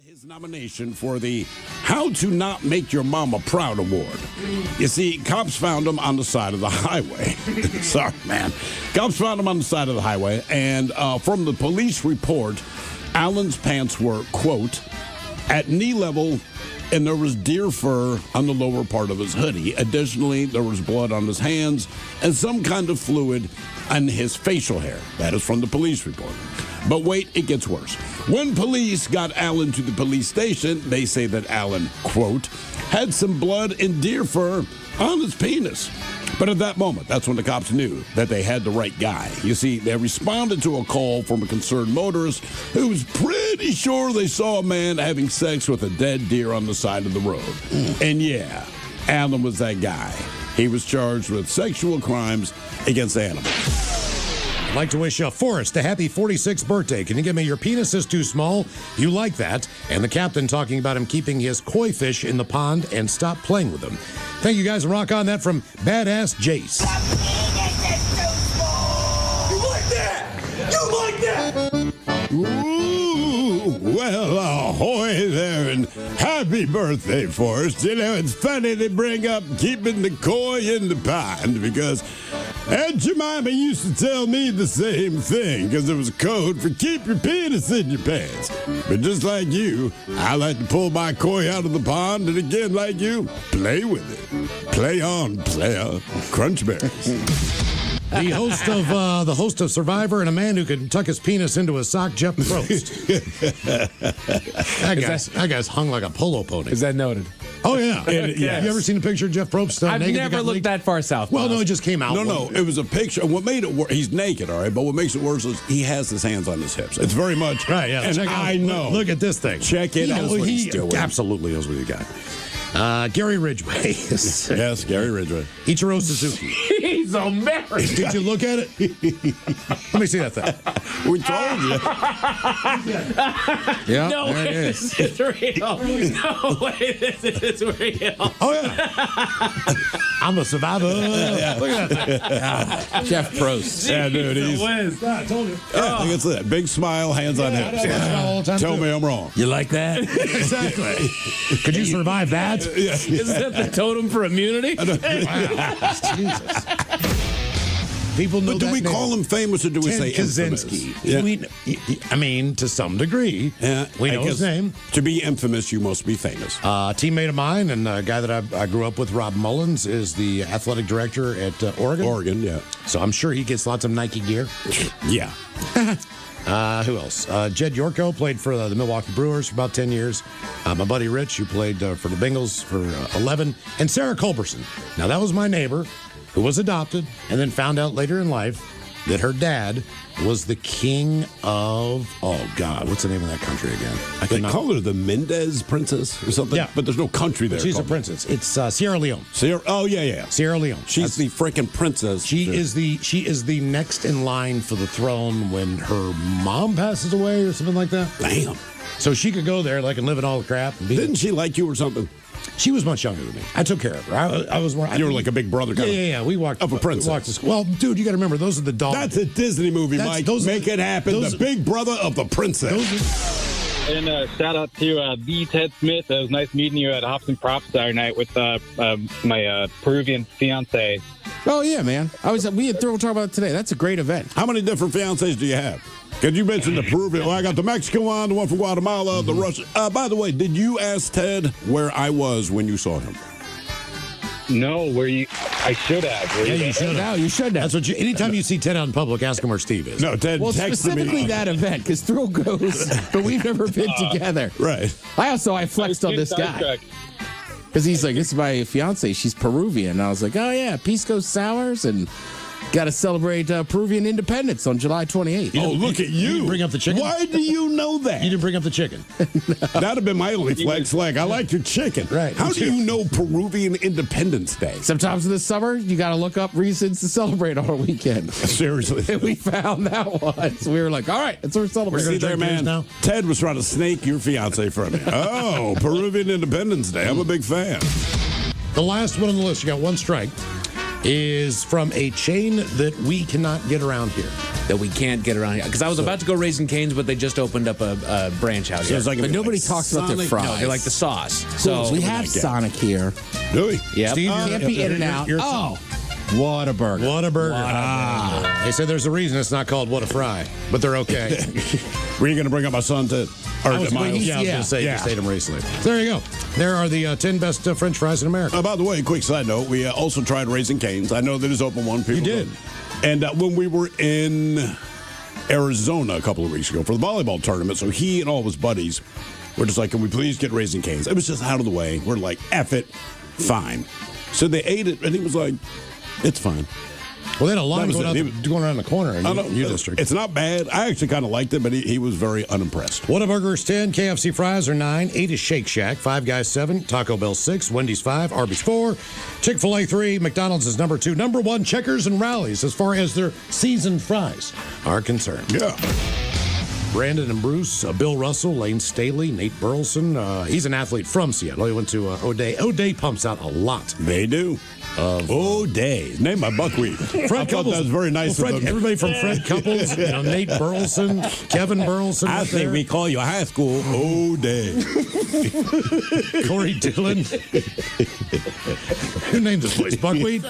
His nomination for the How to Not Make Your Mama Proud Award. You see, cops found him on the side of the highway. Sorry, man. Cops found him on the side of the highway, and from the police report, Allen's pants were, quote, at knee level, and there was deer fur on the lower part of his hoodie. Additionally, there was blood on his hands and some kind of fluid on his facial hair. That is from the police report. But wait, it gets worse. When police got Allen to the police station, they say that Allen, quote, had some blood and deer fur on his penis. But at that moment, that's when the cops knew that they had the right guy. You see, they responded to a call from a concerned motorist who was pretty sure they saw a man having sex with a dead deer on the side of the road. And yeah, Allen was that guy. He was charged with sexual crimes against animals. I'd like to wish Forrest a happy 46th birthday. Can you give me your penis is too small? You like that. And the captain talking about him keeping his koi fish in the pond and stop playing with them. Thank you guys. Rock on that from Badass Jace. You like that? You like that? Ooh, well, ahoy there, and happy birthday, Forrest. You know, it's funny they bring up keeping the koi in the pond because Aunt Jemima used to tell me the same thing because it was a code for keep your penis in your pants. But just like you, I like to pull my koi out of the pond, and again, like you, play with it. Play on, player. Crunch berries. The host of Survivor and a man who could tuck his penis into his sock, Jeff Probst. that guy's hung like a polo pony. Is that noted? Oh, yeah. Yeah. Have you ever seen a picture of Jeff Probst? I've naked never looked that far south. Well, no, it just came out. No, it was a picture. And what made it worse, he's naked, all right, but what makes it worse is he has his hands on his hips. It's very much. Right, yeah. And I know. Look at this thing. Check it out. He absolutely knows what he got. Gary Ridgway. Yes, Gary Ridgway. Ichiro Suzuki. He's American. Did you look at it? Let me see that thing. We told you. Yeah, No there way it is. this is real. No way this is real. Oh, yeah. I'm a survivor. Look at that thing. Jeff Probst. Yeah, dude, he's. Yeah, I told you. Yeah, I think it's that. Big smile, hands on hips. All the time, Tell too. me I'm wrong. You like that? Exactly. Could you survive that? Is that the totem for immunity? Wow. Jesus. People know But do that we name. call him famous or do we Ted say infamous? Kaczynski. Yeah. I mean, to some degree. Yeah, we I know his guess name. To be infamous, you must be famous. A teammate of mine and a guy that I grew up with, Rob Mullins, is the athletic director at Oregon. Oregon, yeah. So I'm sure he gets lots of Nike gear. Yeah. Who else? Jed Yorko played for the Milwaukee Brewers for about 10 years. My buddy Rich, who played for the Bengals for 11. And Sarah Culberson. Now, that was my neighbor who was adopted and then found out later in life that her dad was the king of, oh, God, what's the name of that country again? They call her the Mendez Princess or something. Yeah. But there's no country there. She's a princess. It's Sierra Leone. Oh, yeah. Sierra Leone. She's the freaking princess. She is the next in line for the throne when her mom passes away or something like that. Damn. So she could go there like and live in all the crap. And Didn't she like you or something? She was much younger than me. I took care of her. I was more. You were like a big brother kind of. Yeah. We walked Of a princess. We walked to school. Well, dude, you got to remember those are the dogs. That's a Disney movie, Mike. Make it happen. The big brother of the princess. And shout out to the Ted Smith. It was nice meeting you at Hops and Props Saturday night with my Peruvian fiance. Oh yeah, man. We had talk about it today. That's a great event. How many different fiancés do you have? Because you mentioned the Peruvian. Well, I got the Mexican one, the one from Guatemala, the Russian. By the way, did you ask Ted where I was when you saw him? No, I should have. Yeah, you should have. No, you should have. That's what anytime you see Ted out in public, ask him where Steve is. No, Ted Well, texted me. specifically that event, because Thrill goes, but we've never been together. Right. I flexed on this guy. Because he's like, this is my fiance. She's Peruvian. And I was like, oh, yeah, Pisco Sours and got to celebrate Peruvian independence on July 28th. Oh, look at you. didn't bring up the chicken? Why do you know that? You didn't bring up the chicken. That'd have been my only flex flag. I like your chicken. Right. How do you know Peruvian Independence Day? Sometimes in the summer, you got to look up reasons to celebrate on a weekend. Seriously. And we found that one. So we were like, all right, it's our celebration. See there, man. now? Ted was trying to snake your fiance from you. Oh, Peruvian Independence Day. I'm a big fan. The last one on the list, you got one strike, is from a chain that we cannot get around here. that we can't get around here. Because I was about to go Raising Cane's, but they just opened up a branch out here. Like but nobody talks about their fries. No, they're like the sauce. So we have Sonic here. Do we? Yeah. Steve, Can't be in and out. Oh, Whataburger. Whataburger. They said there's a reason it's not called What a Fry, but they're okay. Were you going to bring up my son to? Or I was going to say just ate them recently. So there you go. There are the 10 best French fries in America. By the way, quick side note, we also tried Raising Cane's. I know that it's open one. People You did. And when we were in Arizona a couple of weeks ago for the volleyball tournament, so he and all of his buddies were just like, can we please get Raising Cane's? It was just out of the way. We're like, F it, fine. So they ate it, and he was like, it's fine. Well, they had a line going around the corner in your district. It's not bad. I actually kind of liked it, but he was very unimpressed. Whataburger is 10, KFC fries are 9, 8 is Shake Shack, 5 Guys 7, Taco Bell 6, Wendy's 5, Arby's 4, Chick-fil-A 3, McDonald's is number 2. Number 1, Checkers and Rallies as far as their seasoned fries are concerned. Yeah. Brandon and Bruce, Bill Russell, Lane Staley, Nate Burleson. He's an athlete from Seattle. He went to O'Day. O'Day pumps out a lot. They do. O'Day. Name my buckwheat. Fred I thought that was very nice of them. Everybody from Fred Couples, Nate Burleson, Kevin Burleson. I think we call you high school O'Day. Corey Dillon. Who named this place? Buckwheat?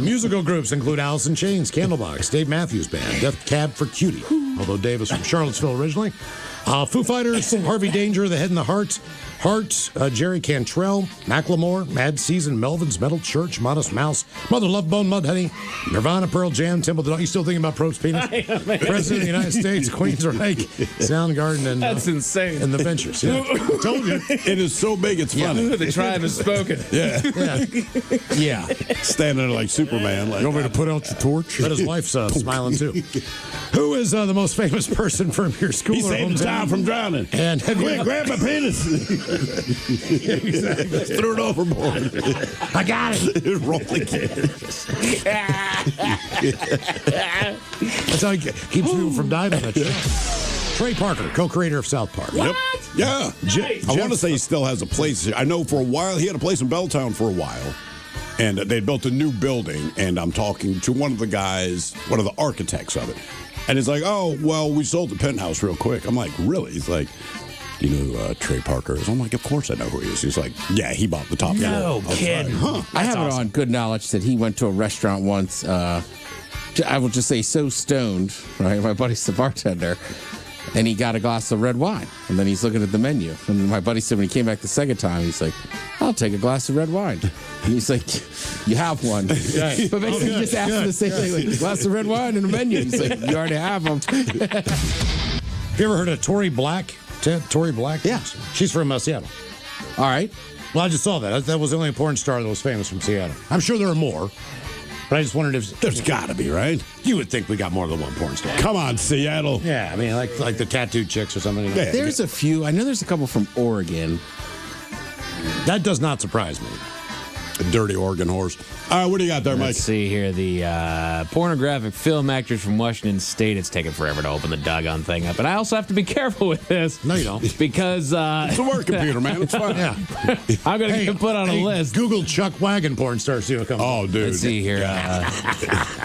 Musical groups include Alice in Chains, Candlebox, Dave Matthews Band, Death Cab for Cutie, although Dave is from Charlottesville originally. Foo Fighters, Harvey Danger, The Head and the Heart, Jerry Cantrell, Macklemore, Mad Season, Melvin's Metal Church, Modest Mouse, Mother Love Bone, Mudhoney, Nirvana, Pearl Jam, Temple. You still thinking about Probst Penis? President of the United States, Queensryche, Soundgarden, and that's insane. And the Ventures. Yeah. Told you. It is so big, it's funny. The tribe has spoken. Yeah. Yeah. Standing there like Superman. Like, you want me to put out your torch? But his wife's smiling too. Who is the most famous person from your school? He saved the town from drowning. And grab my penis. Exactly. Threw it overboard. I got it. Roll again. That's how he keeps people from dying on that show. Trey Parker, co-creator of South Park. Yep. Yeah. I want to say he still has a place. I know for a while, he had a place in Belltown for a while. And they built a new building. And I'm talking to one of the guys, one of the architects of it. And he's like, oh, well, we sold the penthouse real quick. I'm like, really? He's like, you know who Trey Parker is? I'm like, of course I know who he is. He's like, yeah, he bought the top floor. No kidding. Huh. I have it on good knowledge that he went to a restaurant once. I will just say so stoned, right? My buddy's the bartender. And he got a glass of red wine. And then he's looking at the menu. And my buddy said when he came back the second time, he's like, I'll take a glass of red wine. And he's like, you have one. Right. But basically he just asked him the same thing, like, a glass of red wine and a menu. He's like, you already have them. Have you ever heard of Tori Black? Tori Black? Yeah. She's from Seattle. All right. Well, I just saw that. That was the only porn star that was famous from Seattle. I'm sure there are more. But I just wondered if There's got to be, right? You would think we got more than one porn star. Come on, Seattle. Yeah, I mean, like the tattooed chicks or something. Yeah. There's a few. I know there's a couple from Oregon. That does not surprise me. A dirty Oregon horse. All right, what do you got there, Mike? Let's see here. The pornographic film actors from Washington State. It's taking forever to open the doggone thing up. And I also have to be careful with this. No, you don't. Because It's a work computer, man. It's fun. Yeah. I'm going to get put on a list. Google Chuck Wagon porn star, see what comes up. Oh, dude. Let's see here.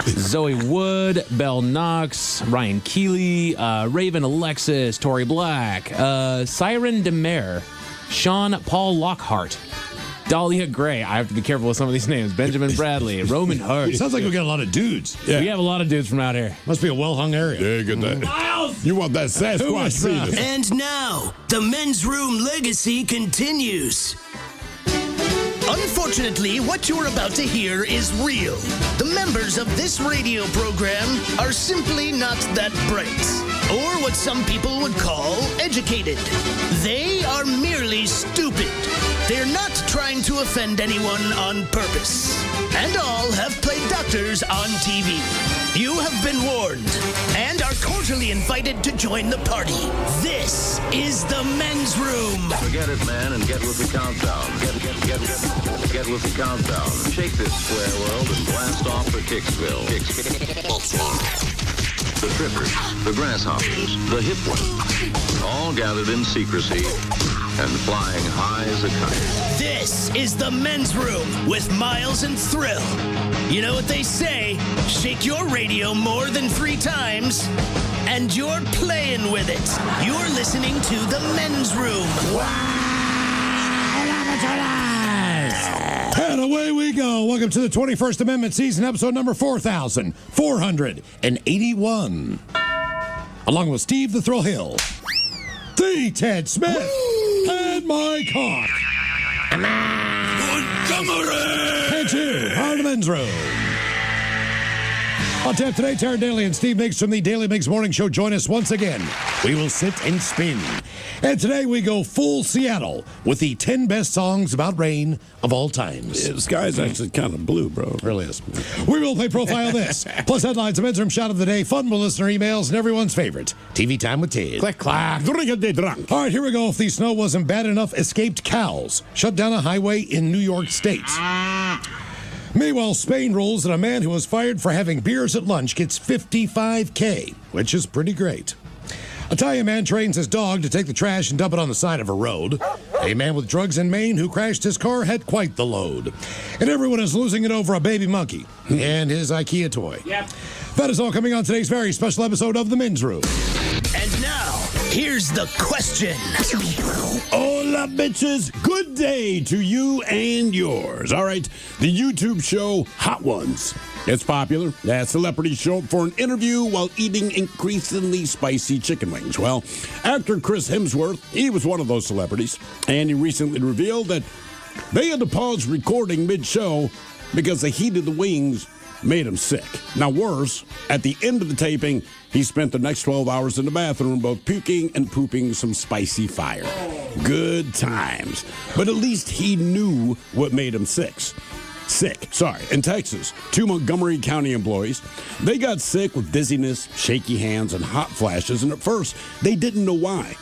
Zoe Wood, Belle Knox, Ryan Keeley, Raven Alexis, Tori Black, Siren DeMare, Sean Paul Lockhart, Dahlia Gray. I have to be careful with some of these names. Benjamin Bradley, Roman Hart. Sounds like we got a lot of dudes. Yeah. We have a lot of dudes from out here. Must be a well-hung area. Yeah, get that. Miles! You want that Sasquatch penis. And now, the men's room legacy continues. Unfortunately, what you're about to hear is real. The members of this radio program are simply not that bright, or what some people would call educated. They are merely stupid. They're not trying to offend anyone on purpose. And all have played doctors on TV. You have been warned and are cordially invited to join the party. This is the men's room. Forget it, man, and get with the countdown. Get with the countdown. Shake this square world and blast off for Kicksville. The trippers, the grasshoppers, the hip ones, all gathered in secrecy and flying high as a kite. This is the men's room with Miles and Thrill. You know what they say, shake your radio more than 3 times, and you're playing with it. You're listening to The Men's Room. And away we go. Welcome to the 21st Amendment season, episode number 4481. Along with Steve the Thrill Hill, the Ted Smith, and Mike Hawk. And you are the Men's Room. On tap today, Tara Daly and Steve Miggs from the Daily Miggs Morning Show join us once again. We will sit and spin. And today we go full Seattle with the 10 best songs about rain of all times. The sky's actually kind of blue, bro. It really is. We will play Profile This, plus headlines, a Men's Room shot of the day, fun with listener emails, and everyone's favorite, TV Time with Ted. Click, clack. Drunk. All right, here we go. If the snow wasn't bad enough, escaped cows shut down a highway in New York State. Meanwhile, Spain rules that a man who was fired for having beers at lunch gets $55K, which is pretty great. Italian man trains his dog to take the trash and dump it on the side of a road. A man with drugs in Maine who crashed his car had quite the load. And everyone is losing it over a baby monkey and his IKEA toy. Yep. That is all coming on today's very special episode of The Men's Room. And now, here's the question. Hola, bitches. Good day to you and yours. All right, the YouTube show Hot Ones. It's popular. That celebrities show up for an interview while eating increasingly spicy chicken wings. Well, actor Chris Hemsworth, he was one of those celebrities, and he recently revealed that they had to pause recording mid-show because the heat of the wings made him sick. Now, worse, at the end of the taping, he spent the next 12 hours in the bathroom both puking and pooping some spicy fire. Good times. But at least he knew what made him sick. In Texas, 2 Montgomery County employees, they got sick with dizziness, shaky hands, and hot flashes, and at first, they didn't know why.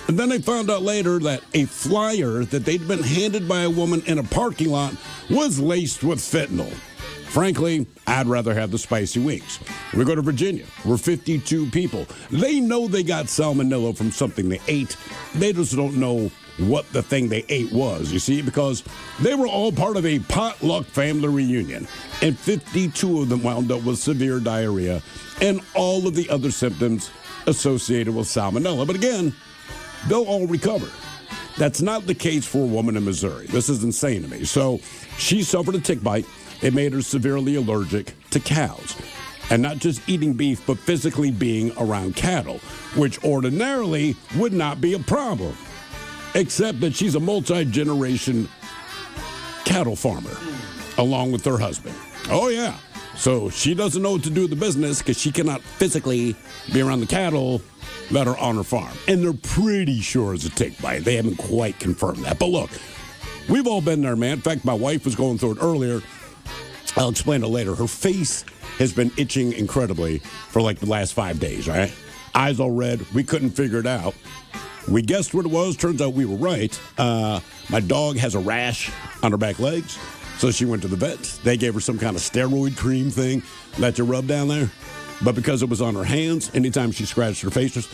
And then they found out later that a flyer that they'd been handed by a woman in a parking lot was laced with fentanyl. Frankly, I'd rather have the spicy wings. We go to Virginia, where 52 people, they know they got salmonella from something they ate. They just don't know what the thing they ate was, you see, because they were all part of a potluck family reunion, and 52 of them wound up with severe diarrhea and all of the other symptoms associated with salmonella. But again, they'll all recover. That's not the case for a woman in Missouri. This is insane to me. So she suffered a tick bite. It made her severely allergic to cows. And not just eating beef, but physically being around cattle, which ordinarily would not be a problem. Except that she's a multi-generation cattle farmer, along with her husband. Oh, yeah. So she doesn't know what to do with the business because she cannot physically be around the cattle that are on her farm. And they're pretty sure it's a tick bite. They haven't quite confirmed that. But look, we've all been there, man. In fact, my wife was going through it earlier. I'll explain it later. Her face has been itching incredibly for like the last 5 days, right? Eyes all red. We couldn't figure it out. We guessed what it was. Turns out we were right. My dog has a rash on her back legs, so she went to the vet. They gave her some kind of steroid cream thing that you rub down there. But because it was on her hands, anytime she scratched her face,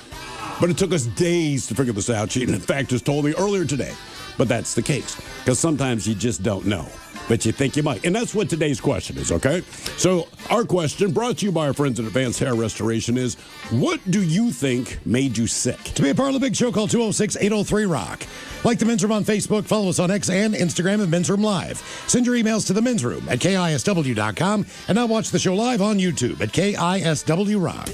but it took us days to figure this out. She, in fact, just told me earlier today. But that's the case, because sometimes you just don't know. But you think you might. And that's what today's question is, okay? So our question, brought to you by our friends at Advanced Hair Restoration, is what do you think made you sick? To be a part of the big show, call 206-803-ROCK. Like the Men's Room on Facebook, follow us on X and Instagram at Men's Room Live. Send your emails to the Men's Room at KISW.com, and now watch the show live on YouTube at KISW Rock.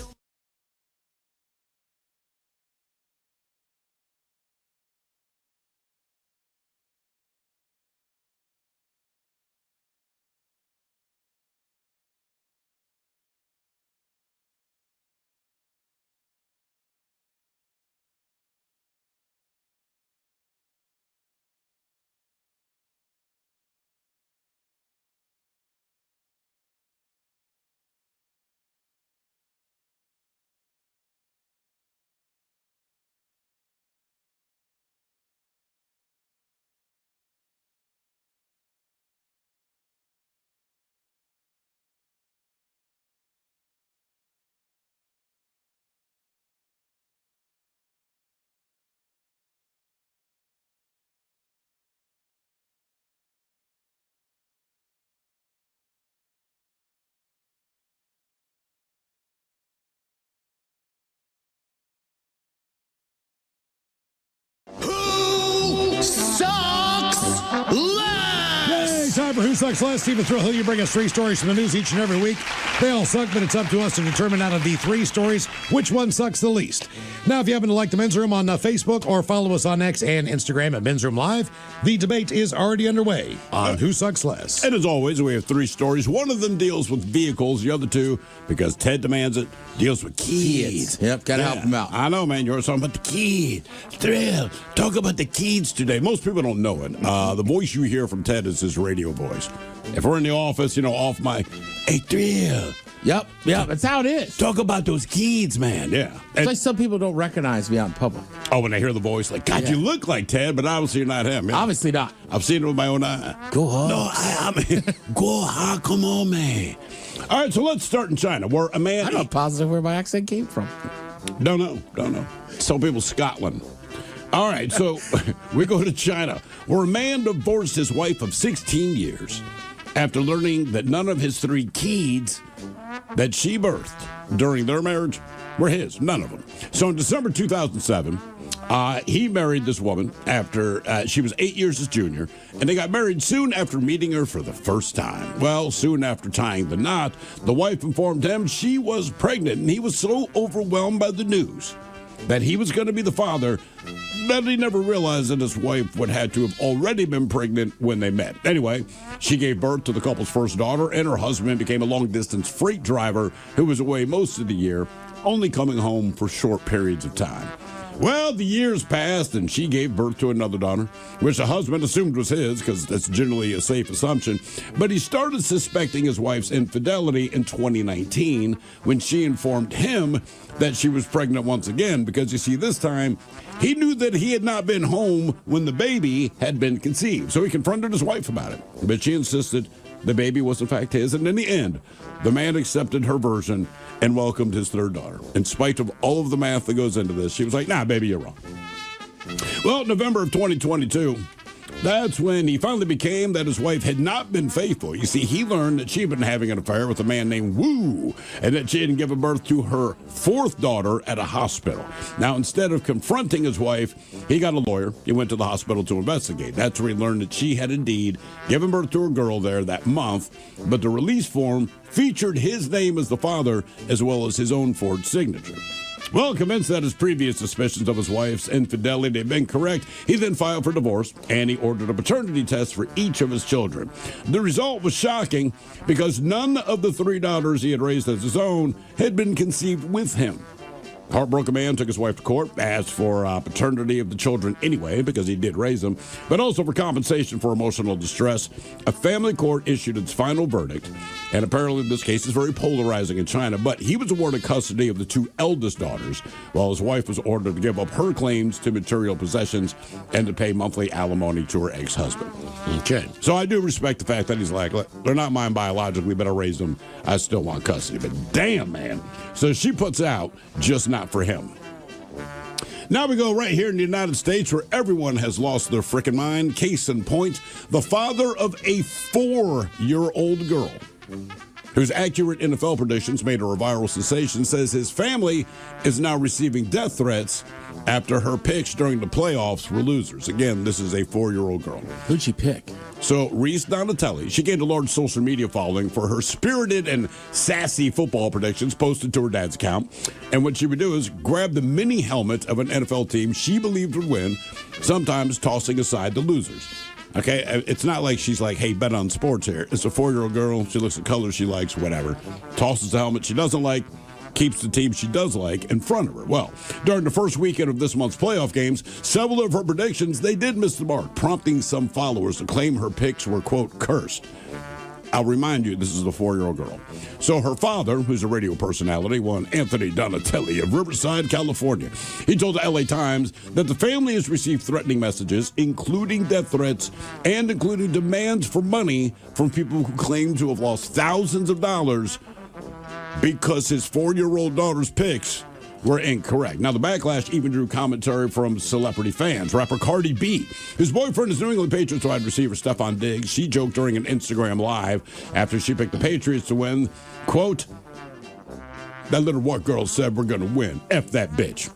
Hey, time for Who Sucks Last. Stephen Thrill, you bring us 3 stories from the news each and every week. They all suck, but it's up to us to determine out of the 3 stories which one sucks the least. Now, if you happen to like the Men's Room on Facebook or follow us on X and Instagram at Men's Room Live, the debate is already underway on Who Sucks Less. And as always, we have 3 stories. One of them deals with vehicles. The other 2, because Ted demands it, deals with kids. Yep, gotta help them out. I know, man. You're talking about the kids. Thrill. Talk about the kids today. Most people don't know it. The voice you hear from Ted is his radio voice. If we're in the office, off mic, hey, Thrill. Yep, that's how it is. Talk about those kids, man. Yeah. It's like some people don't recognize me out in public. Oh, when they hear the voice, like, God, you look like Ted, but obviously you're not him. Yeah. Obviously not. I've seen it with my own eye. Go hard. No, I go hard. Come on, man. All right, so let's start in China, where a man... I'm not positive where my accent came from. Don't know. Some people Scotland. All right, so we go to China, where a man divorced his wife of 16 years after learning that none of his 3 kids that she birthed during their marriage were his. None of them. So in December 2007, he married this woman after she was 8 years his junior, and they got married soon after meeting her for the first time. Well, soon after tying the knot, the wife informed him she was pregnant, and he was so overwhelmed by the news that he was going to be the father that he never realized that his wife would have to have already been pregnant when they met. Anyway, she gave birth to the couple's first daughter, and her husband became a long-distance freight driver who was away most of the year, only coming home for short periods of time. Well, the years passed, and she gave birth to another daughter, which the husband assumed was his, because that's generally a safe assumption. But he started suspecting his wife's infidelity in 2019 when she informed him that she was pregnant once again, because, you see, this time he knew that he had not been home when the baby had been conceived. So he confronted his wife about it, but she insisted the baby was in fact his, and in the end, the man accepted her version and welcomed his 3rd daughter. In spite of all of the math that goes into this, she was like, nah, baby, you're wrong. Well, November of 2022, that's when he finally became that his wife had not been faithful. You see, he learned that she had been having an affair with a man named Wu, and that she had given birth to her 4th daughter at a hospital. Now, instead of confronting his wife, he got a lawyer. He went to the hospital to investigate. That's where he learned that she had indeed given birth to a girl there that month, but the release form featured his name as the father as well as his own forged signature. Well, convinced that his previous suspicions of his wife's infidelity had been correct, he then filed for divorce, and he ordered a paternity test for each of his children. The result was shocking because none of the 3 daughters he had raised as his own had been conceived with him. Heartbroken man took his wife to court, asked for paternity of the children anyway, because he did raise them, but also for compensation for emotional distress. A family court issued its final verdict, and apparently this case is very polarizing in China, but he was awarded custody of the 2 eldest daughters, while his wife was ordered to give up her claims to material possessions and to pay monthly alimony to her ex-husband. Okay. So I do respect the fact that he's like, look, they're not mine biologically, but I raised them. I still want custody. But damn, man. So she puts out, just not for him. Now we go right here in the United States where everyone has lost their frickin' mind. Case in point, the father of a 4-year-old girl whose accurate NFL predictions made her a viral sensation says his family is now receiving death threats after her picks during the playoffs were losers. Again, this is a 4-year-old girl. Who'd she pick? So, Reese Donatelli, she gained a large social media following for her spirited and sassy football predictions posted to her dad's account. And what she would do is grab the mini helmet of an NFL team she believed would win, sometimes tossing aside the losers. Okay, it's not like she's like, hey, bet on sports here. It's a 4-year-old girl. She looks at colors she likes, whatever. Tosses the helmet she doesn't like, keeps the team she does like in front of her. Well, during the first weekend of this month's playoff games, several of her predictions, they did miss the mark, prompting some followers to claim her picks were, quote, cursed. I'll remind you, this is a 4-year-old girl. So her father, who's a radio personality, one Anthony Donatelli of Riverside, California, he told the LA Times that the family has received threatening messages, including death threats and including demands for money from people who claim to have lost thousands of dollars because his 4-year-old daughter's picks were incorrect. Now, the backlash even drew commentary from celebrity fans. Rapper Cardi B, whose boyfriend is New England Patriots wide receiver Stephon Diggs, she joked during an Instagram Live after she picked the Patriots to win, quote, that little white girl said we're going to win. F that bitch.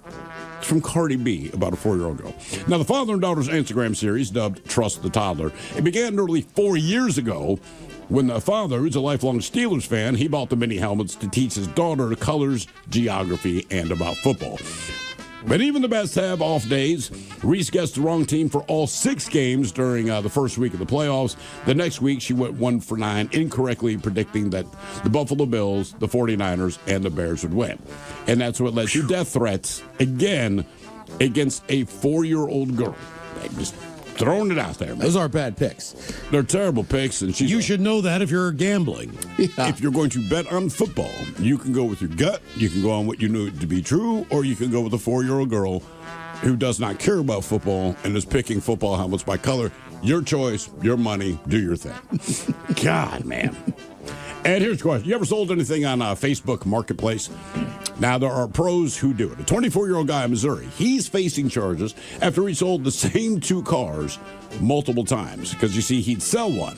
from Cardi B about a 4-year-old girl. Now, the father and daughter's Instagram series, dubbed Trust the Toddler, it began nearly 4 years ago when the father, who's a lifelong Steelers fan, he bought the mini helmets to teach his daughter colors, geography, and about football. But even the best have off days. Reese guessed the wrong team for all 6 games during the first week of the playoffs. The next week, she went 1 for 9, incorrectly predicting that the Buffalo Bills, the 49ers, and the Bears would win. And that's what led to death threats, again, against a 4-year-old girl. Just throwing it out there, man. Those are bad picks. They're terrible picks. And You should know that if you're gambling. Yeah. If you're going to bet on football, you can go with your gut, you can go on what you know to be true, or you can go with a 4-year-old girl who does not care about football and is picking football helmets by color. Your choice, your money, do your thing. God, man. And here's the question. You ever sold anything on Facebook Marketplace? Now, there are pros who do it. A 24-year-old guy in Missouri, he's facing charges after he sold the same 2 cars multiple times. Because, you see, he'd sell one.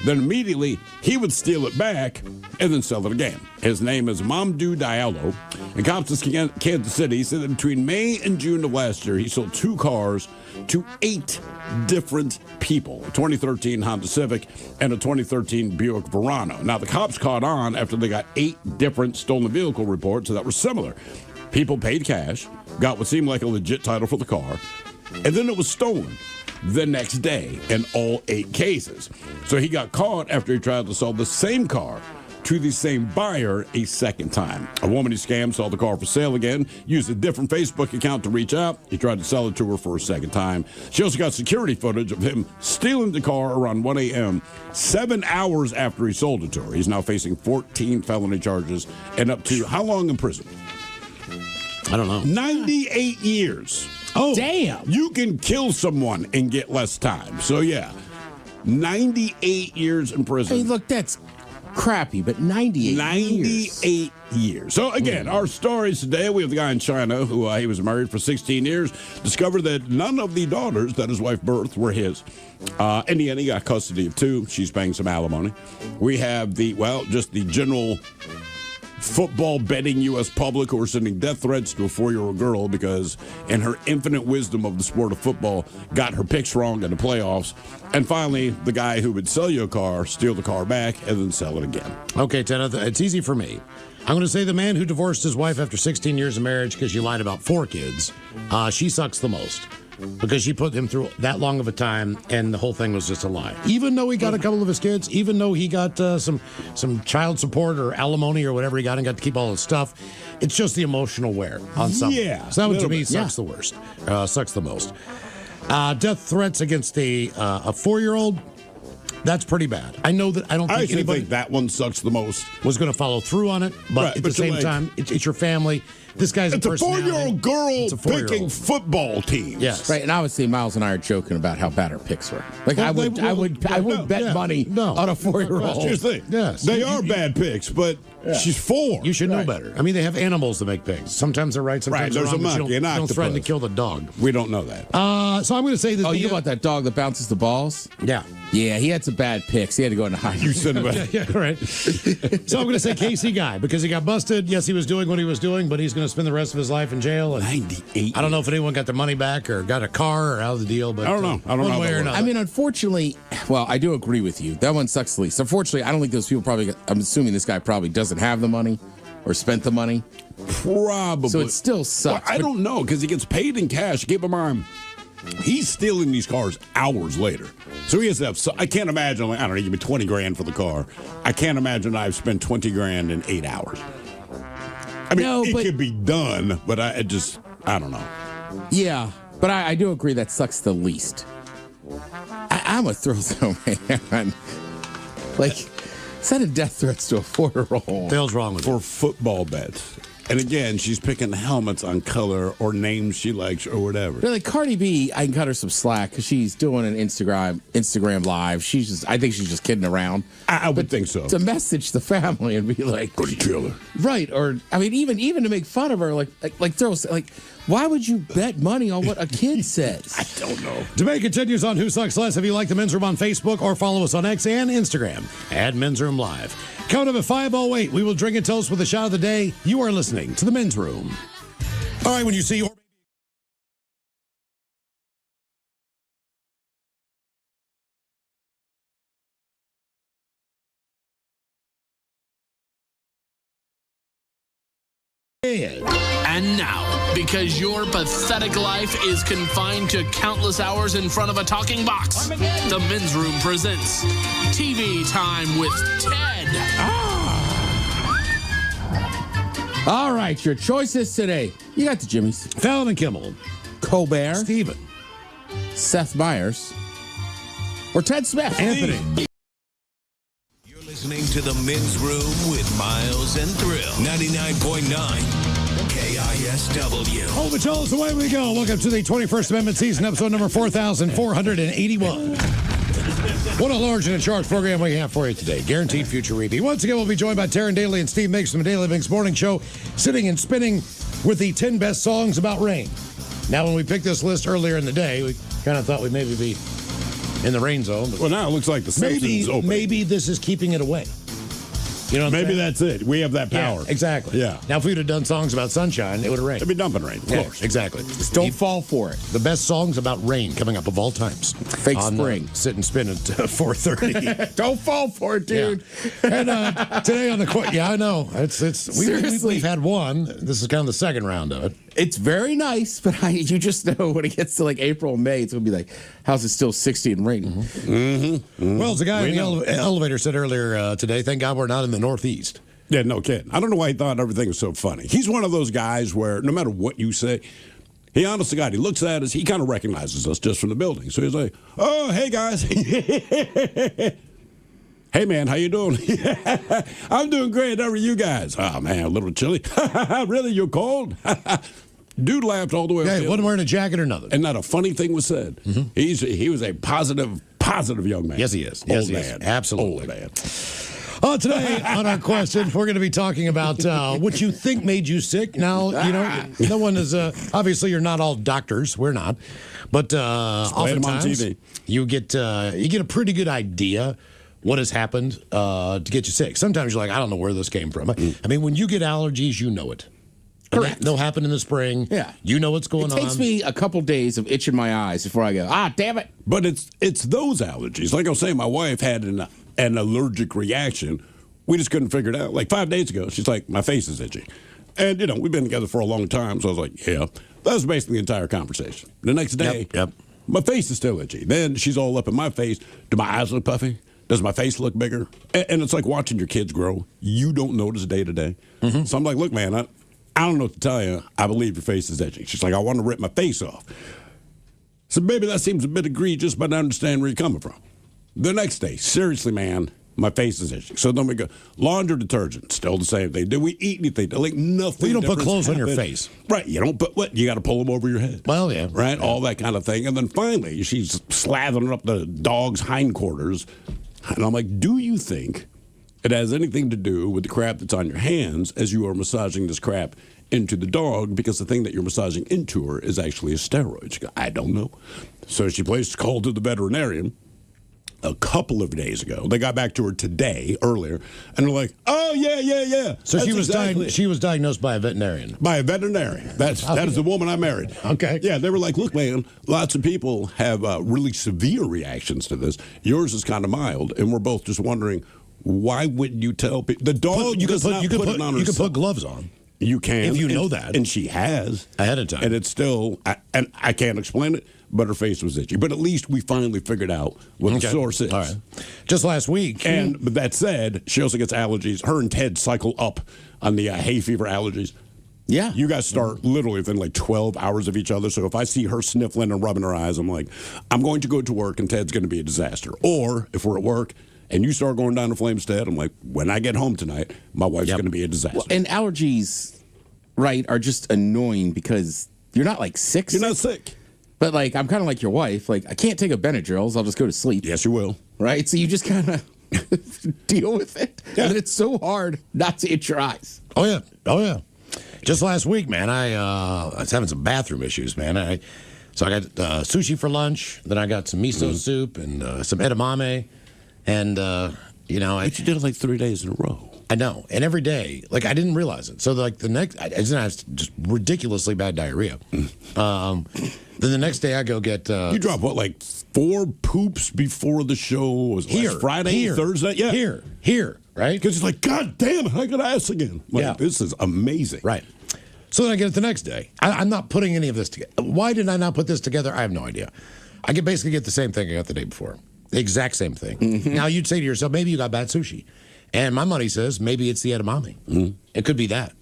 Then immediately, he would steal it back and then sell it again. His name is Mamdou Diallo. And cops in Kansas City said that between May and June of last year, he sold 2 cars to 8 different people. A 2013 Honda Civic and a 2013 Buick Verano. Now, the cops caught on after they got 8 different stolen vehicle reports that were similar. People paid cash, got what seemed like a legit title for the car, and then it was stolen the next day in all 8 cases. So he got caught after he tried to sell the same car to the same buyer a second time. A woman he scammed saw the car for sale again, used a different Facebook account to reach out. He tried to sell it to her for a second time. She also got security footage of him stealing the car around 1 a.m., 7 hours after he sold it to her. He's now facing 14 felony charges and up to how long in prison? I don't know. 98 years. Oh, Damn. You can kill someone and get less time. So, yeah, 98 years in prison. Hey, look, that's crappy, but 98 98 years. So, again, our stories today, we have the guy in China who he was married for 16 years, discovered that none of the daughters that his wife birthed were his. In the end, he got custody of 2. She's paying some alimony. We have just the general football betting U.S. public who are sending death threats to a 4-year-old girl because, in her infinite wisdom of the sport of football, got her picks wrong in the playoffs. And finally, the guy who would sell you a car, steal the car back, and then sell it again. Okay, Ted, it's easy for me. I'm going to say the man who divorced his wife after 16 years of marriage because she lied about 4 kids, she sucks the most. Because she put him through that long of a time, and the whole thing was just a lie. Even though he got a couple of his kids, even though he got some child support or alimony or whatever he got and got to keep all his stuff, it's just the emotional wear on something. Yeah, so that one to me bit. sucks the worst, sucks the most. Death threats against a 4-year-old. That's pretty bad. I know that I don't think anybody think that one sucks the most. was going to follow through on it, but Right, at but the same like- time, it's your family. This guy's It's a personality. 4-year-old girl It's a 4-year-old. picking football teams. Yes. Right, and obviously Miles and I are joking about how bad her picks were. Like Well, I would no, bet yeah, money no. on a 4-year-old. Here's the thing. Yes. They are bad picks, but she's 4. You should know better. I mean, they have animals that make picks. Sometimes they're right, sometimes Right, they're there's wrong. a but monkey, you an don't threaten to octopus. kill the dog. We don't know that. So I'm going to say that. Oh, you know about that dog that bounces the balls? Yeah. Yeah, he had some bad picks. He had to go into hiding. You said about Yeah, right. So I'm going to say Casey Guy because he got busted. Yes, he was doing what he was doing, but he's going to spend the rest of his life in jail. And 98. I don't know if anyone got their money back or got a car or out of the deal, but I don't know. I don't know one how way that or works. another. I mean, unfortunately, well, I do agree with you. That one sucks the least. Unfortunately, I don't think those people I'm assuming this guy probably doesn't have the money or spent the money. Probably. So it still sucks. Well, I but- don't know because he gets paid in cash. Keep in mind, he's stealing these cars hours later. So he has to have. So I can't imagine. Like, I don't know. Give me $20,000 for the car. I can't imagine I've spent $20,000 in 8 hours. I mean, No, it but- could be done, but I don't know. Yeah, but I do agree that sucks the least. I'm a thrill though, man. Like, sending death threats to a 4-year-old. What the hell's wrong with For you? football bets. And again, she's picking helmets on color or names she likes or whatever. Really, Cardi B, I can cut her some slack because she's doing an Instagram live. I think she's just kidding around. I would think so. To message the family and be like, Go to kill her. right? Or I mean, even to make fun of her, like throw like, why would you bet money on what a kid says? I don't know. Debate continues on Who Sucks Less. If you like the Men's Room on Facebook or follow us on X and Instagram at Men's Room Live. Coming up at 5:08, we will drink and toast with a shot of the day. You are listening to the Men's Room. All right, when you see your And now, because your pathetic life is confined to countless hours in front of a talking box, the Men's Room presents TV Time with Ted. All right, your choices today. You got the Jimmys. Fallon and Kimmel. Colbert. Steven. Seth Meyers. Or Ted Smith. Anthony. You're listening to the Men's Room with Miles and Thrill. 99.9 KISW. Oh, but y'all, it's away we go. Welcome to the 21st Amendment season, episode number 4,481. What a large and in charge program we have for you today. Guaranteed future repeat. Once again, we'll be joined by Taryn Daly and Steve Mix from the Daily Mix Morning Show, sitting and spinning with the 10 best songs about rain. Now, when we picked this list earlier in the day, we kind of thought we'd maybe be in the rain zone. But Well, now it looks like the Simpsons open. maybe this is keeping it away. You know what I'm Maybe saying? that's it. We have that power. Yeah, exactly. Yeah. Now, if we'd have done songs about sunshine, it would have rained. It'd be dumping rain, of Yeah, course. exactly. Don't fall for it. The best songs about rain coming up of all times. Fake on, spring. Sit and spin at 4:30. Don't fall for it, dude. And today on the yeah, I know Seriously. we've had one. This is kind of the second round of it. It's very nice, but you just know when it gets to like April, May, it's going to be like, how's it still 60 and raining? Well, as the guy in the elevator said earlier today, thank God we're not in the Northeast. Yeah, no kidding. I don't know why he thought everything was so funny. He's one of those guys where no matter what you say, he honest to God, he looks at us, he kind of recognizes us just from the building. So he's like, oh, hey, guys. Hey, man, how you doing? I'm doing great. How are you guys? Oh, man, a little chilly. Really? You're cold? Dude laughed all the way up. Yeah, wasn't wearing a jacket or nothing. And not a funny thing was said. He was a positive young man. Yes, he is. Yes, he is. Man. Absolutely. Old man. Today on our question, we're going to be talking about what you think made you sick. Now, you know, no one is, obviously you're not all doctors. We're not. But play them on oftentimes TV. you get a pretty good idea what has happened to get you sick. Sometimes you're like, I don't know where this came from. I mean, when you get allergies, you know it. Correct. They'll happen in the spring. Yeah. You know what's going on. It takes me a couple days of itching my eyes before I go, damn it. But it's those allergies. Like I was saying, my wife had an allergic reaction. We just couldn't figure it out. Like 5 days ago, she's like, my face is itchy. And, you know, we've been together for a long time. So I was like, yeah. That was basically the entire conversation. The next day, my face is still itchy. Then she's all up in my face. Do my eyes look puffy? Does my face look bigger? And it's like watching your kids grow. You don't notice day to day. So I'm like, look, man, I don't know what to tell you. I believe your face is itchy. She's like, I want to rip my face off. So, baby, that seems a bit egregious, but I understand where you're coming from. The next day, seriously, man, my face is itchy. So then we go, laundry detergent, still the same thing. Did we eat anything? Like nothing. Well, you don't put clothes on your happened. face. Right. You don't put what? You got to pull them over your head. Well, yeah. Right? All that kind of thing. And then finally, she's slathering up the dog's hindquarters. And I'm like, do you think it has anything to do with the crap that's on your hands as you are massaging this crap into the dog? Because the thing that you're massaging into her is actually a steroid. She goes, I don't know. So she placed a call to the veterinarian a couple of days ago. They got back to her today, earlier, and they're like, oh, yeah. So That's she was exactly it. she was diagnosed by a veterinarian. By a veterinarian. That is the woman I married. Okay. Yeah, they were like, look, man, lots of people have really severe reactions to this. Yours is kind of mild, and we're both just wondering, why wouldn't you tell people? The dog does not put it on herself. You can put gloves on. You can. If you know that. And she has. Ahead of time. And it's still, and I can't explain it, but her face was itchy. But at least we finally figured out what the source is. All right. Just last week. But that said, she also gets allergies. Her and Ted cycle up on the hay fever allergies. Yeah. You guys start literally within like 12 hours of each other. So if I see her sniffling and rubbing her eyes, I'm like, I'm going to go to work and Ted's going to be a disaster. Or if we're at work and you start going down the flames, Ted, I'm like, when I get home tonight, my wife's going to be a disaster. Well, and allergies, right, are just annoying because you're not like sick. You're not sick. But like, I'm kind of like your wife. Like, I can't take a Benadryl, I'll just go to sleep. Yes, you will. Right? So you just kind of deal with it. Yeah. And it's so hard not to itch your eyes. Oh, yeah. Just last week, man, I was having some bathroom issues, man. So I got sushi for lunch, then I got some miso soup and some edamame, and, you know. But you did it like 3 days in a row. I know. And every day, like, I didn't realize it. So, like, the next, I didn't have just ridiculously bad diarrhea. Then the next day I go get. You dropped what, like 4 poops before the show? Was here, Friday, Thursday? Yeah. Here, right? Because it's like, God damn it, I got ass again. Like, Yeah. This is amazing. Right. So then I get it the next day. I'm not putting any of this together. Why did I not put this together? I have no idea. I could basically get the same thing I got the day before. The exact same thing. Mm-hmm. Now, you'd say to yourself, maybe you got bad sushi. And my money says maybe it's the edamame. Mm-hmm. It could be that.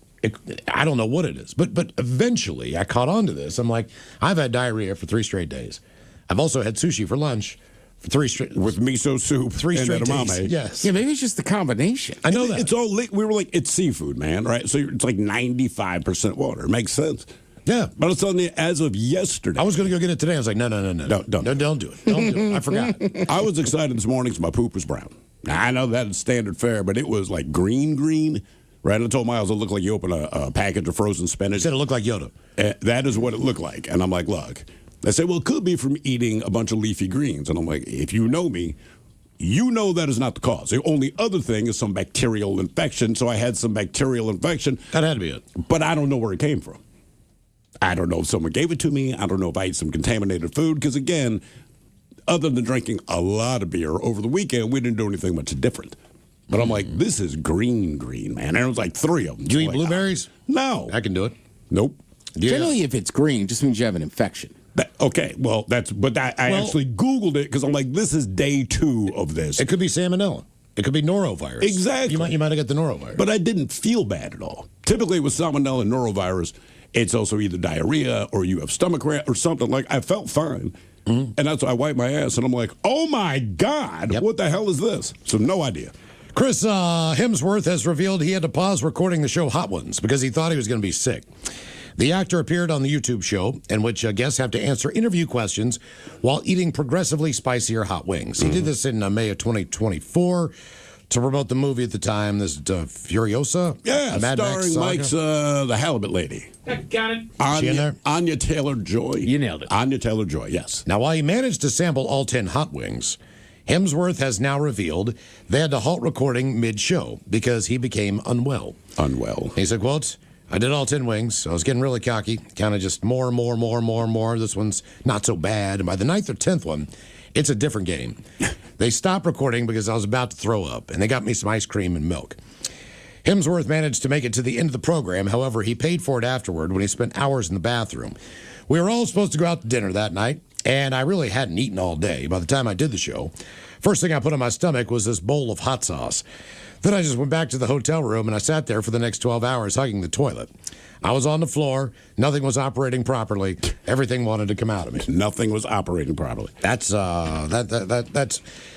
I don't know what it is. But eventually, I caught on to this. I'm like, I've had diarrhea for 3 straight days. I've also had sushi for lunch for 3 straight With miso soup 3 and straight edamame. days. Yes. Yeah, maybe it's just the combination. I know that. It's all we were like, it's seafood, man, right? So it's like 95% water. Makes sense. Yeah. But I was telling you, as of yesterday, I was going to go get it today. I was like, no. Don't. No, don't do it. Don't do it. I forgot. I was excited this morning because my poop was brown. Now, I know that is standard fare, but it was like green. Right? I told Miles it looked like you open a package of frozen spinach. He said it looked like Yoda. That is what it looked like. And I'm like, look. They say, well, it could be from eating a bunch of leafy greens. And I'm like, if you know me, you know that is not the cause. The only other thing is some bacterial infection. So I had some bacterial infection. That had to be it. But I don't know where it came from. I don't know if someone gave it to me. I don't know if I ate some contaminated food. Because, again, other than drinking a lot of beer over the weekend, we didn't do anything much different. But I'm like, this is green, man. And it was like 3 of them. Do you eat like, blueberries? No. I can do it. Nope. Yeah. Generally, if it's green, it just means you have an infection. Okay, well, I actually Googled it because I'm like, this is day 2 of this. It could be salmonella. It could be norovirus. Exactly. You might have got the norovirus. But I didn't feel bad at all. Typically with salmonella and norovirus, it's also either diarrhea or you have stomach cramp or something. Like, I felt fine. Mm-hmm. And that's why I wiped my ass and I'm like, oh my God, What the hell is this? So no idea. Chris Hemsworth has revealed he had to pause recording the show Hot Ones because he thought he was going to be sick. The actor appeared on the YouTube show in which guests have to answer interview questions while eating progressively spicier hot wings. He did this in May of 2024 to promote the movie at the time. This is Furiosa. Yeah, Mad Max starring saga. Mike's the halibut lady. Got it. She in there? Anya Taylor-Joy. You nailed it. Anya Taylor-Joy, yes. Now, while he managed to sample all 10 hot wings, Hemsworth has now revealed they had to halt recording mid-show because he became unwell. He said, quote, I did all 10 wings. I was getting really cocky, kind of just more. This one's not so bad. And by the 9th or 10th one, it's a different game. They stopped recording because I was about to throw up, and they got me some ice cream and milk. Hemsworth managed to make it to the end of the program. However, he paid for it afterward when he spent hours in the bathroom. We were all supposed to go out to dinner that night, and I really hadn't eaten all day by the time I did the show. First thing I put in my stomach was this bowl of hot sauce. Then I just went back to the hotel room, and I sat there for the next 12 hours hugging the toilet. I was on the floor. Nothing was operating properly. Everything wanted to come out of me. Nothing was operating properly. That's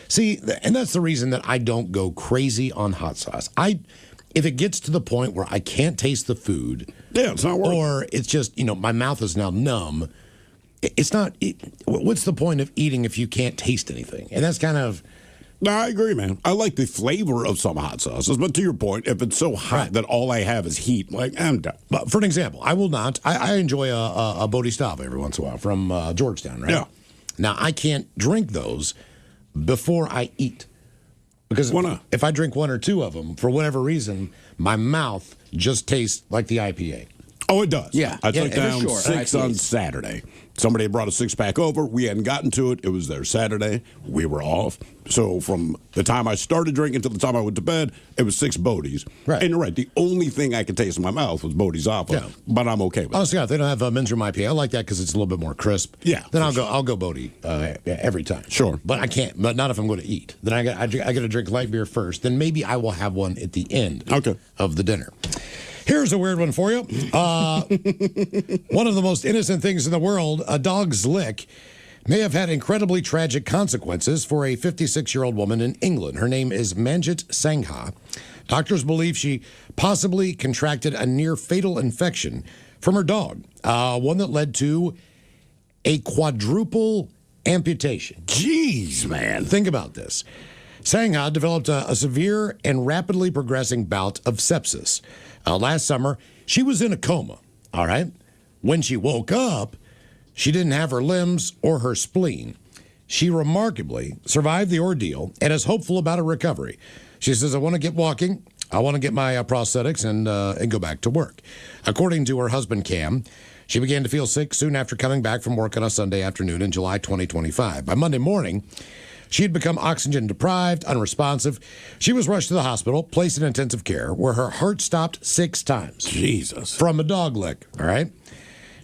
see, and that's the reason that I don't go crazy on hot sauce. If it gets to the point where I can't taste the food, it's not working. Or it's just, my mouth is now numb. It's not. What's the point of eating if you can't taste anything? And that's kind of. No, I agree, man. I like the flavor of some hot sauces, but to your point, if it's so hot that all I have is heat, like, I'm done. But for an example, I will not. I enjoy a Bodhisattva every once in a while from Georgetown, right? Yeah. Now, I can't drink those before I eat. Because why not? If I drink 1 or 2 of them, for whatever reason, my mouth just tastes like the IPA. Oh, it does. Yeah. I took down sure. 6 on Saturday. Somebody had brought a 6-pack over. We hadn't gotten to it. It was there Saturday. We were off. So from the time I started drinking to the time I went to bed, it was 6 Bodies. Right. And you're right. The only thing I could taste in my mouth was Bodhisattva. Yeah. But I'm okay with it. Honestly, they don't have men's room IPA. I like that because it's a little bit more crisp. Yeah, Then I'll go Bodhi every time. Sure. But I can't. But not if I'm going to eat. Then I got to drink light beer first. Then maybe I will have one at the end of the dinner. Here's a weird one for you. One of the most innocent things in the world, a dog's lick, may have had incredibly tragic consequences for a 56-year-old woman in England. Her name is Manjit Sangha. Doctors believe she possibly contracted a near-fatal infection from her dog, one that led to a quadruple amputation. Jeez, man. Think about this. Sangha developed a severe and rapidly progressing bout of sepsis. Last summer, she was in a coma, all right? When she woke up, she didn't have her limbs or her spleen. She remarkably survived the ordeal and is hopeful about her recovery. She says, I want to get walking, I want to get my prosthetics and go back to work. According to her husband, Cam, she began to feel sick soon after coming back from work on a Sunday afternoon in July 2025. By Monday morning, She had become oxygen deprived, unresponsive. She was rushed to the hospital, placed in intensive care, where her heart stopped 6 times. Jesus. From a dog lick, all right?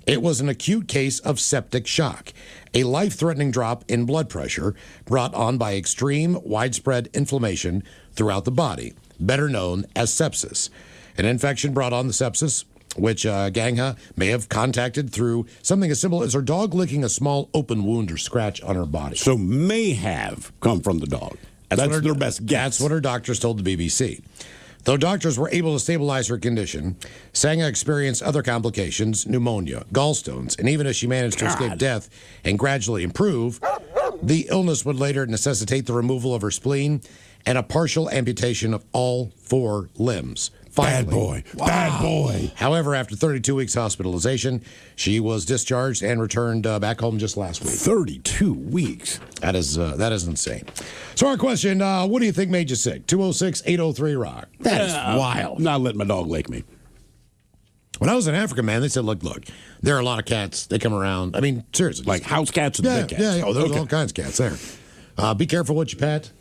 It was an acute case of septic shock, a life-threatening drop in blood pressure brought on by extreme, widespread inflammation throughout the body, better known as sepsis. An infection brought on the sepsis, which Gangha may have contacted through something as simple as her dog licking a small open wound or scratch on her body. So may have come from the dog. That's their best guess. That's what her doctors told the BBC. Though doctors were able to stabilize her condition, Sangha experienced other complications, pneumonia, gallstones, and even as she managed to escape death and gradually improve, the illness would later necessitate the removal of her spleen and a partial amputation of all 4 limbs. Finally. Bad boy. Wow. Bad boy. However, after 32 weeks hospitalization, she was discharged and returned back home just last week. 32 weeks. That is insane. So our question, what do you think made you sick? 206-803-ROCK. That is wild. Not letting my dog lick me. When I was in Africa, man, they said, look, there are a lot of cats. They come around. I mean, seriously. Like house cats and big cats. Yeah. Oh, there's all kinds of cats there. Be careful what you pet.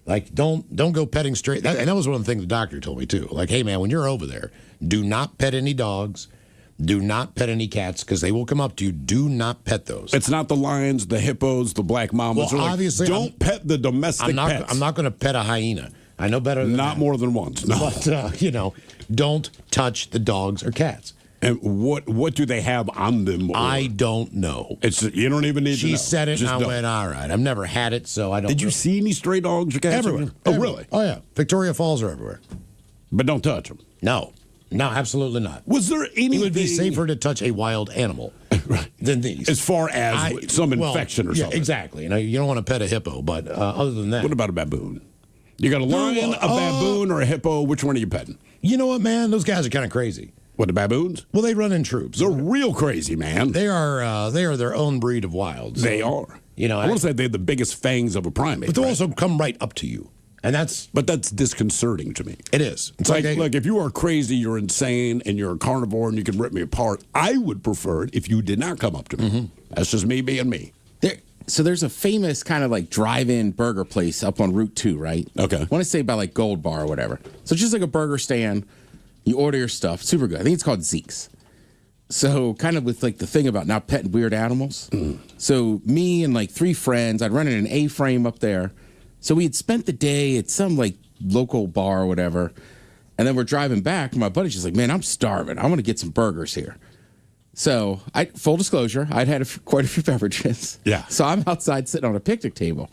Like, don't go petting straight. And that was one of the things the doctor told me, too. Like, hey, man, when you're over there, do not pet any dogs. Do not pet any cats, because they will come up to you. Do not pet those. It's not the lions, the hippos, the black mamas. Well, obviously, don't pet the domestic pets. I'm not going to pet a hyena. I know better than Not that. more than once, no. But, don't touch the dogs or cats. And what do they have on them? I don't know. You don't even need to know. She said it, Just and I don't. went, all right. I've never had it, so I don't Did you see any stray dogs or cats? Everywhere. Oh, really? Oh, yeah. Victoria Falls are everywhere. But don't touch them. No, absolutely not. Was there anything... It would be safer to touch a wild animal than these. As far as some infection or something. Yeah, exactly. You don't want to pet a hippo, but other than that... What about a baboon? You got a lion, a baboon, or a hippo? Which one are you petting? You know what, man? Those guys are kind of crazy. What, the baboons? Well, they run in troops. They're real crazy, man. They are their own breed of wilds. They are. I want to say they have the biggest fangs of a primate. But they also come right up to you. And that's disconcerting to me. It is. It's like, look, if you are crazy, you're insane, and you're a carnivore, and you can rip me apart, I would prefer it if you did not come up to me. Mm-hmm. That's just me being me. So there's a famous kind of like drive-in burger place up on Route 2, right? Okay. I want to say by like Gold Bar or whatever. So it's just like a burger stand. You order your stuff. Super good. I think it's called Zeke's. So kind of with like the thing about not petting weird animals. Mm. So me and like 3 friends, I'd run in an A-frame up there. So we had spent the day at some like local bar or whatever. And then we're driving back. And my buddy's just like, man, I'm starving. I want to get some burgers here. So full disclosure, I'd had quite a few beverages. Yeah. So I'm outside sitting on a picnic table.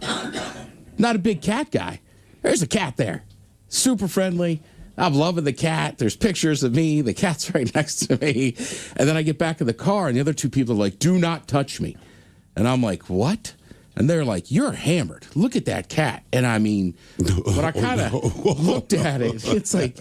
Not a big cat guy. There's a cat there. Super friendly. I'm loving the cat. There's pictures of me. The cat's right next to me. And then I get back in the car, and the other 2 people are like, do not touch me. And I'm like, what? And they're like, you're hammered. Look at that cat. And I mean, when I kind of looked at it, it's like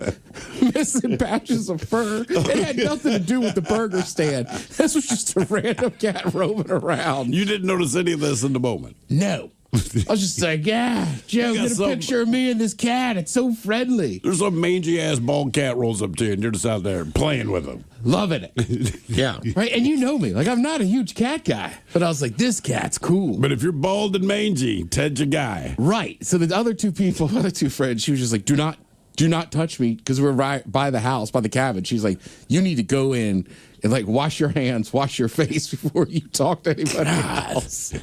missing patches of fur. It had nothing to do with the burger stand. This was just a random cat roaming around. You didn't notice any of this in the moment? No. I was just like, yeah, Joe, get a picture of me and this cat. It's so friendly. There's some mangy-ass bald cat rolls up to you, and you're just out there playing with him. Loving it. Yeah. Right, and you know me. Like, I'm not a huge cat guy. But I was like, this cat's cool. But if you're bald and mangy, Ted's your guy. Right. So the other 2 people, other 2 friends, she was just like, do not touch me, because we're right by the house, by the cabin. She's like, you need to go in and, like, wash your hands, wash your face before you talk to anybody else.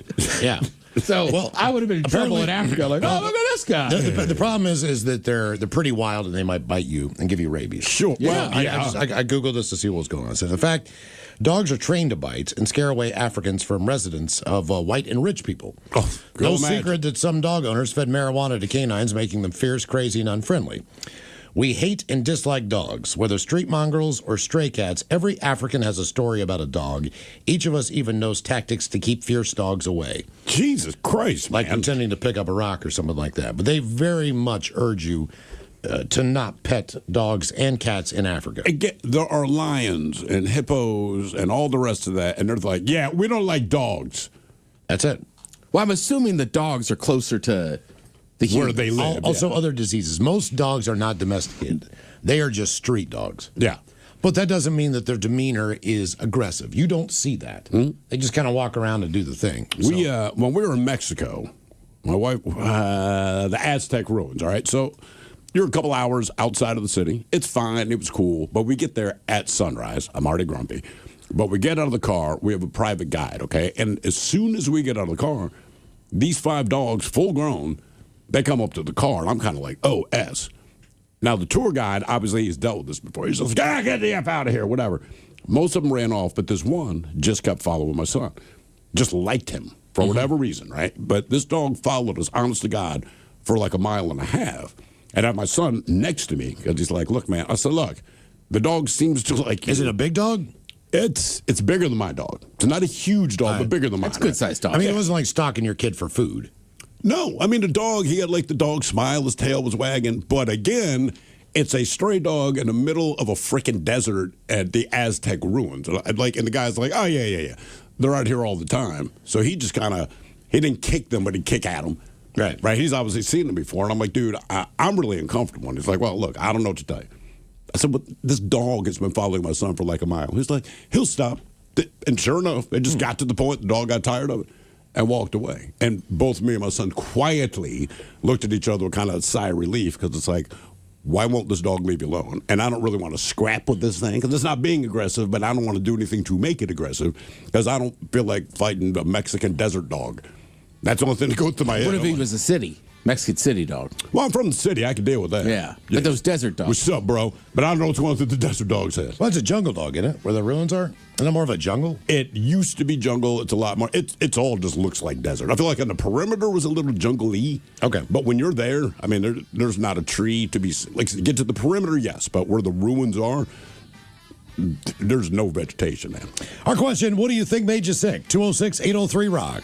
Yeah. So I would have been in trouble in Africa. Like, oh, look at this guy. The problem is that they're pretty wild, and they might bite you and give you rabies. Sure. Yeah. I Googled this to see what was going on. So in fact, dogs are trained to bite and scare away Africans from residents of white and rich people. Oh, no secret that some dog owners fed marijuana to canines, making them fierce, crazy, and unfriendly. We hate and dislike dogs, whether street mongrels or stray cats. Every African has a story about a dog. Each of us even knows tactics to keep fierce dogs away. Jesus Christ, like pretending to pick up a rock or something like that. But they very much urge you to not pet dogs and cats in Africa. There are lions and hippos and all the rest of that, and they're like, yeah, we don't like dogs. That's it. Well, I'm assuming the dogs are closer to where they live. Also, other diseases. Most dogs are not domesticated. They are just street dogs. Yeah. But that doesn't mean that their demeanor is aggressive. You don't see that. They just kind of walk around and do the thing. When we were in Mexico, My wife, the Aztec ruins, all right? So you're a couple hours outside of the city. It's fine. It was cool. But we get there at sunrise. I'm already grumpy. But we get out of the car. We have a private guide, okay? And as soon as we get out of the car, these 5 dogs, full grown, they come up to the car. And I'm kind of like, oh, S. Now, the tour guide, obviously, he's dealt with this before. He's just like, get the F out of here, whatever. Most of them ran off, but this one just kept following my son. Just liked him for whatever reason, right? But this dog followed us, honest to God, for like a mile and a half. And I had my son next to me because he's like, look, man. I said, look, the dog seems to like you. Is it a big dog? It's bigger than my dog. It's not a huge dog, but bigger than mine. It's a good-sized dog. I mean, it wasn't like stalking your kid for food. No, I mean, the dog, he had like the dog smile, his tail was wagging. But again, it's a stray dog in the middle of a freaking desert at the Aztec ruins. And the guy's like, oh, yeah. They're out here all the time. So he just kind of, he didn't kick them, but he'd kick at them. Right. He's obviously seen them before. And I'm like, dude, I'm really uncomfortable. And he's like, well, look, I don't know what to tell you. I said, but this dog has been following my son for like a mile. He's like, he'll stop. And sure enough, it just got to the point, the dog got tired of it and walked away. And both me and my son quietly looked at each other with kind of a sigh of relief because it's like, why won't this dog leave you alone? And I don't really want to scrap with this thing because it's not being aggressive, but I don't want to do anything to make it aggressive because I don't feel like fighting a Mexican desert dog. That's the only thing that goes to my head. What if he was a city? Mexican city dog. Well, I'm from the city. I can deal with that. Yeah. But those desert dogs. What's up, bro? But I don't know what's going through the desert dog's head. Well, it's a jungle dog, isn't it? Where the ruins are? Isn't it more of a jungle? It used to be jungle. It's a lot more. It's all just looks like desert. I feel like on the perimeter was a little jungle-y. Okay. But when you're there, I mean, there's not a tree to be, like, get to the perimeter, yes. But where the ruins are, there's no vegetation, man. Our question, what do you think made you sick? 206-803-ROCK.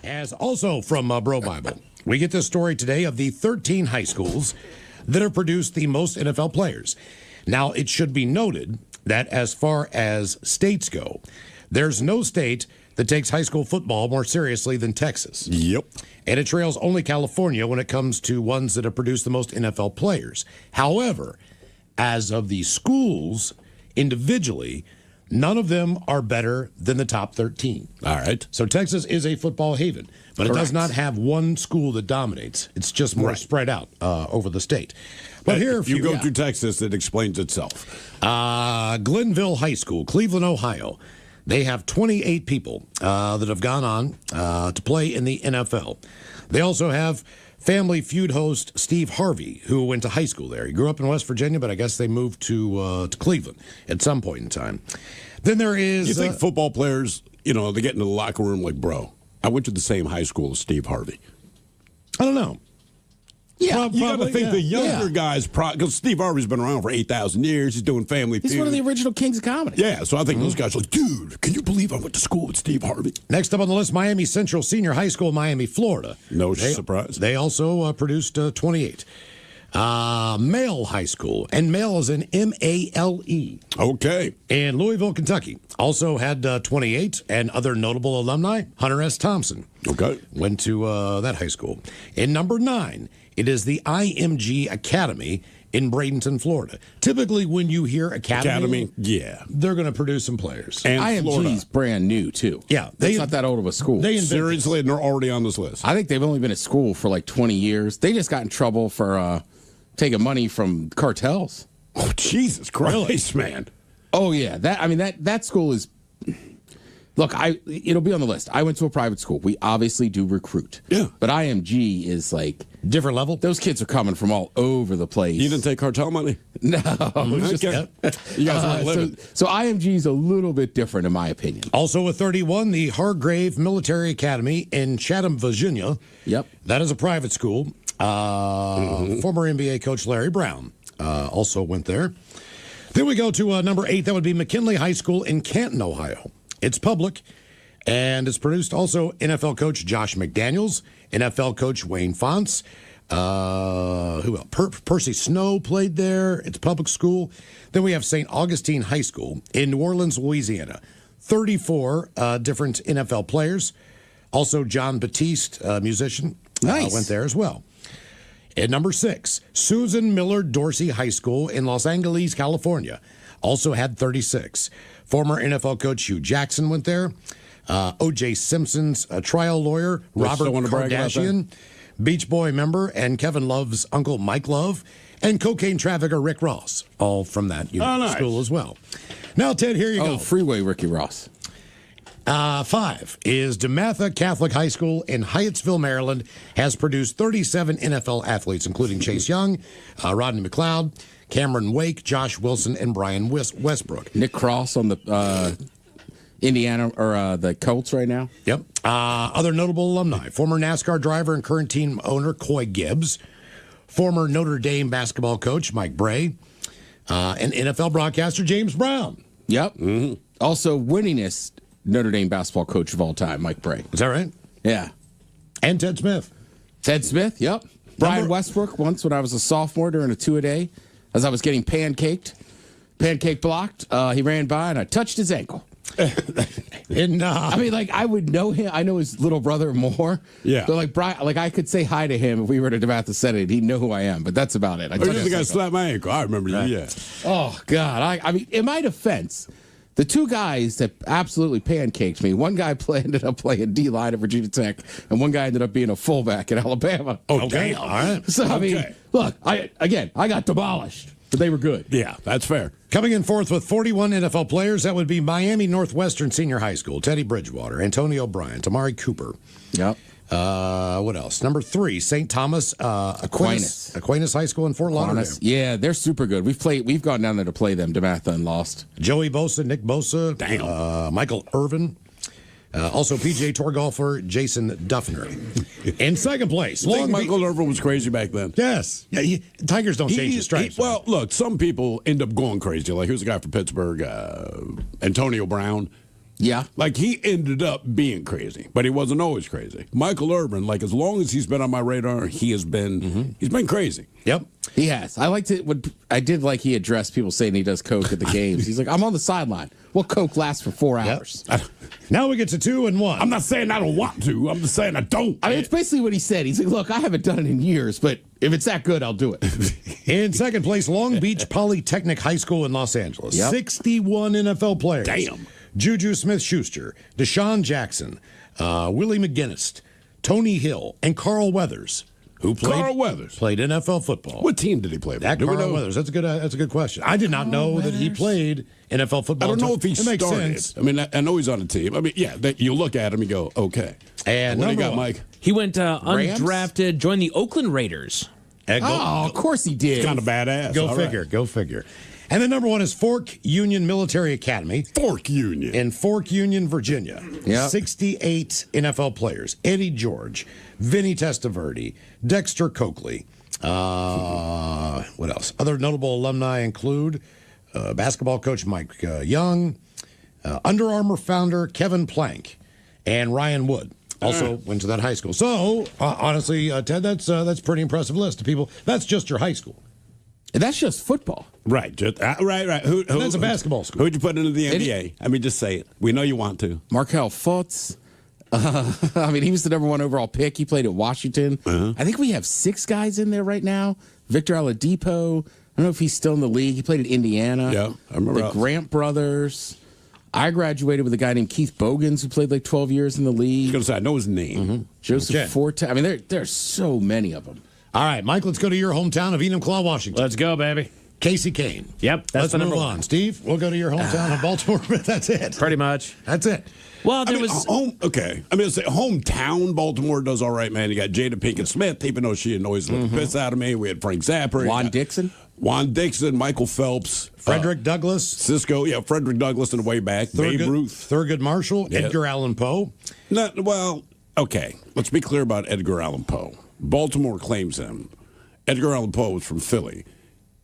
As also from Bro Bible, we get this story today of the 13 high schools that have produced the most NFL players. Now, it should be noted that as far as states go, there's no state that takes high school football more seriously than Texas. Yep. And it trails only California when it comes to ones that have produced the most NFL players. However, as of the schools individually, none of them are better than the top 13. All right. So Texas is a football haven, but it does not have one school that dominates. It's just more spread out over the state. But here, if you go to Texas, it explains itself. Glenville High School, Cleveland, Ohio. They have 28 people that have gone on to play in the NFL. They also have Family Feud host Steve Harvey, who went to high school there. He grew up in West Virginia, but I guess they moved to Cleveland at some point in time. Then there is... You think football players, they get in the locker room like, bro, I went to the same high school as Steve Harvey. I don't know. Yeah, you got to think the younger guys, because Steve Harvey's been around for 8,000 years. He's doing Family Feud. He's one of the original kings of comedy. Yeah, so I think those guys are like, dude, can you believe I went to school with Steve Harvey? Next up on the list, Miami Central Senior High School, Miami, Florida. No surprise. They also produced 28. Male High School, and male is an M-A-L-E. Okay. And Louisville, Kentucky, also had 28, and other notable alumni, Hunter S. Thompson. Okay. Went to that high school. And number 9, it is the IMG Academy in Bradenton, Florida. Typically, when you hear Academy, yeah, they're going to produce some players. And IMG's brand new, too. Yeah. It's not that old of a school. Seriously, and they're already on this list. I think they've only been at school for like 20 years. They just got in trouble for taking money from cartels. Oh, Jesus Christ, man. Oh, yeah. That school is... Look, it'll be on the list. I went to a private school. We obviously do recruit. Yeah. But IMG is like... Different level? Those kids are coming from all over the place. You didn't take cartel money? No. Okay. You guys aren't living. So IMG is a little bit different, in my opinion. Also with 31, the Hargrave Military Academy in Chatham, Virginia. Yep. That is a private school. Former NBA coach Larry Brown also went there. Then we go to number 8. That would be McKinley High School in Canton, Ohio. It's public. And it's produced also NFL coach Josh McDaniels, NFL coach Wayne Fonts. Who else? Percy Snow played there. It's a public school. Then we have St. Augustine High School in New Orleans, Louisiana. 34 different NFL players. Also, John Batiste, musician, went there as well. At number 6, Susan Miller Dorsey High School in Los Angeles, California. Also had 36. Former NFL coach Hugh Jackson went there. O.J. Simpson's trial lawyer, Robert Kardashian, Beach Boy member, and Kevin Love's uncle, Mike Love, and cocaine trafficker Rick Ross, all from that school as well. Now, Ted, here you go. Freeway Ricky Ross. 5 is DeMatha Catholic High School in Hyattsville, Maryland, has produced 37 NFL athletes, including Chase Young, Rodney McLeod, Cameron Wake, Josh Wilson, and Brian Westbrook. Nick Cross on the Indiana or the Colts right now. Yep. Other notable alumni: former NASCAR driver and current team owner Coy Gibbs, former Notre Dame basketball coach Mike Bray, and NFL broadcaster James Brown. Yep. Mm-hmm. Also, winningest Notre Dame basketball coach of all time, Mike Bray. Is that right? Yeah. And Ted Smith. Ted Smith, yep. Brian Westbrook, once when I was a sophomore during a two-a-day, as I was getting pancake blocked, he ran by and I touched his ankle. I mean, like, I would know him. I know his little brother more. Yeah. But like Brian, like I could say hi to him if we were to DeMatha Senate. He'd know who I am. But that's about it. You're the guy slapped my ankle. I remember you. Yeah. Oh God. I mean, in my defense, the two guys that absolutely pancaked me. One guy ended up playing D-line at Virginia Tech, and one guy ended up being a fullback at Alabama. Oh, damn. All right. So I mean, look, I got demolished. But they were good. Yeah, that's fair. Coming in fourth with 41 NFL players, that would be Miami Northwestern Senior High School, Teddy Bridgewater, Antonio Bryant, Amari Cooper. Yep. What else? Number 3, St. Thomas Aquinas High School in Fort Lauderdale. Yeah, they're super good. We've gone down there to play them, DeMatha, and lost. Joey Bosa, Nick Bosa, Michael Irvin. Also, PGA Tour golfer Jason Duffner. In second place, I think Michael Irvin was crazy back then. Yes. Yeah, Tigers don't change the stripes. Well, look, some people end up going crazy. Like, here's a guy from Pittsburgh, Antonio Brown. Yeah. Like, he ended up being crazy, but he wasn't always crazy. Michael Irvin, like, as long as he's been on my radar, he has been, he's been crazy. Yep. He has. I did like he addressed people saying he does coke at the games. He's like, I'm on the sideline. Well, coke lasts for 4 hours. Now we get to 2 and 1. I'm not saying I don't want to. I'm just saying I don't. I mean, it's basically what he said. He's like, look, I haven't done it in years, but if it's that good, I'll do it. In second place, Long Beach Polytechnic High School in Los Angeles. Yep. 61 NFL players. Damn. Juju Smith-Schuster, Deshaun Jackson, Willie McGinnis, Tony Hill, and Carl Weathers. Who played NFL football. What team did he play for? That Carl Weathers. That's a good question. I did not know that he played NFL football. I don't know if he makes started. Sense. I mean, I know he's on a team. I mean, yeah, you look at him and go, okay. And what do you got, Mike? He went undrafted, joined the Oakland Raiders. Of course he did. Kind of badass. Go figure. And then number 1 is Fork Union Military Academy. Fork Union. In Fork Union, Virginia. Yep. 68 NFL players. Eddie George, Vinny Testaverde, Dexter Coakley. What else? Other notable alumni include basketball coach Mike Young, Under Armour founder Kevin Plank, and Ryan Wood. Also went to that high school. So, honestly, Ted, that's pretty impressive list of people. That's just your high school. And that's just football. Right. Right. Who, that's a basketball school. Who'd you put into the NBA? I mean, just say it. We know you want to. Markel Fultz. I mean, he was the number 1 overall pick. He played at Washington. I think we have 6 guys in there right now. Victor Oladipo. I don't know if he's still in the league. He played at Indiana. Yeah, I remember. The Grant brothers. I graduated with a guy named Keith Bogans who played like 12 years in the league. I was going to say, I know his name. Joseph Forte. I mean, there's so many of them. All right, Mike, let's go to your hometown of Enumclaw, Washington. Let's go, baby. Casey Kane. Yep, let's move on. Steve, we'll go to your hometown of Baltimore, but that's it. Pretty much. That's it. Well, there was okay. I mean, say hometown Baltimore does all right, man. You got Jada Pinkett Smith, even though she annoys the piss out of me. We had Frank Zappa, Juan Dixon, Michael Phelps, Frederick Douglass, Cisco, Frederick Douglass in the way back, Babe Ruth, Thurgood Marshall, Edgar Allan Poe. Okay. Let's be clear about Edgar Allan Poe. Baltimore claims him. Edgar Allan Poe was from Philly.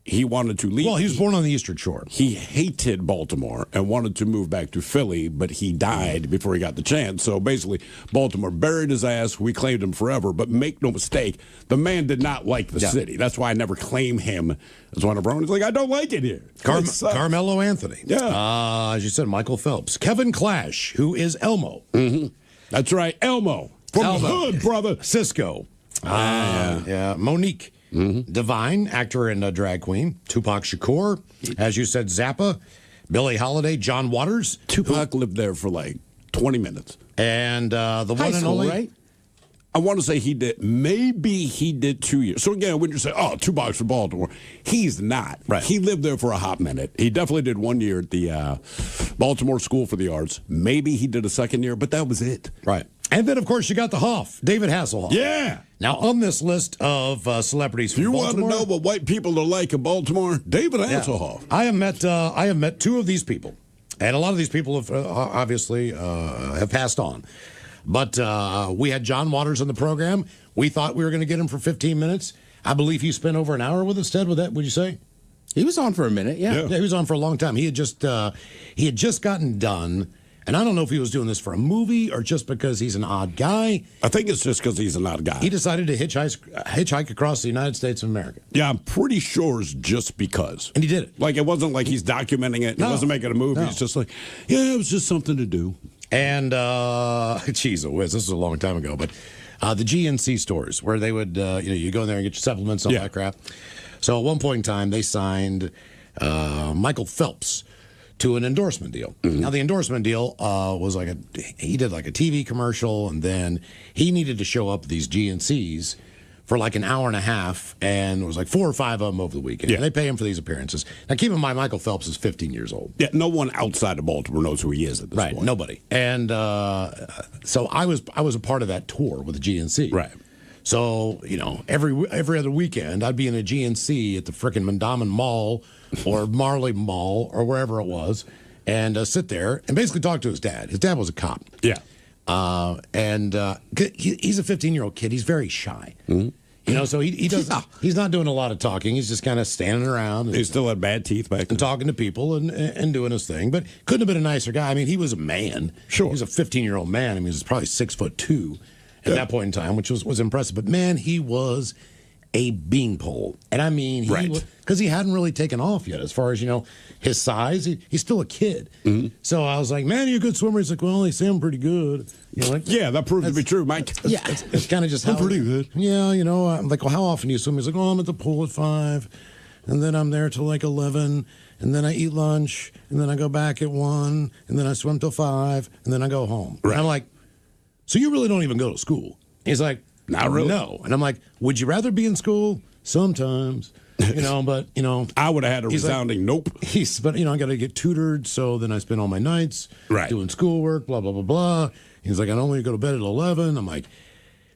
he wanted to leave. Well, he was born on the Eastern Shore. He hated Baltimore and wanted to move back to Philly, but he died before he got the chance. So basically, Baltimore buried his ass. We claimed him forever. But make no mistake, the man did not like the city. That's why I never claim him as one of our own. He's like, I don't like it here. Carmelo Anthony. Yeah. As you said, Michael Phelps. Kevin Clash, who is Elmo. Mm-hmm. That's right, Elmo. From the hood, brother. Cisco. Monique. Mm-hmm. Divine, actor and drag queen. Tupac Shakur. As you said, Zappa. Billie Holiday. John Waters. Tupac lived there for like 20 minutes. And the High one and school, only. Right? I want to say he did. Maybe he did 2 years. So again, when you say, "Oh, Tupac's from Baltimore," he's not. Right. He lived there for a hot minute. He definitely did 1 year at the Baltimore School for the Arts. Maybe he did a second year, but that was it. Right. And then, of course, you got the Hoff, David Hasselhoff. Yeah. Now, on this list of celebrities from You Baltimore, want to know what white people are like in Baltimore? David Hasselhoff. I have met two of these people, and a lot of these people have obviously have passed on. But we had John Waters on the program. We thought we were going to get him for 15 minutes. I believe he spent over an hour with us, Ted, with that, would you say? He was on for a minute, yeah. Yeah, he was on for a long time. He had just gotten done. And I don't know if he was doing this for a movie or just because he's an odd guy. I think it's just because he's an odd guy. He decided to hitchhike across the United States of America. Yeah, I'm pretty sure it's just because. And he did it. Like, it wasn't like he's documenting it. He wasn't making a movie. No. It's just like, yeah, it was just something to do. And, geez, this was a long time ago, but the GNC stores where they would, you go in there and get your supplements and all that crap. So at one point in time, they signed Michael Phelps to an endorsement deal. Mm-hmm. Now, the endorsement deal was he did like a TV commercial, and then he needed to show up at these GNCs for like an hour and a half, and it was like 4 or 5 of them over the weekend. Yeah. And they pay him for these appearances. Now, keep in mind, Michael Phelps is 15 years old. Yeah, no one outside of Baltimore knows who he is at this point. Right, nobody. And so I was a part of that tour with the GNC. Right. So, every other weekend, I'd be in a GNC at the frickin' Mondawmin Mall or Marley Mall or wherever it was, and sit there and basically talk to his dad. His dad was a cop. Yeah. And he's a 15-year-old kid. He's very shy. Mm-hmm. So he doesn't. He's not doing a lot of talking. He's just kind of standing around. He still had bad teeth back then. And talking to people and doing his thing. But couldn't have been a nicer guy. I mean, he was a man. Sure. He was a 15-year-old man. I mean, he was probably 6'2" at that point in time, which was impressive. But man, he was a beanpole. And I mean, because he hadn't really taken off yet as far as, his size. He's still a kid. Mm-hmm. So I was like, man, you're a good swimmer. He's like, well, they say I'm pretty good. Yeah, that proved to be true, Mike. Yeah. It's kind of just how. I'm pretty good. Yeah, I'm like, well, how often do you swim? He's like, I'm at the pool at 5, and then I'm there till like 11, and then I eat lunch, and then I go back at 1, and then I swim till 5, and then I go home. Right. And I'm like, so you really don't even go to school? He's like, not really. No. And I'm like, would you rather be in school? Sometimes. But I would have had a resounding nope. But I got to get tutored, so then I spend all my nights doing schoolwork, blah blah blah blah. He's like, I normally go to bed at 11. I'm like,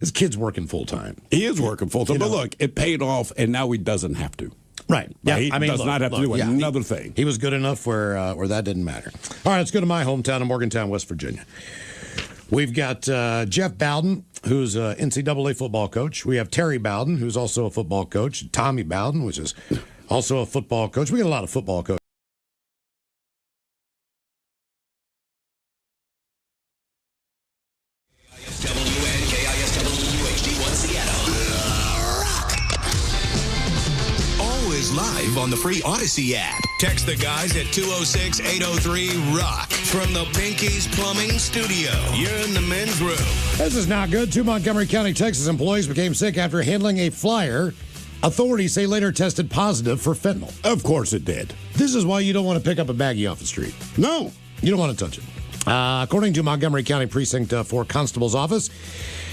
this kid's working full time. He is working full time, but look, it paid off, and now he doesn't have to. Right. Yeah. He does not have to do another thing. He was good enough where that didn't matter. All right, let's go to my hometown of Morgantown, West Virginia. We've got Jeff Bowden, who's an NCAA football coach. We have Terry Bowden, who's also a football coach. Tommy Bowden, which is also a football coach. We got a lot of football coaches. Always live on the free Odyssey app. Text the guys at 206-803-ROCK from the Pinky's Plumbing Studio. You're in the men's room. This is not good. 2 Montgomery County, Texas employees became sick after handling a flyer. Authorities say later tested positive for fentanyl. Of course it did. This is why you don't want to pick up a baggie off the street. No. You don't want to touch it. According to Montgomery County Precinct 4 Constable's Office,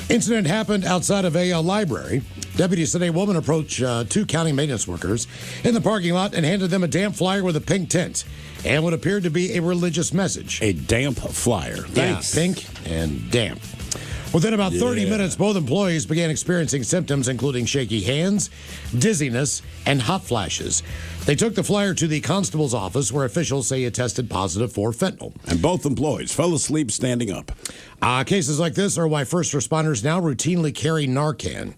incident happened outside of a library. Deputies said a woman approached 2 county maintenance workers in the parking lot and handed them a damp flyer with a pink tint and what appeared to be a religious message. A damp flyer. Thanks. Yeah, pink and damp. Within about 30 minutes, both employees began experiencing symptoms including shaky hands, dizziness, and hot flashes. They took the flyer to the constable's office where officials say it tested positive for fentanyl. And both employees fell asleep standing up. Cases like this are why first responders now routinely carry Narcan.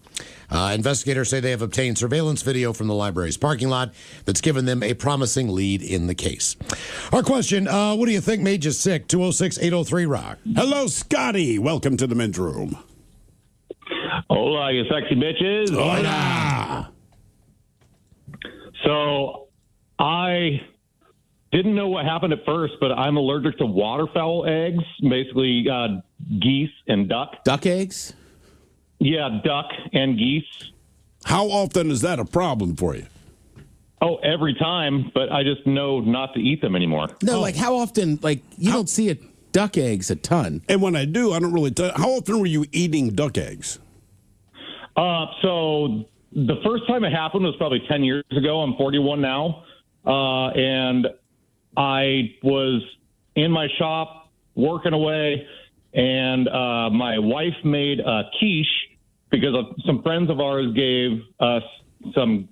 Investigators say they have obtained surveillance video from the library's parking lot that's given them a promising lead in the case. Our question, what do you think made you sick? 206-803-ROCK. Hello, Scotty. Welcome to the men's room. Hola, you sexy bitches. Hola. So I didn't know what happened at first, but I'm allergic to waterfowl eggs, basically geese and duck. Duck eggs? Yeah, duck and geese. How often is that a problem for you? Oh, every time, but I just know not to eat them anymore. No, like how often? Like you don't see duck eggs a ton. And when I do, I don't really how often were you eating duck eggs? So the first time it happened was probably 10 years ago. I'm 41 now. And I was in my shop working away, and my wife made a quiche because some friends of ours gave us some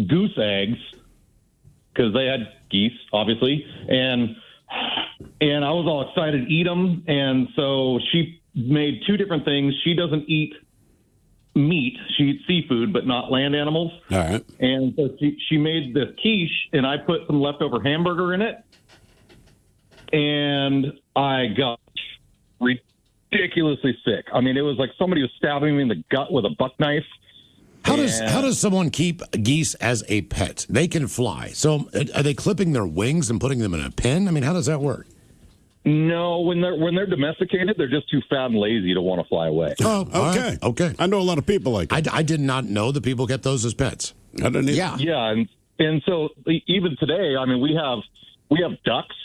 goose eggs because they had geese, obviously. And I was all excited to eat them. And so she made two different things. She doesn't eat meat. She eats seafood, but not land animals. All right. And so she made this quiche, and I put some leftover hamburger in it. And I got ridiculously sick. I mean, it was like somebody was stabbing me in the gut with a buck knife. How does someone keep geese as a pet? They can fly. So are they clipping their wings and putting them in a pen? I mean, how does that work? No, when they're domesticated, they're just too fat and lazy to want to fly away. Oh, okay. Right. Okay. I know a lot of people like that. I did not know that people kept those as pets. I didn't either. Yeah. Yeah, and so even today, I mean, we have ducks,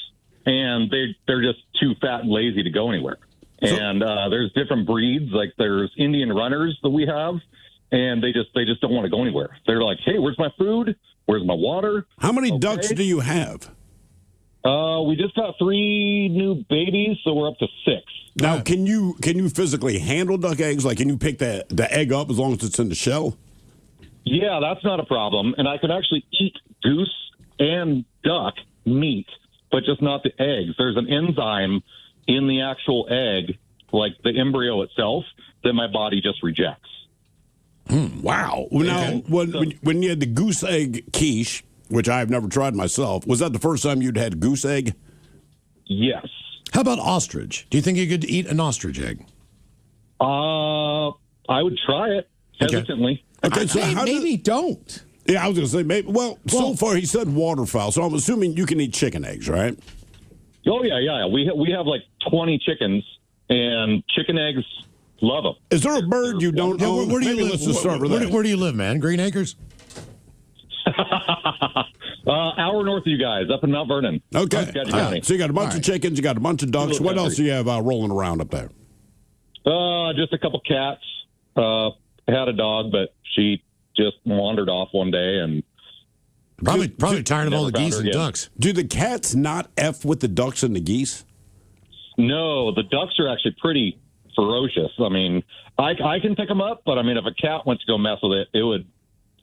and they're just too fat and lazy to go anywhere. And there's different breeds, like there's Indian runners that we have, and they just don't want to go anywhere. They're like, hey, where's my food? Where's my water? How many ducks do you have? We just got 3 new babies, so we're up to 6. Now, can you physically handle duck eggs? Like, can you pick the egg up as long as it's in the shell? Yeah, that's not a problem. And I can actually eat goose and duck meat, but just not the eggs. There's an enzyme in the actual egg, like the embryo itself, that my body just rejects. Wow. Well, now, when you had the goose egg quiche, which I've never tried myself, was that the first time you'd had goose egg? Yes. How about ostrich? Do you think you could eat an ostrich egg? I would try it hesitantly. Okay, so maybe don't. Yeah, I was going to say maybe. Well, so far he said waterfowl, so I'm assuming you can eat chicken eggs, right? Oh yeah. We have like 20 chickens, and chicken eggs, love them. Is there a bird you don't own? Where do you Maybe live? let's just start with that. Where do you live, man? Green Acres? Hour north of you guys, up in Mount Vernon. Okay. County. So you got a bunch of chickens, you got a bunch of ducks. What else do you have rolling around up there? Just a couple cats. I had a dog, but she just wandered off one day, and Probably tired of all the Never found geese her and again. ducks. Do the cats not F with the ducks and the geese? no, the ducks are actually pretty ferocious. I mean, I can pick them up, but I mean, if a cat went to go mess with it, it would.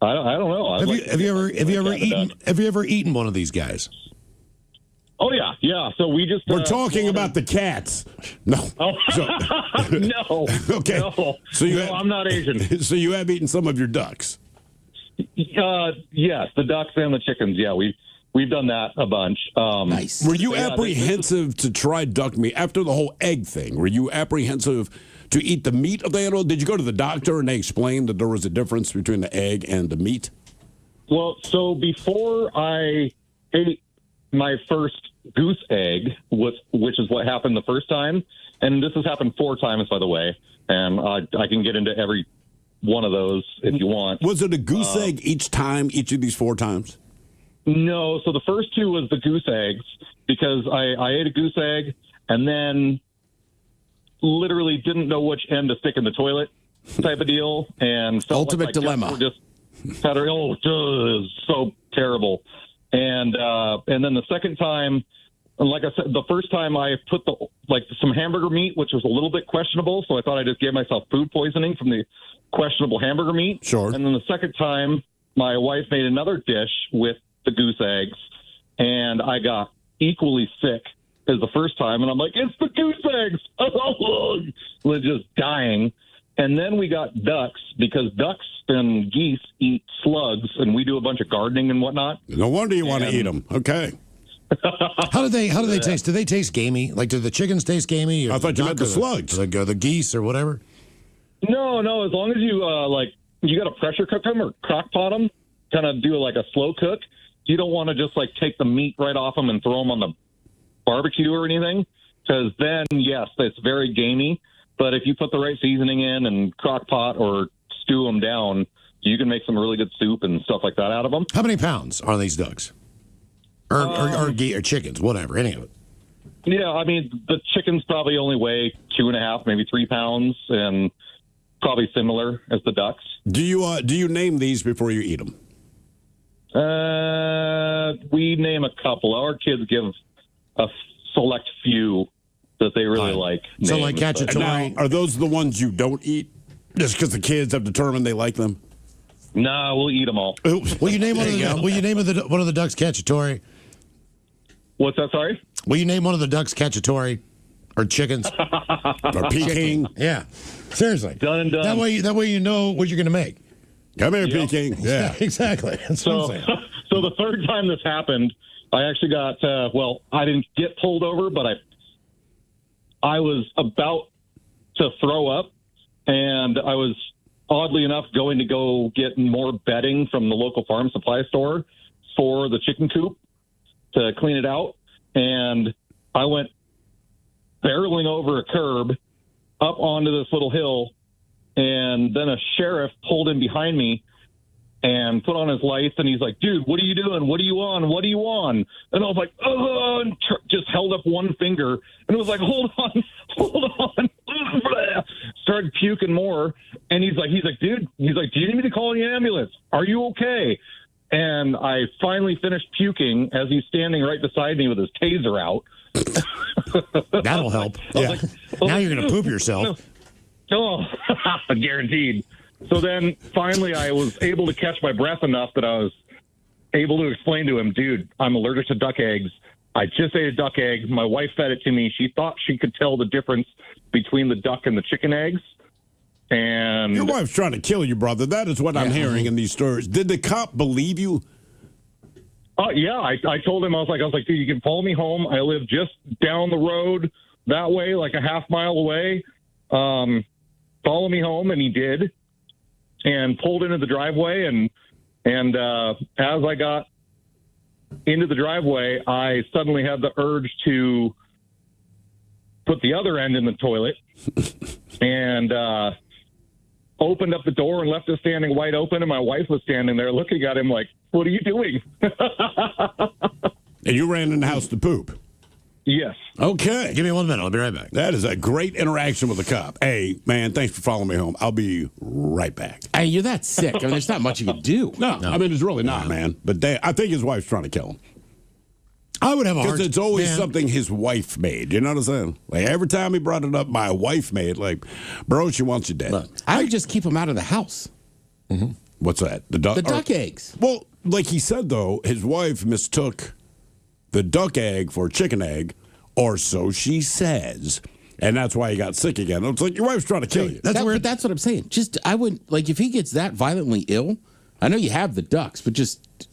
I don't know. Have you ever eaten one of these guys? Oh yeah. So we just We're talking about the cats. No. Oh, no. Okay. No. So I'm not Asian. So you have eaten some of your ducks. Yes, the ducks and the chickens. Yeah, we've done that a bunch. Nice. Were you apprehensive to try duck meat after the whole egg thing? Were you apprehensive to eat the meat of the animal? Did you go to the doctor and they explained that there was a difference between the egg and the meat? Well, so before I ate my first goose egg, which is what happened the first time, and this has happened 4 times, by the way, and I can get into every one of those if you want. Was it a goose egg each of these 4 times? No, so the first 2 was the goose eggs, because I ate a goose egg and then literally didn't know which end to stick in the toilet type of deal, and felt Ultimate like my dilemma. guts were just it was so terrible. And then the second time, like I said, the first time I put some hamburger meat, which was a little bit questionable, so I thought I just gave myself food poisoning from the questionable hamburger meat. Sure. And then the second time, my wife made another dish with the goose eggs, and I got equally sick as the first time. And I'm like, it's the goose eggs! Just dying. And then we got ducks, because ducks and geese eat slugs, and we do a bunch of gardening and whatnot. No wonder you want to eat them. Okay. How do they taste? Do they taste gamey? Like, do the chickens taste gamey? Or I thought you meant the slugs. The geese or whatever? No, as long as you, you got to pressure cook them or crock pot them, kind of do like a slow cook. You don't want to just, like, take the meat right off them and throw them on the barbecue or anything, because then, yes, it's very gamey. But if you put the right seasoning in and crock pot or stew them down, you can make some really good soup and stuff like that out of them. How many pounds are these ducks? Or chickens, whatever, any of it. Yeah, I mean, the chickens probably only weigh 2.5, maybe 3 pounds, and probably similar as the ducks. Do you name these before you eat them? We name a couple. Our kids give a select few that they really like. So, like cacciatore. Now, are those the ones you don't eat just because the kids have determined they like them? No, we'll eat them all. Will you name one of the ducks cacciatore? What's that? Sorry. Will you name one of the ducks cacciatore or chickens or Peking? Yeah, seriously. Done and done. That way you know what you're going to make. Come here, Peking. Yeah, exactly. That's what I'm saying. So the third time this happened, I actually got I didn't get pulled over, but I was about to throw up, and I was oddly enough going to go get more bedding from the local farm supply store for the chicken coop to clean it out, and I went barreling over a curb up onto this little hill, and then a sheriff pulled in behind me and put on his lights, and he's like, "Dude, what are you doing? What are you on? What are you on?" And I was like, "Oh," and just held up one finger, and it was like, "Hold on." Started puking more, and he's like, "Dude," he's like, "Do you need me to call the ambulance? Are you okay?" And I finally finished puking as he's standing right beside me with his taser out. That'll help. Yeah. Now you're going to poop yourself. Oh, guaranteed. So then finally I was able to catch my breath enough that I was able to explain to him, "Dude, I'm allergic to duck eggs. I just ate a duck egg. My wife fed it to me. She thought she could tell the difference between the duck and the chicken eggs." And your wife's trying to kill you, brother. That is what I'm hearing in these stories. Did the cop believe you? Yeah, I told him, I was like, "Dude, you can follow me home. I live just down the road that way, like a half mile away. Follow me home," and he did, and pulled into the driveway. And as I got into the driveway, I suddenly had the urge to put the other end in the toilet, and opened up the door and left it standing wide open. And my wife was standing there looking at him like, "What are you doing?" And you ran in the house to poop? Yes. Okay. Give me 1 minute. I'll be right back. That is a great interaction with the cop. Hey, man, thanks for following me home. I'll be right back. Hey, you're that sick. I mean, there's not much you can do. No. I mean, it's really not, man. But I think his wife's trying to kill him. I would have a hard time. Because it's always something his wife made. You know what I'm saying? Like, every time he brought it up, my wife made, like, bro, she wants you dead. Look, I would just keep him out of the house. Mm-hmm. What's that? The duck eggs. Well, like he said, though, his wife mistook the duck egg for a chicken egg, or so she says. And that's why he got sick again. It's like, your wife's trying to kill you. But that's what I'm saying. I wouldn't, like, if he gets that violently ill, I know you have the ducks, but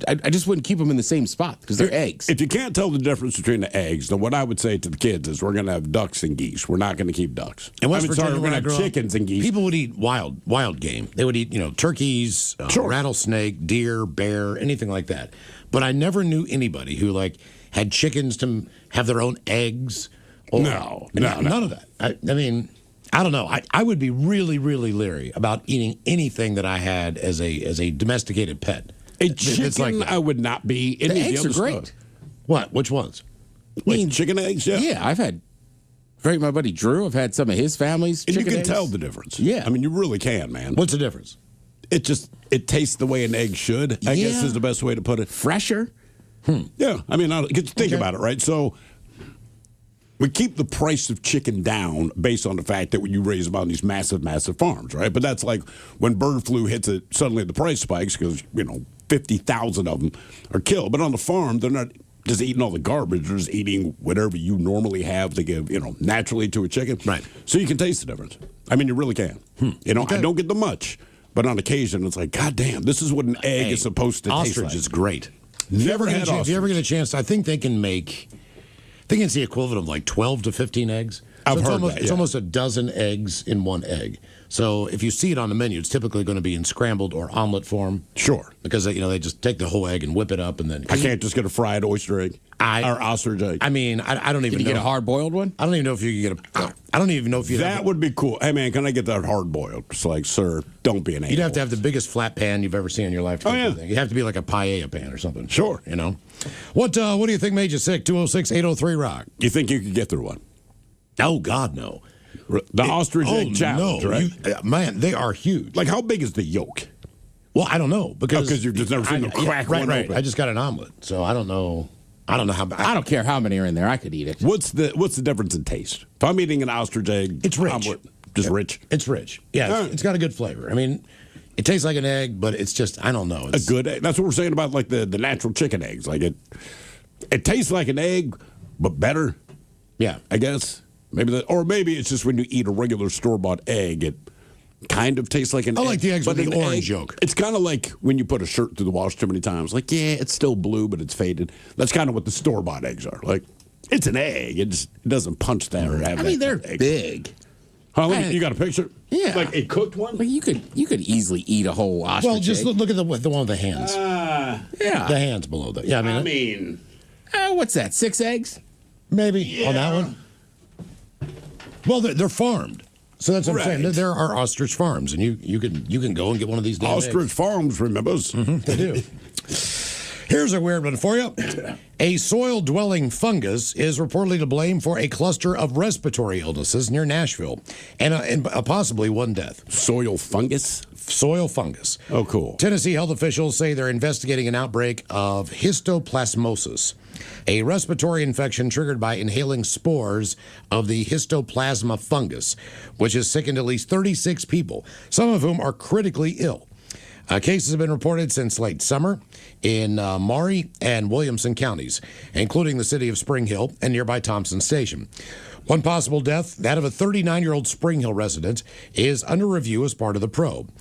I just wouldn't keep them in the same spot because they're eggs. If you can't tell the difference between the eggs, then what I would say to the kids is we're going to have ducks and geese. We're not going to keep ducks. And we're going to have chickens and geese. People would eat wild game. They would eat, turkeys, rattlesnake, deer, bear, anything like that. But I never knew anybody who, like, had chickens to have their own eggs. No. None of that. I mean, I don't know. I would be really, really leery about eating anything that I had as a domesticated pet. A chicken, I would not be. The eggs are great. Stuff. What? Which ones? Like chicken eggs? Yeah, I've had. My buddy Drew, I've had some of his family's and chicken you can eggs. tell the difference. Yeah. I mean, you really can, man. What's the difference? It tastes the way an egg should, I guess is the best way to put it. Fresher. Yeah. I mean, think about it, right? So we keep the price of chicken down based on the fact that you raise them on these massive, massive farms, right? But that's like when bird flu hits it, suddenly the price spikes because, 50,000 of them are killed. But on the farm, they're just eating all the garbage. They're just eating whatever you normally have to give, naturally to a chicken. Right. So you can taste the difference. I mean, you really can. I don't get the much, but on occasion, it's like, God damn, this is what an egg is supposed to taste like. Ostrich is great. Never had ostrich. If you ever get a chance, I think they can make, it's the equivalent of like 12 to 15 eggs. I've heard that, It's almost a dozen eggs in one egg. So if you see it on the menu, it's typically going to be in scrambled or omelet form. Sure. Because, they just take the whole egg and whip it up and then... I can't just get a fried oyster egg or ostrich egg. I mean, I don't even know. Can you get a hard-boiled one? I don't even know if you can get a... I don't even know if you... That would be cool. Hey, man, can I get that hard-boiled? It's like, sir, don't be an a-hole. You'd have to have the biggest flat pan you've ever seen in your life. To Oh, yeah. You'd have to be like a paella pan or something. Sure. What do you think made you sick? 206-803-ROCK. You think you could get through one? Oh, God, no. The ostrich egg challenge, no. right? Man, they are huge. Like, how big is the yolk? Well, I don't know because you've just never seen them crack one right. open. I just got an omelet, so I don't know. I don't know how. I don't care how many are in there. I could eat it. What's the difference in taste? If I'm eating an ostrich egg, It's rich. omelet, just rich. It's rich. Yeah, it's got a good flavor. I mean, it tastes like an egg, but it's just I don't know. A good egg. That's what we're saying about like the natural chicken eggs. Like it tastes like an egg, but better. Yeah, I guess maybe maybe it's just when you eat a regular store-bought egg, it kind of tastes like an egg. I like the eggs with but the an orange egg, yolk. It's kind of like when you put a shirt through the wash too many times. Like, yeah, it's still blue, but it's faded. That's kind of what the store-bought eggs are. Like, it's an egg. It doesn't punch that or have. I mean, they're egg. big. Huh, you got a picture? Yeah, like a cooked one. Like you could easily eat a whole ostrich. Well, just egg. look at the one with the hands. Yeah, the hands below that. Yeah, I mean, what's that? 6 eggs? Maybe on that one. Well, they're farmed. So that's what I'm saying. There are ostrich farms, and you can go and get one of these damn Ostrich eggs. Farms, remembers? They do. Here's a weird one for you. A soil-dwelling fungus is reportedly to blame for a cluster of respiratory illnesses near Nashville, and possibly one death. Soil fungus? Soil fungus. Oh, cool. Tennessee health officials say they're investigating an outbreak of histoplasmosis, a respiratory infection triggered by inhaling spores of the histoplasma fungus, which has sickened at least 36 people, some of whom are critically ill. Cases have been reported since late summer in Maury and Williamson counties, including the city of Spring Hill and nearby Thompson Station. One possible death, that of a 39-year-old Spring Hill resident, is under review as part of the probe.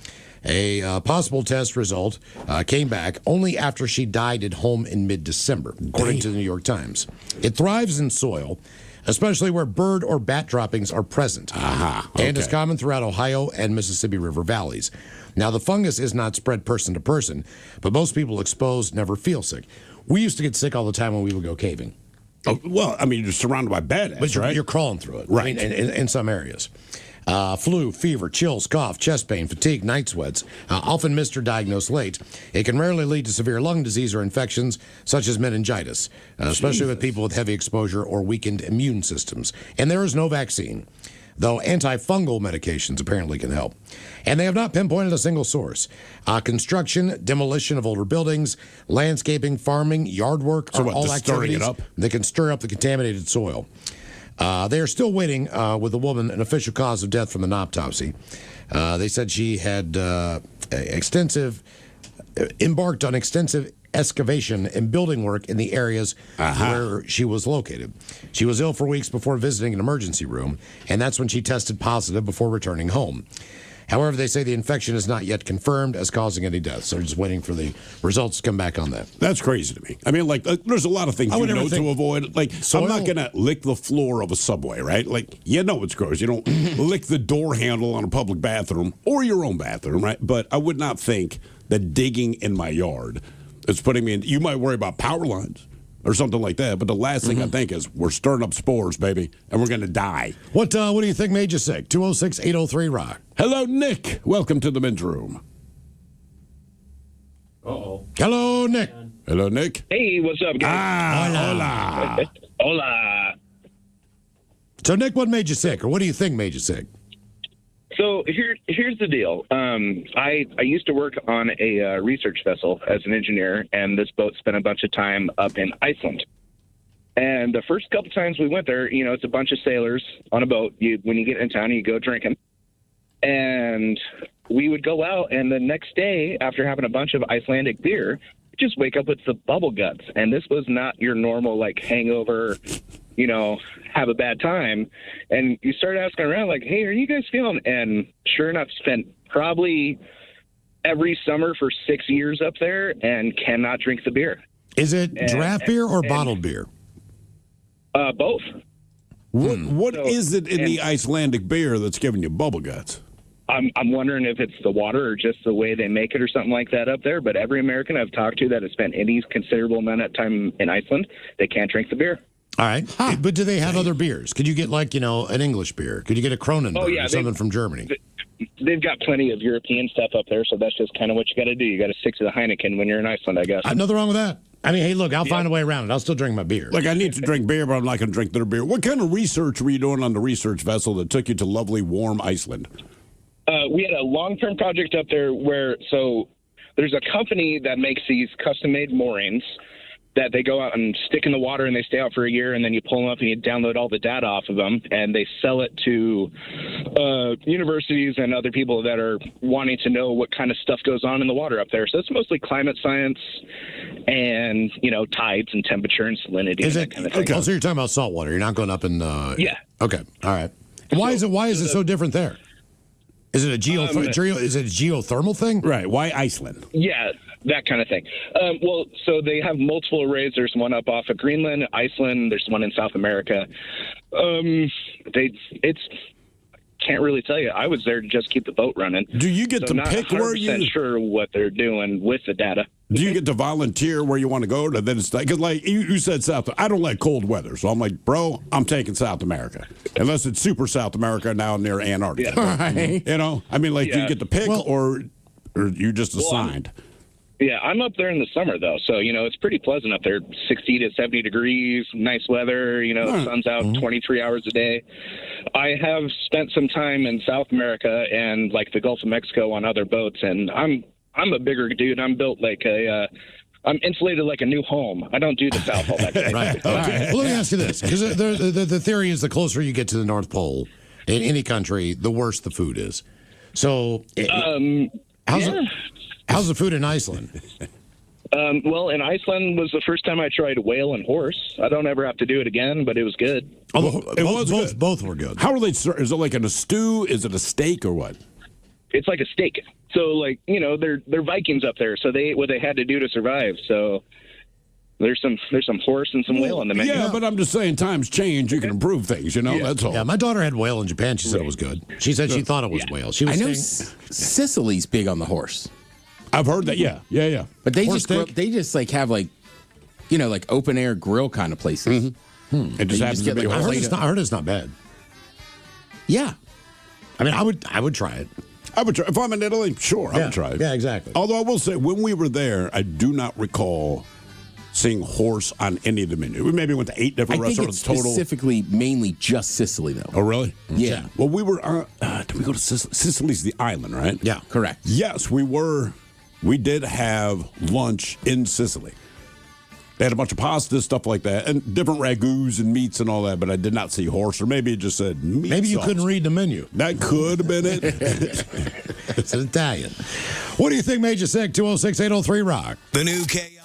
A possible test result came back only after she died at home in mid-December, according to the New York Times. It thrives in soil, especially where bird or bat droppings are present, and is common throughout Ohio and Mississippi River valleys. Now, the fungus is not spread person to person, but most people exposed never feel sick. We used to get sick all the time when we would go caving. Oh, well, I mean, you're surrounded by bad ants, But right? you're crawling through it, Right. I mean, in some areas. Flu, fever, chills, cough, chest pain, fatigue, night sweats, often missed or diagnosed late. It can rarely lead to severe lung disease or infections such as meningitis, especially with people with heavy exposure or weakened immune systems. And there is no vaccine, though antifungal medications apparently can help. And they have not pinpointed a single source. Construction, demolition of older buildings, landscaping, farming, yard work are all activities that can stir up the contaminated soil. They are still waiting with the woman an official cause of death from an autopsy. They said she had embarked on extensive excavation and building work in the areas where she was located. She was ill for weeks before visiting an emergency room, and that's when she tested positive before returning home. However, they say the infection is not yet confirmed as causing any deaths. They're just waiting for the results to come back on that. That's crazy to me. I mean, like, there's a lot of things you know to avoid. Like, soil? I'm not going to lick the floor of a subway, right? Like, you know it's gross. You don't lick the door handle on a public bathroom or your own bathroom, right? But I would not think that digging in my yard is putting me in. You might worry about power lines or something like that, but the last thing I think is we're stirring up spores, baby, and we're going to die. What do you think made you sick? 206-803-ROCK. Hello, Nick. Welcome to the men's room. Uh-oh. Hello, Nick. Hello, Nick. Hey, what's up, guys? Hola. Hola. So, Nick, what made you sick, or what do you think made you sick? So here's the deal. I used to work on a research vessel as an engineer, and this boat spent a bunch of time up in Iceland. And the first couple times we went there, you know, it's a bunch of sailors on a boat. When you get in town, you go drinking. And we would go out, and the next day, after having a bunch of Icelandic beer, just wake up with the bubble guts. And this was not your normal, like, hangover, you know, have a bad time. And you start asking around, like, hey, are you guys feeling? And sure enough, spent probably every summer for 6 years up there and cannot drink the beer. Is it draft beer or bottled beer? Both. What is it in the Icelandic beer that's giving you bubble guts? I'm wondering if it's the water or just the way they make it or something like that up there. But every American I've talked to that has spent any considerable amount of time in Iceland, they can't drink the beer. All right. But do they have other beers? Could you get, like, you know, an English beer? Could you get a Kronenberg or something from Germany? They've got plenty of European stuff up there, so that's just kind of what you got to do. You got to stick to the Heineken when you're in Iceland, I guess. Nothing wrong with that. I mean, hey, look, I'll find a way around it. I'll still drink my beer. Like, I need to drink beer, but I'm not going to drink their beer. What kind of research were you doing on the research vessel that took you to lovely, warm Iceland? We had a long-term project up there so there's a company that makes these custom-made moorings that they go out and stick in the water, and they stay out for a year, and then you pull them up and you download all the data off of them, and they sell it to universities and other people that are wanting to know what kind of stuff goes on in the water up there. So it's mostly climate science and, you know, tides and temperature and salinity and that kind of thing. Okay. Oh, so you're talking about salt water. You're not going up in... Yeah. Okay. All right. Why is it so different there? Is it a geothermal thing? Right. Why Iceland? Yeah, that kind of thing. Well, so they have multiple arrays. There's one up off of Greenland, Iceland. There's one in South America. Can't really tell you. I was there to just keep the boat running. Do you get to pick where you? Not 100% sure what they're doing with the data. Do you get to volunteer where you want to go? To then it's because, like you said, South. I don't like cold weather, so I'm like, bro, I'm taking South America, unless it's super South America now near Antarctica. Yeah. Right. You know, I mean, like, do you get to pick, or you just assigned? Yeah, I'm up there in the summer, though, so, you know, it's pretty pleasant up there, 60 to 70 degrees, nice weather, you know, the sun's out 23 hours a day. I have spent some time in South America and, like, the Gulf of Mexico on other boats, and I'm a bigger dude. I'm built like I'm insulated like a new home. I don't do the South all that good. Right. Okay. Well, let me ask you this, because the theory is the closer you get to the North Pole in any country, the worse the food is. So, how's the food in Iceland? Well, in Iceland was the first time I tried whale and horse. I don't ever have to do it again, but it was good. Both were good. How are they? Is it like in a stew? Is it a steak or what? It's like a steak. So, like, you know, they're Vikings up there, so they ate what they had to do to survive. So there's some horse and some whale on the menu. Yeah, but I'm just saying, times change. You can improve things. You know, that's all. Yeah, my daughter had whale in Japan. She said it was good. She said she thought it was whale. She was I know Sicily's big on the horse. I've heard that. Yeah. But they Horse just like have like, you know, like open air grill kind of places. It just happens to be. I heard it's not bad. Yeah. I mean, I would try it. I would try. If I'm in Italy, sure, I would try it. Yeah, exactly. Although I will say, when we were there, I do not recall seeing horse on any of the menu. We maybe went to 8 different I think restaurants it's total. specifically mainly just Sicily, though. Oh, really? Yeah. Well, we were. Did we go to Sicily? Sicily's the island, right? Yeah. Correct. Yes, we were. We did have lunch in Sicily. They had a bunch of pasta, stuff like that, and different ragouts and meats and all that, but I did not see horse, or maybe it just said meat. Maybe you sauce. couldn't read the menu. That could have been it. It's an Italian. What do you think made you sick? 206-803-ROCK. The new KI.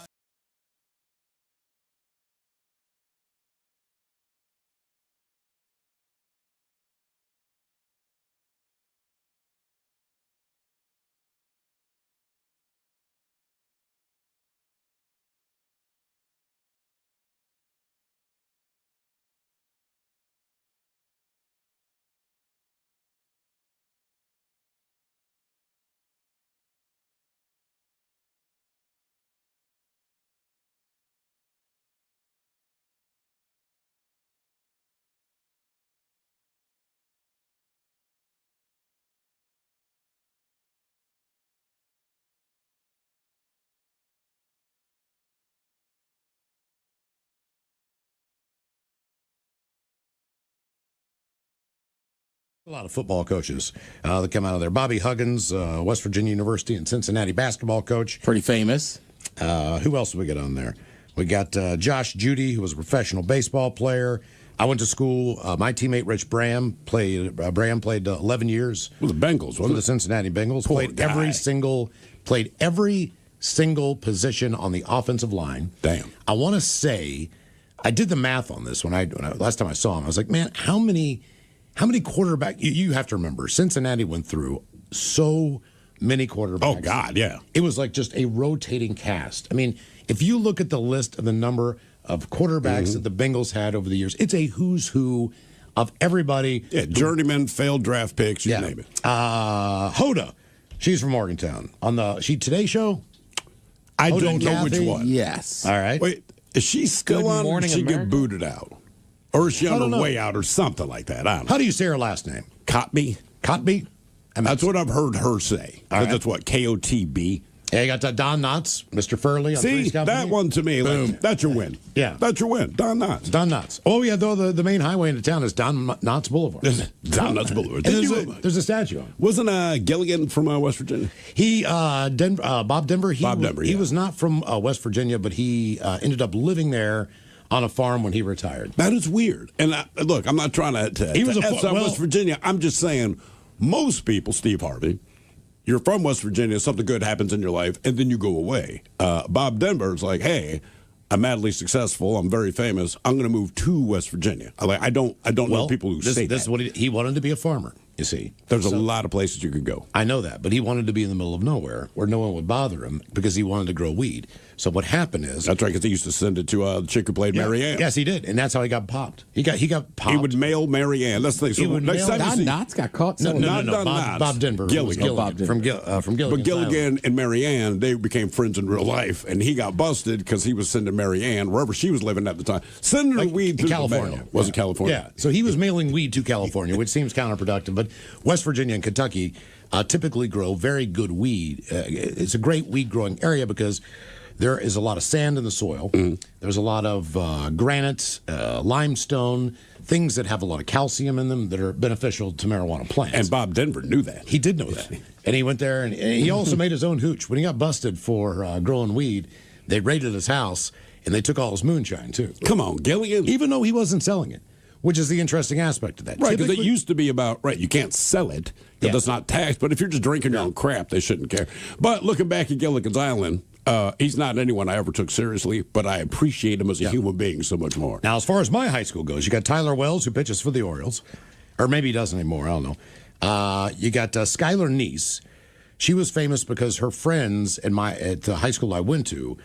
A lot of football coaches that come out of there. Bobby Huggins, West Virginia University and Cincinnati basketball coach. Pretty famous. Who else do we get on there? We got Josh Judy, who was a professional baseball player. I went to school. My teammate Rich Bram played 11 years With the Bengals, for wasn't the it? Cincinnati Bengals. Poor Played guy. every single position on the offensive line. Damn. I want to say, I did the math on this last time I saw him. I was like, man, how many quarterbacks? You have to remember, Cincinnati went through so many quarterbacks. Oh, God, yeah. It was like just a rotating cast. I mean, if you look at the list of the number of quarterbacks that the Bengals had over the years, it's a who's who of everybody. Yeah, journeyman, failed draft picks, you name it. Hoda, she's from Morgantown. On the Today Show? I Hoda don't and know which Kathy? one. Yes. All right. Wait, is she still Good on or Morning did she get America? booted out? Or is she on don't her know. way out or something like that? I don't know. How do you say her last name? Cotby? Cotby? That's what I've heard her say. All right. That's what, Kotb? Yeah, you got Don Knotts, Mr. Furley on See, Three's Company. that one to me, like, that's your win. Yeah. That's your win. Don Knotts. Don Knotts. Oh, yeah, though the main highway into town is Don Knotts Boulevard. Don Knotts Boulevard. And there's a statue on it. Wasn't Gilligan from West Virginia? Bob Denver. He was not from West Virginia, but he ended up living there on a farm when he retired. That is weird. And look, I'm not trying to He was West Virginia. I'm just saying, most people, Steve Harvey, you're from West Virginia, something good happens in your life, and then you go away. Bob Denver's like, hey, I'm madly successful. I'm very famous. I'm going to move to West Virginia. I don't know people who say this is that. what he wanted to be a farmer. You see, There's a lot of places you could go. I know that, but he wanted to be in the middle of nowhere where no one would bother him because he wanted to grow weed. So what happened is That's right, because he used to send it to the chick who played Mary Ann. Yes, he did, and that's how he got popped. He got popped. He would mail Mary Ann. That's the thing. He would next mail time you Don see- Knotts got caught. No, Not Don Bob, Knotts. Bob Denver. Gilligan. Gilligan. Bob Denver. From Gilligan. But Gilligan and Mary Ann, they became friends in real life, and he got busted because he was sending Mary Ann, wherever she was living at the time, sending her weed to California. the mail. Was it California? Yeah. So he was mailing weed to California, which seems counterproductive. But West Virginia and Kentucky typically grow very good weed. It's a great weed growing area because there is a lot of sand in the soil. There's a lot of granite, limestone, things that have a lot of calcium in them that are beneficial to marijuana plants. And Bob Denver knew that. He did know that. And he went there, and he also made his own hooch. When he got busted for growing weed, they raided his house, and they took all his moonshine, too. Come on, Gilligan. Even though he wasn't selling it, which is the interesting aspect of that. Right, because it Typically- used to be about, you can't sell it because that's not taxed. But if you're just drinking your own crap, they shouldn't care. But looking back at Gilligan's Island, he's not anyone I ever took seriously, but I appreciate him as a human being so much more. Now, as far as my high school goes, you got Tyler Wells, who pitches for the Orioles. Or maybe he doesn't anymore, I don't know. You got Skylar Neese. She was famous because her friends at the high school I went to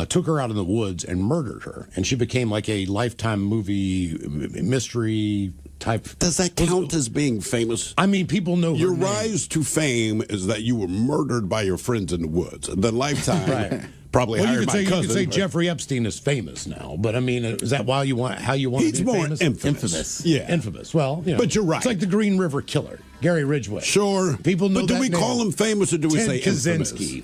took her out in the woods and murdered her. And she became like a Lifetime movie mystery type. Does that count as being famous? I mean, people know her Your name. rise to fame is that you were murdered by your friends in the woods. The Lifetime Right. probably Well, hired you my could cousin. say but Jeffrey Epstein is famous now, but I mean, is that how you want He's to be more famous? infamous. Yeah. Infamous. Well, But you're right. It's like the Green River Killer, Gary Ridgway. Sure. People know But do that we name. call him famous or do we Ted say infamous? Kaczynski.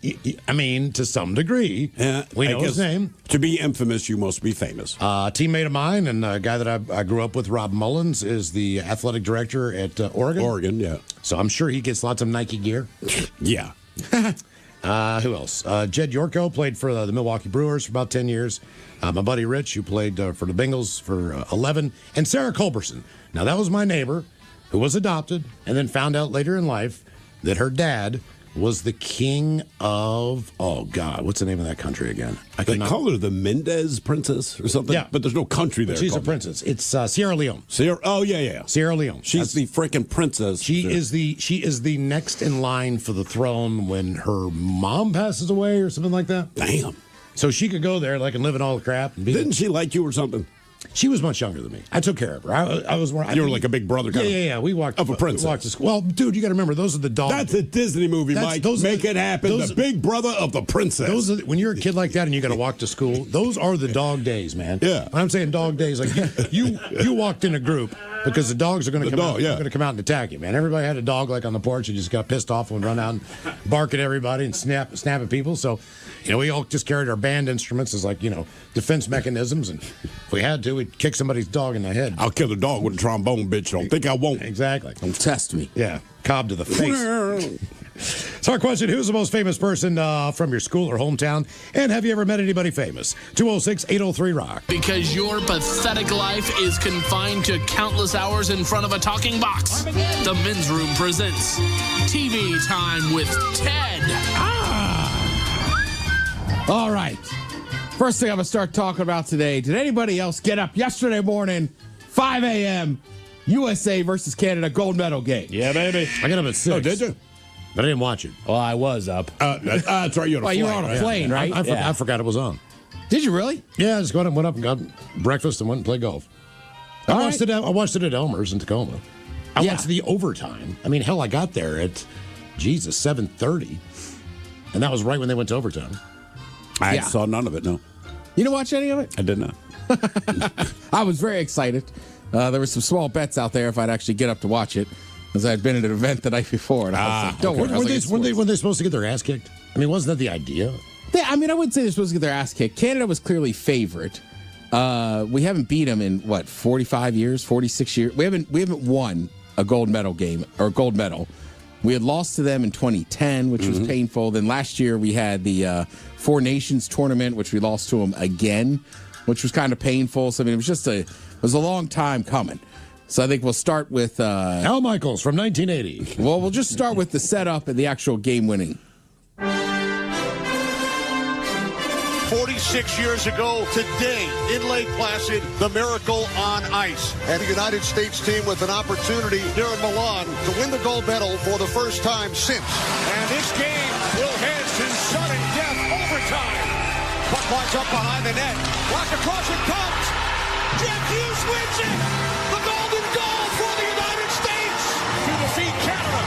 Yeah. I mean, to some degree, Yeah, we I know his guess name. To be infamous, you must be famous. A teammate of mine and a guy that I grew up with, Rob Mullins, is the athletic director at Oregon. Oregon, yeah. So I'm sure he gets lots of Nike gear. Yeah. Who else? Jed Yorko played for the Milwaukee Brewers for about 10 years. My buddy Rich, who played for the Bengals for 11. And Sarah Culberson. Now, that was my neighbor who was adopted and then found out later in life that her dad was the king of, oh, God, what's the name of that country again? They call her the Mendez Princess or something. Yeah. But there's no country there. She's a called princess. It's Sierra Leone. Oh, yeah. Sierra Leone. She's the freaking princess. She is the next in line for the throne when her mom passes away or something like that. Damn. So she could go there and live in all the crap. And Didn't she like you or something? She was much younger than me. I took care of her. I was more. You were like a big brother kind of. Yeah. We walked of a princess. We walked to school. Well, dude, you got to remember those are the dogs. That's a Disney movie, Mike. Make it happen. The big brother of the princess. Those are, when you're a kid like that and you got to walk to school, those are the dog days, man. Yeah. When I'm saying dog days, like you walked in a group because the dogs are going to come out. They're going to come out and attack you, man. Everybody had a dog like on the porch and just got pissed off and run out and bark at everybody and snap at people. So, we all just carried our band instruments as defense mechanisms, and if we had to, we'd kick somebody's dog in the head. I'll kill the dog with a trombone, bitch. Don't think I won't. Exactly. Don't test me. Yeah, cob to the face. So our question, who's the most famous person from your school or hometown? And have you ever met anybody famous? 206-803-ROCK. Because your pathetic life is confined to countless hours in front of a talking box. The Men's Room presents TV Time with Ted. All right. First thing I'm going to start talking about today. Did anybody else get up yesterday morning, 5 a.m., USA versus Canada gold medal game? Yeah, baby. I got up at 6. Oh, did you? But I didn't watch it. Well, I was up. That's right. You Well, you were on a plane, right? I forgot it was on. Did you really? Yeah, I just went up and got breakfast and went and played golf. I watched it at Elmer's in Tacoma. I watched the overtime. I mean, hell, I got there at, 7:30. And that was right when they went to overtime. I saw none of it, no. You didn't watch any of it? I did not. I was very excited. There were some small bets out there if I'd actually get up to watch it, because I'd been at an event the night before. And I was like, don't worry. Were they supposed to get their ass kicked? I mean, wasn't that the idea? I wouldn't say they're supposed to get their ass kicked. Canada was clearly favorite. We haven't beat them in, 45 years, 46 years? We haven't won a gold medal game, or a gold medal. We had lost to them in 2010, which was painful. Then last year we had the Four Nations tournament, which we lost to them again, which was kind of painful. So, it was a long time coming. So I think we'll start with... Al Michaels from 1980. Well, we'll just start with the setup and the actual game winning. 46 years ago today in Lake Placid, the miracle on ice. And the United States team with an opportunity here in Milan to win the gold medal for the first time since. And this game will head to sudden death overtime. Puck lines up behind the net. Blocked across it comes. Jack Hughes wins it. The golden goal for the United States to defeat Canada.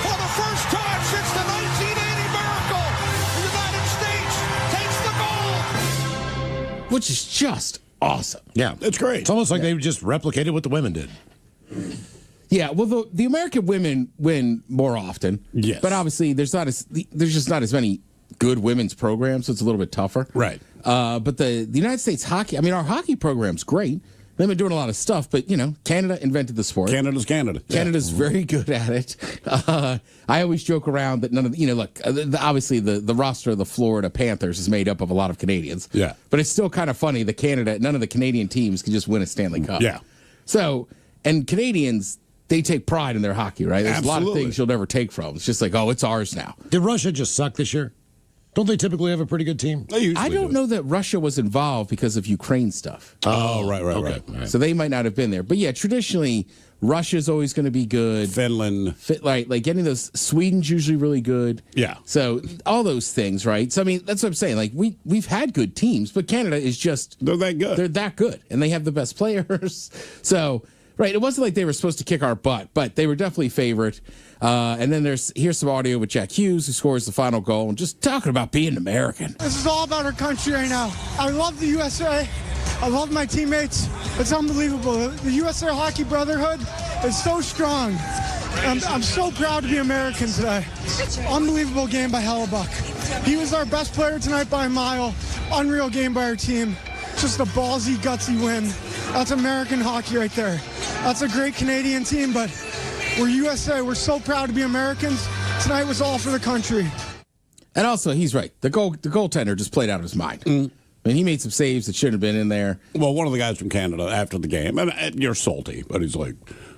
For the first time since the 1980 miracle, the United States takes the gold. Which is just awesome. Yeah. It's great. It's almost like they just replicated what the women did. Yeah, well, the American women win more often. Yes. But obviously, there's just not as many good women's programs, so it's a little bit tougher. Right. But the United States hockey, our hockey program's great. They've been doing a lot of stuff, but, Canada invented the sport. Canada's Canada. Canada's very good at it. I always joke around that none of obviously the roster of the Florida Panthers is made up of a lot of Canadians. Yeah. But it's still kind of funny that none of the Canadian teams can just win a Stanley Cup. Yeah. So, and Canadians, they take pride in their hockey, right? There's Absolutely. a lot of things you'll never take from. It's just like, oh, it's ours now. Did Russia just suck this year? Don't they typically have a pretty good team? I don't know that Russia was involved because of Ukraine stuff. Oh, right. So they might not have been there. But yeah, traditionally, Russia's always going to be good. Finland. Like getting those, Sweden's usually really good. Yeah. So all those things, right? So, that's what I'm saying. Like, we've had good teams, but Canada is just... They're that good. They're that good. And they have the best players. So... Right, it wasn't like they were supposed to kick our butt, but they were definitely favorite. And then here's some audio with Jack Hughes, who scores the final goal, and just talking about being American. This is all about our country right now. I love the USA. I love my teammates. It's unbelievable. The USA Hockey Brotherhood is so strong. I'm so proud to be American today. Unbelievable game by Hellebuck. He was our best player tonight by a mile. Unreal game by our team. Just a ballsy, gutsy win. That's American hockey right there. That's a great Canadian team, but we're USA. We're so proud to be Americans. Tonight was all for the country. And also, he's right. The goaltender just played out of his mind. He made some saves that shouldn't have been in there. Well, one of the guys from Canada after the game, and you're salty, but he's like,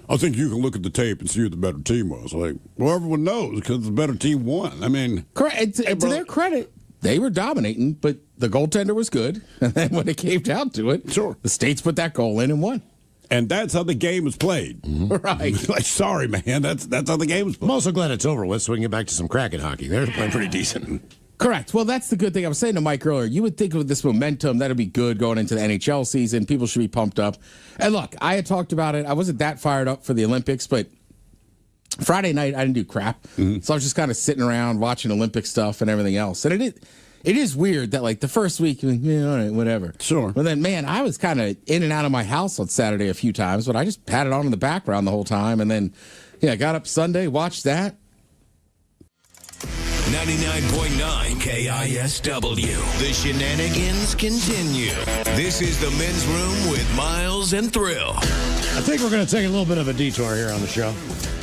I think you can look at the tape and see who the better team was. Like, well, everyone knows because the better team won. Correct. To their credit, they were dominating, but the goaltender was good. And then when it came down to it, sure, the States put that goal in and won. And that's how the game is played. Right. Like, sorry, man. That's how the game is played. I'm also glad it's over with so we can get back to some Kraken hockey. They're playing pretty decent. Correct. Well, that's the good thing. I was saying to Mike earlier, you would think with this momentum, that'd be good going into the NHL season. People should be pumped up. And look, I had talked about it. I wasn't that fired up for the Olympics, but Friday night, I didn't do crap. So I was just kind of sitting around watching Olympic stuff and everything else. And it is weird that, like, the first week, all right, whatever. Sure. But then, man, I was kind of in and out of my house on Saturday a few times, but I just had it on in the background the whole time. And then, I got up Sunday, watched that. 99.9 KISW. The shenanigans continue. This is the Men's Room with Miles and Thrill. I think we're going to take a little bit of a detour here on the show.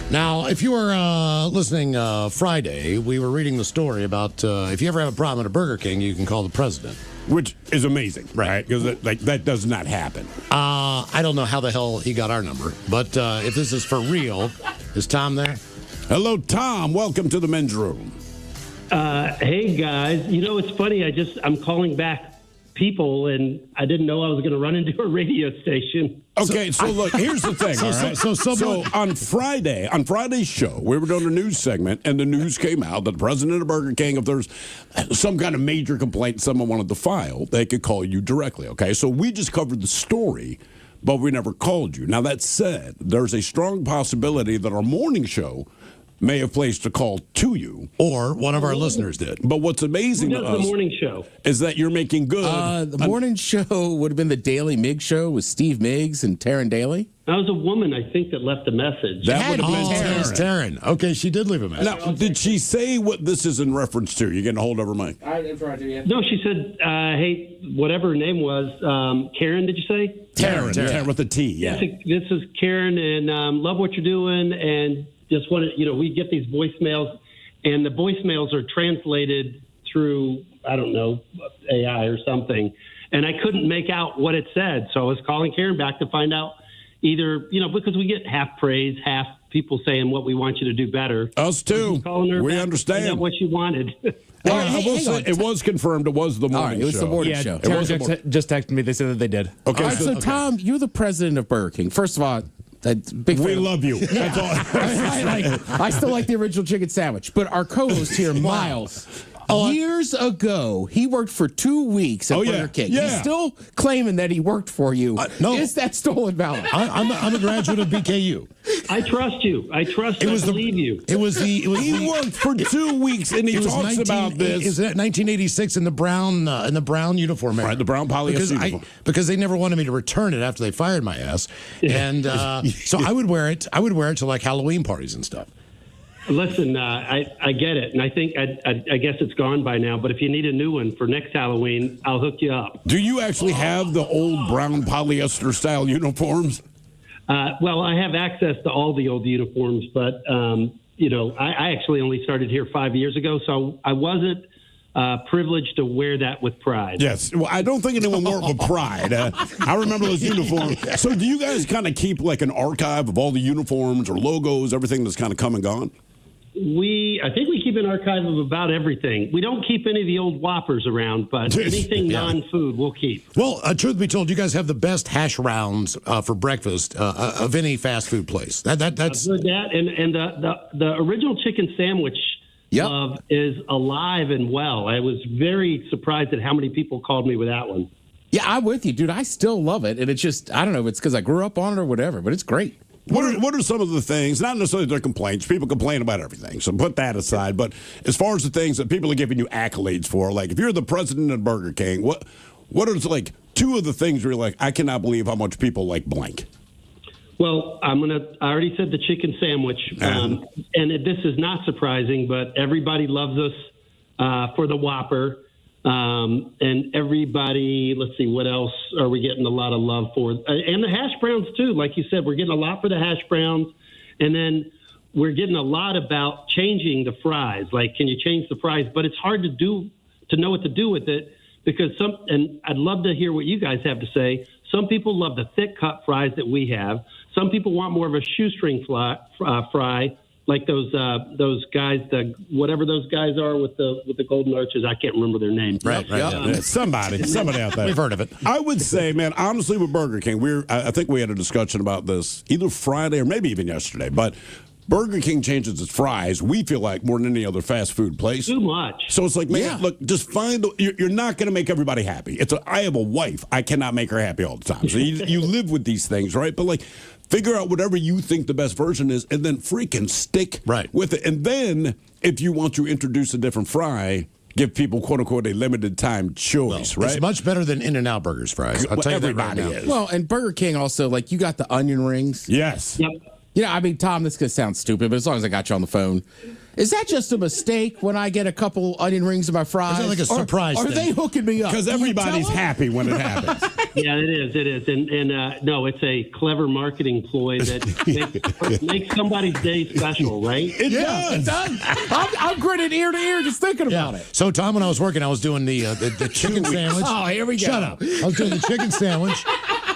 Now, if you were listening Friday, we were reading the story about if you ever have a problem at a Burger King, you can call the president. Which is amazing, right? Because that does not happen. I don't know how the hell he got our number, but if this is for real, is Tom there? Hello, Tom. Welcome to the Men's Room. Hey guys, it's funny. I'm calling back people, and I didn't know I was going to run into a radio station. Okay, so look, here's the thing. All right? So on Friday's show, we were doing a news segment, and the news came out that the president of Burger King, if there's some kind of major complaint someone wanted to file, they could call you directly. Okay, so we just covered the story, but we never called you. Now that said, there's a strong possibility that our morning show may have placed a call to you, or one of our listeners did. But what's amazing to us the morning show is that you're making good. The morning show would have been the Daily Mig show with Steve Miggs and Taryn Daly. That was a woman, I think, that left a message. That would have been Taryn. Okay, she did leave a message. Now, did she say what this is in reference to? You getting a hold of her, Mike? No, she said, hey, whatever her name was, Karen, did you say? Taryn with a T, yeah. This is Karen, and love what you're doing, and just want to, we get these voicemails, and the voicemails are translated through, I don't know, AI or something, and I couldn't make out what it said, so I was calling Karen back to find out either, because we get half praise, half people saying what we want you to do better. Us too. We understand what she wanted. I will say, it was confirmed. It was the morning show. It was the morning show. Taryn just texted me. They said that they did. Okay. All right, so Tom, you're the president of Burger King. First of all, big we love you. Yeah. That's all. I still like the original chicken sandwich. But our co-host here, Miles, years ago, he worked for 2 weeks at Burger King. Yeah. He's still claiming that he worked for you. No. Is that stolen valor? I'm a graduate of BKU. I trust you. I believe you. He worked for 2 weeks, and he talks about this. Is that 1986 in the brown uniform? Right, the brown polyester uniform. Because they never wanted me to return it after they fired my ass, and so I would wear it. I would wear it to like Halloween parties and stuff. Listen, I get it, and I think I guess it's gone by now. But if you need a new one for next Halloween, I'll hook you up. Do you actually have the old brown polyester style uniforms? Well, I have access to all the old uniforms, but I actually only started here 5 years ago, so I wasn't privileged to wear that with pride. Yes. Well, I don't think anyone wore it with pride. I remember those uniforms. So do you guys kind of keep like an archive of all the uniforms or logos, everything that's kind of come and gone? I think we keep an archive of about everything. We don't keep any of the old Whoppers around, but anything non-food we'll keep. Well, truth be told, you guys have the best hash rounds for breakfast of any fast food place. That's I've heard that, and the original chicken sandwich love is alive and well. I was very surprised at how many people called me with that one. Yeah, I'm with you, dude. I still love it, and it's just, I don't know if it's because I grew up on it or whatever, but it's great. What are some of the things, not necessarily their complaints, people complain about everything, so put that aside, but as far as the things that people are giving you accolades for, like if you're the president of Burger King, what are like two of the things where you're like, I cannot believe how much people like blank? Well, I already said the chicken sandwich, and this is not surprising, but everybody loves us for the Whopper. And everybody, let's see, what else are we getting a lot of love for? And the hash browns, too. Like you said, we're getting a lot for the hash browns. And then we're getting a lot about changing the fries. Like, can you change the fries? But it's hard to know what to do with it because and I'd love to hear what you guys have to say. Some people love the thick cut fries that we have. Some people want more of a shoestring fry. Like those guys, whatever those guys are with the golden arches, I can't remember their name. Right. Somebody out there. We've heard of it. I would say, man, honestly, with Burger King, I think we had a discussion about this either Friday or maybe even yesterday, but Burger King changes its fries, we feel like, more than any other fast food place. Too much. So it's like, man, look, just you're not going to make everybody happy. I have a wife. I cannot make her happy all the time. So you live with these things, right? But like, figure out whatever you think the best version is and then freaking stick with it. And then if you want to introduce a different fry, give people, quote unquote, a limited time choice, right? It's much better than In-N-Out Burger's fries. I'll tell you that right now. Well, and Burger King also, like, you got the onion rings. Yes. Yep. I mean, Tom, this could sound stupid, but as long as I got you on the phone, is that just a mistake when I get a couple onion rings in my fries? Is that like a surprise Are thing? they hooking me up? Because everybody's happy when it happens. Yeah, it is. And no, it's a clever marketing ploy that makes somebody's day special, right? It does. I'm grinning ear to ear just thinking about it. So, Tom, when I was working, I was doing the chicken sandwich. Oh, here we go. Shut up. I was doing the chicken sandwich.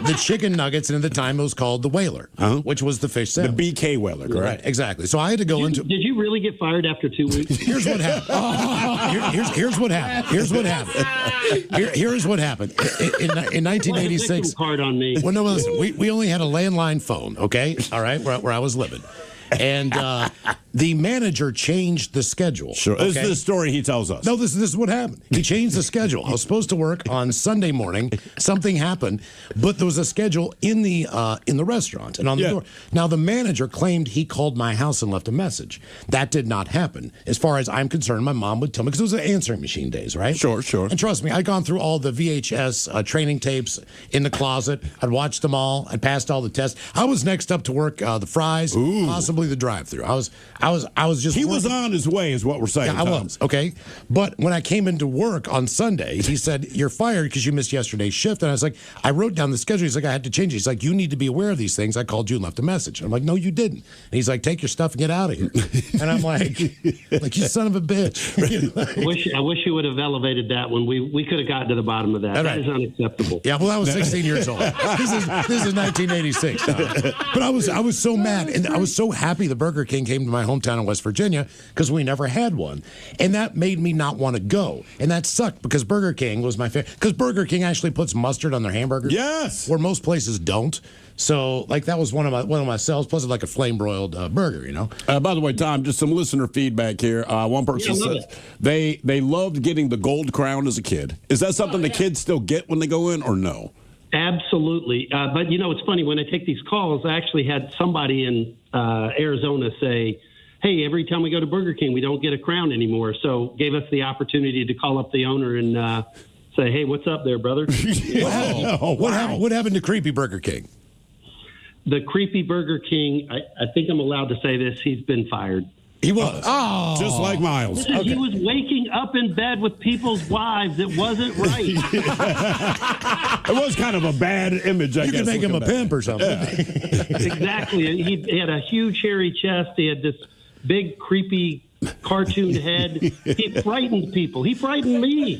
the chicken nuggets, and at the time it was called the Whaler, which was the fish sandwich. The BK Whaler, correct? Right, exactly. So I had to go into. Did you really get fired after 2 weeks? Here's what happened. Here's what happened. Here's what happened. Here's what happened. In 1986. Card on me. Well, no, listen. We only had a landline phone. Okay, all right, where I was living. And the manager changed the schedule. Sure. Okay? This is the story he tells us. No, this is what happened. He changed the schedule. I was supposed to work on Sunday morning. Something happened, but there was a schedule in the restaurant and on the door. Now, the manager claimed he called my house and left a message. That did not happen. As far as I'm concerned, my mom would tell me, because it was the answering machine days, right? Sure. And trust me, I'd gone through all the VHS training tapes in the closet. I'd watched them all. I'd passed all the tests. I was next up to work the fries, possibly the drive-through. I was just. He was on his way, is what we're saying. Yeah, I was. Okay, but when I came into work on Sunday, he said, "You're fired because you missed yesterday's shift." And I was like, "I wrote down the schedule." He's like, "I had to change it." He's like, "You need to be aware of these things. I called you and left a message." I'm like, "No, you didn't." And he's like, "Take your stuff and get out of here." And I'm like, "You son of a bitch." I wish you would have elevated that one. We could have gotten to the bottom of that. That is unacceptable. Yeah, well, I was 16 years old. This is 1986. But I was so mad, and I was so happy the Burger King came to my hometown in West Virginia because we never had one, and that made me not want to go, and that sucked because Burger King was my favorite. Because Burger King actually puts mustard on their hamburgers. Yes, where most places don't. So, like, that was one of my sales. Plus, it's like a flame broiled burger, you know. By the way, Tom, just some listener feedback here. One person says they loved getting the gold crown as a kid. Is that something the kids still get when they go in, or no? Absolutely. But, it's funny. When I take these calls, I actually had somebody in Arizona say, "Hey, every time we go to Burger King, we don't get a crown anymore." So gave us the opportunity to call up the owner and say, "Hey, what's up there, brother?" What happened to Creepy Burger King? The Creepy Burger King, I think I'm allowed to say this, he's been fired. He was. Oh, just like Miles. Listen, okay. He was waking up in bed with people's wives. It wasn't right. It was kind of a bad image, I guess. You could make him a pimp or something. Yeah. Exactly. He had a huge hairy chest. He had this big, creepy cartoon head. He frightened people. He frightened me.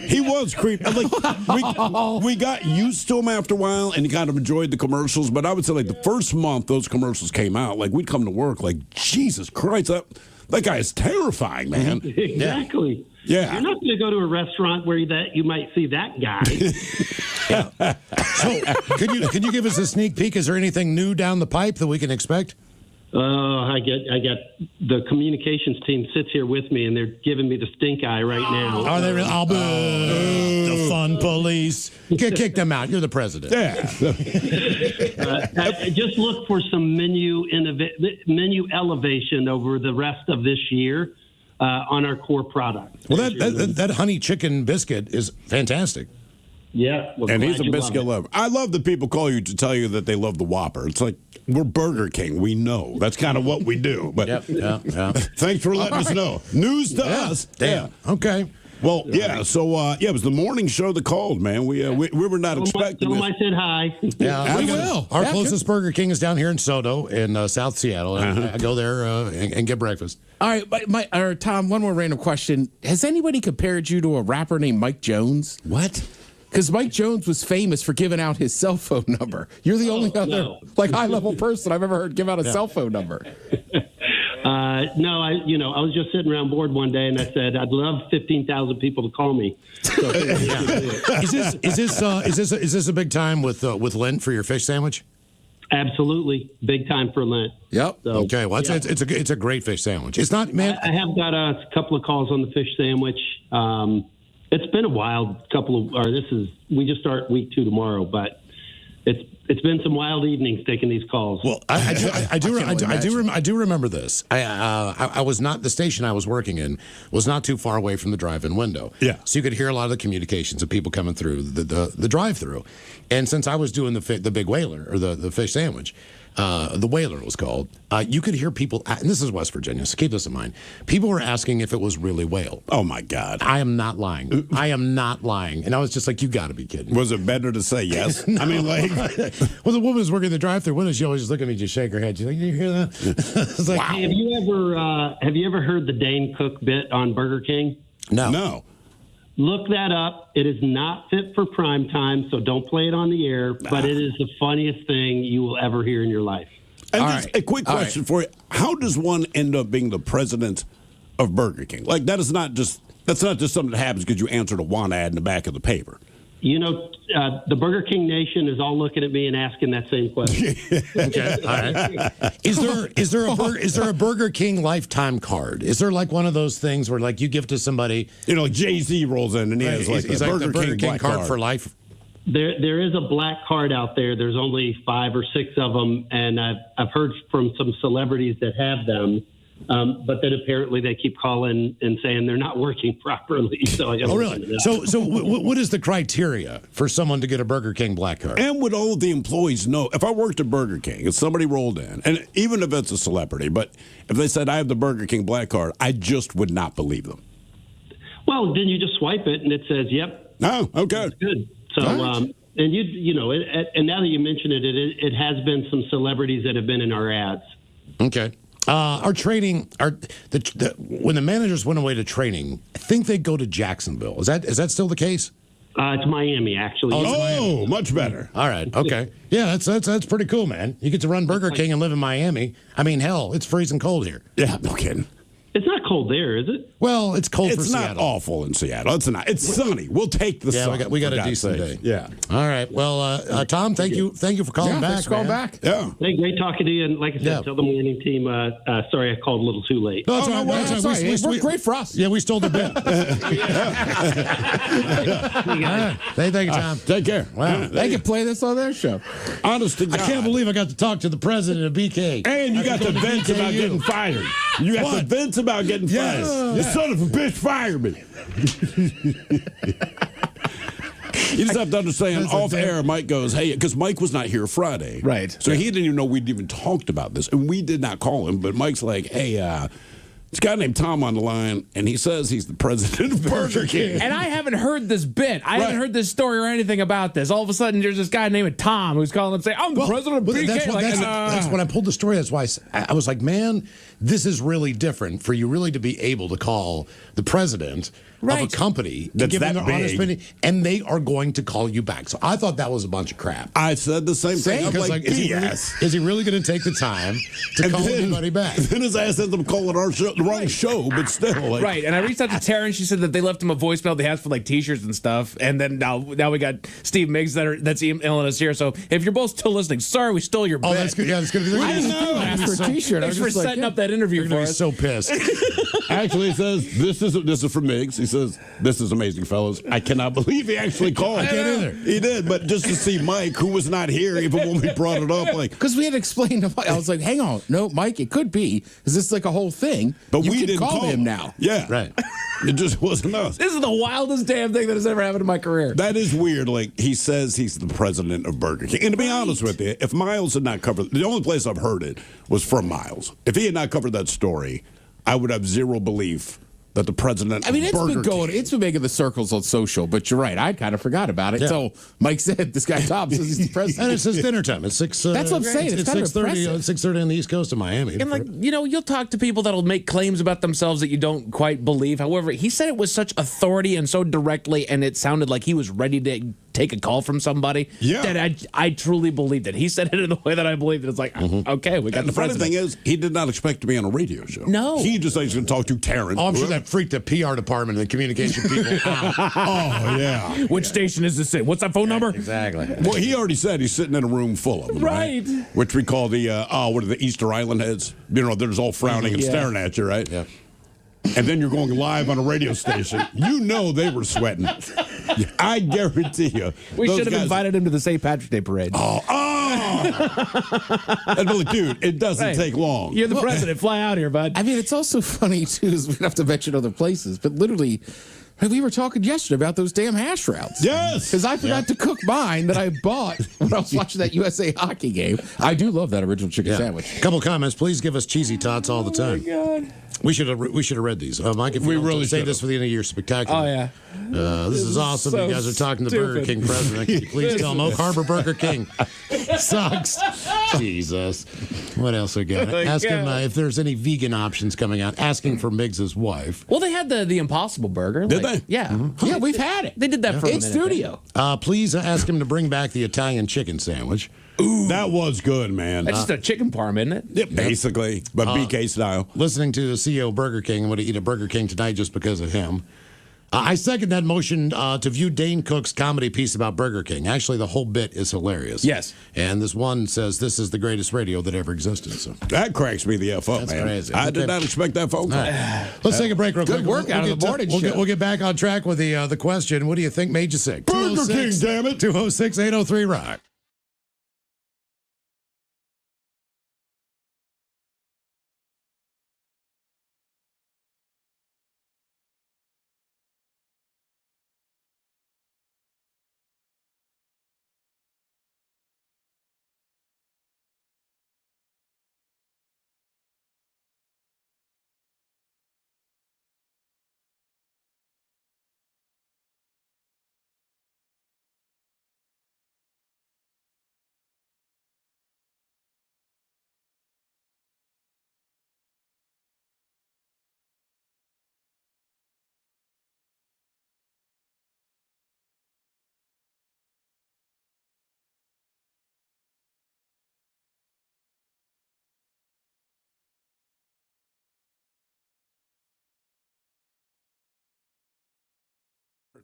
He was creepy. Like, we got used to him after a while and kind of enjoyed the commercials. But I would say, like, the first month those commercials came out, like, we'd come to work like, Jesus Christ, that guy is terrifying, man. Exactly. Yeah. You're not going to go to a restaurant where you might see that guy. So, could you give us a sneak peek? Is there anything new down the pipe that we can expect? I got the communications team sits here with me, and they're giving me the stink eye right now. Are they really? The fun police. Kick them out. You're the president. Yeah. Just look for some menu elevation over the rest of this year on our core product. Well, that honey chicken biscuit is fantastic. Yeah. Well, and he's a biscuit lover. I love that people call you to tell you that they love the Whopper. It's like, we're Burger King. We know. That's kind of what we do. But yeah. Thanks for letting us know. News to us. Damn. Yeah. Okay. Well, yeah. So, it was the morning show that called, man. We were not expecting this. I said hi. Yeah, we will. Our closest Burger King is down here in Soto in South Seattle. And I go there and get breakfast. All right, Tom, one more random question. Has anybody compared you to a rapper named Mike Jones? What? Because Mike Jones was famous for giving out his cell phone number. You're the only other high-level person I've ever heard give out a cell phone number. No, I was just sitting around bored one day, and I said, I'd love 15,000 people to call me. So, Is this a big time with Lent for your fish sandwich? Absolutely, big time for Lent. Yep. So, okay. Well, it's a great fish sandwich. It's not, man. I have got a couple of calls on the fish sandwich. It's been a wild we just start week 2 tomorrow, but it's been some wild evenings taking these calls. Well, I do remember this. I was not, the station I was working in was not too far away from the drive-in window. Yeah. So you could hear a lot of the communications of people coming through the drive-through. And since I was doing the big whaler or the fish sandwich, the Whaler was called. You could hear people, and this is West Virginia, so keep this in mind. People were asking if it was really whale. Oh my God! I am not lying. I am not lying. And I was just like, you got to be kidding. Was it better to say yes? No. I mean, like, well, the woman was working the drive-through window. She always just look at me, just shake her head. She's like, "Did you hear that?" It's like, wow. Hey, have you ever heard the Dane Cook bit on Burger King? No. Look that up. It is not fit for prime time, so don't play it on the air. But it is the funniest thing you will ever hear in your life. And just a quick question for you: how does one end up being the president of Burger King? Like that's not just something that happens because you answered a want ad in the back of the paper. You know, the Burger King Nation is all looking at me and asking that same question. Okay, all right. Is there a Burger King lifetime card? Is there like one of those things where like you give to somebody? Like Jay-Z rolls in and he has like he's a like the Burger King card for life. There is a black card out there. There's only 5 or 6 of them, and I've heard from some celebrities that have them. But then apparently they keep calling and saying they're not working properly. So I really? So what is the criteria for someone to get a Burger King black card? And would all of the employees know? If I worked at Burger King and somebody rolled in, and even if it's a celebrity, but if they said I have the Burger King black card, I just would not believe them. Well, then you just swipe it and it says, "Yep." Oh, okay. That's good. So, and you know, and now that you mention it, it has been some celebrities that have been in our ads. Okay. Our training, when the managers went away to training, I think they go to Jacksonville. Is that still the case? It's Miami, actually. Oh, much better. All right. Okay. Yeah, that's pretty cool, man. You get to run Burger King and live in Miami. I mean, hell, it's freezing cold here. Yeah, no kidding. It's not cold there, is it? Well, it's cold for Seattle. It's not awful in Seattle. It's not. It's sunny. We'll take the sun. Yeah, we got a decent day. Yeah. All right. Well, Tom, thank you for calling back. Thanks for calling back. Yeah. Hey, great talking to you. And like I said, tell the morning team, sorry I called a little too late. No, that's all right. It worked great for us. Yeah, we stole the bit. Thank you, Tom. Take care. Wow. They can play this on their show. Honest to God. I can't believe I got to talk to the president of BK. And you got the vents about getting fired. You got the vents about getting fired. You son of a bitch, fire me. You just have to understand, off air, Mike goes, hey, because Mike was not here Friday. Right. So he didn't even know we'd even talked about this. And we did not call him, but Mike's like, hey, there's a guy named Tom on the line, and he says he's the president of Burger King. And I haven't heard this bit. I haven't heard this story or anything about this. All of a sudden, there's this guy named Tom who's calling and saying, I'm the president of BK. That's when I pulled the story. That's why I was like, man, this is really different for you really to be able to call the president of a company that's give them that their honest big, opinion, and they are going to call you back. So I thought that was a bunch of crap. I said the same thing. I'm like, is he really going to take the time to call anybody back? Then his ass ends up calling our show the wrong show, but still. Like, right, and I reached out to Tara, and she said that they left him a voicemail they asked for like T-shirts and stuff, and then now we got Steve Miggs that's emailing us here. So if you're both still listening, sorry we stole your bit. Oh, that's good. Yeah, that's good. I didn't know. Asked for a T-shirt. Thanks for setting up that interview for us. So pissed. Actually, he says, this is from Miggs. He says, this is amazing, fellas. I cannot believe he actually called. I can't either. He did, but just to see Mike, who was not here, even when we brought it up, like. Because we had explained to Mike. I was like, hang on. No, Mike, it could be. Is this like a whole thing? But you we can didn't call him now. Yeah. Right. It just wasn't us. This is the wildest damn thing that has ever happened in my career. That is weird. Like, he says he's the president of Burger King. And to be honest with you, if Miles had not covered, the only place I've heard it was from Miles. If he had not covered that story, I would have zero belief that the president. I mean, of it's Burger been going. King, It's been making the circles on social. But you're right. I kind of forgot about it until Mike said this guy Tom says he's the president. And it's his dinner time. It's 6. That's what I'm saying. It's kind of 6:30 on the East Coast of Miami. And you'll talk to people that'll make claims about themselves that you don't quite believe. However, he said it with such authority and so directly, and it sounded like he was ready to take a call from somebody. Yeah. That I truly believed it. He said it in the way that I believed it. It's like, okay, we got and the funny thing is, he did not expect to be on a radio show. No. He just thought he was going to talk to Taryn. Oh, I'm sure that freaked the PR department and the communication people out. Oh, yeah. Which station is this in? What's that phone number? Exactly. Well, he already said he's sitting in a room full of them, right? Which we call the, what are the Easter Island heads? You know, they're just all frowning and staring at you, right? Yeah. And then you're going live on a radio station. You know they were sweating. I guarantee you. We should have invited him to the St. Patrick's Day parade. And like, dude, it doesn't take long. You're the president. Fly out here, bud. I mean, it's also funny, too, is we don't have to mention other places, but literally, we were talking yesterday about those damn hash browns. Yes. Because I forgot to cook mine that I bought when I was watching that USA hockey game. I do love that original chicken sandwich. A couple comments. Please give us cheesy tots all the time. Oh, my God. We should have read these. Mike, if we don't really say should've. this for the end of your spectacular. Oh, yeah. This is awesome. so you guys are talking to the Burger stupid. King president. Can you please tell him Oak Harbor Burger King sucks? Jesus. What else we got? Ask him if there's any vegan options coming out. Asking for Miggs's wife. Well, they had the Impossible Burger. Did they? Yeah. Mm-hmm. Yeah, we've had it. They did that for a in minute. studio. Please ask him to bring back the Italian chicken sandwich. Ooh, that was good, man. That's just a chicken parm, isn't it? Yeah, basically, but BK style. Listening to the CEO of Burger King, I'm going to eat a Burger King tonight just because of him. I second that motion to view Dane Cook's comedy piece about Burger King. Actually, the whole bit is hilarious. Yes. And this one says this is the greatest radio that ever existed. So that cracks me the F up, That's man. crazy. I did not expect that phone call. Let's take a break real quick. Good work out of the morning show. We'll get back on track with the question. What do you think made you sick? Burger King, damn it. 206-803-ROCK.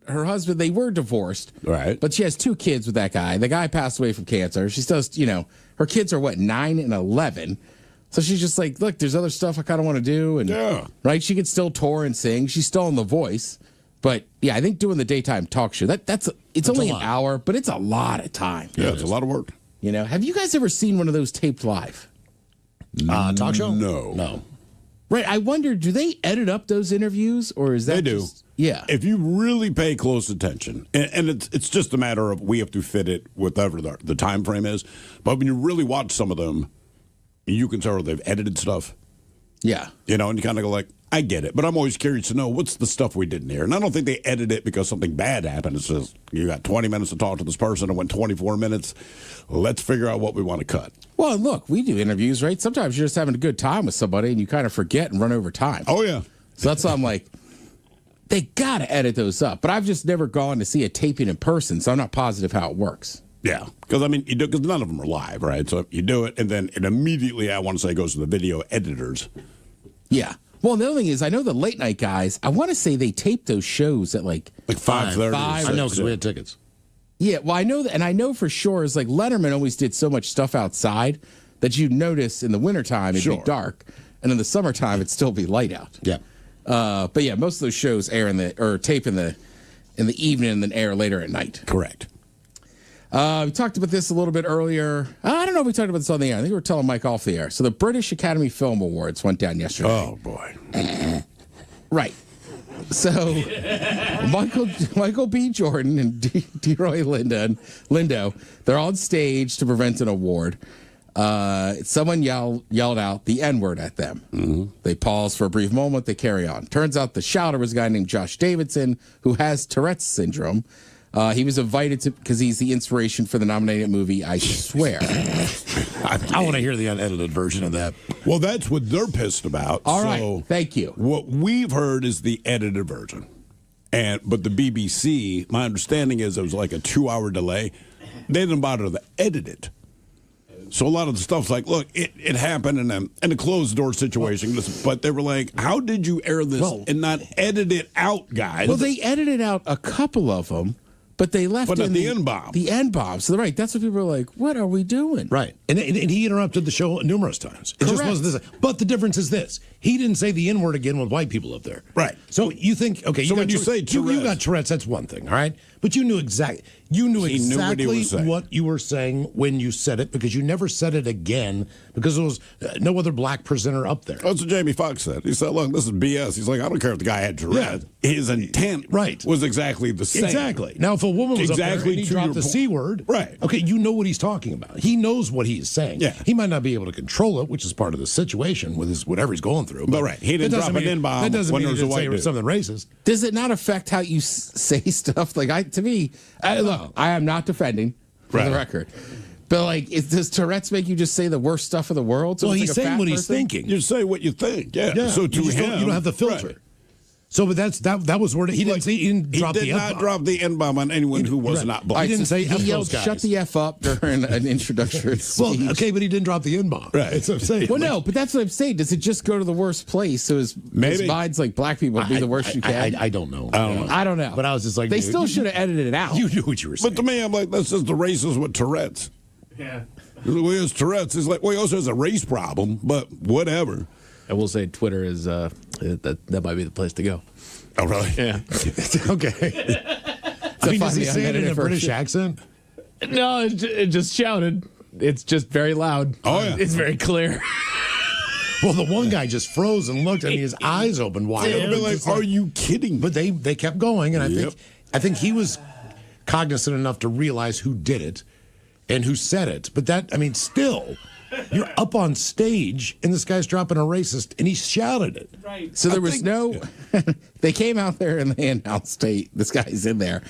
Her husband, they were divorced. Right. But she has 2 kids with that guy. The guy passed away from cancer. She still, her kids are 9 and 11. So she's just like, look, there's other stuff I kind of want to do. And right, she could still tour and sing. She's still on The Voice. But yeah, I think doing the daytime talk show, it's only an hour, but it's a lot of time. Yeah, it's a lot of work. Have you guys ever seen one of those taped live? Talk show? No. Right. I wonder, do they edit up those interviews, or is that They do. just, yeah. If you really pay close attention, and it's just a matter of we have to fit it whatever the time frame is. But when you really watch some of them, you can tell they've edited stuff. Yeah. And you kind of go like, I get it. But I'm always curious to know what's the stuff we didn't hear. And I don't think they edit it because something bad happened. It's just you got 20 minutes to talk to this person. It went 24 minutes. Let's figure out what we want to cut. Well, look, we do interviews, right? Sometimes you're just having a good time with somebody and you kind of forget and run over time. Oh, yeah. So that's why I'm like, they got to edit those up. But I've just never gone to see a taping in person, so I'm not positive how it works. Yeah, because you do, because none of them are live, right? So you do it, and then it immediately, I want to say, goes to the video editors. Yeah. Well, the other thing is, I know the late night guys, I want to say they tape those shows at like 5:30. I know because we had tickets. Yeah, well, I know that, and I know for sure is like Letterman always did so much stuff outside that you'd notice in the wintertime it'd be dark, and in the summertime it'd still be light out. Yeah. But yeah, most of those shows air tape in the evening and then air later at night. Correct. We talked about this a little bit earlier. I don't know if we talked about this on the air. I think we were telling Mike off the air. So the British Academy Film Awards went down yesterday. Oh, boy. Right. So Michael B. Jordan and DeRoy Lindo, they're on stage to present an award. Someone yelled out the N-word at them. Mm-hmm. They pause for a brief moment. They carry on. Turns out the shouter was a guy named Josh Davidson who has Tourette's syndrome. He was invited to because he's the inspiration for the nominated movie I Swear. I want to hear the unedited version of that. Well, that's what they're pissed about. All right, thank you. What we've heard is the edited version, but the BBC, my understanding is it was like a 2-hour delay. They didn't bother to edit it. So a lot of the stuff's like, look, it happened in a closed door situation. But they were like, how did you air this and not edit it out, guys? Well, they edited out a couple of them. But they left in the N-bomb. The N-bomb. So, right, that's what people are like, what are we doing? Right. And he interrupted the show numerous times. It just wasn't this. But the difference is this. He didn't say the N-word again with white people up there. Right. So you think, okay, so when you say Tourette's. You got Tourette's, that's one thing, all right? But you knew exactly what you were saying when you said it because you never said it again because there was no other black presenter up there. That's what Jamie Foxx said. He said, look, this is BS. He's like, I don't care if the guy had Tourette's. Yeah. His intent was exactly the same. Exactly. Now, if a woman was up there and he dropped the C word, right? Okay, you know what he's talking about. He knows what he is saying. Yeah. He might not be able to control it, which is part of the situation with whatever he's going through. But right. He didn't drop an N-bomb. That doesn't when mean he didn't say something racist. Does it not affect how you say stuff? Like, to me, look, I am not defending, for the record. But like, does Tourette's make you just say the worst stuff in the world? So Well, it's he's like a saying fat what he's person? thinking. You say what you think. Yeah. Yeah. So to you him, don't have the filter. Right. So, but that was where he didn't say he didn't drop He the did not F-bomb. drop the N-bomb on anyone who was not black. He didn't say F He yelled, those guys. "Shut the F up" during an introductory speech. Well, okay, but he didn't drop the N-bomb. Right. That's what I'm saying. Well, no, but that's what I'm saying. Does it just go to the worst place? So his mind's like black people would be the worst you can? I don't know. I don't know. But I was just like, they dude, still should have edited it out. You knew what you were saying. But to me, I'm like, that's just the racist with Tourette's. Yeah. Well, he has Tourette's. It's like, well, he also has a race problem, but whatever. I will say Twitter is that might be the place to go. Oh, really? Yeah. Okay. I mean, does he say it in a British accent? No, it just shouted. It's just very loud. Oh, yeah. It's very clear. Well, the one guy just froze and looked, and his eyes opened wide. They'll be like, are you kidding? But they kept going, and I think he was cognizant enough to realize who did it and who said it. But that, I mean, still, you're up on stage, and this guy's dropping a racist, and he shouted it. Right. So there was no. They came out there and they announced, "Hey, this guy's in there."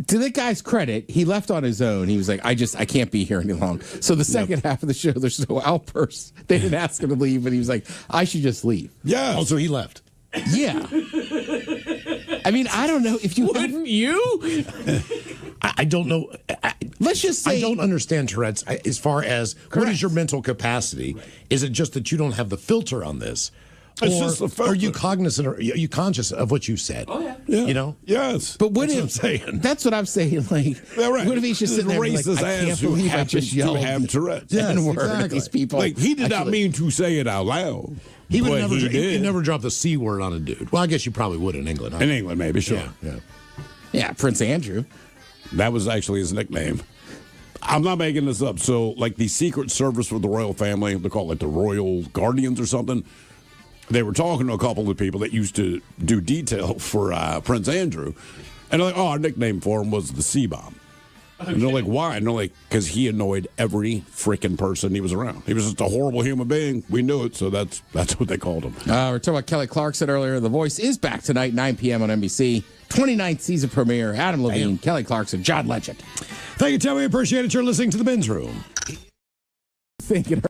To that guy's credit, he left on his own. He was like, I can't be here any longer. So the second half of the show, there's no outbursts. They didn't ask him to leave, but he was like, I should just leave. Yeah. Oh, so he left. Yeah. I mean, I don't know if you wouldn't you. I don't know. Let's just say I don't understand Tourette's as far as what is your mental capacity? Is it just that you don't have the filter on this? It's Or just the filter. are you cognizant or are you conscious of what you said? Oh, Yeah. You know? Yes. But what That's if what I'm saying. That's what I'm saying. Like, Yeah, right. what if he's just This sitting there like, racist I ass can't who believe I happens just to yelled have Tourette's. Yes, N-word at exactly. these people. Like, he did not Actually- mean to say it out loud. He would but never. he did. He'd never drop the C word on a dude. Well, I guess you probably would in England. Huh? In England, maybe, sure. Yeah. Yeah, Prince Andrew. That was actually his nickname. I'm not making this up. So, like the Secret Service for the royal family, they call it the Royal Guardians or something. They were talking to a couple of people that used to do detail for Prince Andrew. And they're like, oh, our nickname for him was the C-bomb. Okay. And they're like, why? And they're like, because he annoyed every freaking person he was around. He was just a horrible human being. We knew it, so that's what they called him. We're talking about Kelly Clarkson earlier. The Voice is back tonight, 9 p.m. on NBC. 29th season premiere. Adam Levine, Kelly Clarkson, John Legend. Thank you, Tim. We appreciate it. You're listening to The Men's Room. Thinking.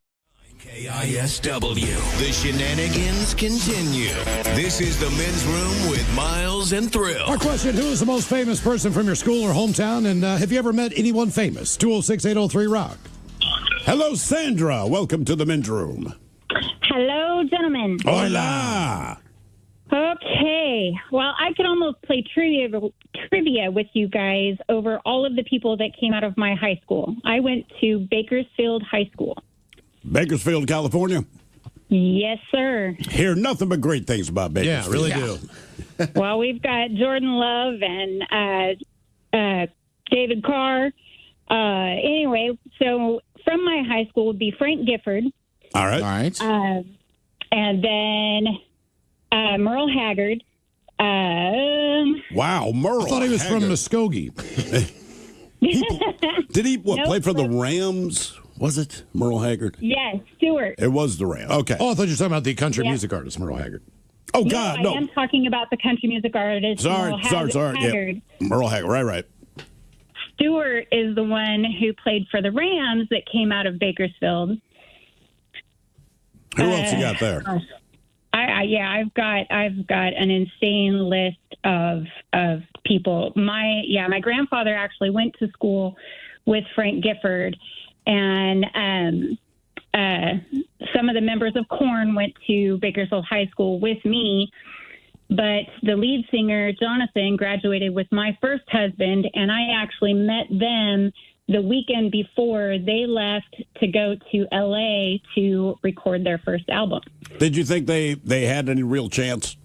KISW. The shenanigans continue. This is The Men's Room with Miles and Thrill. Our question, who is the most famous person from your school or hometown? And have you ever met anyone famous? 206-803-ROCK. Hello, Sandra. Welcome to the Men's Room. Hello, gentlemen. Hola. Okay. Well, I could almost play trivia with you guys over all of the people that came out of my high school. I went to Bakersfield High School. Bakersfield, California. Yes, sir. Hear nothing but great things about Bakersfield. Yeah, really do. Well, we've got Jordan Love and David Carr. Anyway, so from my high school would be Frank Gifford. All right. All right. And then Merle Haggard. Wow, Merle. I thought he was Haggard. from Muskogee. Did he play for the but- Rams? Was it Merle Haggard? Yes, Stewart. It was the Rams. Okay. Oh, I thought you were talking about the country Yeah. music artist, Merle Haggard. Oh, No, God, I no. am talking about the country music artist. Merle Sorry. Haggard. Yeah. Merle Haggard. Right. Stewart is the one who played for the Rams that came out of Bakersfield. Who else you got there? I've got an insane list of people. My grandfather actually went to school with Frank Gifford, and some of the members of Korn went to Bakersfield High School with me. But the lead singer, Jonathan, graduated with my first husband, and I actually met them the weekend before they left to go to L.A. to record their first album. Did you think they had any real chance?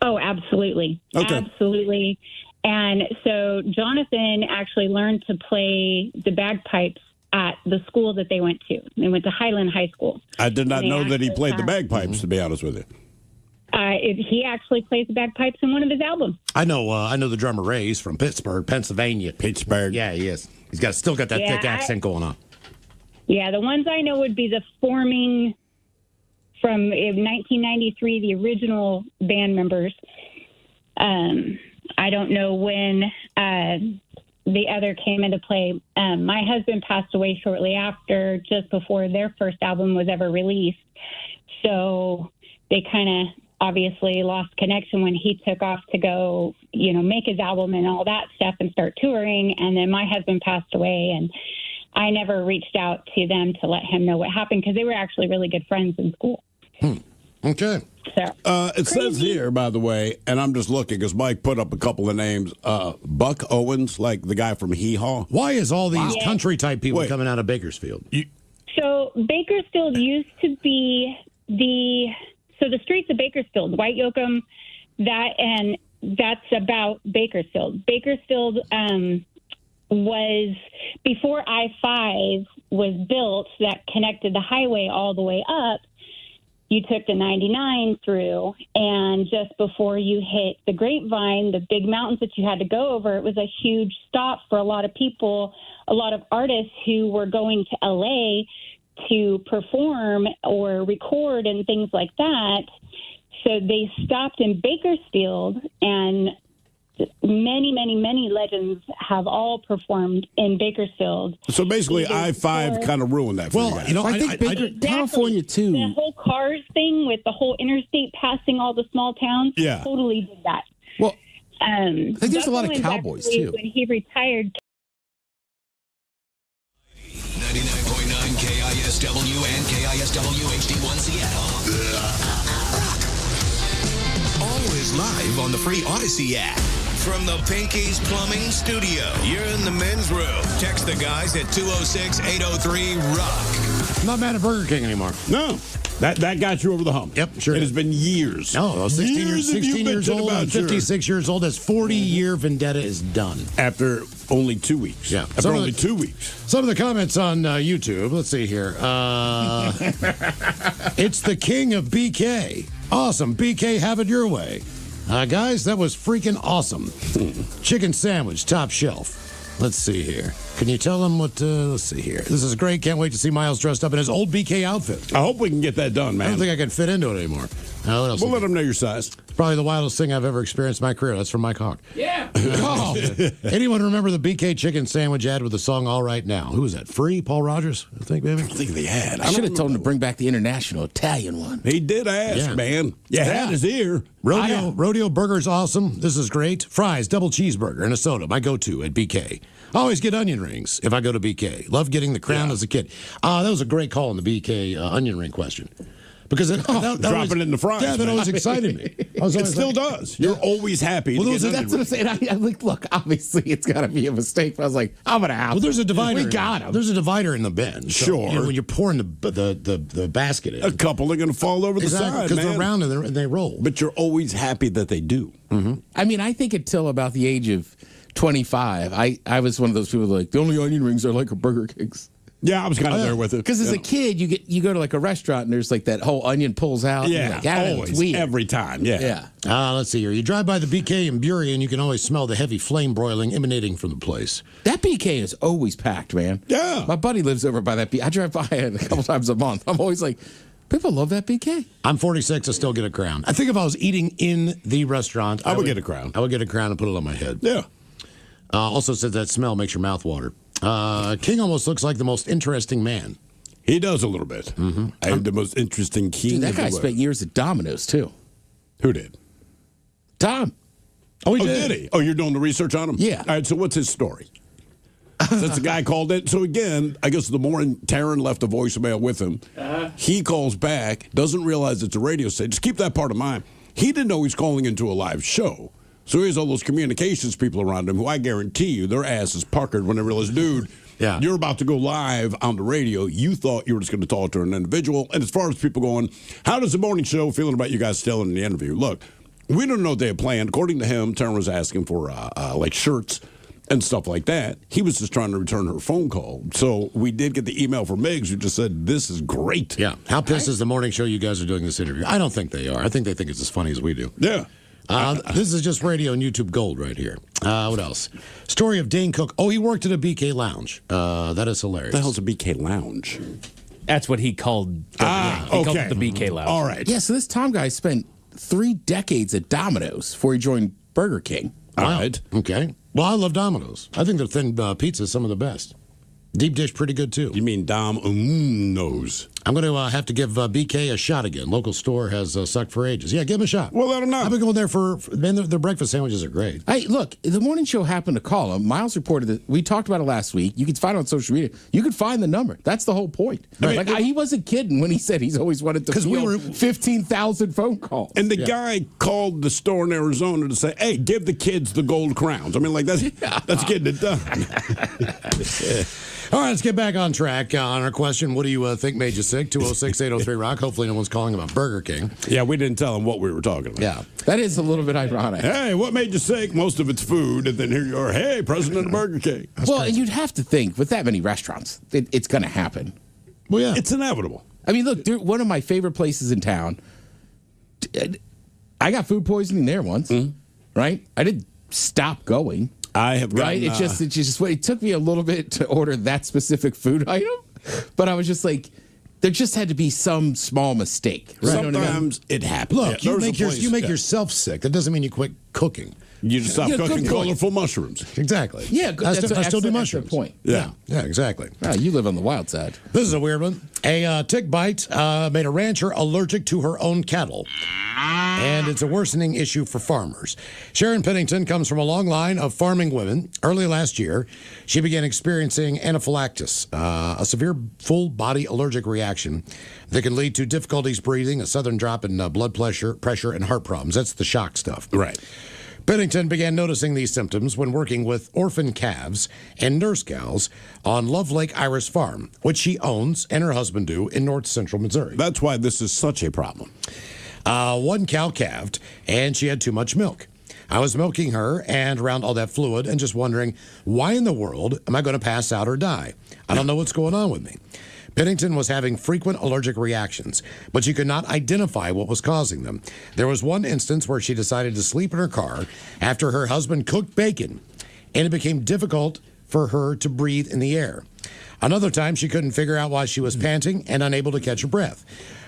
Oh, absolutely. Okay. Absolutely. And so Jonathan actually learned to play the bagpipes at the school that they went to. They went to Highland High School. I did not They know that he actually played the bagpipes, to be honest with you. He actually plays the bagpipes in one of his albums. I know the drummer Ray. He's from Pittsburgh, Pennsylvania. Pittsburgh. Yeah, he is. He's still got that thick accent going on. Yeah, the ones I know would be the forming from 1993, the original band members. I don't know when the other came into play. My husband passed away shortly after, just before their first album was ever released. So they kind of obviously lost connection when he took off to go, make his album and all that stuff and start touring. And then my husband passed away, and I never reached out to them to let him know what happened, because they were actually really good friends in school. Okay. So, it says here, by the way, and I'm just looking because Mike put up a couple of names. Buck Owens, like the guy from Hee Haw. Why is all these country-type people coming out of Bakersfield? So Bakersfield used to be the streets of Bakersfield, White Yoakum, that's about Bakersfield. Bakersfield was, before I-5 was built, that connected the highway all the way up, you took the 99 through, and just before you hit the Grapevine, the big mountains that you had to go over, it was a huge stop for a lot of people, a lot of artists who were going to LA to perform or record and things like that. So they stopped in Bakersfield, and many legends have all performed in Bakersfield. So basically, I-5 kind of ruined that for you guys. I think California, too. The whole cars thing with the whole interstate passing all the small towns totally did that. Well, I think there's a lot of cowboys, too. When he retired. 99.9 KISW and KISW HD1 Seattle. Always live on the free Odyssey app. From the Pinky's Plumbing Studio, you're in the men's room. Text the guys at 206-803-ROCK. I'm not mad at Burger King anymore. No. That got you over the hump. Yep, sure. It has been years. No, I was 16 years old. I'm 56 years old. That 40-year vendetta is done. After only 2 weeks. Yeah. After only 2 weeks. Some of the comments on YouTube. Let's see here. It's the king of BK. Awesome. BK, have it your way. Guys, that was freaking awesome. Chicken sandwich, top shelf. Let's see here. Can you tell them what, let's see here. This is great. Can't wait to see Miles dressed up in his old BK outfit. I hope we can get that done, man. I don't think I can fit into it anymore. What else? We'll let them know your size. Probably the wildest thing I've ever experienced in my career. That's from Mike Hawk. Yeah. Anyone remember the BK chicken sandwich ad with the song All Right Now? Who was that? Free? Paul Rogers? I think, maybe? I think they had. I should have told him to bring back the international Italian one. He did ask, man. You had his ear. Rodeo Burger's awesome. This is great. Fries, double cheeseburger, and a soda. My go-to at BK. I always get onion rings if I go to BK. Love getting the crown as a kid. That was a great call on the BK onion ring question. Because dropping it in the fries. Yeah, that always excited me. It still does. You're always happy. That's what I'm saying. I like, look, obviously it's got to be a mistake. But I was like, I'm going to have. Well, there's a divider. We got him. There's a divider in the bin. So, sure. When you're pouring the basket in, a couple are going to fall over the side, because they're round and they roll. But you're always happy that they do. Mm-hmm. I mean, I think until about the age of 25, I was one of those people like, the only onion rings are like a Burger King's. Yeah, I was kind of there with it. Because as a kid, you go to like a restaurant and there's like that whole onion pulls out. Yeah, always, every time. Yeah. Let's see here. You drive by the BK in Bury and you can always smell the heavy flame broiling emanating from the place. That BK is always packed, man. Yeah. My buddy lives over by that BK. I drive by it a couple times a month. I'm always like, people love that BK. I'm 46. I still get a crown. I think if I was eating in the restaurant, I would get a crown. I would get a crown and put it on my head. Yeah. Also said that smell makes your mouth water. King almost looks like the most interesting man. He does a little bit. Mm-hmm. I am the most interesting king. Dude, that guy spent years at Domino's, too. Who did? Tom. Oh, did he? Oh, you're doing the research on him? Yeah. All right, so what's his story? Since the guy called in. So, again, I guess the morning Taryn left a voicemail with him, he calls back, doesn't realize it's a radio station. Just keep that part in mind. He didn't know he's calling into a live show. So he has all those communications people around him who I guarantee you their ass is puckered when they realize, dude, you're about to go live on the radio. You thought you were just going to talk to an individual. And as far as people going, how does the morning show feeling about you guys still in the interview? Look, we don't know what they had planned. According to him, Taryn was asking for like shirts and stuff like that. He was just trying to return her phone call. So we did get the email from Miggs who just said, this is great. Yeah. How pissed is the morning show you guys are doing this interview? I don't think they are. I think they think it's as funny as we do. Yeah. This is just radio and YouTube gold right here. What else? Story of Dane Cook. Oh, he worked at a BK lounge. That is hilarious. What the hell's a BK lounge? That's what he called. He called it the BK lounge. All right. Yeah, so this Tom guy spent 3 decades at Domino's before he joined Burger King. All right. Okay. Well, I love Domino's. I think their thin pizza is some of the best. Deep dish, pretty good, too. You mean Domino's? I'm going to have to give BK a shot again. Local store has sucked for ages. Yeah, give him a shot. Well, let him know. I've been going there man, their breakfast sandwiches are great. Hey, look, the morning show happened to call him. Miles reported that we talked about it last week. You can find it on social media. You can find the number. That's the whole point. Right. He wasn't kidding when he said he's always wanted to field 15,000 phone calls. And the guy called the store in Arizona to say, hey, give the kids the gold crowns. I mean, like, that's getting it done. All right, let's get back on track on our question. What do you think made you sick? 206-803-ROCK. Hopefully no one's calling about Burger King. Yeah, we didn't tell them what we were talking about. Yeah. That is a little bit ironic. Hey, what made you sick? Most of it's food. And then here you are, hey, president of Burger King. Well, and you'd have to think, with that many restaurants, it's going to happen. Well, yeah. It's inevitable. I mean, look, one of my favorite places in town, I got food poisoning there once, right? I didn't stop going. I have gotten, right. It took me a little bit to order that specific food item, but I was just like, there just had to be some small mistake. Right? Sometimes it happens. Look, you make yourself sick. That doesn't mean you quit cooking. You just stop cooking colorful mushrooms. Exactly. Yeah, I still do mushrooms. That's the point. Yeah, exactly. Oh, you live on the wild side. This is a weird one. A tick bite made a rancher allergic to her own cattle. And it's a worsening issue for farmers. Sharon Pennington comes from a long line of farming women. Early last year, she began experiencing anaphylaxis, a severe full-body allergic reaction that can lead to difficulties breathing, a sudden drop in blood pressure, and heart problems. That's the shock stuff. Right. Pennington began noticing these symptoms when working with orphan calves and nurse gals on Love Lake Iris Farm, which she owns and her husband do in north central Missouri. That's why this is such a problem. One cow calved, and she had too much milk. I was milking her and around all that fluid and just wondering, why in the world am I going to pass out or die? I don't know what's going on with me. Pennington was having frequent allergic reactions, but she could not identify what was causing them. There was one instance where she decided to sleep in her car after her husband cooked bacon, and it became difficult for her to breathe in the air. Another time, she couldn't figure out why she was panting and unable to catch her breath.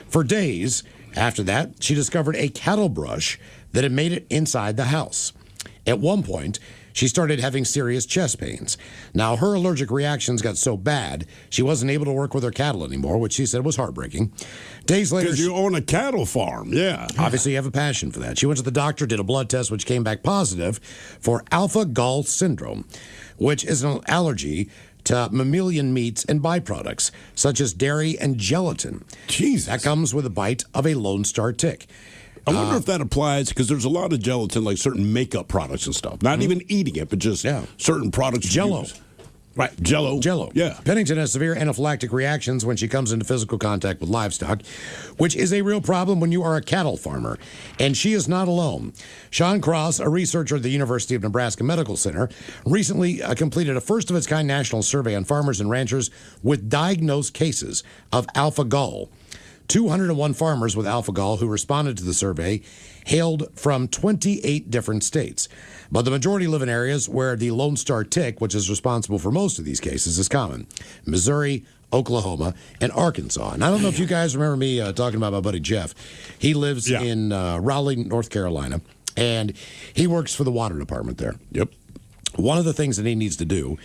For days after that, she discovered a cattle brush that had made it inside the house. At one point, she started having serious chest pains. Now, her allergic reactions got so bad, she wasn't able to work with her cattle anymore, which she said was heartbreaking. Days later... Because you own a cattle farm, yeah. Obviously, you have a passion for that. She went to the doctor, did a blood test, which came back positive for alpha-gall syndrome, which is an allergy to mammalian meats and byproducts, such as dairy and gelatin. Jesus. That comes with a bite of a Lone Star tick. I wonder if that applies, because there's a lot of gelatin, like certain makeup products and stuff. Not even eating it, but just certain products. Jell-O. Right, Jell-O. Yeah. Pennington has severe anaphylactic reactions when she comes into physical contact with livestock, which is a real problem when you are a cattle farmer. And she is not alone. Sean Cross, a researcher at the University of Nebraska Medical Center, recently completed a first-of-its-kind national survey on farmers and ranchers with diagnosed cases of alpha-gall. 201 farmers with alpha-gall who responded to the survey hailed from 28 different states. But the majority live in areas where the Lone Star tick, which is responsible for most of these cases, is common. Missouri, Oklahoma, and Arkansas. And I don't know if you guys remember me talking about my buddy Jeff. He lives in Raleigh, North Carolina, and he works for the water department there. Yep. One of the things that he needs to do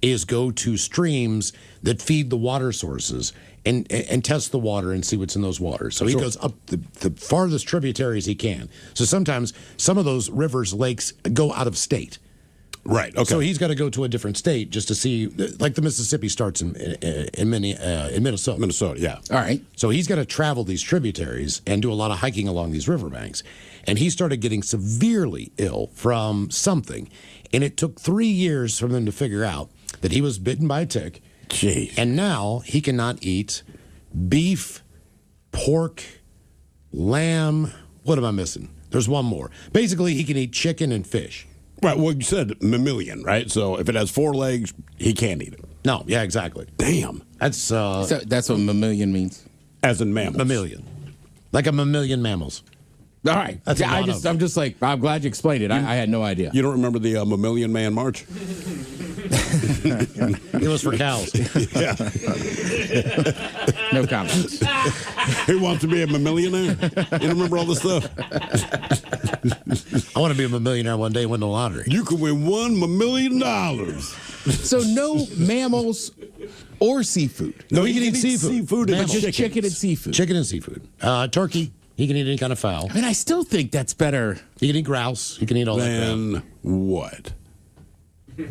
is go to streams that feed the water sources and test the water and see what's in those waters. So he goes up the farthest tributaries he can. So sometimes some of those rivers, lakes go out of state. Right. Okay. So he's got to go to a different state just to see, like the Mississippi starts in Minnesota. Minnesota, yeah. All right. So he's got to travel these tributaries and do a lot of hiking along these riverbanks. And he started getting severely ill from something. And it took 3 years for them to figure out that he was bitten by a tick. Jeez. And now he cannot eat beef, pork, lamb. What am I missing? There's one more. Basically, he can eat chicken and fish. Right. Well, you said mammalian, right? So if it has 4 legs, he can't eat it. No. Yeah, exactly. Damn. That's so that's what mammalian means? As in mammals. Mammalian. Like a mammalian mammals. All right. I'm just like, I'm glad you explained it. I had no idea. You don't remember the Mammalian Man March? It was for cows. Yeah. No comments. Who wants to be a millionaire? You remember all this stuff? I want to be a millionaire one day and win the lottery. You could win $1 million. So no mammals or seafood. No, he can eat seafood. Seafood and Just chicken and seafood. Chicken and seafood. Turkey. He can eat any kind of fowl. I mean, I still think that's better. He can eat grouse. He can eat all that Then crap. what?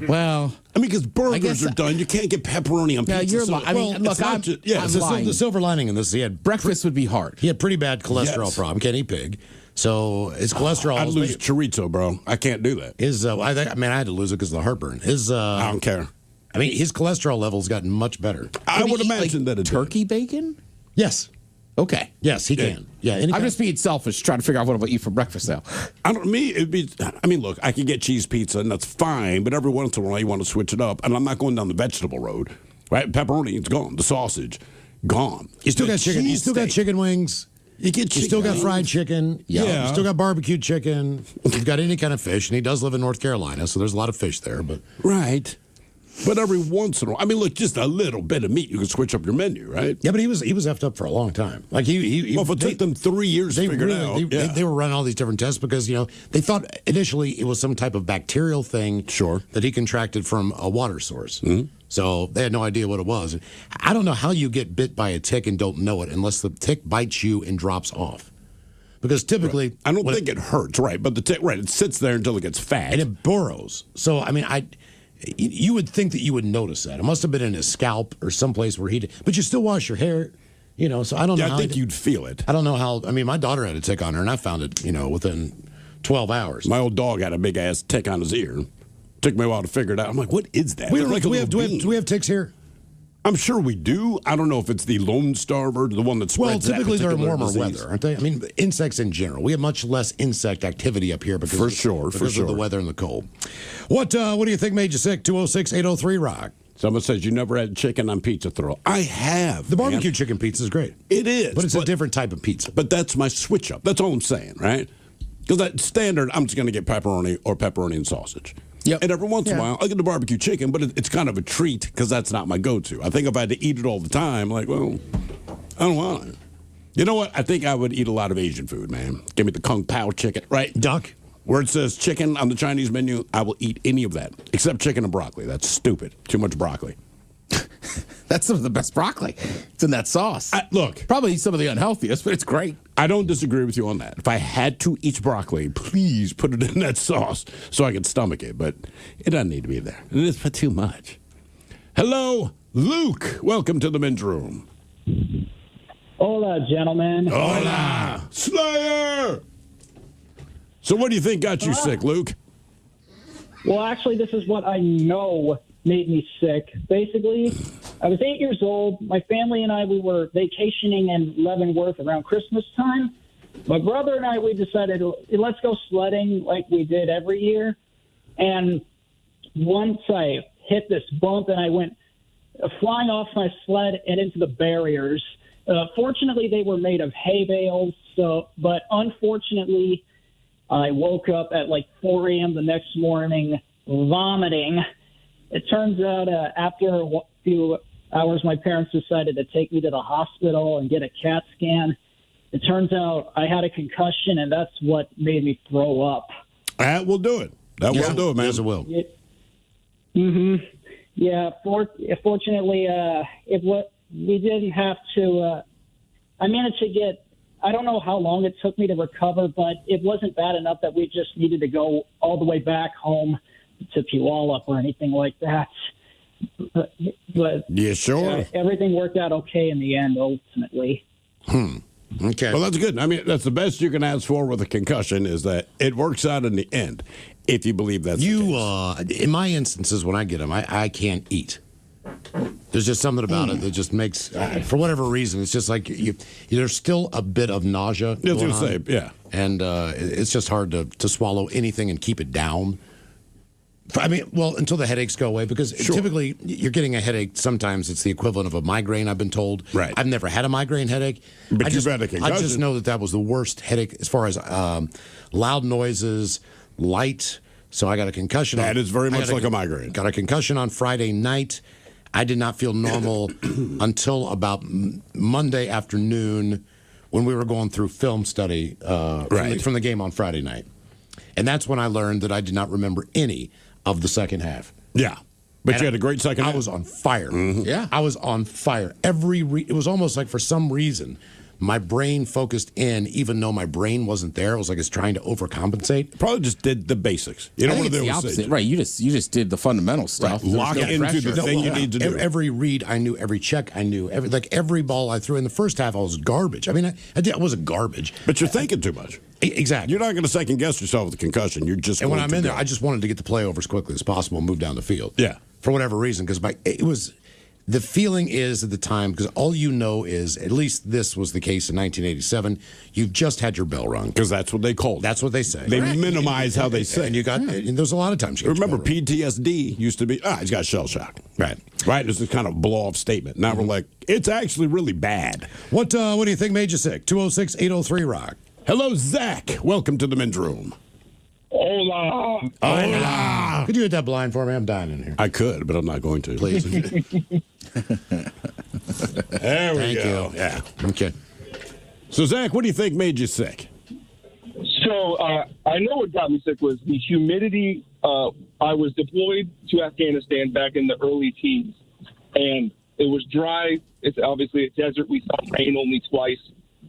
Well, I mean, because burgers guess- are done. You can't get pepperoni on Yeah, pizza. you're so- li- I mean, well, look, it's not I'm- just- yeah, I'm it's The, lying. the silver lining in this, he had Breakfast would be hard. He had pretty bad cholesterol Yes. problem. Can't eat pig. So his cholesterol. I'd lose chorizo, bro. I can't do that. His, I had to lose it because of the heartburn. His, I don't care. I mean, his cholesterol level's gotten much better. I would eat, imagine that it did. turkey bacon. Yes. Okay. Yes, he can. Yeah. any I'm kind- just being selfish, trying to figure out what I'm gonna eat for breakfast now. It'd be. I mean, look, I can get cheese pizza, and that's fine. But every once in a while, you want to switch it up, and I'm not going down the vegetable road. Right? Pepperoni, it's gone. The sausage, gone. You still The got chicken. You still got cheesesteak. chicken wings. You get. You still got chicken. fried chicken. Yeah. You still got barbecued chicken. You've got any kind of fish, and he does live in North Carolina, so there's a lot of fish there. But Right. But every once in a while, I mean, look, just a little bit of meat, you can switch up your menu, right? yeah, but he was effed up for a long time. Like he Well, if it took them 3 years to figure it out, they were running all these different tests because they thought initially it was some type of bacterial thing. Sure. That he contracted from a water source. Mm-hmm. So they had no idea what it was. I don't know how you get bit by a tick and don't know it unless the tick bites you and drops off. Because typically, I don't think it hurts, right? But the tick, right? It sits there until it gets fat, and it burrows. So I mean, you would think that you would notice that. It must have been in his scalp or someplace where he did. But you still wash your hair, So I don't know. Yeah, how I think you'd feel it. I don't know how. I mean, my daughter had a tick on her, and I found it, within 12 hours. My old dog had a big ass tick on his ear. Took me a while to figure it out. I'm like, what is that? We It's were like like, a do little we bean. have ticks here? I'm sure we do. I don't know if it's the Lone Star bird, the one that Well, spreads that typically they're in particular warmer disease. weather, aren't they? I mean, insects in general. We have much less insect activity up here because For sure. of the weather and the cold. What do you think made you sick? 206-803-ROCK. Someone says you never had chicken on pizza throw. I have. The barbecue man. chicken pizza is great. It is. But it's a different type of pizza. But that's my switch up. That's all I'm saying, right? Because that standard, I'm just going to get pepperoni or pepperoni and sausage. Yep. And every once in a while, I get the barbecue chicken, but it's kind of a treat because that's not my go-to. I think if I had to eat it all the time, like, well, I don't want it. You know what? I think I would eat a lot of Asian food, man. Give me the Kung Pao chicken, right? Duck. Where it says chicken on the Chinese menu, I will eat any of that except chicken and broccoli. That's stupid. Too much broccoli. That's some of the best broccoli. It's in that sauce. Look. Probably some of the unhealthiest, but it's great. I don't disagree with you on that. If I had to eat broccoli, please put it in that sauce so I can stomach it. But it doesn't need to be there. It is for too much. Hello, Luke. Welcome to the men's room. Hola, gentlemen. Hola. Slayer. So what do you think got you sick, Luke? Well, actually, this is what I know made me sick. Basically, I was 8 years old. My family and I, we were vacationing in Leavenworth around Christmas time. My brother and I, we decided, let's go sledding like we did every year. And once I hit this bump and I went flying off my sled and into the barriers. Fortunately, they were made of hay bales. But unfortunately, I woke up at like 4 a.m. the next morning vomiting. It turns out after a few hours, my parents decided to take me to the hospital and get a CAT scan. It turns out I had a concussion, and that's what made me throw up. That will do it. That will do it, man. Yes, it will. Mm-hmm. Yeah. Fortunately, we didn't have to. I managed to get. I don't know how long it took me to recover, but it wasn't bad enough that we just needed to go all the way back home to Puyallup or anything like that. But yeah, sure. Everything worked out okay in the end, ultimately. Okay. Well, that's good. I mean, that's the best you can ask for with a concussion is that it works out in the end, if you believe that's the case. In my instances, when I get them, I can't eat. There's just something about it that just makes, for whatever reason, it's just like there's still a bit of nausea. I was going to say, yeah. And it's just hard to swallow anything and keep it down. I mean, well, until the headaches go away, because typically you're getting a headache. Sometimes it's the equivalent of a migraine, I've been told. Right. I've never had a migraine headache. But you've had a concussion. I just know that was the worst headache as far as loud noises, light, So I got a concussion. That is very much like a migraine. Got a concussion on Friday night. I did not feel normal until about Monday afternoon when we were going through film study from the game on Friday night. And that's when I learned that I did not remember any of the second half. Yeah. But you had a great second half. I was on fire. Mm-hmm. Yeah. I was on fire. It was almost like for some reason, my brain focused in, even though my brain wasn't there. It was like it's trying to overcompensate. Probably just did the basics. You know I think what it's they the always opposite, say. right? You just did the fundamental stuff. Right. Lock into pressure. the thing you need to do. Every read, I knew. Every check, I knew. Every ball I threw. In the first half, I was garbage. I mean, I wasn't garbage. But you're thinking too much. Exactly. You're not going to second guess yourself with a concussion. You're just. And when going I'm to in there, go. I just wanted to get the play over as quickly as possible and move down the field. Yeah. For whatever reason, because it was. The feeling is at the time, because all you know is, at least this was the case in 1987, you've just had your bell rung. Because that's what they call it. That's what they say. They minimize how they say. And you got, and there's a lot of times you get remember, your bell rung. PTSD used to be, he's got shell shock. Right. Right? It's this kind of blow off statement. Now we're like, it's actually really bad. What do you think made you sick? 206-803-ROCK. Hello, Zach. Welcome to the men's room. Hola. Hola. Could you hit that blind for me? I'm dying in here. I could, but I'm not going to. Please. There we Thank go. you. Yeah. Okay. So, Zach, what do you think made you sick? So I know what got me sick was the humidity. I was deployed to Afghanistan back in the early teens, and it was dry. It's obviously a desert. We saw rain only twice.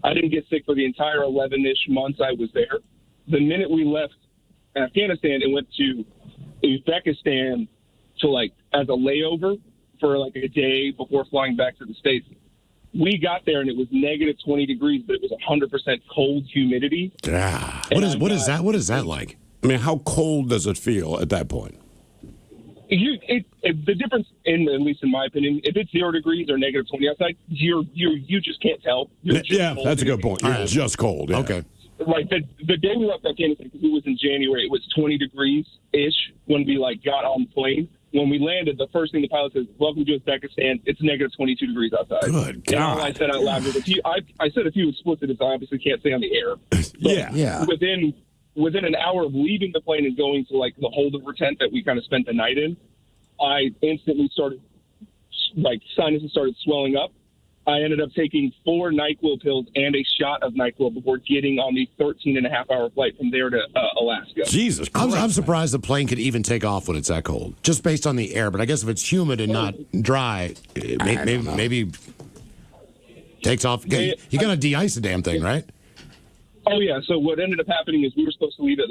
I didn't get sick for the entire 11-ish months I was there. The minute we left Afghanistan and went to Uzbekistan as a layover for like a day before flying back to the States, we got there and it was negative 20 degrees, but it was 100% cold humidity. Yeah. What is that? What is that like? I mean, how cold does it feel at that point? The difference, at least in my opinion, if it's 0 degrees or negative 20 outside, you just can't tell. Yeah, that's a good point. You're just cold. Yeah. Okay. Like the day we left Afghanistan, because it was in January, it was 20 degrees ish when we got on the plane. When we landed, the first thing the pilot says, "Welcome to Uzbekistan. It's negative 22 degrees outside." Good God! And all I said out loud was I said a few expletives I obviously can't say on the air. Yeah. Within an hour of leaving the plane and going to the holdover tent that we kind of spent the night in, I instantly started sinuses started swelling up. I ended up taking 4 NyQuil pills and a shot of NyQuil before getting on the 13-and-a-half-hour flight from there to Alaska. Jesus Christ. I'm surprised the plane could even take off when it's that cold, just based on the air. But I guess if it's humid and not dry, maybe takes off. You got to de-ice the damn thing, right? Oh, yeah. So what ended up happening is we were supposed to leave at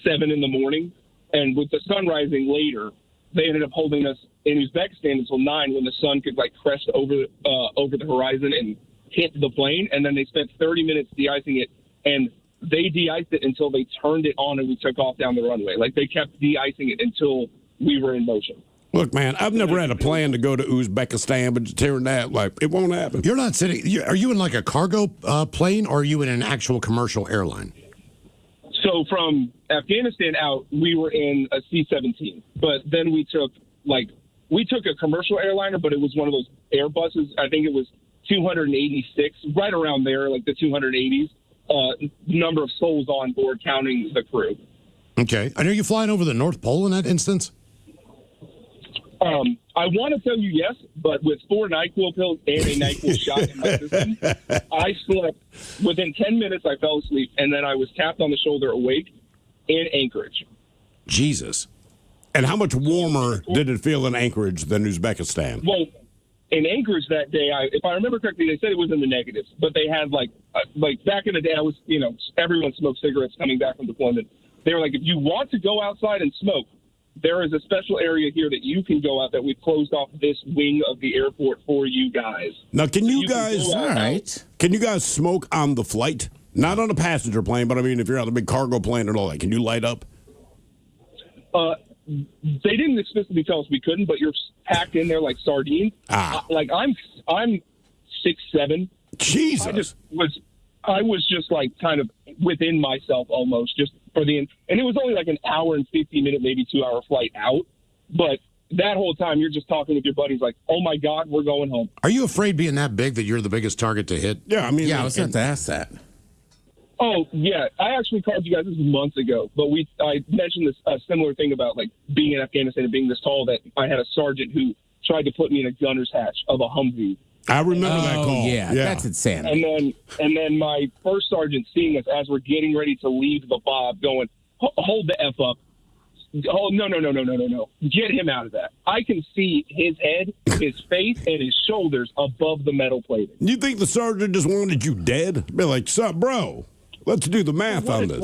7 in the morning. And with the sun rising later, they ended up holding us in Uzbekistan until 9 when the sun could crest over the horizon and hit the plane. And then they spent 30 minutes de-icing it, and they de-iced it until they turned it on and we took off down the runway. They kept de-icing it until we were in motion. Look, man, I've never had a plan to go to Uzbekistan, but just hearing that, it won't happen. You're not sitting. Are you in a cargo plane, or are you in an actual commercial airline? So from Afghanistan out, we were in a C-17, but then we took a commercial airliner, but it was one of those Airbuses. I think it was 286, right around there, the 280s. Number of souls on board, counting the crew. Okay, and are you flying over the North Pole in that instance? I want to tell you yes, but with 4 NyQuil pills and a NyQuil shot in my system, I slept. Within 10 minutes, I fell asleep, and then I was tapped on the shoulder awake in Anchorage. Jesus. And how much warmer did it feel in Anchorage than Uzbekistan? Well, in Anchorage that day, if I remember correctly, they said it was in the negatives, but they had back in the day, I was, everyone smoked cigarettes coming back from deployment. They were like, if you want to go outside and smoke, there is a special area here that you can go out that we've closed off this wing of the airport for you guys. Now, can you guys smoke on the flight? Not on a passenger plane, but I mean, if you're on a big cargo plane and all that, can you light up? They didn't explicitly tell us we couldn't, but you're packed in there like sardines. I'm 6'7". Jesus. I was just kind of within myself almost, just for and it was only an hour and 50-minute, maybe 2-hour flight out. But that whole time, you're just talking with your buddies oh my God, we're going home. Are you afraid being that big that you're the biggest target to hit? Yeah, I mean, I was going to ask that. Oh yeah, I actually called you guys this was months ago, but I mentioned this similar thing about like being in Afghanistan and being this tall that I had a sergeant who tried to put me in a gunner's hatch of a Humvee. I remember that call. Yeah, that's insanity. And then my first sergeant seeing us as we're getting ready to leave the Bob, going, hold the F up. Oh, no. Get him out of that. I can see his head, his face, and his shoulders above the metal plating. You think the sergeant just wanted you dead? Be like, sup, bro? Let's do the math on this.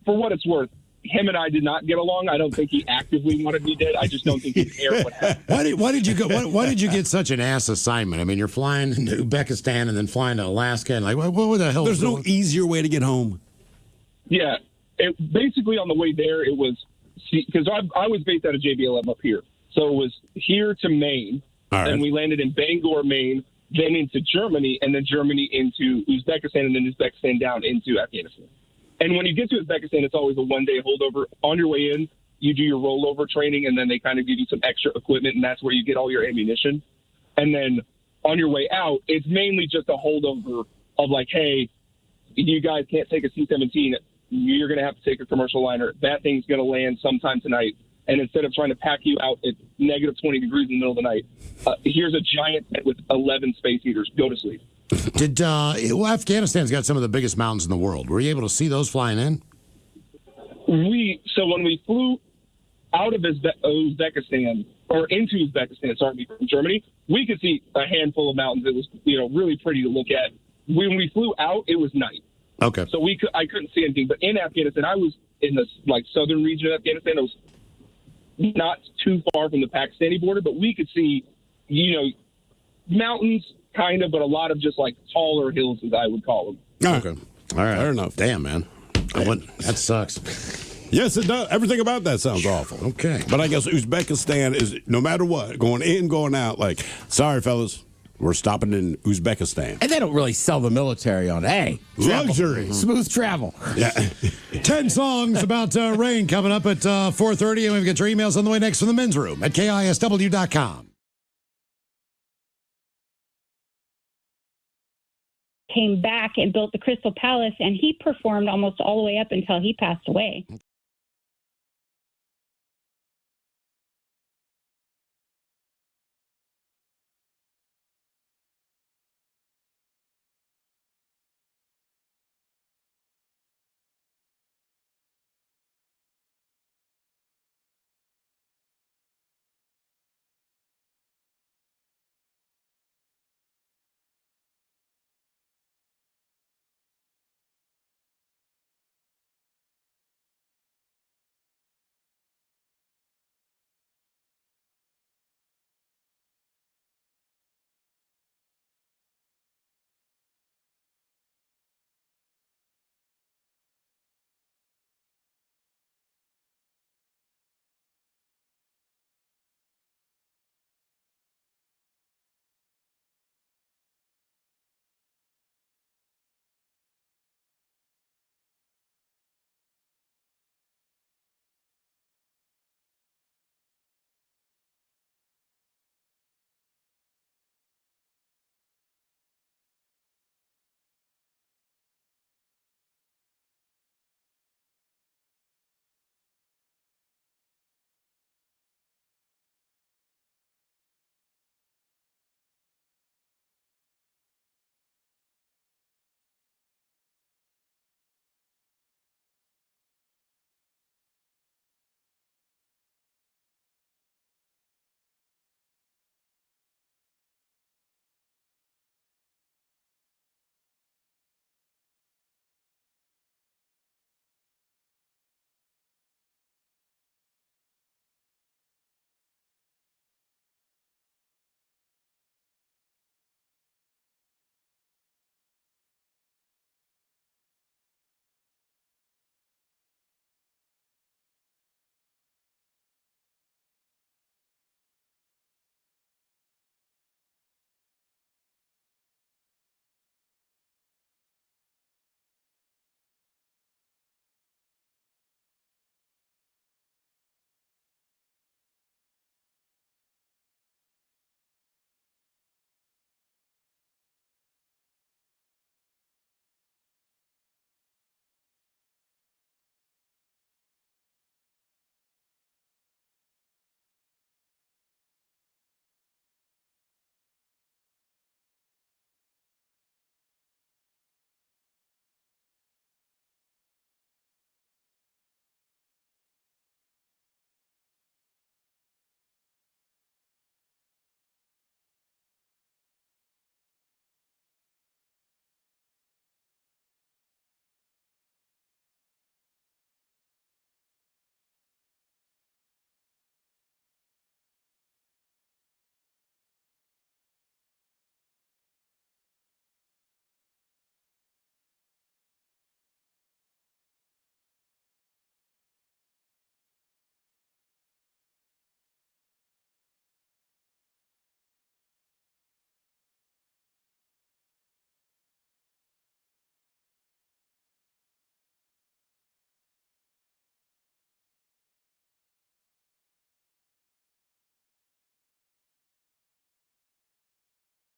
For what it's worth, him and I did not get along. I don't think he actively wanted me dead. I just don't think he cared what happened. Why did you get such an ass assignment? I mean, you're flying to Uzbekistan and then flying to Alaska, and like, what the hell? There's no easier way to get home. Yeah, basically on the way there, it was because I was based out of JBLM up here, so it was here to Maine, and we landed in Bangor, Maine, then into Germany, and then Germany into Uzbekistan, and then Uzbekistan down into Afghanistan. And when you get to Uzbekistan, it's always a one-day holdover. On your way in, you do your rollover training, and then they kind of give you some extra equipment, and that's where you get all your ammunition. And then on your way out, it's mainly just a holdover of like, hey, you guys can't take a C-17. You're going to have to take a commercial liner. That thing's going to land sometime tonight. And instead of trying to pack you out at negative 20 degrees in the middle of the night, here's a giant bed with 11 space heaters. Go to sleep. Afghanistan's got some of the biggest mountains in the world. Were you able to see those flying in? So when we flew out of Uzbekistan, or into Uzbekistan, sorry, from Germany, we could see a handful of mountains. It was, really pretty to look at. When we flew out, it was night. Okay. So I couldn't see anything. But in Afghanistan, I was in the southern region of Afghanistan. It was not too far from the Pakistani border, but we could see, mountains kind of, but a lot of just like taller hills, as I would call them. Okay. All right. Fair enough. Damn, man. That sucks. Yes, it does. Everything about that sounds awful. Okay. But I guess Uzbekistan is, no matter what, going in, going out, like, sorry, fellas, we're stopping in Uzbekistan. And they don't really sell the military on, hey, luxury. Smooth travel. Yeah. 10 songs about rain coming up at 4:30, and we've got your emails on the way next from the men's room at KISW.com. Came back and built the Crystal Palace, and he performed almost all the way up until he passed away.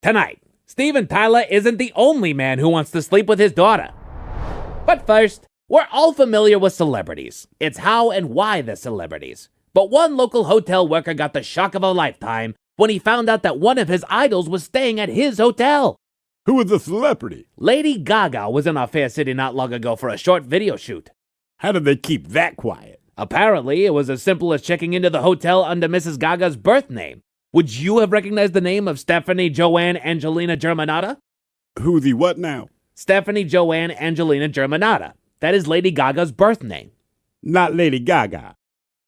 Tonight, Steven Tyler isn't the only man who wants to sleep with his daughter. But first, we're all familiar with celebrities. It's how and why they're celebrities. But one local hotel worker got the shock of a lifetime when he found out that one of his idols was staying at his hotel. Who was the celebrity? Lady Gaga was in our fair city not long ago for a short video shoot. How did they keep that quiet? Apparently, it was as simple as checking into the hotel under Mrs. Gaga's birth name. Would you have recognized the name of Stephanie Joanne Angelina Germanata? Who's he what now? Stephanie Joanne Angelina Germanata. That is Lady Gaga's birth name. Not Lady Gaga.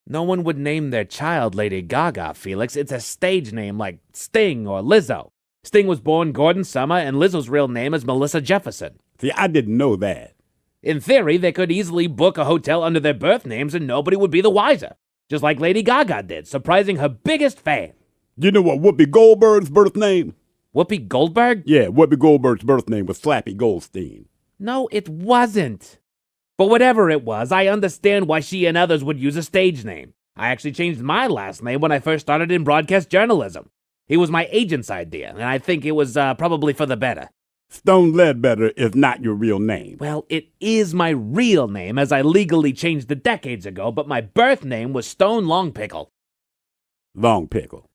No one would name their child Lady Gaga, Felix. It's a stage name like Sting or Lizzo. Sting was born Gordon Summer, and Lizzo's real name is Melissa Jefferson. See, I didn't know that. In theory, they could easily book a hotel under their birth names and nobody would be the wiser. Just like Lady Gaga did, surprising her biggest fan. You know what Whoopi Goldberg's birth name? Whoopi Goldberg? Yeah, Whoopi Goldberg's birth name was Slappy Goldstein. No, it wasn't. But whatever it was, I understand why she and others would use a stage name. I actually changed my last name when I first started in broadcast journalism. It was my agent's idea, and I think it was probably for the better. Stone Ledbetter is not your real name. Well, it is my real name, as I legally changed it decades ago, but my birth name was Stone Longpickle. Longpickle.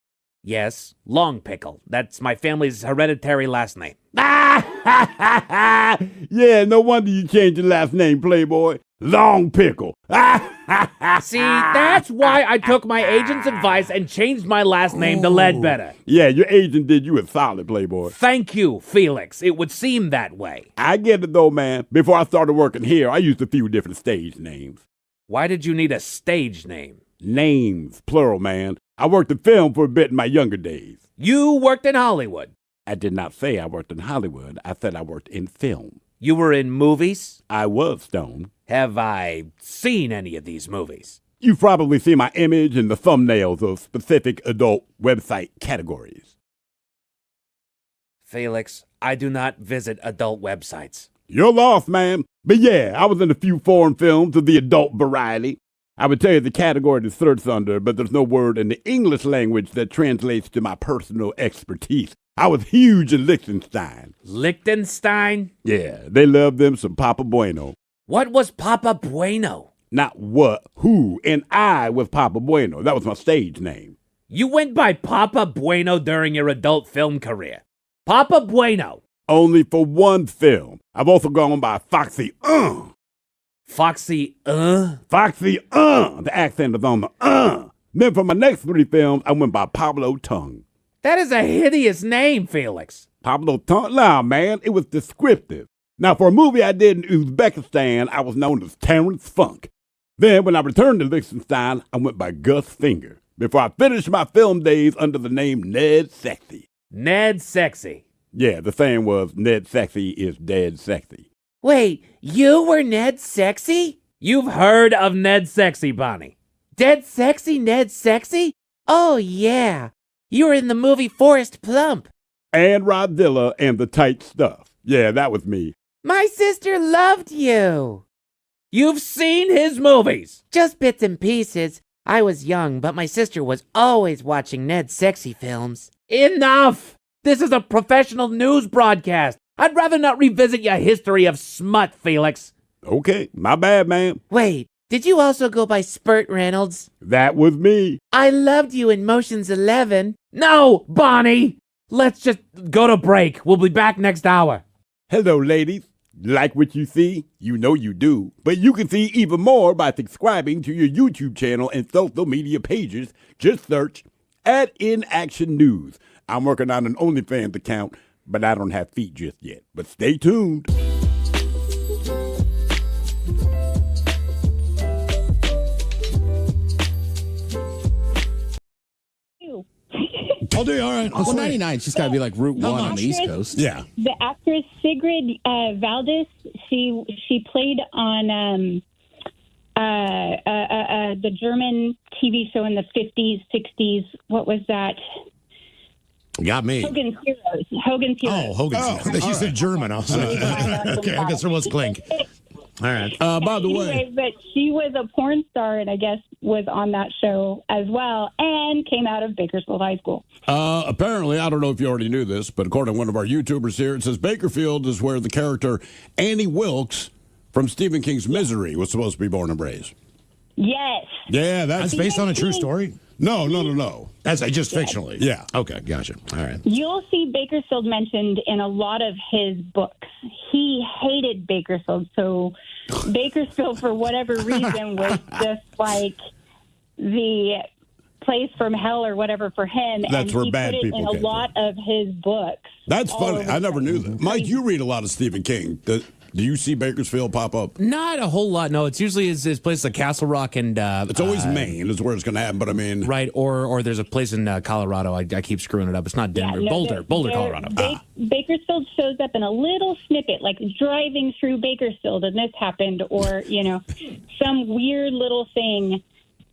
Yes, Longpickle. That's my family's hereditary last name. Yeah, no wonder you changed your last name, Playboy. Longpickle. See, that's why I took my agent's advice and changed my last name to Ledbetter. Yeah, your agent did you a solid, Playboy. Thank you, Felix. It would seem that way. I get it, though, man. Before I started working here, I used a few different stage names. Why did you need a stage name? Names, plural, man. I worked in film for a bit in my younger days. You worked in Hollywood. I did not say I worked in Hollywood. I said I worked in film. You were in movies? I was, Stone. Have I seen any of these movies? You've probably seen my image in the thumbnails of specific adult website categories. Felix, I do not visit adult websites. You're lost, man. But yeah, I was in a few foreign films of the adult variety. I would tell you the category to search under, but there's no word in the English language that translates to my personal expertise. I was huge in Liechtenstein. Liechtenstein? Yeah, they love them some Papa Bueno. What was Papa Bueno? Not what, who, and I was Papa Bueno. That was my stage name. You went by Papa Bueno during your adult film career. Papa Bueno. Only for one film. I've also gone by Foxy, Foxy, Foxy, The accent is on the, Then for my next 3 films, I went by Pablo Tongue. That is a hideous name, Felix. Pablo Tongue? Nah, man, it was descriptive. Now, for a movie I did in Uzbekistan, I was known as Terrence Funk. Then, when I returned to Liechtenstein, I went by Gus Finger, before I finished my film days under the name Ned Sexy. Ned Sexy. Yeah, the saying was, Ned Sexy is dead sexy. Wait, you were Ned Sexy? You've heard of Ned Sexy, Bonnie. Dead Sexy Ned Sexy? Oh, yeah. You were in the movie Forrest Plump. And Rodzilla and the Tight Stuff. Yeah, that was me. My sister loved you. You've seen his movies. Just bits and pieces. I was young, but my sister was always watching Ned Sexy films. Enough! This is a professional news broadcast. I'd rather not revisit your history of smut, Felix. Okay, my bad, man. Wait, did you also go by Spurt Reynolds? That was me. I loved you in Motion's 11. No, Bonnie! Let's just go to break. We'll be back next hour. Hello, ladies. Like what you see? You know you do. But you can see even more by subscribing to your YouTube channel and social media pages. Just search @InActionNews. I'm working on an OnlyFans account, but I don't have feet just yet. But stay tuned. I'll do it. All right. Well, 99, she's got to be like Route 1 on the East Coast. Yeah. The actress Sigrid Valdis, she played on the German TV show in the 50s, 60s. What was that? Got me. Hogan's Heroes. Hogan's Heroes. Oh, Hogan's Heroes. You said German. I was like, okay, I guess there was Clink. All right. By the way. Anyway, but she was a porn star, and I guess was on that show as well and came out of Bakersfield High School. Apparently, I don't know if you already knew this, but according to one of our YouTubers here, it says Bakerfield is where the character Annie Wilkes from Stephen King's Misery was supposed to be born and raised. Yes. Yeah, That's based on a true story? No. That's just fictionally? Yeah. Okay, gotcha. All right. You'll see Bakersfield mentioned in a lot of his books. He hated Bakersfield, so Bakersfield, for whatever reason, was just like the place from hell or whatever for him. That's and where he bad put it people in a came lot of his books. That's all funny. over I never the knew place. that. Mike, you read a lot of Stephen King. Do you see Bakersfield pop up? Not a whole lot. No, it's usually his places like Castle Rock and it's always Maine is where it's going to happen. But I mean, right? Or there's a place in Colorado. I keep screwing it up. It's not Denver. Boulder, Colorado. Bakersfield shows up in a little snippet, like driving through Bakersfield and this happened, or some weird little thing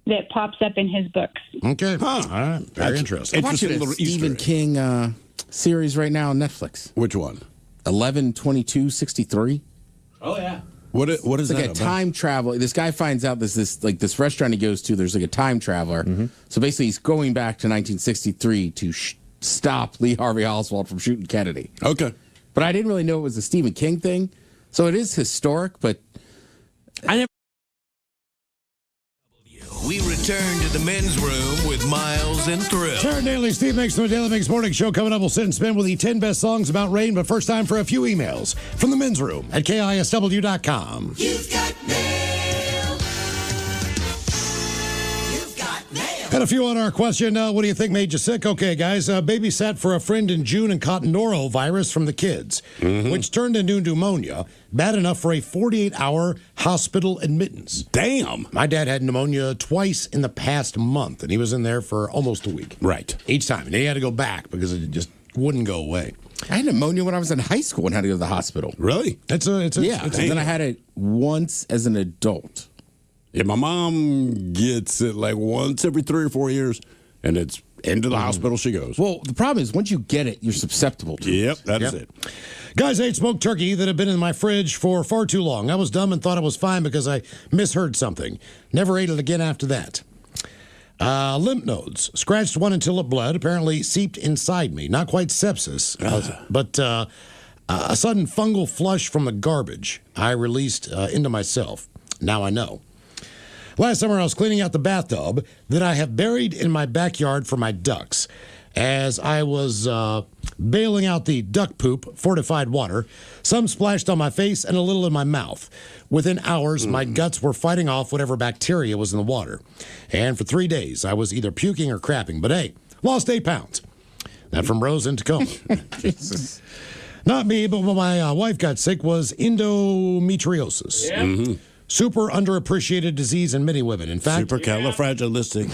that pops up in his books. Okay. All right. Very interesting. I'm watching a Stephen King series right now on Netflix. Which one? 11/22/63. Oh yeah. What is it's like that a about? time travel. This guy finds out this restaurant he goes to. There's like a time traveler. So basically, he's going back to 1963 to stop Lee Harvey Oswald from shooting Kennedy. Okay. But I didn't really know it was a Stephen King thing. So it is historic, but I never. We return to the men's room with Miles and Thrill. Tara Daly, Steve Mix from the Daily Mix Morning Show. Coming up, we'll sit and spin with the 10 best songs about rain. But first, time for a few emails from the men's room at KISW.com. You've got mail. You've got mail. And a few on our question, what do you think made you sick? Okay, guys, babysat for a friend in June and caught norovirus from the kids, which turned into pneumonia, bad enough for a 48-hour hospital admittance. Damn. My dad had pneumonia twice in the past month, and he was in there for almost a week. Right. Each time. And he had to go back because it just wouldn't go away. I had pneumonia when I was in high school and had to go to the hospital. Really? It's and then I had it once as an adult. Yeah, my mom gets it like once every 3 or 4 years, and it's into the hospital she goes. Well, the problem is once you get it, you're susceptible to it. Yep, that is it. Guys, I ate smoked turkey that had been in my fridge for far too long. I was dumb and thought it was fine because I misheard something. Never ate it again after that. Lymph nodes. Scratched one until it bled. Apparently seeped inside me. Not quite sepsis, but a sudden fungal flush from the garbage I released into myself. Now I know. Last summer, I was cleaning out the bathtub that I have buried in my backyard for my ducks. As I was bailing out the duck poop, fortified water, some splashed on my face and a little in my mouth. Within hours, my guts were fighting off whatever bacteria was in the water. And for 3 days, I was either puking or crapping. But hey, lost 8 pounds. That from Rose in Tacoma. Jesus. Not me, but when my wife got sick was endometriosis. Yeah. Super underappreciated disease in many women. In fact, supercalifragilistic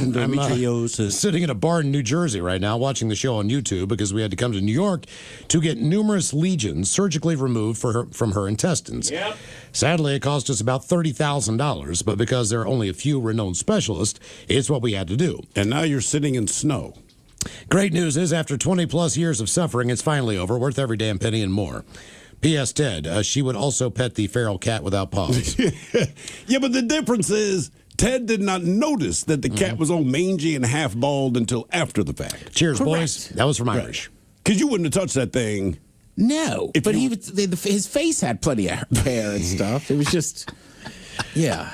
sitting in a bar in New Jersey right now watching the show on YouTube because we had to come to New York to get numerous lesions surgically removed from her intestines. Yep. Sadly, it cost us about $30,000, but because there are only a few renowned specialists, it's what we had to do. And now you're sitting in snow. Great news is after 20-plus years of suffering, it's finally over, worth every damn penny and more. P.S. Ted, she would also pet the feral cat without paws. Yeah, but the difference is Ted did not notice that the cat was all mangy and half bald until after the fact. Cheers, boys. That was from Irish. Because you wouldn't have touched that thing. No, but his face had plenty of hair and stuff. It was just, yeah.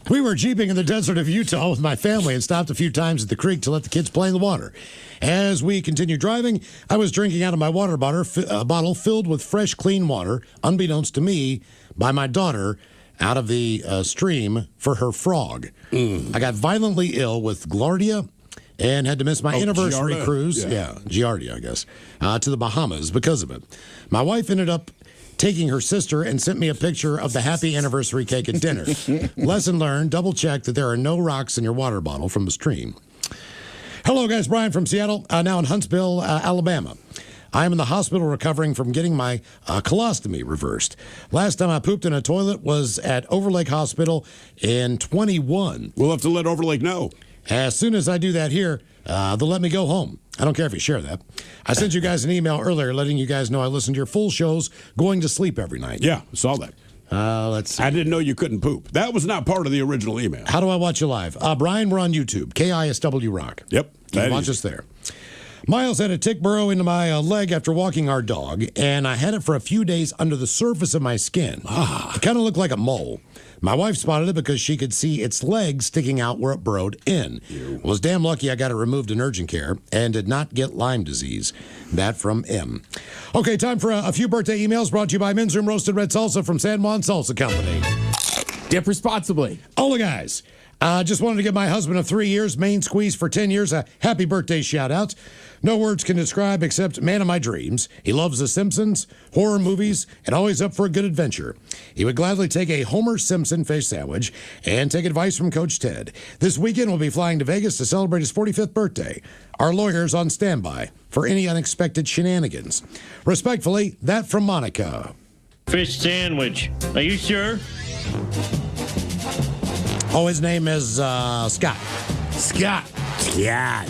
We were jeeping in the desert of Utah with my family and stopped a few times at the creek to let the kids play in the water. As we continued driving, I was drinking out of my water bottle filled with fresh, clean water, unbeknownst to me, by my daughter, out of the stream for her frog. I got violently ill with Giardia and had to miss my anniversary Giardia. cruise. Yeah. Giardia, I guess, to the Bahamas because of it. My wife ended up taking her sister and sent me a picture of the happy anniversary cake at dinner. Lesson learned, double check that there are no rocks in your water bottle from the stream. Hello, guys. Brian from Seattle, now in Huntsville, Alabama. I am in the hospital recovering from getting my colostomy reversed. Last time I pooped in a toilet was at Overlake Hospital in 21. We'll have to let Overlake know. As soon as I do that here, they'll let me go home. I don't care if you share that. I sent you guys an email earlier letting you guys know I listen to your full shows going to sleep every night. Yeah, saw that. Let's see. I didn't know you couldn't poop. That was not part of the original email. How do I watch you live? Brian, we're on YouTube. KISW Rock. Yep. You can watch us there. Miles had a tick burrow into my leg after walking our dog, and I had it for a few days under the surface of my skin. It kind of looked like a mole. My wife spotted it because she could see its legs sticking out where it burrowed in. Was damn lucky I got it removed in urgent care and did not get Lyme disease. That from M. Okay, time for a few birthday emails brought to you by Men's Room Roasted Red Salsa from San Juan Salsa Company. Dip responsibly. Hola, guys. Just wanted to give my husband of 3 years, main squeeze for 10 years, a happy birthday shout out. No words can describe except man of my dreams. He loves The Simpsons, horror movies, and always up for a good adventure. He would gladly take a Homer Simpson fish sandwich and take advice from Coach Ted. This weekend we'll be flying to Vegas to celebrate his 45th birthday. Our lawyer's on standby for any unexpected shenanigans. Respectfully, that from Monica. Fish sandwich. Are you sure? Oh, his name is Scott. Scott. Yeah.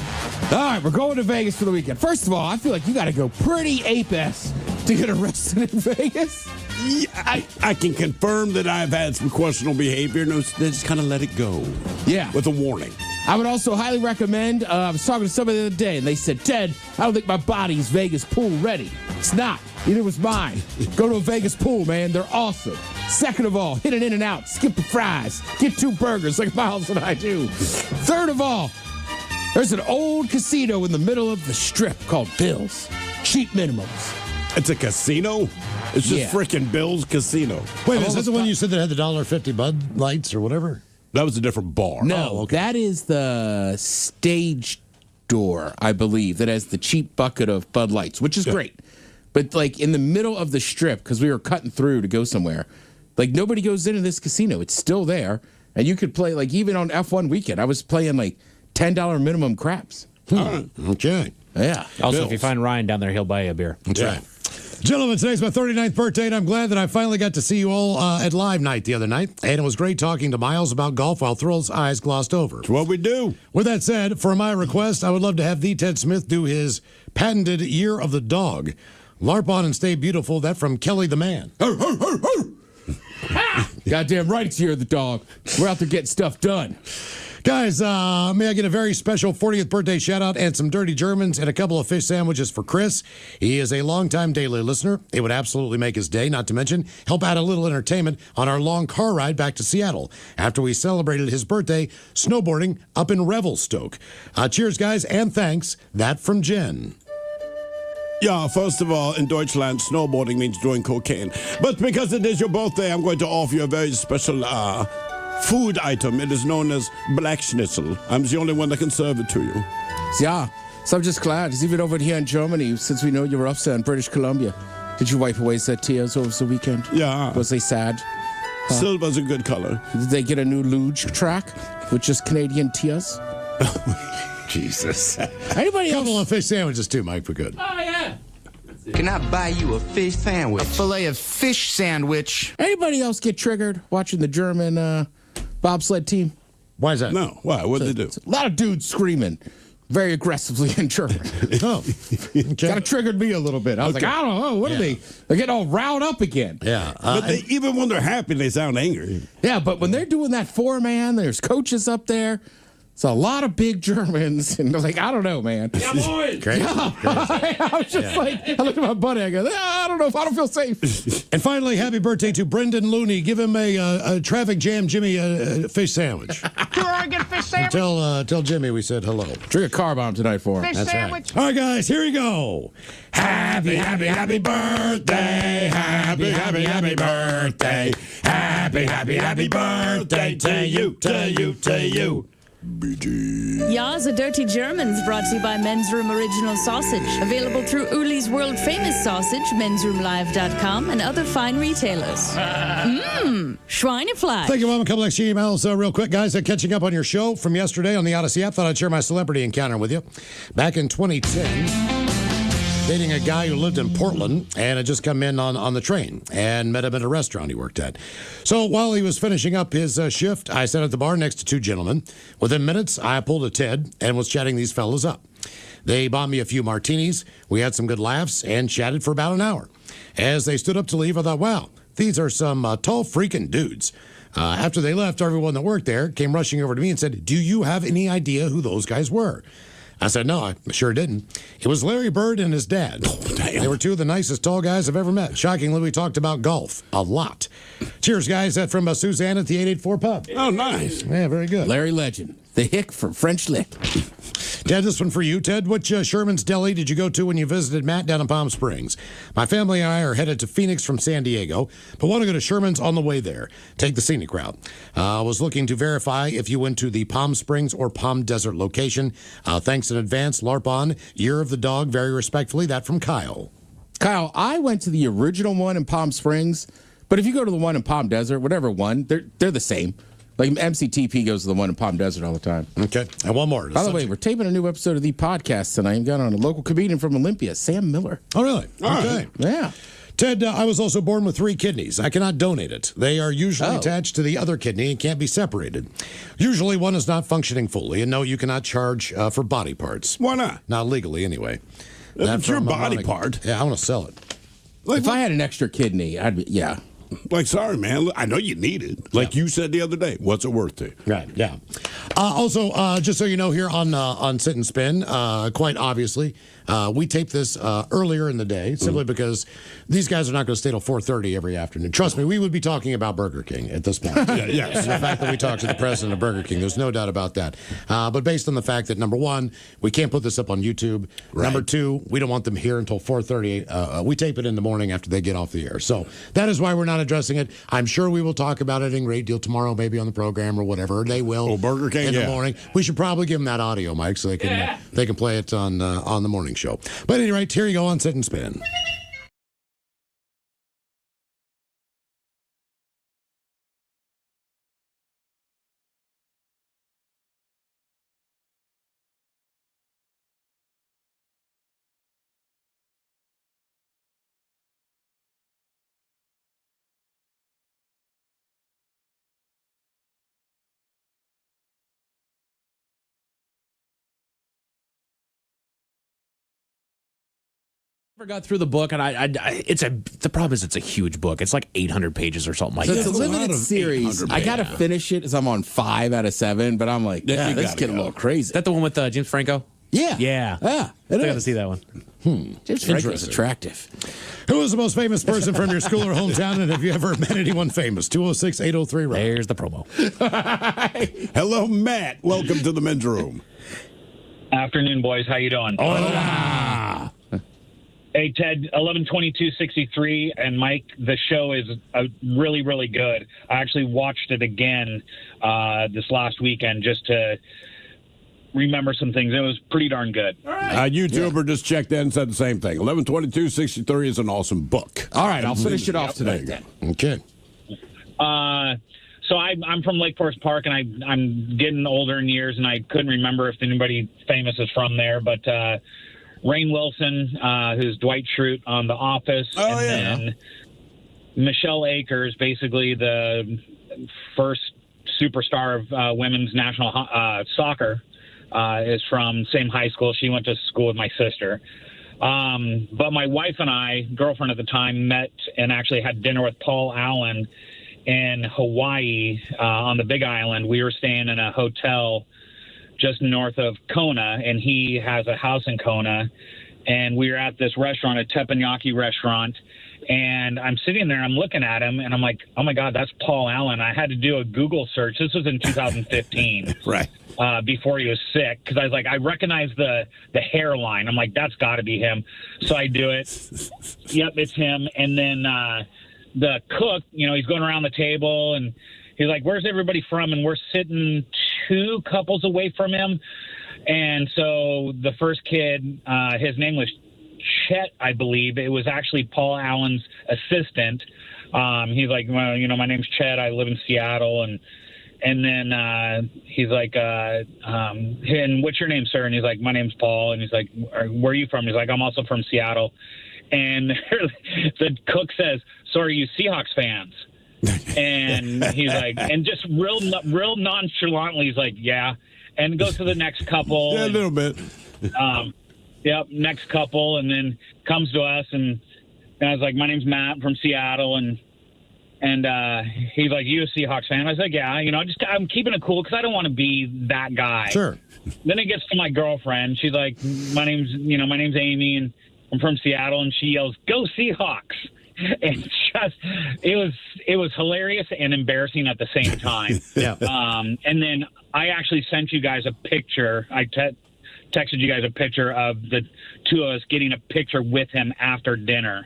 All right, we're going to Vegas for the weekend. First of all, I feel like you got to go pretty ape-ass to get arrested in Vegas. Yeah, I can confirm that I've had some questionable behavior. No, just kind of let it go. Yeah. With a warning. I would also highly recommend, I was talking to somebody the other day, and they said, Ted, I don't think my body's Vegas pool ready. It's not. Neither was mine. Go to a Vegas pool, man. They're awesome. Second of all, hit an In-N-Out. Skip the fries. Get 2 burgers like Miles and I do. Third of all, there's an old casino in the middle of the strip called Bill's. Cheap minimums. It's a casino? It's just freaking Bill's Casino. Wait, is that the one you said that had the $1.50 Bud Lights or whatever? That was a different bar. No, that is the stage door, I believe, that has the cheap bucket of Bud Lights, which is great. But, like, in the middle of the strip, because we were cutting through to go somewhere, like, nobody goes into this casino. It's still there. And you could play, like, even on F1 weekend, I was playing, like, $10 minimum craps. Okay. Yeah. Also, if you find Ryan down there, he'll buy you a beer. That's right. Gentlemen, today's my 39th birthday, and I'm glad that I finally got to see you all at Live Night the other night. And it was great talking to Miles about golf while Thrill's eyes glossed over. It's what we do. With that said, for my request, I would love to have the Ted Smith do his patented Year of the Dog. LARP on and stay beautiful. That from Kelly the Man. Goddamn right it's Year of the Dog. We're out there getting stuff done. Guys, may I get a very special 40th birthday shout out and some dirty Germans and a couple of fish sandwiches for Chris. He is a longtime daily listener. It would absolutely make his day, not to mention help add a little entertainment on our long car ride back to Seattle after we celebrated his birthday snowboarding up in Revelstoke. Cheers, guys, and thanks. That from Jen. Yeah, first of all, in Deutschland, snowboarding means doing cocaine. But because it is your birthday, I'm going to offer you a very special food item. It is known as Black Schnitzel. I'm the only one that can serve it to you. Yeah, so I'm just glad. Because even over here in Germany, since we know you were up there in British Columbia, did you wipe away the tears over the weekend? Yeah. Was they sad? Silver's a good color. Did they get a new luge track with just Canadian tears? Jesus. Anybody else? Couple of fish sandwiches too, Mike, for good. Oh, yeah. Can I buy you a fish sandwich? A filet of fish sandwich. Anybody else get triggered watching the German bobsled team? Why is that? No. Why? What did they do? A lot of dudes screaming very aggressively in German. Oh. Okay. Kind of triggered me a little bit. I was like, I don't know. What are they? They're getting all riled up again. Yeah. But even when they're happy, they sound angry. Yeah, but when they're doing that 4-man, there's coaches up there. It's a lot of big Germans, and they're like, I don't know, man. Yeah, boys. Great. I was just like, I looked at my buddy, I go, I don't know if I don't feel safe. And finally, happy birthday to Brendan Looney. Give him a traffic jam Jimmy fish sandwich. Sure, I get a fish sandwich. Tell Jimmy we said hello. Drink a car bomb tonight for him. Fish That's sandwich. right. All right, guys, here we go. Happy, happy, happy birthday. Happy, happy, happy birthday. Happy, happy, happy birthday to you, to you, to you. Ja, the Dirty Germans brought to you by Men's Room Original Sausage. Available through Uli's World Famous Sausage, mensroomlive.com, and other fine retailers. Schweinefleisch. Thank you, Mom. A couple extra emails real quick, guys. Catching up on your show from yesterday on the Odyssey app. Thought I'd share my celebrity encounter with you. Back in 2010, dating a guy who lived in Portland and had just come in on the train and met him at a restaurant he worked at. So while he was finishing up his shift, I sat at the bar next to 2 gentlemen. Within minutes, I pulled a Ted and was chatting these fellas up. They bought me a few martinis. We had some good laughs and chatted for about an hour. As they stood up to leave, I thought, wow, These are some tall freaking dudes. After they left, everyone that worked there came rushing over to me and said, do you have any idea who those guys were? I said, no, I sure didn't. It was Larry Bird and his dad. They were two of the nicest tall guys I've ever met. Shockingly, we talked about golf a lot. Cheers, guys. That's from Suzanne at the 884 Pub. Oh, nice. Yeah, very good. Larry Legend. The hick from French Lick. Ted, this one for you. Ted, which Sherman's Deli did you go to when you visited Matt down in Palm Springs? My family and I are headed to Phoenix from San Diego, but want to go to Sherman's on the way there. Take the scenic route. I was looking to verify if you went to the Palm Springs or Palm Desert location. Thanks in advance, LARP Year of the Dog, very respectfully. That from Kyle. Kyle, I went to the original one in Palm Springs, but if you go to the one in Palm Desert, whatever one, they're the same. Like MCTP goes to the one in Palm Desert all the time. Okay. And one more. By the way, we're taping a new episode of the podcast tonight. Got on a local comedian from Olympia, Sam Miller. Oh, really? Okay. Right. Yeah. Ted, I was also born with 3 kidneys. I cannot donate it. They are usually attached to the other kidney and can't be separated. Usually one is not functioning fully, and no, you cannot charge for body parts. Why not? Not legally, anyway. That's your body part. Yeah, I want to sell it. If I had an extra kidney, I'd be, yeah. Like, sorry, man. I know you need it. Like you said the other day, what's it worth to? Right, yeah. Also, just so you know, here on Sit and Spin, quite obviously, we tape this earlier in the day simply because these guys are not going to stay till 4:30 every afternoon. Trust me, we would be talking about Burger King at this point. Yes. And the fact that we talked to the president of Burger King, there's no doubt about that. But based on the fact that, number one, we can't put this up on YouTube. Right. Number two, we don't want them here until 4:30. We tape it in the morning after they get off the air. So that is why we're not addressing it. I'm sure we will talk about it in great deal tomorrow, maybe on the program or whatever. They will. Oh, Burger King, in the morning. We should probably give them that audio, Mike, so they can play it on the morning show. But at any rate, here you go on Sit and Spin. Never got through the book, and the problem is it's a huge book. It's like 800 pages or something like So that. it's a limited series. I got to finish it as I'm on 5 out of 7, but I'm like, yeah, this is getting a little crazy. Is that the one with James Franco? Yeah. Yeah. Yeah. I got to see that one. James Franco's attractive. Who is the most famous person from your school or hometown, and have you ever met anyone famous? 206-803. There's the promo. Hello, Matt. Welcome to the men's room. Afternoon, boys. How you doing? Hola. Hey, Ted, 11/22/63, and Mike, the show is really, really good. I actually watched it again this last weekend just to remember some things. It was pretty darn good. YouTuber just checked in and said the same thing. 11/22/63 is an awesome book. All right, I'll finish it off tonight then. Okay. So I'm from Lake Forest Park, and I'm getting older in years, and I couldn't remember if anybody famous is from there, but Rainn Wilson, who's Dwight Schrute on The Office, then Michelle Akers, basically the first superstar of women's national soccer, is from same high school. She went to school with my sister. But my wife and I, girlfriend at the time, met and actually had dinner with Paul Allen in Hawaii on the Big Island. We were staying in a hotel just north of Kona, and he has a house in Kona. And we were at this restaurant, a teppanyaki restaurant, and I'm sitting there, I'm looking at him, and I'm like, oh, my God, that's Paul Allen. I had to do a Google search. This was in 2015. Right. Before he was sick, because I was like, I recognize the hairline. I'm like, that's got to be him. So I do it. Yep, it's him. And then the cook, he's going around the table, and he's like, where's everybody from? And we're sitting 2 couples away from him. And so the first kid, his name was Chet, I believe. It was actually Paul Allen's assistant. He's like, well, my name's Chet. I live in Seattle. And then he's like, and what's your name, sir? And he's like, my name's Paul. And he's like, where are you from? He's like, I'm also from Seattle. And the cook says, so are you Seahawks fans? And he's like, and just real nonchalantly, he's like, yeah. And goes to the next couple. Yeah, a little bit. Yep, next couple. And then comes to us. And I was like, my name's Matt from Seattle. And And he's like, "You a Seahawks fan?" I was like, "Yeah." I'm keeping it cool because I don't want to be that guy. Sure. Then it gets to my girlfriend. She's like, my name's Amy, and I'm from Seattle, and she yells, "Go Seahawks!" And just it was hilarious and embarrassing at the same time. Yeah. And then I actually sent you guys a picture. I texted you guys a picture of the two of us getting a picture with him after dinner.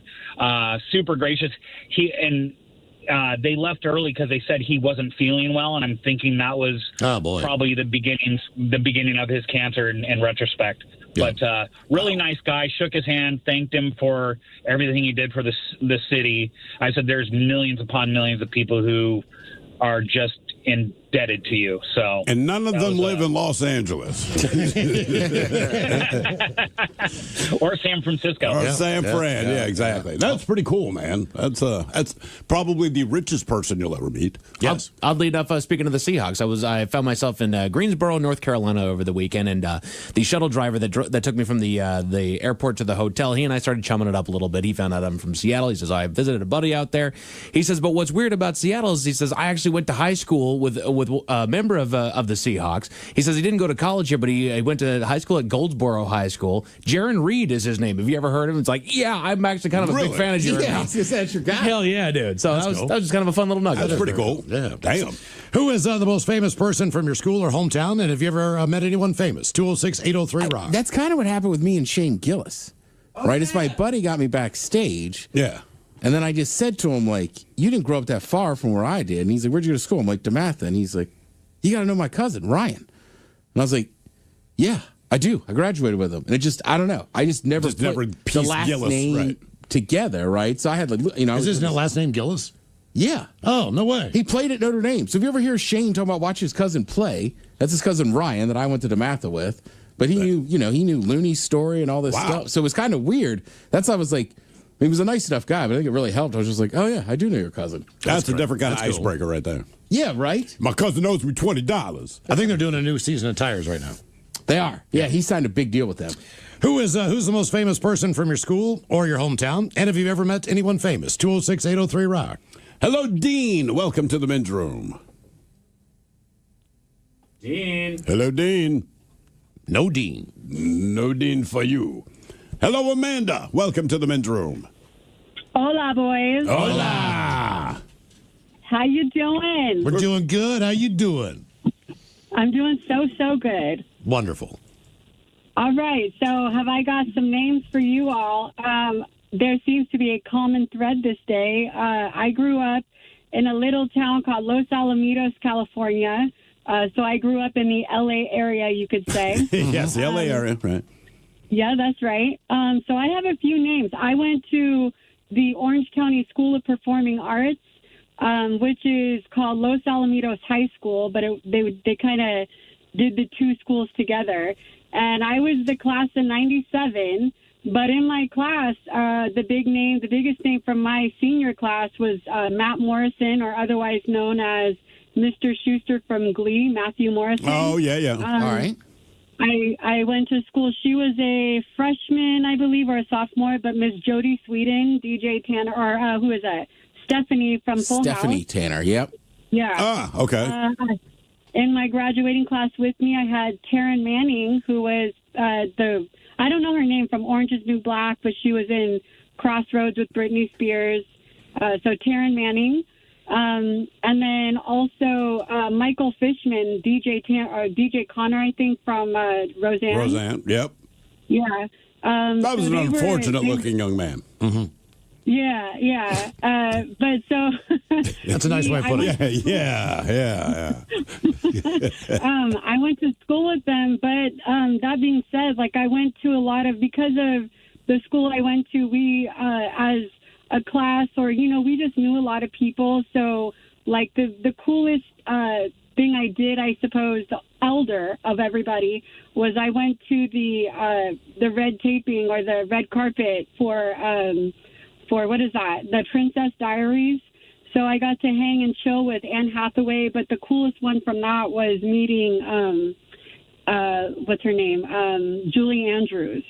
Super gracious. They left early because they said he wasn't feeling well, and I'm thinking that was probably the beginning of his cancer in retrospect. Yeah. But really nice guy. Shook his hand, thanked him for everything he did for the city. I said there's millions upon millions of people who are just indebted to you. So, and none of them live in Los Angeles or San Francisco or San Fran. Yeah, exactly. That's pretty cool, man. That's probably the richest person you'll ever meet. Yes. Oddly enough, speaking of the Seahawks, I found myself in Greensboro, North Carolina over the weekend, and the shuttle driver that took me from the airport to the hotel, he and I started chumming it up a little bit. He found out I'm from Seattle. He says, I visited a buddy out there. He says, but what's weird about Seattle is, he says, I actually went to high school with a member of the Seahawks. He says he didn't go to college here, but he went to high school at Goldsboro High School. Jaron Reed is his name. Have you ever heard of him? It's like, yeah, I'm actually kind of a big fan of Jaron. Yeah, that's your guy. Hell yeah, dude. So that was just kind of a fun little nugget. That's pretty cool. Yeah. Damn. Who is the most famous person from your school or hometown? And have you ever met anyone famous? 206-803-ROCK. That's kind of what happened with me and Shane Gillis. Right? It's my buddy got me backstage. Yeah. And then I just said to him, like, you didn't grow up that far from where I did. And he's like, where'd you go to school? I'm like, DeMatha. And he's like, you got to know my cousin, Ryan. And I was like, yeah, I do. I graduated with him. And it just, I don't know. I just never put the last Gillis, name together, right? So I had, like, Is his last name Gillis? Yeah. Oh, no way. He played at Notre Dame. So if you ever hear Shane talking about watching his cousin play, that's his cousin Ryan that I went to DeMatha with. But he knew, he knew Looney's story and all this stuff. So it was kind of weird. That's why I was like, he was a nice enough guy, but I think it really helped. I was just like, oh, yeah, I do know your cousin. That's a different kind of icebreaker right there. Yeah, right? My cousin owes me $20. I think they're doing a new season of Tires right now. They are. Yeah, he signed a big deal with them. Who's the most famous person from your school or your hometown? And have you ever met anyone famous? 206-803-ROCK. Hello, Dean. Welcome to the men's room. Dean. Hello, Dean. No Dean. No Dean for you. Hello, Amanda. Welcome to the men's room. Hola, boys. Hola. How you doing? We're doing good. How you doing? I'm doing so good. Wonderful. All right. So have I got some names for you all? There seems to be a common thread this day. I grew up in a little town called Los Alamitos, California. So I grew up in the L.A. area, you could say. Yes, the L.A. area, right. Yeah, that's right. So I have a few names. I went to the Orange County School of Performing Arts, which is called Los Alamitos High School, but they kind of did the two schools together. And I was the class of 97, but in my class, the biggest name from my senior class was Matt Morrison, or otherwise known as Mr. Schuster from Glee, Matthew Morrison. Oh, yeah. All right. I went to school. She was a freshman, I believe, or a sophomore, but Miss Jody Sweden, DJ Tanner, or who is that? Stephanie from Full House. Stephanie Tanner, yep. Yeah. Ah, okay. In my graduating class with me, I had Taryn Manning, who was I don't know her name from Orange is New Black, but she was in Crossroads with Britney Spears. So Taryn Manning. And then also Michael Fishman, DJ Connor, I think, from Roseanne. Roseanne, yep. Yeah. That was an unfortunate-looking young man. Mm-hmm. Yeah. But so... That's a nice way of putting it. Yeah. I went to school with them, but that being said, like, I went to a lot of... Because of the school I went to, we, as a class, or, we just knew a lot of people. So, like, the coolest thing I did, I suppose, the elder of everybody, was I went to the red taping, or the red carpet for what is that? The Princess Diaries. So I got to hang and chill with Anne Hathaway, but the coolest one from that was meeting, what's her name? Julie Andrews.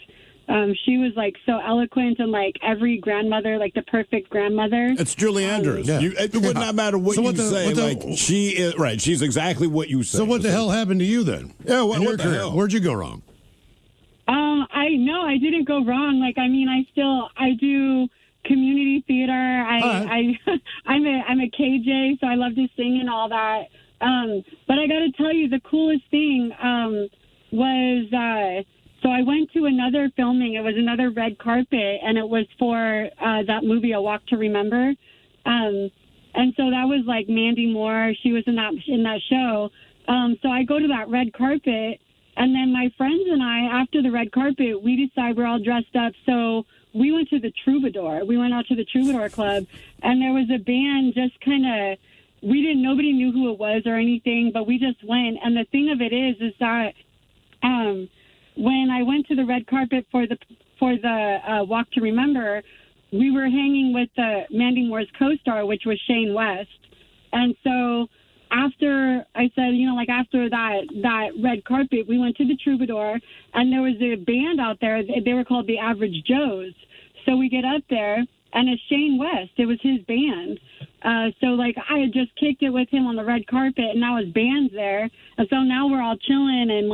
She was like so eloquent and like every grandmother, like the perfect grandmother. It's Julie Andrews. Yeah. It would not matter what So you what the- say. what the- like she is right. She's exactly what you say. So what the hell happened to you then? Yeah, In your what the career? hell? Where'd you go wrong? I know I didn't go wrong. Like, I mean, I do community theater. I'm a KJ, so I love to sing and all that. But I got to tell you, the coolest thing was so I went to another filming. It was another red carpet, and it was for that movie, A Walk to Remember. And so that was like Mandy Moore. She was in that show. So I go to that red carpet, and then my friends and I, after the red carpet, we decide we're all dressed up. So we went to the Troubadour. We went out to the Troubadour Club, and there was a band just kind of, nobody knew who it was or anything, but we just went. And the thing of it is that when I went to the red carpet for the Walk to Remember, we were hanging with Mandy Moore's co-star, which was Shane West. And so after I said, after that red carpet, we went to the Troubadour, and there was a band out there. They were called the Average Joes. So we get up there, and it's Shane West. It was his band. So I had just kicked it with him on the red carpet, and now his band's there. And so now we're all chilling and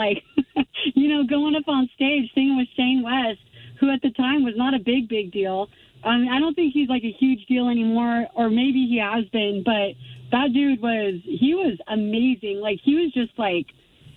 going up on stage singing with Shane West, who at the time was not a big deal. I don't think he's like a huge deal anymore, or maybe he has been, but that dude was amazing. Like, he was just like,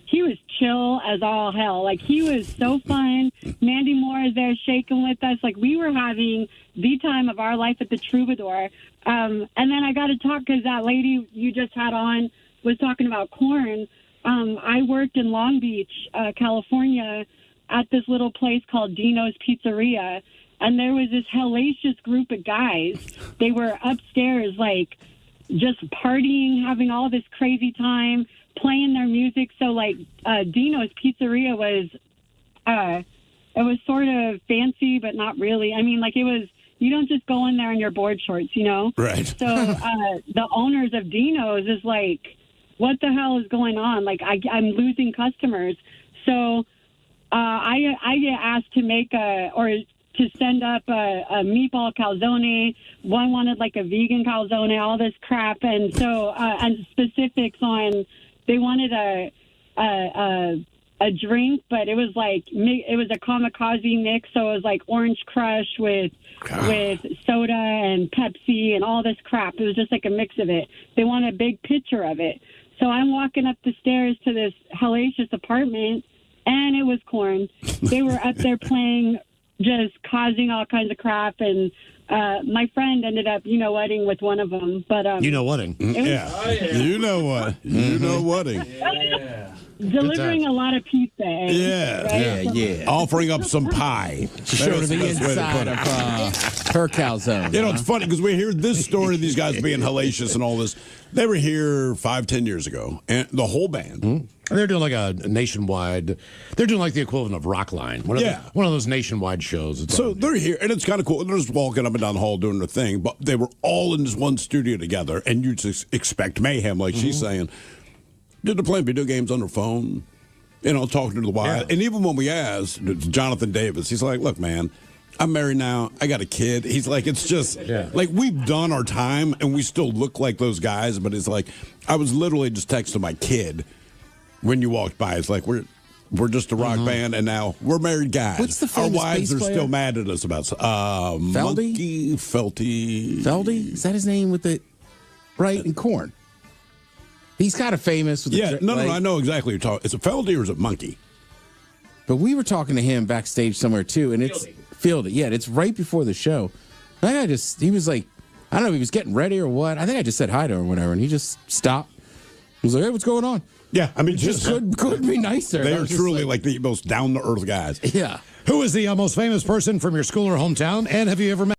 he was chill as all hell. Like, he was so fun. Mandy Moore is there shaking with us. Like, we were having the time of our life at the Troubadour. And then I got to talk, because that lady you just had on was talking about corn. I worked in Long Beach, California, at this little place called Dino's Pizzeria. And there was this hellacious group of guys. They were upstairs, like, just partying, having all this crazy time, playing their music. So, Dino's Pizzeria was, it was sort of fancy, but not really. I mean, it was, you don't just go in there in your board shorts, Right. So the owners of Dino's is like, what the hell is going on? Like, I'm losing customers. So I get asked to make to send up a meatball calzone. One wanted like a vegan calzone, all this crap. And so, and specifics on, they wanted a drink, but it was it was a kamikaze mix. So it was like orange crush with soda and Pepsi and all this crap. It was just like a mix of it. They wanted a big picture of it. So I'm walking up the stairs to this hellacious apartment, and it was corn. They were up there playing, just causing all kinds of crap, and my friend ended up, wedding with one of them. But wedding, yeah. Oh, yeah. You know what? You know wedding. Delivering a lot of pizza. Yeah, right? yeah. Offering up some pie. Show her the inside of her calzone. It's funny because we hear this story of these guys being hellacious and all this. They were here 5-10 years ago, and the whole band. Mm-hmm. And they're doing like a nationwide. They're doing like the equivalent of Rockline. One of those nationwide shows. So they're here, and it's kind of cool. They're just walking up and down the hall doing their thing, but they were all in this one studio together, and you just expect mayhem, like she's saying. They're playing video games on their phone, talking to the wife. And even when we asked Jonathan Davis, he's like, look, man, I'm married now. I got a kid. He's like, it's just like we've done our time and we still look like those guys. But it's like, I was literally just texting my kid when you walked by. It's like, we're just a rock band and now we're married guys. What's the Our famous wives bass are player? still mad at us about Feldy? Felty. Is that his name with the right in corn? He's kind of famous. With No, I know exactly what you're talking. Is it Feldy or is it Monkey? But we were talking to him backstage somewhere too, and it's Fieldy. Yeah, it's right before the show. I think he was like, I don't know if he was getting ready or what. I think I just said hi to him or whatever, and he just stopped. He was like, hey, what's going on? Yeah, I mean, just couldn't be nicer. They are truly like the most down to earth guys. Yeah. Who is the most famous person from your school or hometown, and have you ever met?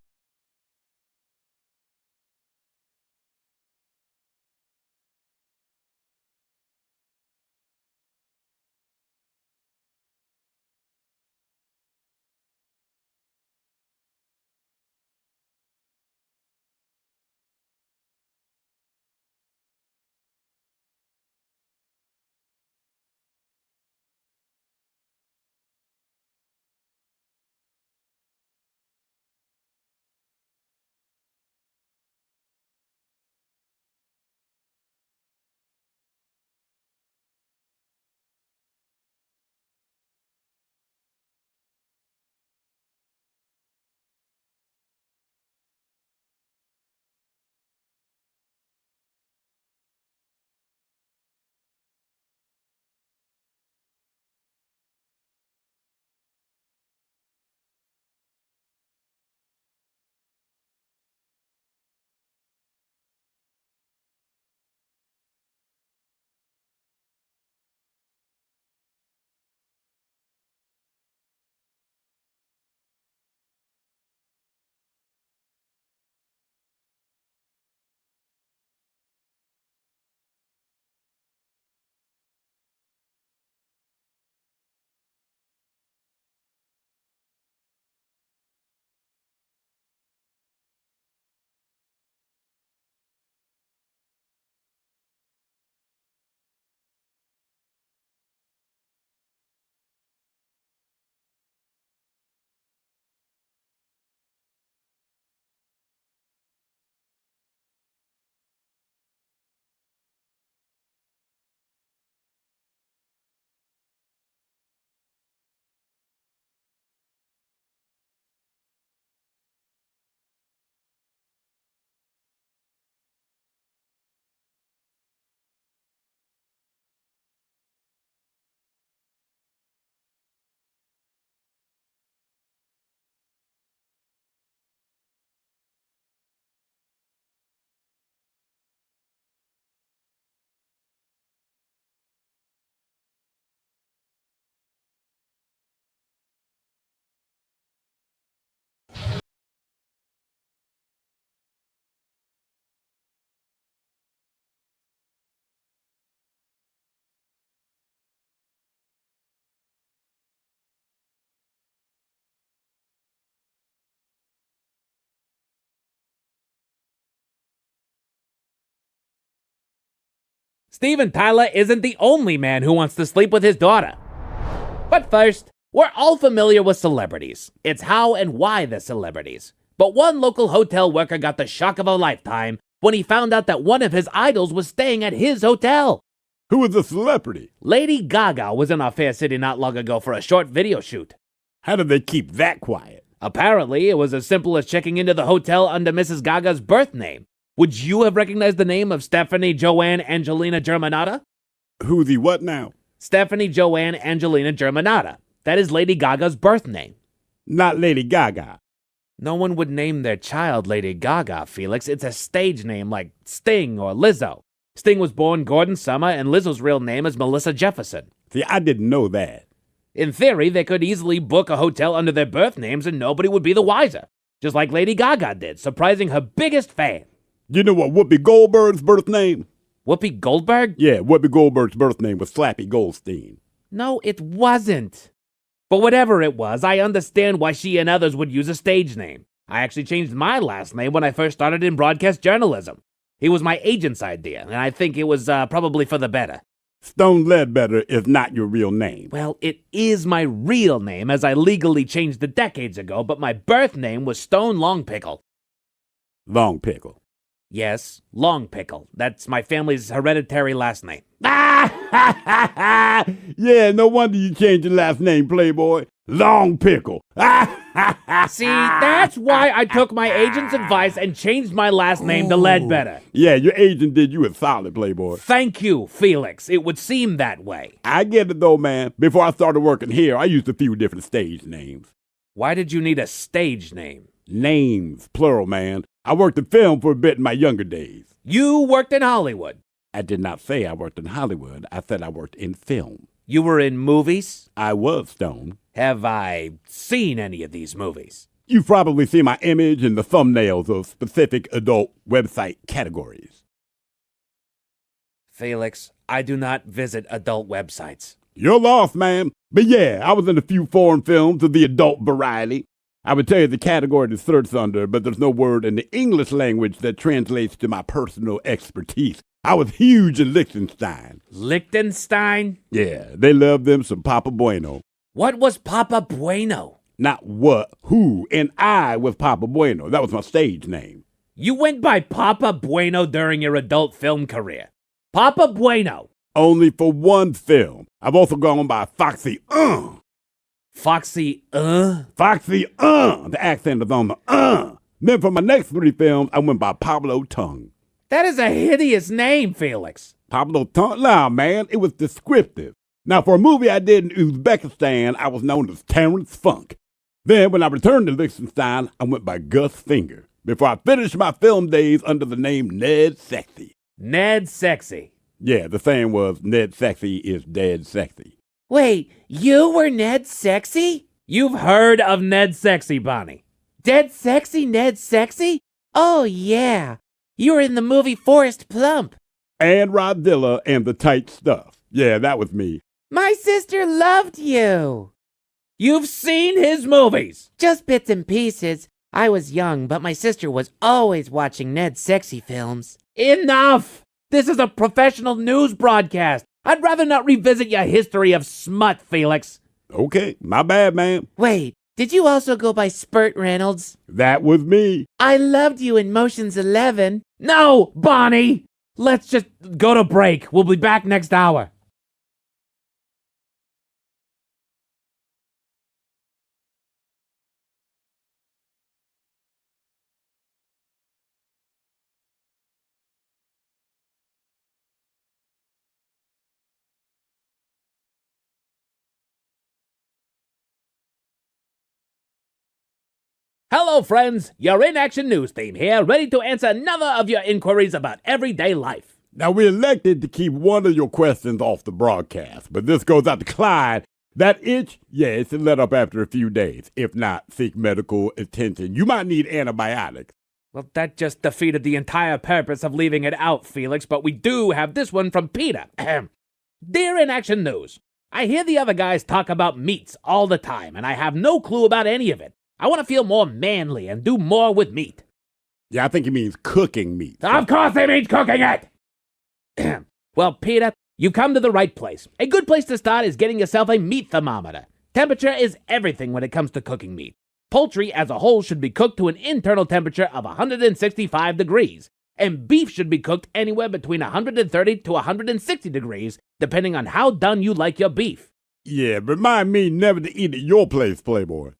Steven Tyler isn't the only man who wants to sleep with his daughter. But first, we're all familiar with celebrities. It's how and why they're celebrities. But one local hotel worker got the shock of a lifetime when he found out that one of his idols was staying at his hotel. Who was the celebrity? Lady Gaga was in our fair city not long ago for a short video shoot. How did they keep that quiet? Apparently, it was as simple as checking into the hotel under Mrs. Gaga's birth name. Would you have recognized the name of Stephanie Joanne Angelina Germanata? Who's he what now? Stephanie Joanne Angelina Germanata. That is Lady Gaga's birth name. Not Lady Gaga. No one would name their child Lady Gaga, Felix. It's a stage name like Sting or Lizzo. Sting was born Gordon Summer, and Lizzo's real name is Melissa Jefferson. See, I didn't know that. In theory, they could easily book a hotel under their birth names and nobody would be the wiser. Just like Lady Gaga did, surprising her biggest fan. You know what Whoopi Goldberg's birth name? Whoopi Goldberg? Yeah, Whoopi Goldberg's birth name was Slappy Goldstein. No, it wasn't. But whatever it was, I understand why she and others would use a stage name. I actually changed my last name when I first started in broadcast journalism. It was my agent's idea, and I think it was probably for the better. Stone Ledbetter is not your real name. Well, it is my real name, as I legally changed it decades ago, but my birth name was Stone Longpickle. Longpickle. Yes, Longpickle. That's my family's hereditary last name. Yeah, no wonder you changed your last name, Playboy. Longpickle. See, that's why I took my agent's advice and changed my last name to Ledbetter. Yeah, your agent did you a solid, Playboy. Thank you, Felix. It would seem that way. I get it, though, man. Before I started working here, I used a few different stage names. Why did you need a stage name? Names, plural, man. I worked in film for a bit in my younger days. You worked in Hollywood. I did not say I worked in Hollywood. I said I worked in film. You were in movies? I was, Stone. Have I seen any of these movies? You've probably seen my image in the thumbnails of specific adult website categories. Felix, I do not visit adult websites. You're lost, man. But yeah, I was in a few foreign films of the adult variety. I would tell you the category to search under, but there's no word in the English language that translates to my personal expertise. I was huge in Liechtenstein. Liechtenstein? Yeah, they love them some Papa Bueno. What was Papa Bueno? Not what, who, and I was Papa Bueno. That was my stage name. You went by Papa Bueno during your adult film career. Papa Bueno. Only for one film. I've also gone by Foxy Foxy Foxy The accent is on the Then for my next 3 films, I went by Pablo Tongue. That is a hideous name, Felix. Pablo Tongue? Nah, man, it was descriptive. Now, for a movie I did in Uzbekistan, I was known as Terrence Funk. Then, when I returned to Liechtenstein, I went by Gus Finger, before I finished my film days under the name Ned Sexy. Ned Sexy. Yeah, the saying was, Ned Sexy is dead sexy. Wait, you were Ned Sexy? You've heard of Ned Sexy, Bonnie. Dead Sexy Ned Sexy? Oh, yeah. You were in the movie Forrest Plump. And Rodzilla and the Tight Stuff. Yeah, that was me. My sister loved you. You've seen his movies. Just bits and pieces. I was young, but my sister was always watching Ned Sexy films. Enough! This is a professional news broadcast. I'd rather not revisit your history of smut, Felix. Okay, my bad, man. Wait, did you also go by Spurt Reynolds? That was me. I loved you in Motion's 11. No, Bonnie! Let's just go to break. We'll be back next hour. Hello, friends. Your In Action News team here, ready to answer another of your inquiries about everyday life. Now, we elected to keep one of your questions off the broadcast, but this goes out to Clyde. That itch, yeah, it's a let up after a few days. If not, seek medical attention. You might need antibiotics. Well, that just defeated the entire purpose of leaving it out, Felix, but we do have this one from Peter. Dear In Action News, I hear the other guys talk about meats all the time, and I have no clue about any of it. I want to feel more manly and do more with meat. Yeah, I think he means cooking meat. Of course he means cooking it! Well, Peter, you've come to the right place. A good place to start is getting yourself a meat thermometer. Temperature is everything when it comes to cooking meat. Poultry as a whole should be cooked to an internal temperature of 165 degrees, and beef should be cooked anywhere between 130 to 160 degrees, depending on how done you like your beef. Yeah, remind me never to eat at your place, Playboy.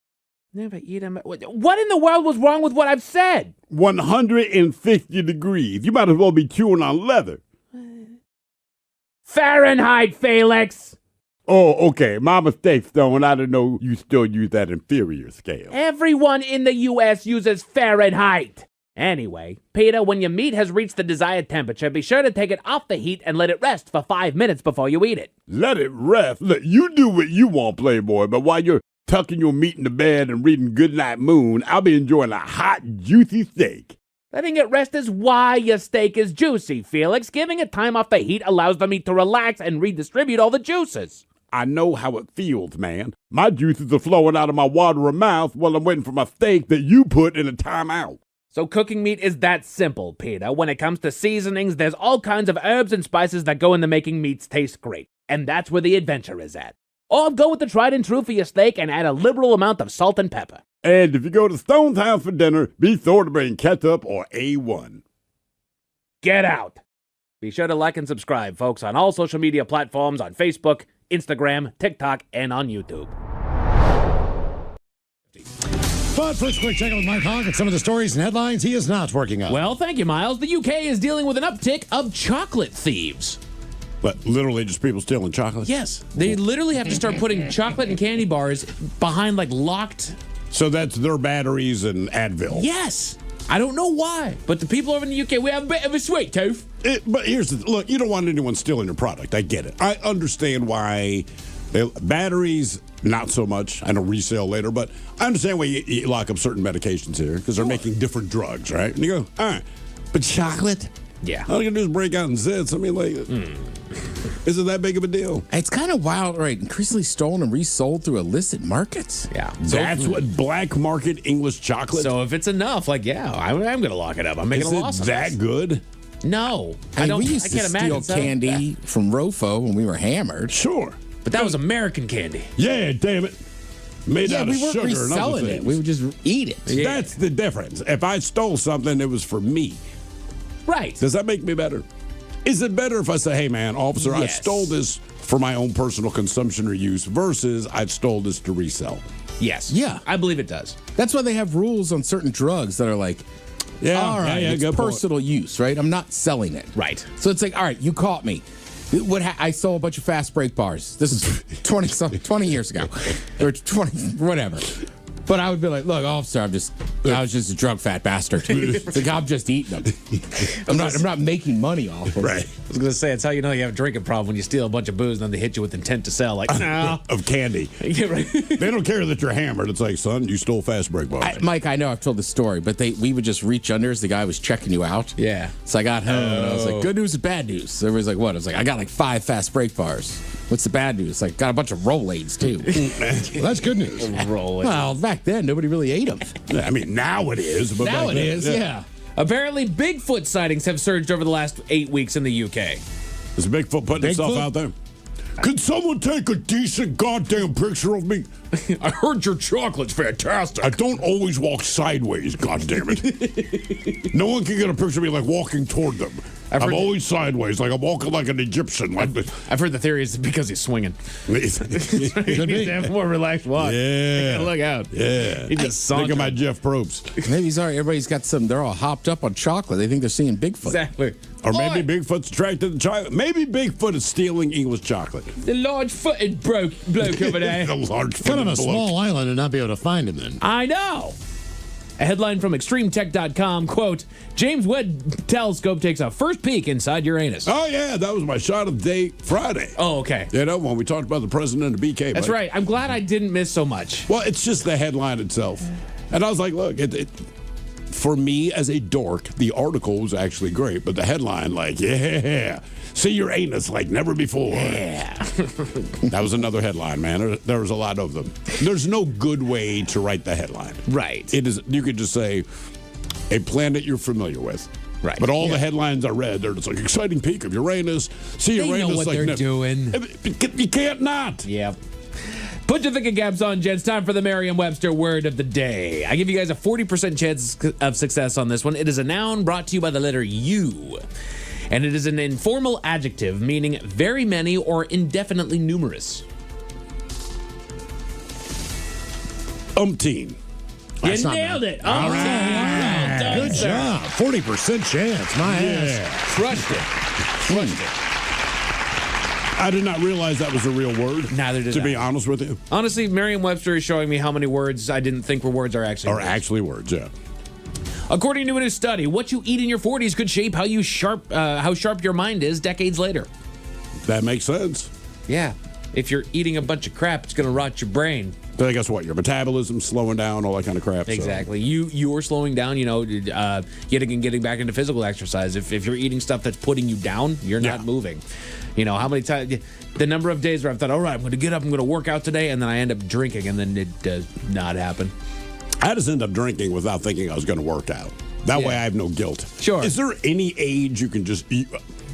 Never eat them. What in the world was wrong with what I've said? 160 degrees. You might as well be chewing on leather. Fahrenheit, Felix! Oh, okay. My mistake, Stone. I didn't know you still use that inferior scale. Everyone in the U.S. uses Fahrenheit. Anyway, Peter, when your meat has reached the desired temperature, be sure to take it off the heat and let it rest for 5 minutes before you eat it. Let it rest? Look, you do what you want, Playboy, but while you're tucking your meat in the bed and reading Goodnight Moon, I'll be enjoying a hot, juicy steak. Letting it rest is why your steak is juicy, Felix. Giving it time off the heat allows the meat to relax and redistribute all the juices. I know how it feels, man. My juices are flowing out of my watery mouth while I'm waiting for my steak that you put in a timeout. So cooking meat is that simple, Peter. When it comes to seasonings, there's all kinds of herbs and spices that go into making meats taste great. And that's where the adventure is at. Or go with the tried and true for your steak and add a liberal amount of salt and pepper. And if you go to Stone's house for dinner, be sure to bring ketchup or A1. Get out. Be sure to like and subscribe, folks, on all social media platforms on Facebook, Instagram, TikTok, and on YouTube. But first, quick check out with Mike Hogg and some of the stories and headlines he is not working on. Well, thank you, Miles. The UK is dealing with an uptick of chocolate thieves. But literally just people stealing chocolate? Yes. They literally have to start putting chocolate and candy bars behind, like, locked... So that's their batteries and Advil? Yes. I don't know why, but the people over in the UK, we have a bit of a sweet tooth. But here's the look, you don't want anyone stealing your product. I get it. I understand why batteries, not so much. I know resale later, but I understand why you lock up certain medications here because they're making different drugs, right? And you go, all right, but chocolate? Yeah. All you can do is break out in zits. I mean, like, is it that big of a deal? It's kind of wild, right? Increasingly stolen and resold through illicit markets. Yeah. That's what black market English chocolate? So if it's enough, like, yeah, I'm going to lock it up. I'm making a loss. Is it that good? No. I mean, we used I can't to steal imagine candy from Rofo when we were hammered. Sure. But that was American candy. Yeah, damn it. Made out of we weren't sugar and other reselling things. it. We would just eat it. Yeah. That's the difference. If I stole something, it was for me. Right. Does that make me better? Is it better if I say, hey, man, officer, I stole this for my own personal consumption or use versus I stole this to resell? Yes. Yeah. I believe it does. That's why they have rules on certain drugs that are like, all right, it's personal use, right? I'm not selling it. Right. So it's like, all right, you caught me. I stole a bunch of fast break bars. This is 20 years ago. Or 20, whatever. But I would be like, look, officer, I was just a drug fat bastard. It's like, I'm just eating them. I'm not making money off of them. Right. I was going to say, it's how you know you have a drinking problem when you steal a bunch of booze and then they hit you with intent to sell. Like, no. Of candy. Yeah, right. They don't care that you're hammered. It's like, son, you stole fast break bars. Mike, I know I've told the story, but we would just reach under as the guy was checking you out. Yeah. So I got home and I was like, good news and bad news. So everybody's like, what? I was like, I got like 5 fast break bars. What's the bad news? Like, got a bunch of Rolaids, too. Well, that's good news. Rolaids. Well, back then, nobody really ate them. I mean, now it is. But Now back it then, is, yeah. Apparently, Bigfoot sightings have surged over the last 8 weeks in the UK. Is Bigfoot putting himself out there? Could someone take a decent goddamn picture of me? I heard your chocolate's fantastic. I don't always walk sideways, goddammit. No one can get a picture of me like walking toward them. I'm always sideways, like I'm walking like an Egyptian. I've heard the theory is because he's swinging. He needs to have a more relaxed walk. Yeah. Look out. Yeah. He just Think of my Jeff Probst. Maybe everybody's got they're all hopped up on chocolate. They think they're seeing Bigfoot. Exactly. Or maybe Bigfoot's attracted to chocolate. Maybe Bigfoot is stealing English chocolate. The large-footed bloke over there. The large-footed Kind of a bloke. small island and not be able to find him then. I know. A headline from extremetech.com, quote, James Webb Telescope takes a first peek inside Uranus. Oh, yeah, that was my shot of the day Friday. Oh, okay. You know, when we talked about the president of BK. That's right. I'm glad I didn't miss so much. Well, it's just the headline itself. And I was like, look, for me as a dork, the article was actually great, but the headline, like, yeah, see your anus like never before. Yeah. That was another headline, man. There was a lot of them. There's no good way to write the headline. Right. It is. You could just say, a planet you're familiar with. Right. But all the headlines I read, they're just like, exciting peak of Uranus. See They Uranus. know what like, they're doing. You can't not. Yep. Put your thinking caps on, gents. Time for the Merriam-Webster word of the day. I give you guys a 40% chance of success on this one. It is a noun brought to you by the letter U. And it is an informal adjective meaning very many or indefinitely numerous. Umpteen. You nailed it. All right. Well done, Good sir. job. 40% chance. My ass. Crushed it. Crushed it. I did not realize that was a real word. Neither did To I. be honest with you. Honestly, Merriam-Webster is showing me how many words I didn't think were words are actually words. Actually words, yeah. According to a new study, what you eat in your 40s could shape how sharp your mind is decades later. That makes sense. Yeah. If you're eating a bunch of crap, it's going to rot your brain. But I guess what? Your metabolism's slowing down, all that kind of crap. so- Exactly. You're slowing down, getting back into physical exercise. If you're eating stuff that's putting you down, you're not moving. How many times, the number of days where I've thought, all right, I'm going to get up, I'm going to work out today, and then I end up drinking, and then it does not happen. I just end up drinking without thinking I was going to work out. That way I have no guilt. Sure. Is there any age you can just eat?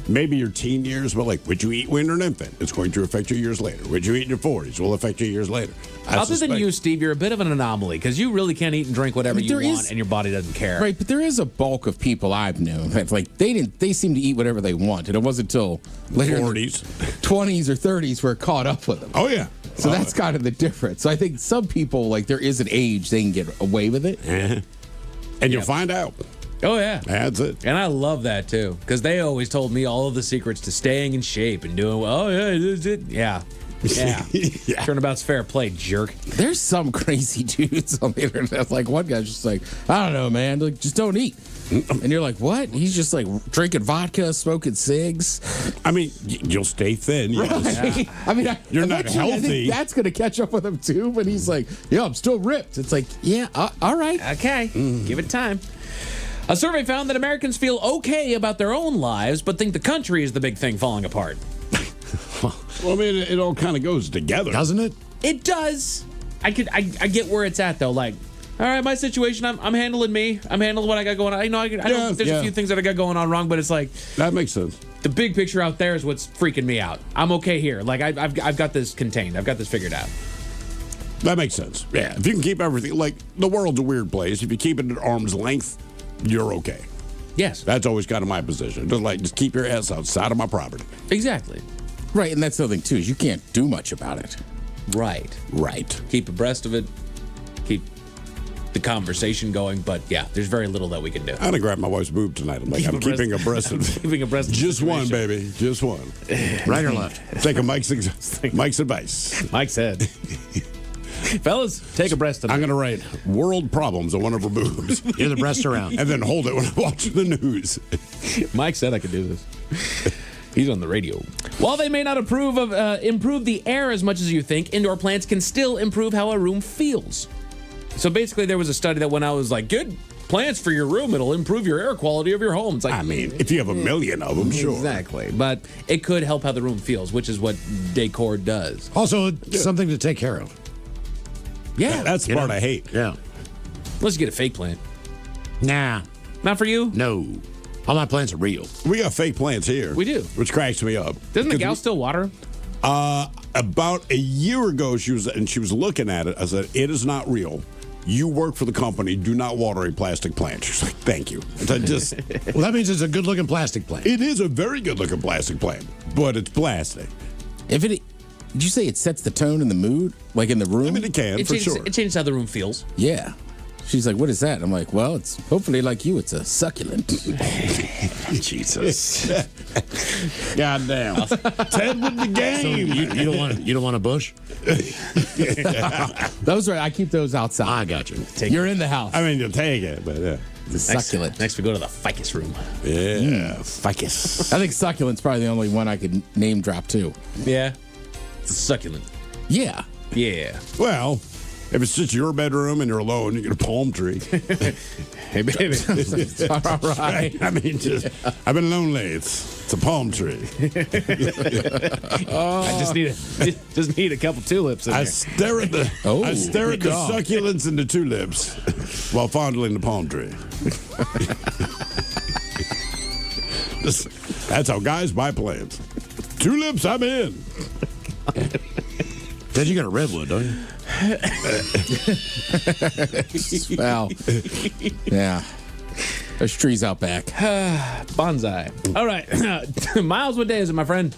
Maybe your teen years, but like what you eat when you're an infant, it's going to affect you years later. What you eat in your 40s will affect you years later. Other than you, Steve, you're a bit of an anomaly because you really can't eat and drink whatever you want, and your body doesn't care. Right, but there is a bulk of people I've known that they seem to eat whatever they want, and it wasn't until later 40s, 20s or 30s where it caught up with them. Oh yeah. So that's kind of the difference. So I think some people there is an age they can get away with it, and you'll find out. Oh, yeah. That's it. And I love that, too, because they always told me all of the secrets to staying in shape and doing well. Oh, yeah, this is it. Yeah. Yeah. Turnabout's fair play, jerk. There's some crazy dudes on the internet. Like one guy's just like, I don't know, man. Just don't eat. And you're like, what? He's just drinking vodka, smoking cigs. I mean, you'll stay thin. Yes. Right? I mean, you're not eventually, I healthy. think that's going to catch up with him too. But he's like, yeah, I'm still ripped. It's like, yeah, all right. Okay. Give it time. A survey found that Americans feel okay about their own lives, but think the country is the big thing falling apart. Well, I mean, it all kind of goes together, doesn't it? It does. I get where it's at though. Like, all right, my situation, I'm handling me. I'm handling what I got going on. I know there's a few things that I got going on wrong, but it's like that makes sense. The big picture out there is what's freaking me out. I'm okay here. Like I've got this contained. I've got this figured out. That makes sense. Yeah, if you can keep everything, like the world's a weird place. If you keep it at arm's length, you're okay. Yes. That's always kind of my position. Just keep your ass outside of my property. Exactly. Right, and that's the other thing too, is you can't do much about it. Right. Keep abreast of it. Keep the conversation going, but yeah, there's very little that we can do. I'm gonna grab my wife's boob tonight. I'm like, I'm keeping abreast of keeping abreast of the just one, situation. baby. Just one. Right or left? Take a Mike's advice. Mike said. Fellas, take a breast tonight. I'm going to write world problems on one of her boobs. You're the breast around. And then hold it when I watch the news. Mike said I could do this. He's on the radio. While they may not improve the air as much as you think, indoor plants can still improve how a room feels. So basically, there was a study that went out was like, good plants for your room, it'll improve your air quality of your home. It's like, I mean, if you have a million of them, sure. Exactly. But it could help how the room feels, which is what decor does. Also, something to take care of. Yeah. That's the part I hate. Yeah. Let's get a fake plant. Nah. Not for you? No. All my plants are real. We got fake plants here. We do. Which cracks me up. Doesn't the gal still water? About a year ago, she was looking at it. I said, it is not real. You work for the company. Do not water a plastic plant. She's like, thank you. Well, that means it's a good-looking plastic plant. It is a very good-looking plastic plant, but it's plastic. Did you say it sets the tone and the mood, like in the room? I mean, it can, It changes how the room feels. Yeah. She's like, what is that? I'm like, well, it's hopefully like you, it's a succulent. Jesus. Goddamn. Ted with the game. So you don't want a bush? Those are, I keep those outside. I got you. You're in the house. I mean, you'll take it, but yeah. It's a succulent. Next we go to the ficus room. Yeah, ficus. I think succulent's probably the only one I could name drop too. Yeah. It's a succulent. Yeah. Yeah. Well, if it's just your bedroom and you're alone, you get a palm tree. Hey, baby. All right. I mean, I've been lonely. It's a palm tree. I just need a couple tulips in I there. stare at the succulents and the tulips while fondling the palm tree. That's how guys buy planes. Tulips, I'm in. Ted, you got a redwood, don't you? Well, yeah. There's trees out back. Bonsai. All right. Miles, what day is it, my friend?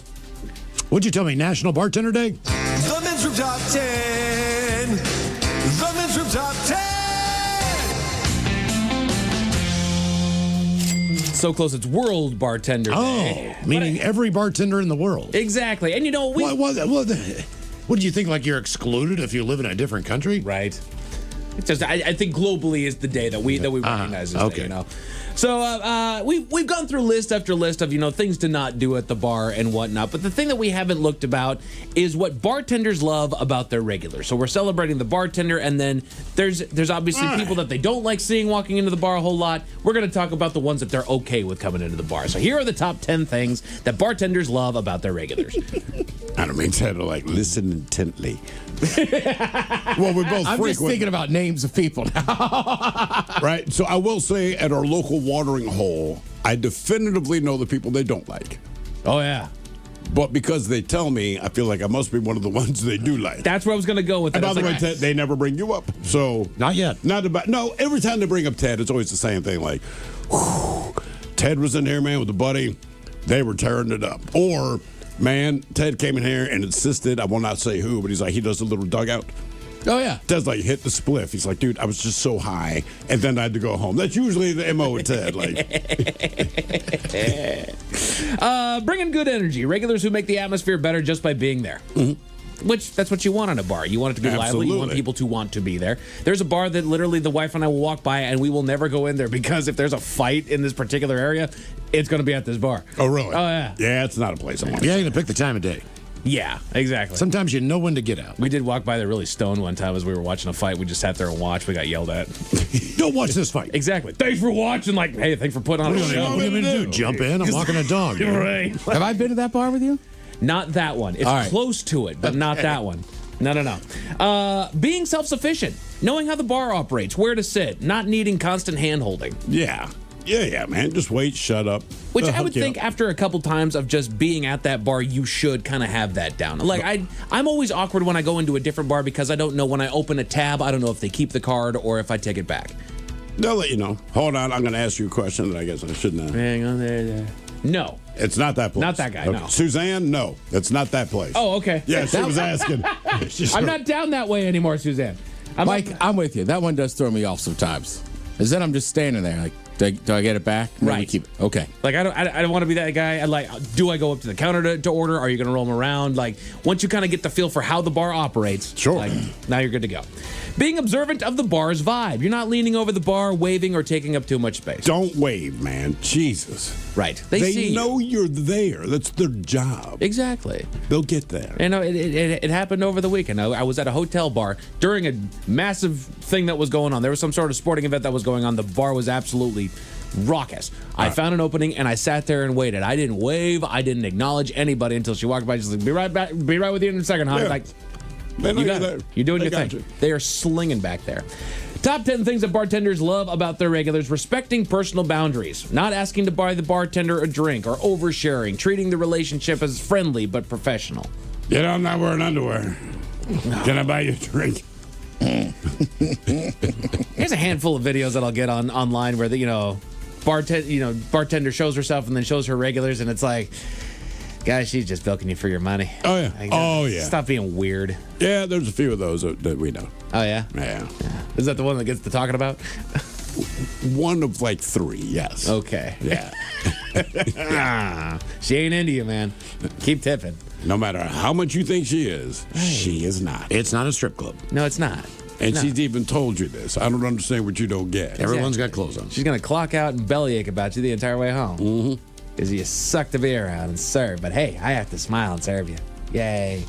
What'd you tell me, National Bartender Day? The Men's Room Top 10. The Men's Room Top 10. So close, it's World Bartender Day. Oh, meaning every bartender in the world. Exactly. And you know, What do you think, like you're excluded if you live in a different country? Right. It's just, I think globally is the day that we recognize this day, you know. So we've gone through list after list of, you know, things to not do at the bar and whatnot. But the thing that we haven't looked about is what bartenders love about their regulars. So we're celebrating the bartender, and then there's obviously people that they don't like seeing walking into the bar a whole lot. We're going to talk about the ones that they're okay with coming into the bar. So here are the top 10 things that bartenders love about their regulars. I don't mean to like listen intently. Well, we're both I'm just thinking about names of people now. Right? So I will say at our local watering hole, I definitively know the people they don't like. Oh, yeah. But because they tell me, I feel like I must be one of the ones they do like. That's where I was going to go with it. And by the way, Ted, they never bring you up. So not yet. No, every time they bring up Ted, it's always the same thing. Like, whew, Ted was in here, man, with a buddy. They were tearing it up. Or, man, Ted came in here and insisted, I will not say who, but he's like, he does a little dugout. Oh, yeah. Ted's like, hit the spliff. He's like, dude, I was just so high, and then I had to go home. That's usually the MO with Ted. Bringing good energy. Regulars who make the atmosphere better just by being there. Mm-hmm. Which, that's what you want in a bar. You want it to be lively. You want people to want to be there. There's a bar that literally the wife and I will walk by, and we will never go in there because if there's a fight in this particular area, it's going to be at this bar. Oh, really? Oh, yeah. Yeah, it's not a place I want to Yeah, you're going to pick the time of day. Yeah, exactly. Sometimes you know when to get out. We did walk by there really stoned one time as we were watching a fight. We just sat there and watched. We got yelled at. Don't watch this fight. Exactly. Thanks for watching. Like, hey, thanks for putting on a show. What are you going to do? Jump in? I'm walking a dog. You're right. Have I been to that bar with you? Not that one. It's All right. close to it, but not that one. No. Being self-sufficient. Knowing how the bar operates, where to sit, not needing constant hand-holding. Yeah. Yeah, man. Just wait, shut up. Which I would think after a couple times of just being at that bar, you should kind of have that down. Like, I'm always awkward when I go into a different bar because I don't know when I open a tab, I don't know if they keep the card or if I take it back. They'll let you know. Hold on, I'm going to ask you a question that I guess I shouldn't have. Hang on there. No. It's not that place. Not that guy, no. Suzanne, no. It's not that place. Oh, okay. Yeah, she was asking. I'm not down that way anymore, Suzanne. Mike, I'm with you. That one does throw me off sometimes. Is then I'm just standing there like, do I get it back? No, Right. we keep it. Okay. Like, I don't want to be that guy. Do I go up to the counter to order? Are you going to roll them around? Like, once you kind of get the feel for how the bar operates, sure. Like, now you're good to go. Being observant of the bar's vibe. You're not leaning over the bar, waving, or taking up too much space. Don't wave, man. Jesus. Right. They see know you're there. That's their job. Exactly. They'll get there. You know, it happened over the weekend. I was at a hotel bar during a massive thing that was going on. There was some sort of sporting event that was going on. The bar was absolutely raucous. I found an opening and I sat there and waited. I didn't wave. I didn't acknowledge anybody until she walked by. She's like, "Be right back. Be right with you in a second, honey." Yeah. Like, They know you got you're it. there. You're doing They your got thing. you. They are slinging back there. Top 10 things that bartenders love about their regulars: respecting personal boundaries, not asking to buy the bartender a drink, or oversharing, treating the relationship as friendly but professional. You know, I'm not wearing underwear. Can I buy you a drink? Here's a handful of videos that I'll get online where the bartender shows herself and then shows her regulars, and it's like, guys, she's just bilking you for your money. Oh, yeah. Like, Oh, yeah. Stop being weird. Yeah, there's a few of those that we know. Oh, yeah? Yeah. Is that the one that gets to talking about? One of like three, yes. Okay. Yeah. She ain't into you, man. Keep tipping. No matter how much you think she is, she is not. It's not a strip club. No, it's not. And No. she's even told you this. I don't understand what you don't get. Everyone's got clothes on. She's going to clock out and bellyache about you the entire way home. Mm-hmm. Because you suck the beer out and serve. But hey, I have to smile and serve you. Yay.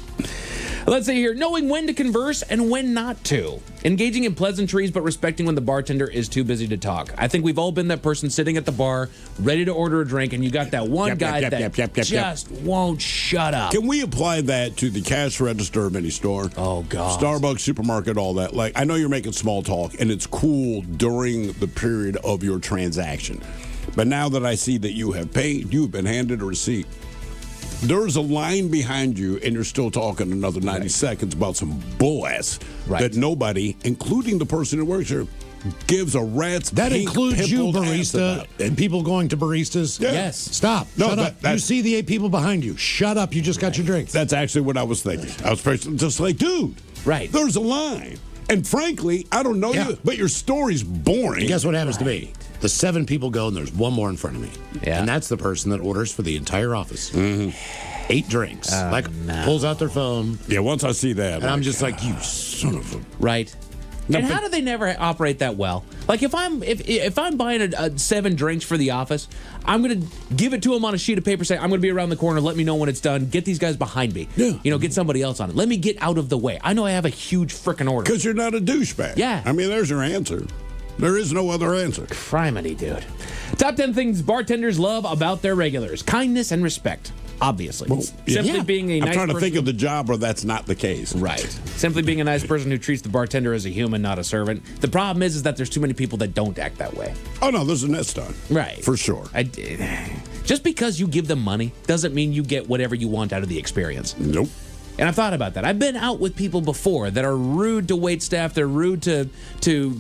Let's see here. Knowing when to converse and when not to. Engaging in pleasantries, but respecting when the bartender is too busy to talk. I think we've all been that person sitting at the bar, ready to order a drink, and you got that one guy that just won't shut up. Can we apply that to the cash register of any store? Oh, God. Starbucks, supermarket, all that. Like, I know you're making small talk, and it's cool during the period of your transaction. But now that I see that you have paid, you've been handed a receipt. There's a line behind you, and you're still talking another 90 seconds about some bull ass that nobody, including the person who works here, gives a rat's That pink includes you, pimpled ass barista, about. and people going to baristas. Yeah. Yes. Stop. No, Shut up. You see the 8 people behind you. Shut up. You just got your drink. That's actually what I was thinking. I was just like, dude, there's a line. And frankly, I don't know you, but your story's boring. And guess what happens to me? The 7 people go, and there's one more in front of me. Yeah. And that's the person that orders for the entire office. 8 drinks. Pulls out their phone. Yeah, once I see that. And I'm just like, you son of a... Right. And how do they never operate that well? Like if I'm buying 7 drinks for the office, I'm gonna give it to them on a sheet of paper. Say I'm gonna be around the corner. Let me know when it's done. Get these guys behind me. Yeah. Get somebody else on it. Let me get out of the way. I know I have a huge frickin' order. Because you're not a douchebag. Yeah. I mean, there's your answer. There is no other answer. Criminy, dude. Top 10 things bartenders love about their regulars: kindness and respect. Obviously, simply being a nice I'm trying to person. think of the job where that's not the case. Right. Simply being a nice person who treats the bartender as a human, not a servant. The problem is that there's too many people that don't act that way. Oh, no, there's a nest on. Right. For sure. Just because you give them money doesn't mean you get whatever you want out of the experience. Nope. And I've thought about that. I've been out with people before that are rude to wait staff. They're rude to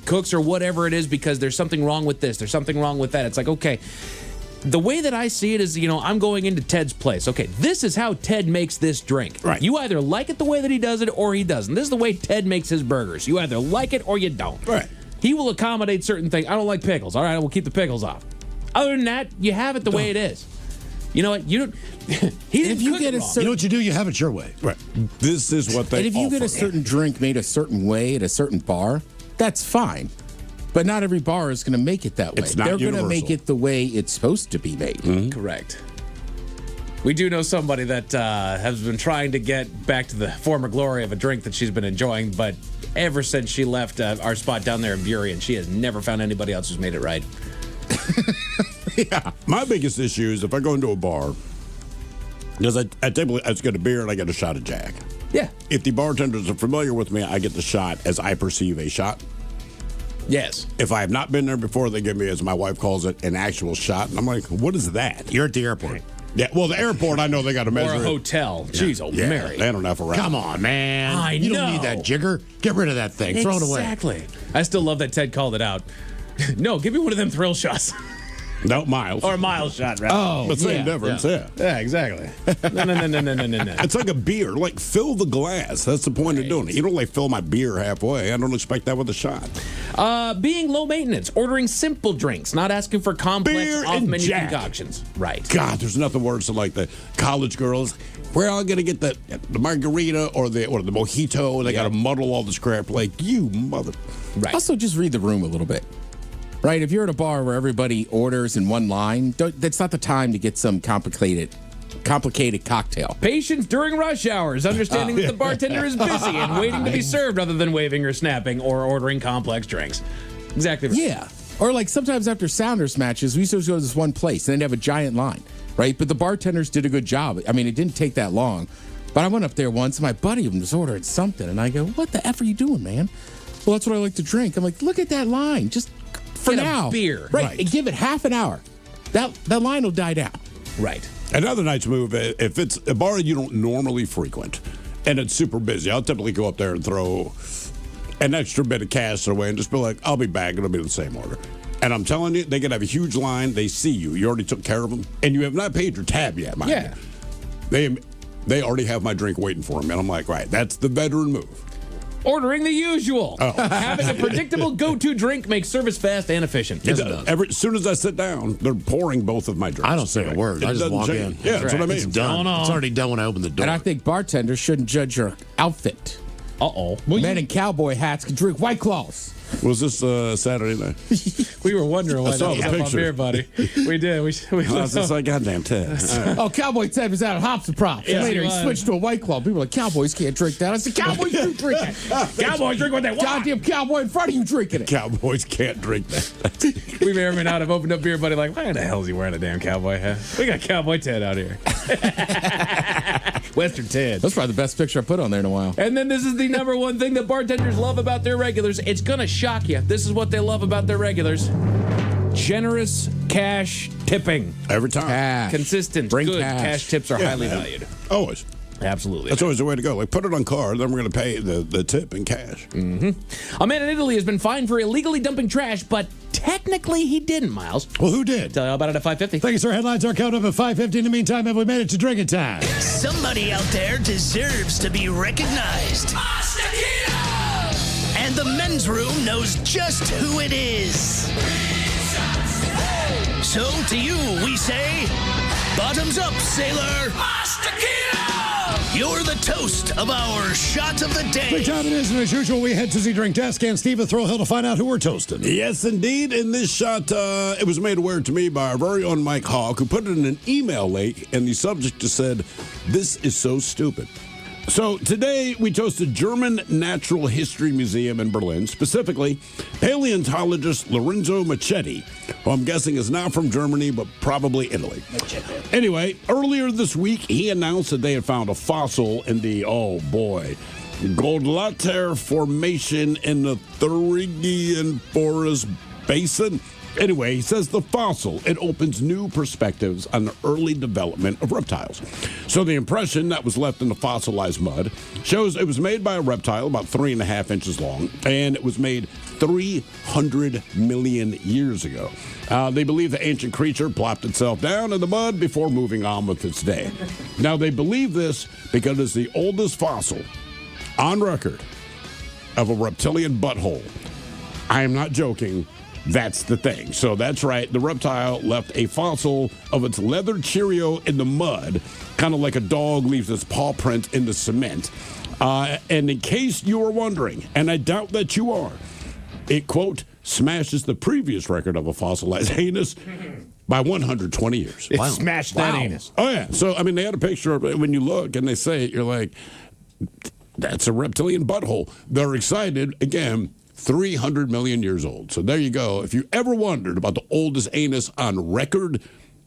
cooks or whatever it is because there's something wrong with this. There's something wrong with that. It's like, okay, the way that I see it is, I'm going into Ted's place. Okay, this is how Ted makes this drink. Right. You either like it the way that he does it or he doesn't. This is the way Ted makes his burgers. You either like it or you don't. Right. He will accommodate certain things. I don't like pickles. All right, we'll keep the pickles off. Other than that, you have it the way it is. You know what? You don't. He didn't If you cook get it a wrong. certain, you know what you do? You have it your way. Right. This is what they And if you get offer. a certain drink made a certain way at a certain bar, that's fine. But not every bar is going to make it that way. It's not They're going to universal. make it the way it's supposed to be made. Correct. We do know somebody that has been trying to get back to the former glory of a drink that she's been enjoying, but ever since she left our spot down there in Burien, she has never found anybody else who's made it right. Yeah. My biggest issue is if I go into a bar, because I typically I just get a beer and I get a shot of Jack. Yeah. If the bartenders are familiar with me, I get the shot as I perceive a shot. Yes. If I have not been there before, they give me, as my wife calls it, an actual shot. And I'm like, what is that? You're at the airport. Yeah, well, the airport, I know they got to measure Or a it. hotel. Jeez, oh, Yeah, Mary. they don't have a route. Come on, man. You don't need that jigger. Get rid of that thing. Throw it away. Exactly. I still love that Ted called it out. No, give me one of them thrill shots. No, miles. Or a mile shot, rather. Oh, but same difference, yeah. Yeah, exactly. No. It's like a beer. Like, fill the glass. That's the point of doing it. You don't, like, fill my beer halfway. I don't expect that with a shot. Being low maintenance, ordering simple drinks, not asking for complex Beer and off-menu Jack. concoctions. Right. God, there's nothing worse than, like, the college girls. We're all going to get the margarita or the mojito, and they got to muddle all the crap. Like, you mother. Right. Also, just read the room a little bit. Right? If you're at a bar where everybody orders in one line, that's not the time to get some complicated cocktail. Patience during rush hours, understanding that the bartender is busy and waiting to be served rather than waving or snapping or ordering complex drinks. Exactly right. Yeah. Or like sometimes after Sounders matches, we used to go to this one place and they'd have a giant line, right? But the bartenders did a good job. I mean, it didn't take that long. But I went up there once and my buddy was ordering something and I go, what the F are you doing, man? Well, that's what I like to drink. I'm like, look at that line. Just for Get a now. beer. Right. And give it half an hour. That line will die down. Right. Another night's move, if it's a bar you don't normally frequent and it's super busy, I'll typically go up there and throw an extra bit of cash away and just be like, I'll be back. It'll be the same order. And I'm telling you, they can have a huge line. They see you. You already took care of them. And you have not paid your tab yet, mind you. They already have my drink waiting for them. And I'm like, right, that's the veteran move. Ordering the usual. Oh. Having a predictable go-to drink makes service fast and efficient. As soon as I sit down, they're pouring both of my drinks. I don't say a word. I just walk in. Yeah, that's what I mean. It's done. It's already done when I open the door. And I think bartenders shouldn't judge your outfit. Uh-oh. Men in cowboy hats can drink White Claws. Was this Saturday night? We were wondering why I saw that was the up on picture. beer, buddy. We did. We I was just like, goddamn Ted. All right. Oh, Cowboy Ted was out of Hops and Props. Yeah, and later he he was. switched to a White Claw. People were like, Cowboys can't drink that. I said, Cowboys do drink it. Cowboys drink what they want. Goddamn cowboy in front of you drinking it. Cowboys can't drink that. We may or may not have opened up beer, buddy, like, why the hell is he wearing a damn cowboy hat? We got Cowboy Ted out here. Western Ted. That's probably the best picture I put on there in a while. And then this is the number one thing that bartenders love about their regulars. It's going to shock you. This is what they love about their regulars. Generous cash tipping. Every time. Cash. Consistent, Bring good cash. cash tips are Yeah, highly man. valued. Always. Absolutely. That's always the way to go. Like, put it on card, then we're going to pay the tip in cash. A man in Italy has been fined for illegally dumping trash, but technically he didn't, Miles. Well, who did? Tell you all about it at 5:50. Thank you, sir. Headlines are coming up at 5:50. In the meantime, have we made it to drinking time? Somebody out there deserves to be recognized. And the men's room knows just who it is. So to you, we say, bottoms up, sailor. You're the toast of our shot of the day. Big time it is, and as usual, we head to the drink desk and Steve at Thrill Hill to find out who we're toasting. Yes, indeed. In this shot, it was made aware to me by our very own Mike Hawk, who put it in an email link, and the subject just said, "This is so stupid." So today we toasted German Natural History Museum in Berlin, specifically paleontologist Lorenzo Machetti, who I'm guessing is not from Germany, but probably Italy. Anyway, earlier this week, he announced that they had found a fossil in the, oh boy, Goldlatter Formation in the Thuringian Forest Basin. Anyway, he says the fossil, it opens new perspectives on the early development of reptiles. So the impression that was left in the fossilized mud shows it was made by a reptile about 3.5 inches long, and it was made 300 million years ago. They believe the ancient creature plopped itself down in the mud before moving on with its day. Now, they believe this because it's the oldest fossil on record of a reptilian butthole. I am not joking. That's the thing. So that's right. The reptile left a fossil of its leather Cheerio in the mud, kind of like a dog leaves its paw print in the cement. And in case you were wondering, and I doubt that you are, it, quote, smashes the previous record of a fossilized anus by 120 years. It smashed that anus. Oh, yeah. So, I mean, they had a picture of it. When you look and they say it, you're like, that's a reptilian butthole. They're excited. Again, 300 million years old. So there you go. If you ever wondered about the oldest anus on record,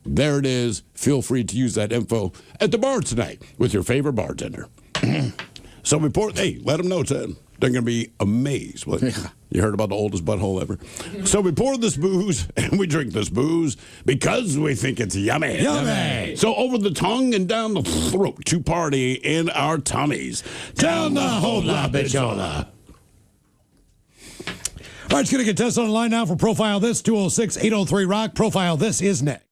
there it is. Feel free to use that info at the bar tonight with your favorite bartender. So hey, let them know, Ted. They're going to be amazed. Well, you heard about the oldest butthole ever. So we pour this booze and we drink this booze because we think it's yummy. Yummy. So over the tongue and down the throat to party in our tummies. Down the hola bichola. All right, it's going to get tested online now for Profile This, 206-803-ROCK. Profile This is next.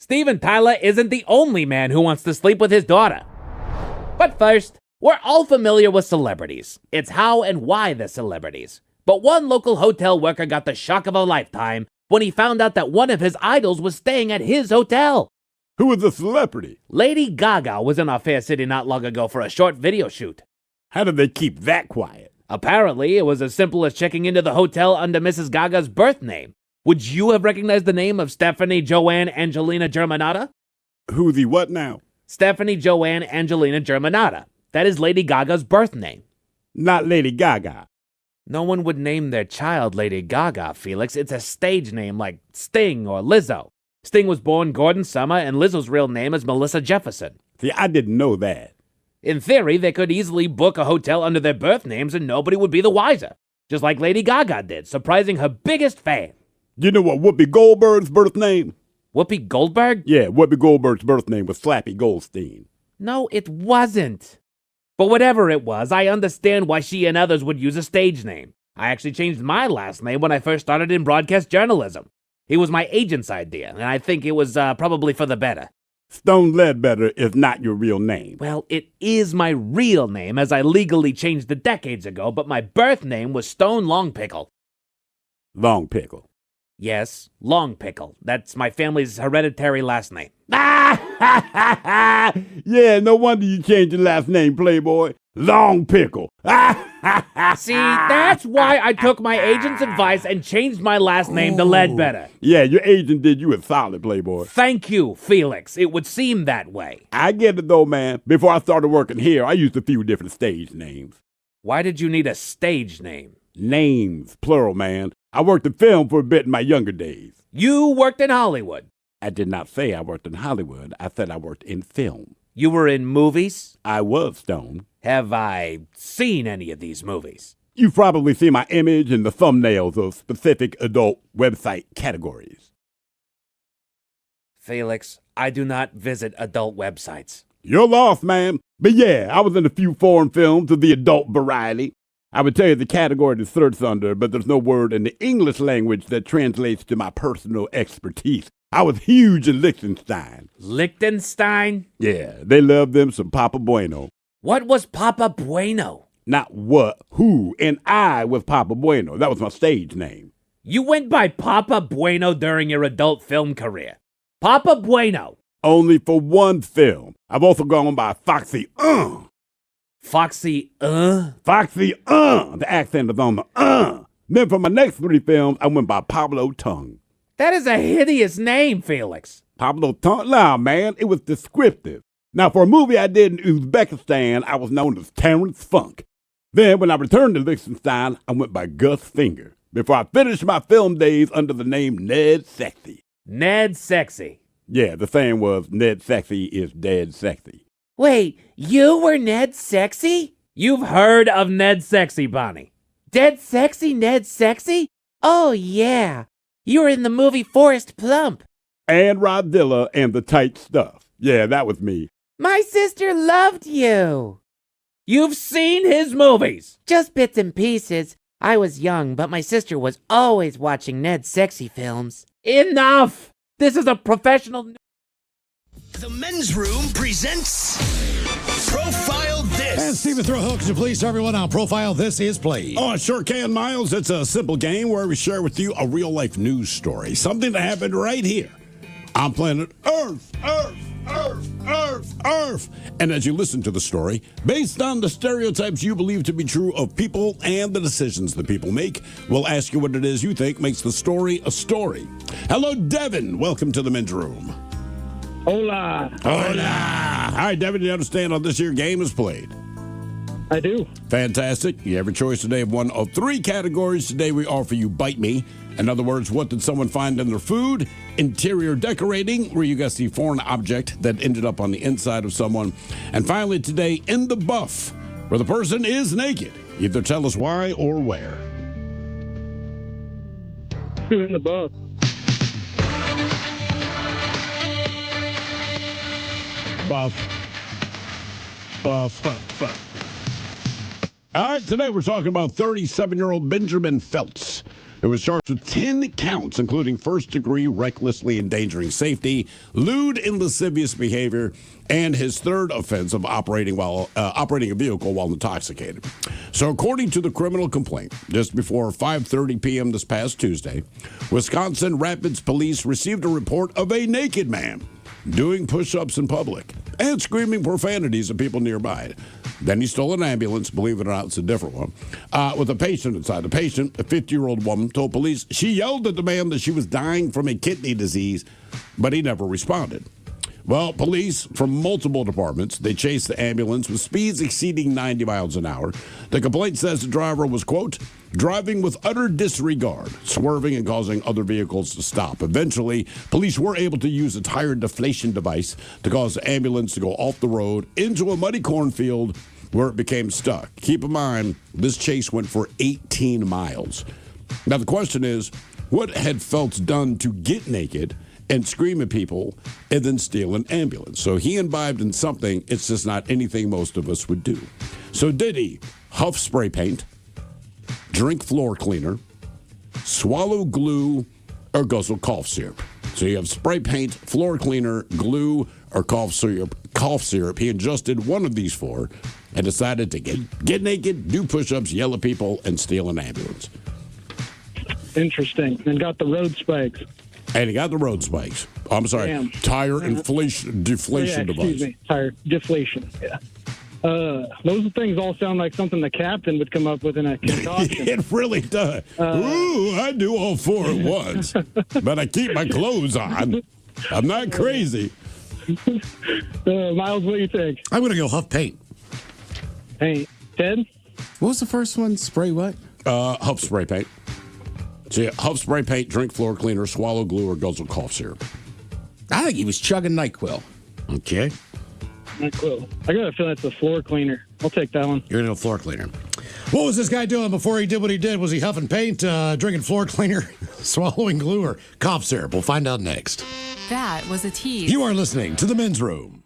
Steven Tyler isn't the only man who wants to sleep with his daughter. But first, we're all familiar with celebrities. It's how and why they're celebrities. But one local hotel worker got the shock of a lifetime when he found out that one of his idols was staying at his hotel. Who was the celebrity? Lady Gaga was in our fair city not long ago for a short video shoot. How did they keep that quiet? Apparently, it was as simple as checking into the hotel under Mrs. Gaga's birth name. Would you have recognized the name of Stephanie Joanne Angelina Germanata? Who the what now? Stephanie Joanne Angelina Germanata. That is Lady Gaga's birth name. Not Lady Gaga. No one would name their child Lady Gaga, Felix. It's a stage name like Sting or Lizzo. Sting was born Gordon Summer, and Lizzo's real name is Melissa Jefferson. See, I didn't know that. In theory, they could easily book a hotel under their birth names and nobody would be the wiser. Just like Lady Gaga did, surprising her biggest fan. You know what Whoopi Goldberg's birth name? Whoopi Goldberg? Yeah, Whoopi Goldberg's birth name was Slappy Goldstein. No, it wasn't. But whatever it was, I understand why she and others would use a stage name. I actually changed my last name when I first started in broadcast journalism. It was my agent's idea, and I think it was probably for the better. Stone Ledbetter is not your real name. Well, it is my real name, as I legally changed it decades ago, but my birth name was Stone Longpickle. Longpickle. Yes, Longpickle. That's my family's hereditary last name. Yeah, no wonder you changed your last name, Playboy. Longpickle. See, that's why I took my agent's advice and changed my last name to Ledbetter. Yeah, your agent did you a solid, Playboy. Thank you, Felix. It would seem that way. I get it, though, man. Before I started working here, I used a few different stage names. Why did you need a stage name? Names, plural, man. I worked in film for a bit in my younger days. You worked in Hollywood. I did not say I worked in Hollywood. I said I worked in film. You were in movies? I was, Stone. Have I seen any of these movies? You've probably seen my image in the thumbnails of specific adult website categories. Felix, I do not visit adult websites. You're lost, man. But yeah, I was in a few foreign films of the adult variety. I would tell you the category to search under, but there's no word in the English language that translates to my personal expertise. I was huge in Liechtenstein. Liechtenstein? Yeah, they love them some Papa Bueno. What was Papa Bueno? Not what, who, and I was Papa Bueno. That was my stage name. You went by Papa Bueno during your adult film career. Papa Bueno. Only for one film. I've also gone by Foxy, Foxy, Foxy, The accent is on the, Then for my next 3 films, I went by Pablo Tongue. That is a hideous name, Felix. Pablo Tongue? Nah, man, it was descriptive. Now, for a movie I did in Uzbekistan, I was known as Terrence Funk. Then, when I returned to Liechtenstein, I went by Gus Finger, before I finished my film days under the name Ned Sexy. Ned Sexy. Yeah, the saying was, Ned Sexy is dead sexy. Wait, you were Ned Sexy? You've heard of Ned Sexy, Bonnie. Dead Sexy, Ned Sexy? Oh, yeah. You were in the movie Forrest Plump. And Rodzilla and the Tight Stuff. Yeah, that was me. My sister loved you. You've seen his movies. Just bits and pieces. I was young, but my sister was always watching Ned Sexy films. Enough! This is a professional... The Men's Room presents Profile This. And Stephen, throw a hook to please everyone on Profile This is played. Oh, I sure can, Miles. It's a simple game where we share with you a real-life news story. Something that happened right here on planet Earth. And as you listen to the story, based on the stereotypes you believe to be true of people and the decisions that people make, we'll ask you what it is you think makes the story a story. Hello, Devin. Welcome to the Men's Room. Hola. Hola. All right, Devin, you understand how this here game is played? I do. Fantastic. You have a choice today of one of 3 categories. Today we offer you Bite Me. In other words, what did someone find in their food? Interior decorating, where you guess the foreign object that ended up on the inside of someone. And finally today, In the Buff, where the person is naked. Either tell us why or where. In the buff. Buff. All right, today we're talking about 37-year-old Benjamin Feltz. It was charged with 10 counts, including first-degree recklessly endangering safety, lewd and lascivious behavior, and his third offense of operating a vehicle while intoxicated. So according to the criminal complaint, just before 5:30 p.m. this past Tuesday, Wisconsin Rapids police received a report of a naked man doing push-ups in public and screaming profanities at people nearby. Then he stole an ambulance, believe it or not, it's a different one, with a patient inside. The patient, a 50-year-old woman, told police she yelled at the man that she was dying from a kidney disease, but he never responded. Well, police from multiple departments, they chased the ambulance with speeds exceeding 90 miles an hour. The complaint says the driver was, quote, driving with utter disregard, swerving and causing other vehicles to stop. Eventually, police were able to use a tire deflation device to cause the ambulance to go off the road into a muddy cornfield where it became stuck. Keep in mind, this chase went for 18 miles. Now, the question is, what had Phelps done to get naked and scream at people and then steal an ambulance? So he imbibed in something. It's just not anything most of us would do. So did he huff spray paint, drink floor cleaner, swallow glue, or guzzle cough syrup? So you have spray paint, floor cleaner, glue, or cough syrup. He ingested one of these four and decided to get naked, do push-ups, yell at people, and steal an ambulance. Interesting. And got the road spikes. And he got the road spikes. I'm sorry, Damn. tire deflation device. Excuse me, tire deflation. Yeah. Those things all sound like something the captain would come up with in a concoction. It really does. Ooh, I do all four at once, but I keep my clothes on. I'm not crazy. Miles, what do you think? I'm going to go huff paint. Paint. Ted? What was the first one? Spray what? Huff spray paint. So yeah, huff spray paint, drink floor cleaner, swallow glue, or guzzle cough syrup. I think he was chugging NyQuil. Okay. NyQuil. I got a feeling it's a floor cleaner. I'll take that one. You're going to go floor cleaner. What was this guy doing before he did what he did? Was he huffing paint, drinking floor cleaner, swallowing glue, or cough syrup? We'll find out next. That was a tease. You are listening to The Men's Room.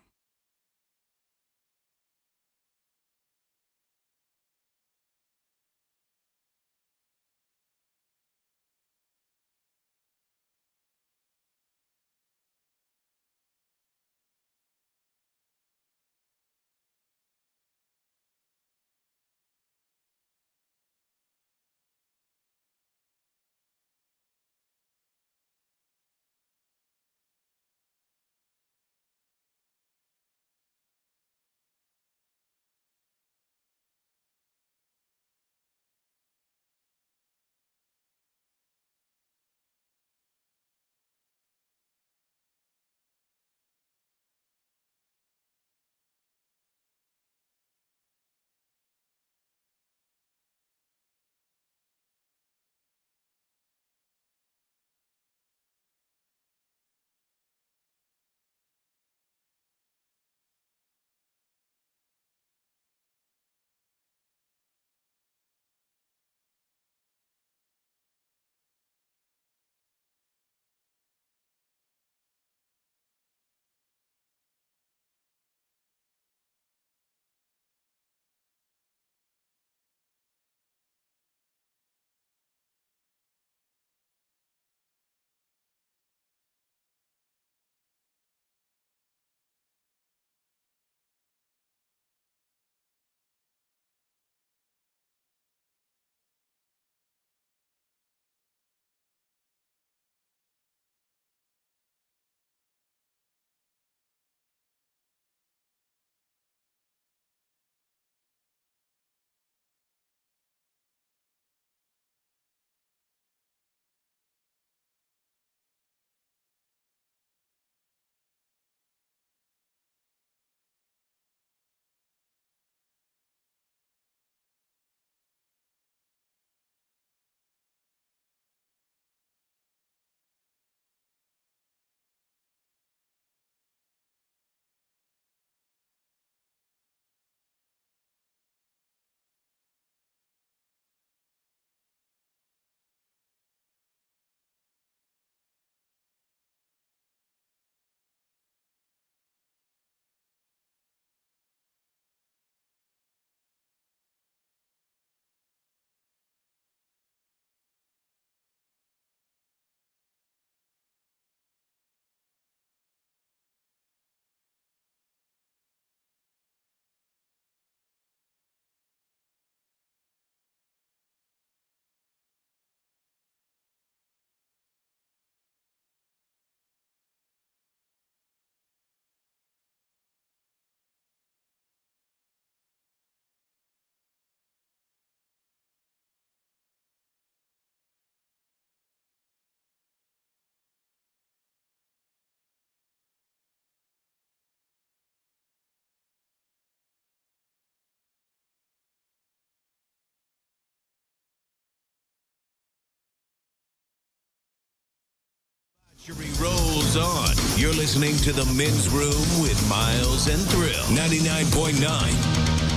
Rolls on. You're listening to the Men's Room with Miles and Thrill. 99.9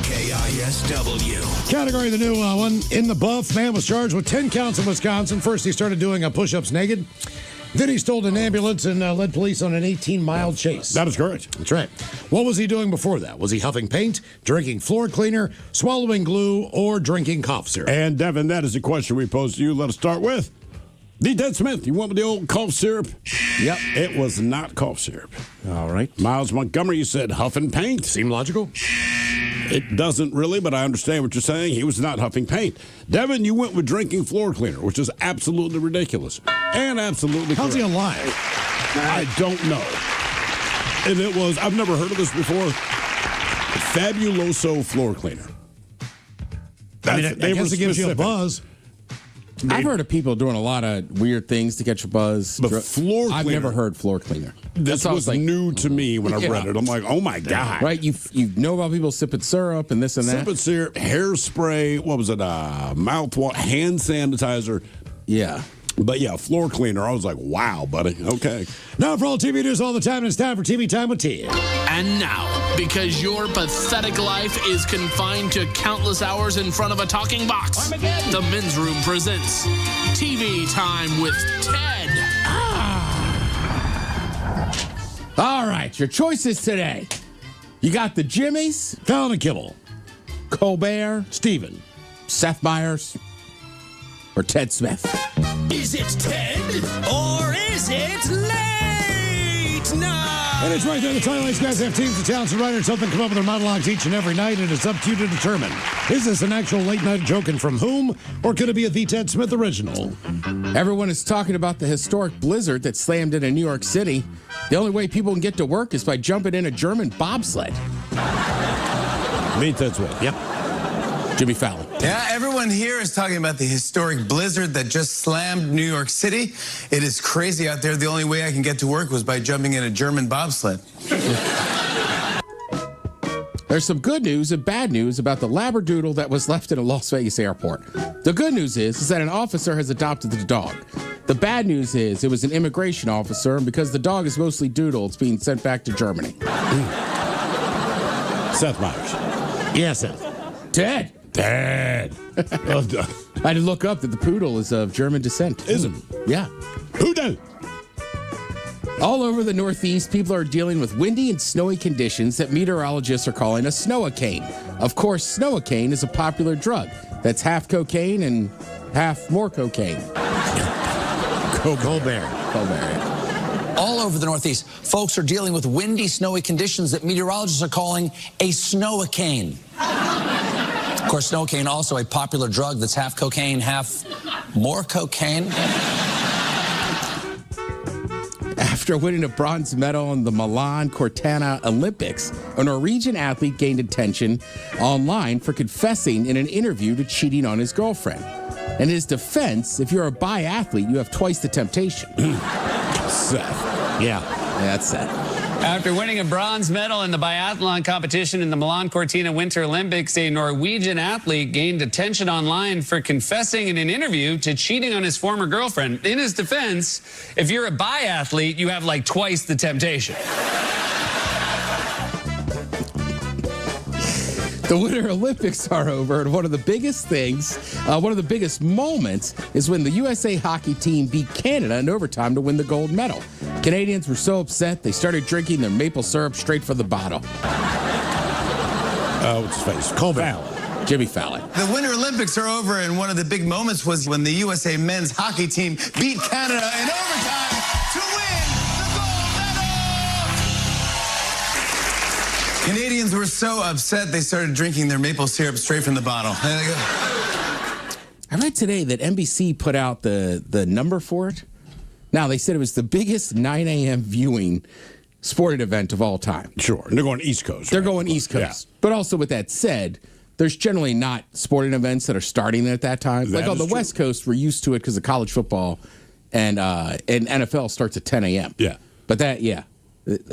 KISW. Category, the new one. In the buff, man was charged with 10 counts in Wisconsin. First, he started doing push-ups naked. Then he stole an ambulance and led police on an 18-mile chase. That is correct. That's right. What was he doing before that? Was he huffing paint, drinking floor cleaner, swallowing glue, or drinking cough syrup? And, Devin, that is the question we posed to you. Let us start with the Ted Smith. You went with the old cough syrup? Yep. It was not cough syrup. All right. Miles Montgomery, you said huffing paint. Seem logical? It doesn't really, but I understand what you're saying. He was not huffing paint. Devin, you went with drinking floor cleaner, which is absolutely ridiculous. And absolutely How's he alive? I don't know. And it was, I've never heard of this before, Fabuloso floor cleaner. I guess it gives you a buzz. I've heard of people doing a lot of weird things to catch a buzz. But floor cleaner. I've never heard floor cleaner. This was new to me when I read it. I'm like, oh my God. Right? You know about people sipping syrup and this and that? Sipping syrup, hairspray, what was it? Mouthwash, hand sanitizer. Yeah. But yeah, floor cleaner. I was like, wow, buddy. Okay. Now for all TV news all the time, it's time for TV Time with Ted. And now, because your pathetic life is confined to countless hours in front of a talking box, the Men's Room presents TV Time with Ted. All right, your choices today. You got the Jimmys, Fallon and Kibble, Colbert, Steven, Seth Meyers, or Ted Smith. Is it Ted or is it late night? And it's right there. The Twilight guys have teams of talented writers help them come up with their monologues each and every night, and it's up to you to determine, is this an actual late night joke and from whom, or could it be a The Ted Smith original? Everyone is talking about the historic blizzard that slammed into New York City. The only way people can get to work is by jumping in a German bobsled. Me, Ted Smith. Yep. Jimmy Fallon. Yeah, everyone here is talking about the historic blizzard that just slammed New York City. It is crazy out there. The only way I can get to work was by jumping in a German bobsled. There's some good news and bad news about the Labradoodle that was left in a Las Vegas airport. The good news is that an officer has adopted the dog. The bad news is it was an immigration officer, and because the dog is mostly doodle, it's being sent back to Germany. Seth Meyers. Yes, Seth. Ted. Well done. I had to look up that the poodle is of German descent. Is it? Yeah. Who did? All over the Northeast, people are dealing with windy and snowy conditions that meteorologists are calling a snow-a-cane. Of course, snow-a-cane is a popular drug that's half cocaine and half more cocaine. Colbert. All over the Northeast, folks are dealing with windy, snowy conditions that meteorologists are calling a snow-a-cane. Of course, snow-a-cane also a popular drug that's half cocaine, half more cocaine. After winning a bronze medal in the Milan Cortina Olympics, a Norwegian athlete gained attention online for confessing in an interview to cheating on his girlfriend. In his defense, if you're a biathlete, you have twice the temptation. Seth. Yeah, that's Seth. After winning a bronze medal in the biathlon competition in the Milan Cortina Winter Olympics, a Norwegian athlete gained attention online for confessing in an interview to cheating on his former girlfriend. In his defense, if you're a biathlete, you have like twice the temptation. The Winter Olympics are over, and one of the biggest moments is when the USA hockey team beat Canada in overtime to win the gold medal. Canadians were so upset, they started drinking their maple syrup straight from the bottle. What's his face? Colbert. Jimmy Fallon. The Winter Olympics are over, and one of the big moments was when the USA men's hockey team beat Canada in overtime to win the gold medal. Canadians were so upset, they started drinking their maple syrup straight from the bottle. There they go. I read today that NBC put out the number for it. Now, they said it was the biggest 9 a.m. viewing sporting event of all time. Sure. And they're going East Coast. They're going East Coast. Yeah. But also, with that said, there's generally not sporting events that are starting at that time. Like on the West Coast, we're used to it because of college football and NFL starts at 10 a.m. Yeah. But that, yeah.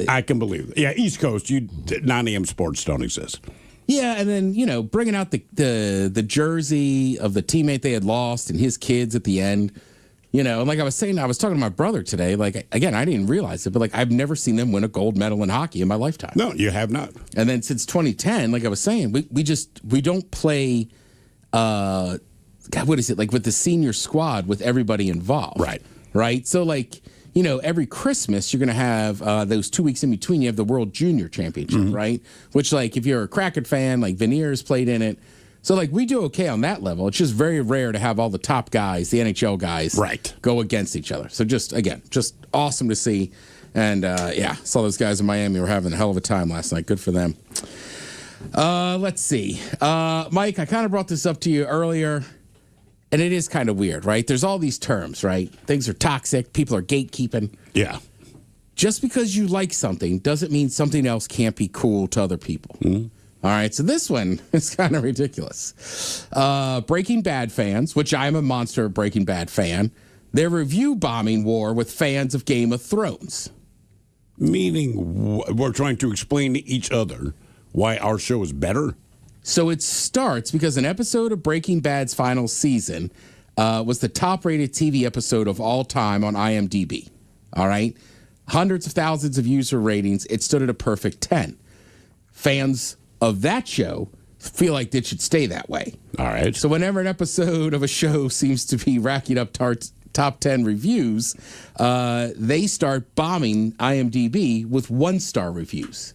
I can believe it. Yeah, East Coast, 9 a.m. sports don't exist. Yeah, and then, bringing out the jersey of the teammate they had lost and his kids at the end. You know, and like I was saying, I was talking to my brother today. Like, again, I didn't realize it, but like I've never seen them win a gold medal in hockey in my lifetime. No, you have not. And then since 2010, like I was saying, we don't play. God, what is it like with the senior squad with everybody involved? Right. So like, you know, every Christmas you're gonna have those 2 weeks in between. You have the World Junior Championship, right? Which like if you're a Kraken fan, like Veneers played in it. So, like, we do okay on that level. It's just very rare to have all the top guys, the NHL guys, go against each other. So, just awesome to see. And, saw those guys in Miami were having a hell of a time last night. Good for them. Let's see. Mike, I kind of brought this up to you earlier, and it is kind of weird, right? There's all these terms, right? Things are toxic. People are gatekeeping. Yeah. Just because you like something doesn't mean something else can't be cool to other people. All right, so this one is kind of ridiculous. Breaking Bad fans, which I'm a monster Breaking Bad fan, they're review bombing war with fans of Game of Thrones. Meaning we're trying to explain to each other why our show is better? So it starts because an episode of Breaking Bad's final season was the top-rated TV episode of all time on IMDb. All right? Hundreds of thousands of user ratings. It stood at a perfect 10. Fans of that show feel like it should stay that way. All right. So whenever an episode of a show seems to be racking up top 10 reviews, they start bombing IMDb with 1-star reviews.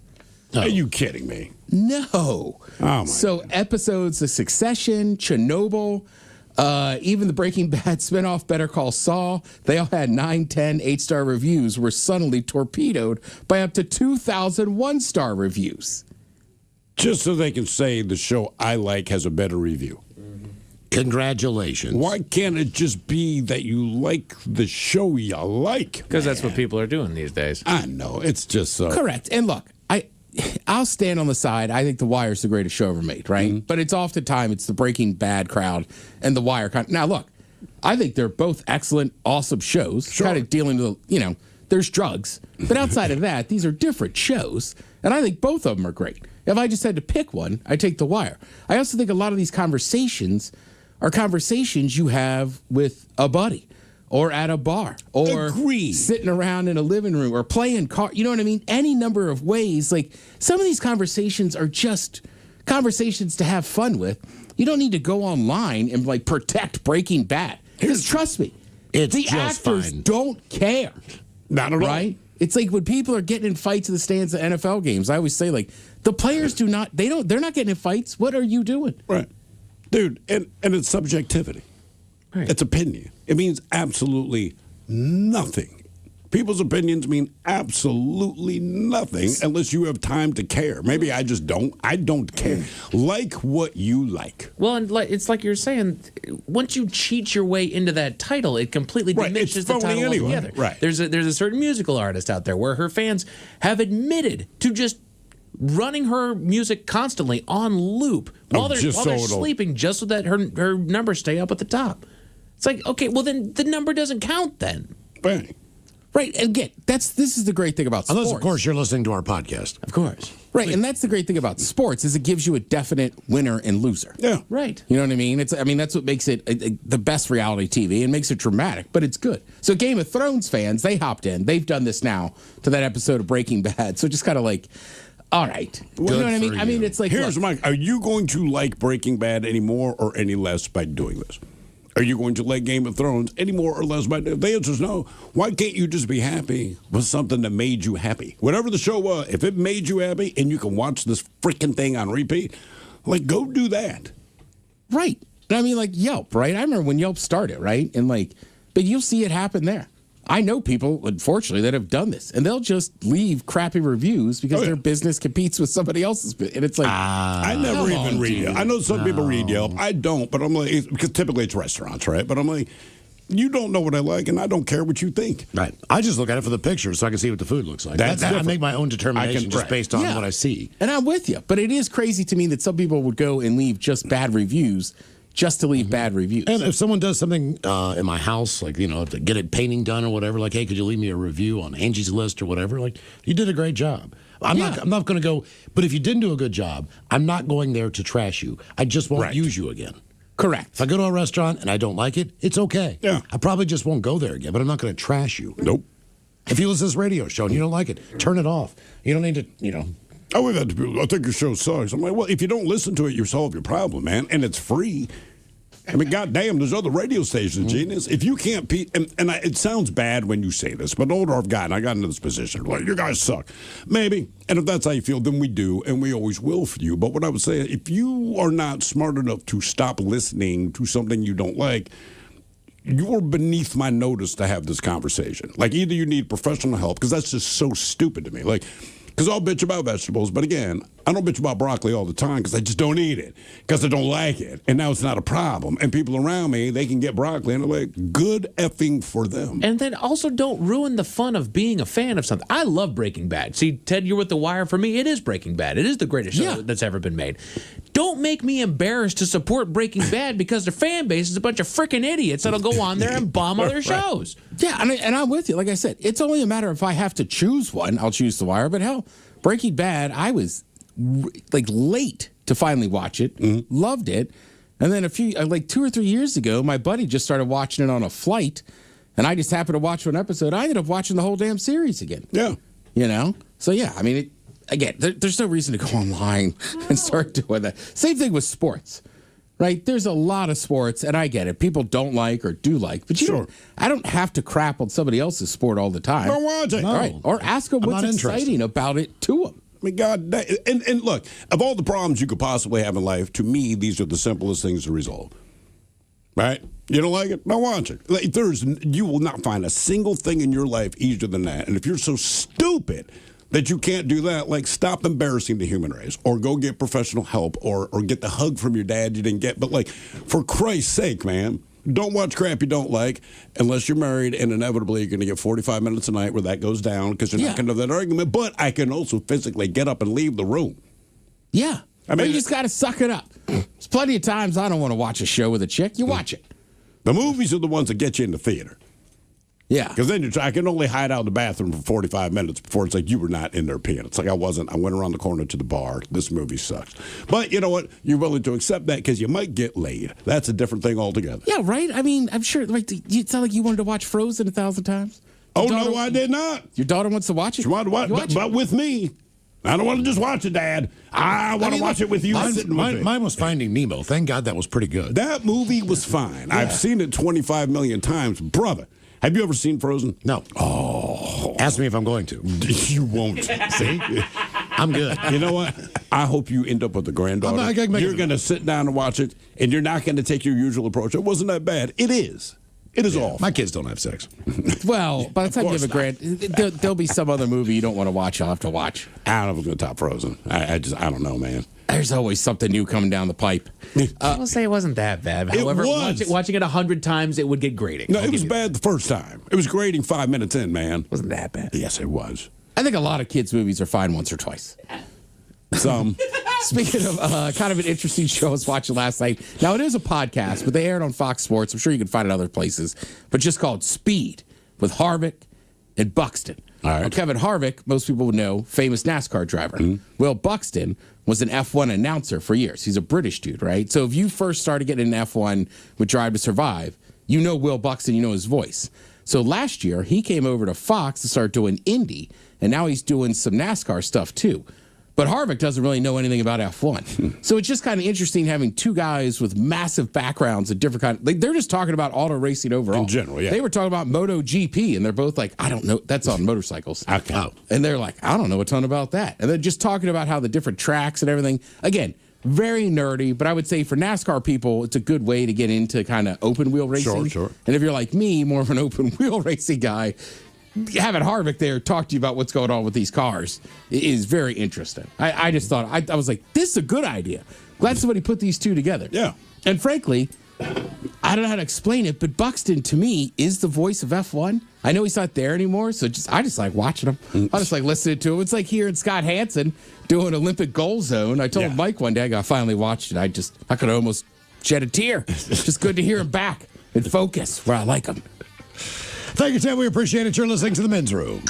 Are you kidding me? No. Oh, my So episodes of Succession, Chernobyl, even the Breaking Bad spinoff Better Call Saul, they all had 9, 10, 8-star reviews were suddenly torpedoed by up to 2,000 1-star reviews. Just so they can say the show I like has a better review. Congratulations. Why can't it just be that you like the show you like? Because that's what people are doing these days. I know. It's just so. Correct. And look, I'll stand on the side. I think The Wire is the greatest show ever made, right? But it's oftentimes it's the Breaking Bad crowd and The Wire. Now, look, I think they're both excellent, awesome shows. Kind of dealing with, there's drugs. But outside of that, these are different shows. And I think both of them are great. If I just had to pick one, I'd take The Wire. I also think a lot of these conversations are conversations you have with a buddy or at a bar or sitting around in a living room or playing cards. You know what I mean? Any number of ways. Like some of these conversations are just conversations to have fun with. You don't need to go online and like protect Breaking Bad. Because trust me, the actors don't care. Not at all. Right? It's like when people are getting in fights in the stands at NFL games, I always say, like, the players they're not getting in fights. What are you doing? Right. Dude, and it's subjectivity. Right. It's opinion. It means absolutely nothing. People's opinions mean absolutely nothing unless you have time to care. Maybe I just don't. I don't care. Like what you like. Well, and it's like you're saying, once you cheat your way into that title, it completely diminishes the title altogether. Right. There's a certain musical artist out there where her fans have admitted to just running her music constantly on loop while they're sleeping, just so that her numbers stay up at the top. It's like, okay, well then the number doesn't count then. Bang. Right. Again, this is the great thing about sports. Unless, of course, you're listening to our podcast. Of course. Right. And that's the great thing about sports is it gives you a definite winner and loser. Yeah. Right. You know what I mean? That's what makes it the best reality TV and makes it dramatic, but it's good. So Game of Thrones fans, they hopped in. They've done this now to that episode of Breaking Bad. So just kind of like, all right. You know what I mean? I mean, it's like, here's Mike. Are you going to like Breaking Bad any more or any less by doing this? Are you going to like Game of Thrones any more or less by doing? The answer is no. Why can't you just be happy with something that made you happy? Whatever the show was, if it made you happy and you can watch this freaking thing on repeat, like, go do that. Right. I mean, like Yelp, right? I remember when Yelp started, right? And like, but you'll see it happen there. I know people, unfortunately, that have done this, and they'll just leave crappy reviews because their business competes with somebody else's. And it's like, I never even read Yelp. I know some people read Yelp. I don't, but I'm like, because typically it's restaurants, right? But I'm like, you don't know what I like, and I don't care what you think. Right. I just look at it for the pictures so I can see what the food looks like. I make my own determination just based on what I see. And I'm with you. But it is crazy to me that some people would go and leave just bad reviews just to leave bad reviews. And if someone does something in my house, like, to get a painting done or whatever, like, hey, could you leave me a review on Angie's List or whatever? Like, you did a great job. I'm not going to go, but if you didn't do a good job, I'm not going there to trash you. I just won't use you again. Correct. If I go to a restaurant and I don't like it, it's okay. Yeah. I probably just won't go there again, but I'm not going to trash you. Nope. If you listen to this radio show and you don't like it, turn it off. You don't need to, Oh, we've had people, I think your show sucks. I'm like, well, if you don't listen to it, you solve your problem, man. And it's free. I mean, goddamn, there's other radio stations, genius. If you can't, it sounds bad when you say this, but the older I've gotten, I got into this position. Like, you guys suck. Maybe. And if that's how you feel, then we do, and we always will for you. But what I would say, if you are not smart enough to stop listening to something you don't like, you're beneath my notice to have this conversation. Like, either you need professional help, because that's just so stupid to me. Like, because I'll bitch about vegetables, but again, I don't bitch about broccoli all the time because I just don't eat it, because I don't like it. And now it's not a problem. And people around me, they can get broccoli, and they're like, good effing for them. And then also don't ruin the fun of being a fan of something. I love Breaking Bad. See, Ted, you're with The Wire. For me, it is Breaking Bad. It is the greatest show that's ever been made. Don't make me embarrassed to support Breaking Bad because their fan base is a bunch of freaking idiots that'll go on there and bomb other shows. Yeah, and I'm with you. Like I said, it's only a matter of if I have to choose one, I'll choose The Wire. But hell, Breaking Bad, I was late to finally watch it. Loved it. And then 2 or 3 years ago, my buddy just started watching it on a flight, and I just happened to watch one episode. I ended up watching the whole damn series again. Yeah. So yeah, I mean, there's no reason to go online and start doing that. Same thing with sports, right? There's a lot of sports, and I get it. People don't like or do like, but I don't have to crap on somebody else's sport all the time. Don't watch it. All right. Or ask them what's exciting about it to them. I mean, God, and look, of all the problems you could possibly have in life, to me, these are the simplest things to resolve. Right? You don't like it? Don't watch it. Like, you will not find a single thing in your life easier than that. And if you're so stupid that you can't do that, like, stop embarrassing the human race, or go get professional help, or get the hug from your dad you didn't get. But, like, for Christ's sake, man, don't watch crap you don't like unless you're married, and inevitably you're going to get 45 minutes a night where that goes down because you're not going to have that argument. But I can also physically get up and leave the room. Yeah. I mean, you just got to suck it up. There's plenty of times I don't want to watch a show with a chick. You watch it. The movies are the ones that get you in the theater. Yeah. Because then I can only hide out in the bathroom for 45 minutes before it's like you were not in there peeing. It's like I wasn't. I went around the corner to the bar. This movie sucks. But you know what? You're willing to accept that because you might get laid. That's a different thing altogether. Yeah, right? I mean, I'm sure, it's not like you wanted to watch Frozen 1,000 times. No, I did not. Your daughter wants to watch it? She wanted to watch it. But with me. I don't want to just watch it, Dad. I want to watch it with you. Mine was Finding Nemo. Thank God that was pretty good. That movie was fine. I've seen it 25 million times. Brother, have you ever seen Frozen? No. Oh. Ask me if I'm going to. You won't. See? I'm good. You know what? I hope you end up with a granddaughter. You're going to sit down and watch it, and you're not going to take your usual approach. It wasn't that bad. It is. It is awful. My kids don't have sex. Well, by the time you have a there'll be some other movie you don't want to watch. You'll have to watch. I don't know if it's going to top Frozen. I don't know, man. There's always something new coming down the pipe. I will say it wasn't that bad. However, watching it 100 times, it would get grating. No, it was bad the first time. It was grating 5 minutes in, man. Wasn't that bad? Yes, it was. I think a lot of kids' movies are fine once or twice. Some. Speaking of kind of an interesting show I was watching last night. Now, it is a podcast, but they aired on Fox Sports. I'm sure you can find it other places. But just called Speed with Harvick and Buxton. All right. Now, Kevin Harvick, most people would know, famous NASCAR driver. Mm-hmm. Will Buxton was an F1 announcer for years. He's a British dude, right? So if you first started getting an F1 with Drive to Survive, you know Will Buxton, you know his voice. So last year, he came over to Fox to start doing Indy, and now he's doing some NASCAR stuff too. But Harvick doesn't really know anything about F1. So it's just kind of interesting having two guys with massive backgrounds at different kinds. They're just talking about auto racing overall. In general, yeah. They were talking about MotoGP, and they're both like, I don't know. That's on motorcycles. Okay. Oh. And they're like, I don't know a ton about that. And they're just talking about how the different tracks and everything. Again, very nerdy, but I would say for NASCAR people, it's a good way to get into kind of open wheel racing. Sure. And if you're like me, more of an open wheel racing guy, having Harvick there talk to you about what's going on with these cars is very interesting. I just thought, I was like, this is a good idea. Glad somebody put these two together. Yeah. And frankly, I don't know how to explain it, but Buxton, to me, is the voice of F1. I know he's not there anymore, so I just like watching him. I just like listening to him. It's like hearing Scott Hansen doing Olympic Goal Zone. I told Mike one day, I finally watched it. I could almost shed a tear. It's just good to hear him back and focus where I like him. Thank you, Ted. We appreciate it. You're listening to The Men's Room.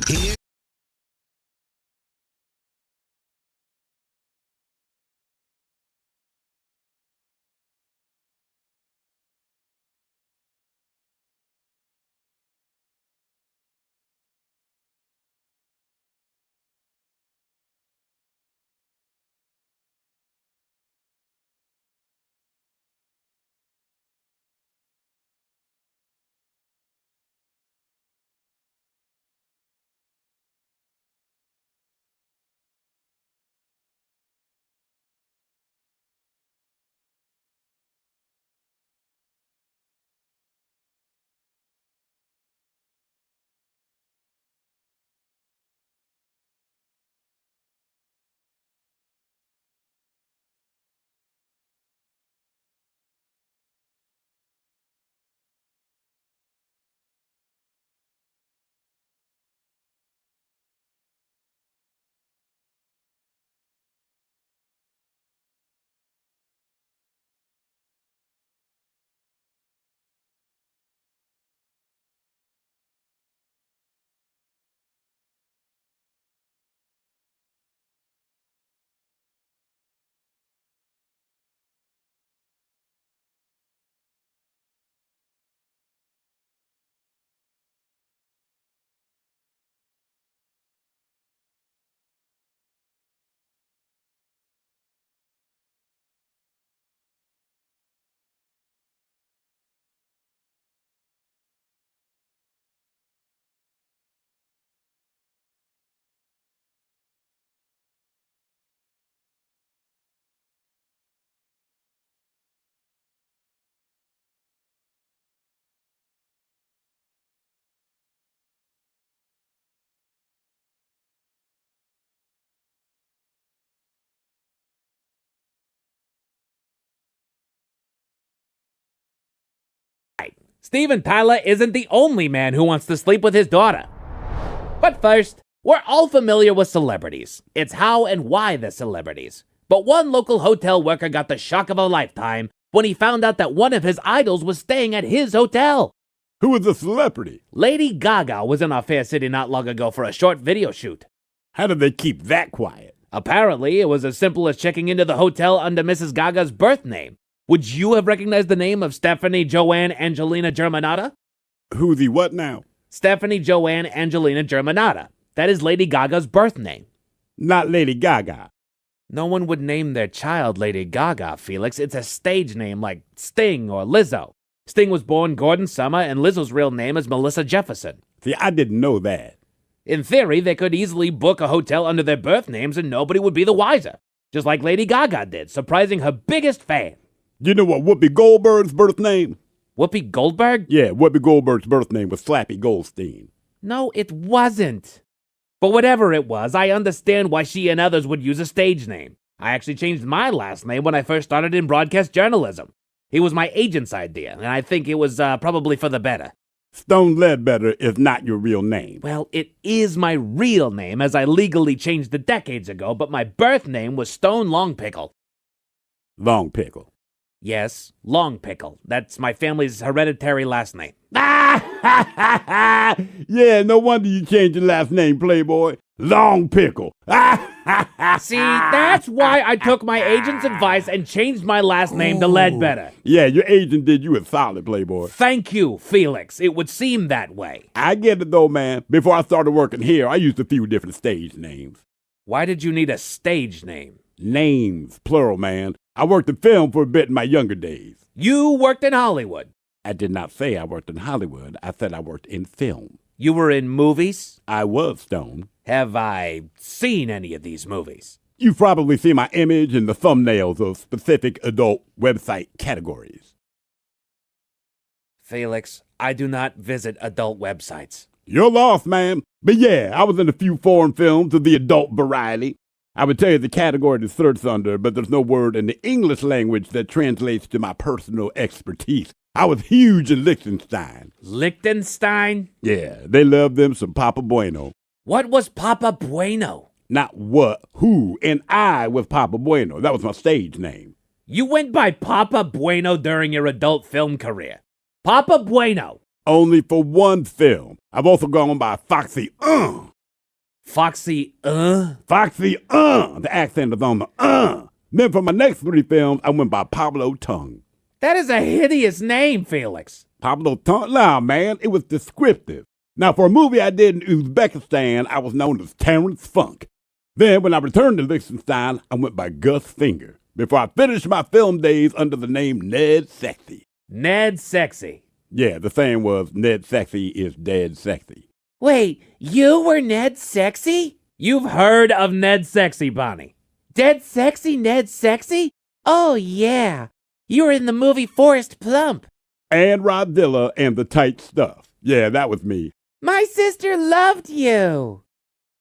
Steven Tyler isn't the only man who wants to sleep with his daughter. But first, we're all familiar with celebrities. It's how and why they're celebrities. But one local hotel worker got the shock of a lifetime when he found out that one of his idols was staying at his hotel. Who was the celebrity? Lady Gaga was in our fair city not long ago for a short video shoot. How did they keep that quiet? Apparently, it was as simple as checking into the hotel under Mrs. Gaga's birth name. Would you have recognized the name of Stephanie Joanne Angelina Germanata? Who's the what now? Stephanie Joanne Angelina Germanata. That is Lady Gaga's birth name. Not Lady Gaga. No one would name their child Lady Gaga, Felix. It's a stage name like Sting or Lizzo. Sting was born Gordon Summer, and Lizzo's real name is Melissa Jefferson. See, I didn't know that. In theory, they could easily book a hotel under their birth names and nobody would be the wiser. Just like Lady Gaga did, surprising her biggest fan. You know what Whoopi Goldberg's birth name? Whoopi Goldberg? Yeah, Whoopi Goldberg's birth name was Slappy Goldstein. No, it wasn't. But whatever it was, I understand why she and others would use a stage name. I actually changed my last name when I first started in broadcast journalism. It was my agent's idea, and I think it was probably for the better. Stone Ledbetter is not your real name. Well, it is my real name, as I legally changed it decades ago, but my birth name was Stone Longpickle. Longpickle. Yes, Longpickle. That's my family's hereditary last name. Yeah, no wonder you changed your last name, Playboy. Longpickle. See, that's why I took my agent's advice and changed my last name to Ledbetter. Yeah, your agent did you a solid, Playboy. Thank you, Felix. It would seem that way. I get it, though, man. Before I started working here, I used a few different stage names. Why did you need a stage name? Names, plural, man. I worked in film for a bit in my younger days. You worked in Hollywood. I did not say I worked in Hollywood. I said I worked in film. You were in movies? I was, Stone. Have I seen any of these movies? You've probably seen my image in the thumbnails of specific adult website categories. Felix, I do not visit adult websites. You're lost, man. But yeah, I was in a few foreign films of the adult variety. I would tell you the category to search under, but there's no word in the English language that translates to my personal expertise. I was huge in Liechtenstein. Liechtenstein? Yeah, they love them some Papa Bueno. What was Papa Bueno? Not what, who, and I was Papa Bueno. That was my stage name. You went by Papa Bueno during your adult film career. Papa Bueno. Only for one film. I've also gone by Foxy Foxy Foxy The accent is on the Then for my next 3 films, I went by Pablo Tongue. That is a hideous name, Felix. Pablo Tongue? Nah, man, it was descriptive. Now, for a movie I did in Uzbekistan, I was known as Terrence Funk. Then, when I returned to Liechtenstein, I went by Gus Finger, before I finished my film days under the name Ned Sexy. Ned Sexy? Yeah, the saying was, Ned Sexy is dead sexy. Wait, you were Ned Sexy? You've heard of Ned Sexy, Bonnie. Dead Sexy Ned Sexy? Oh, yeah. You were in the movie Forrest Plump. And Rodzilla and the Tight Stuff. Yeah, that was me. My sister loved you.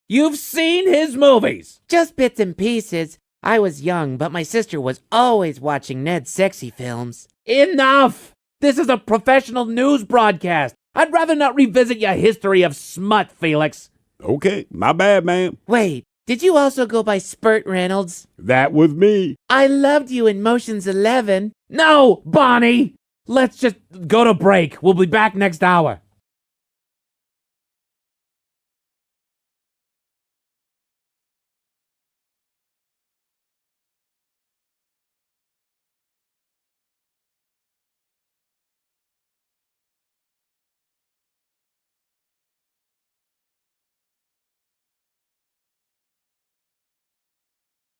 You've seen his movies? Just bits and pieces. I was young, but my sister was always watching Ned Sexy films. Enough! This is a professional news broadcast. I'd rather not revisit your history of smut, Felix. Okay, my bad, man. Wait, did you also go by Spurt Reynolds? That was me. I loved you in Motion's 11. No, Bonnie! Let's just go to break. We'll be back next hour.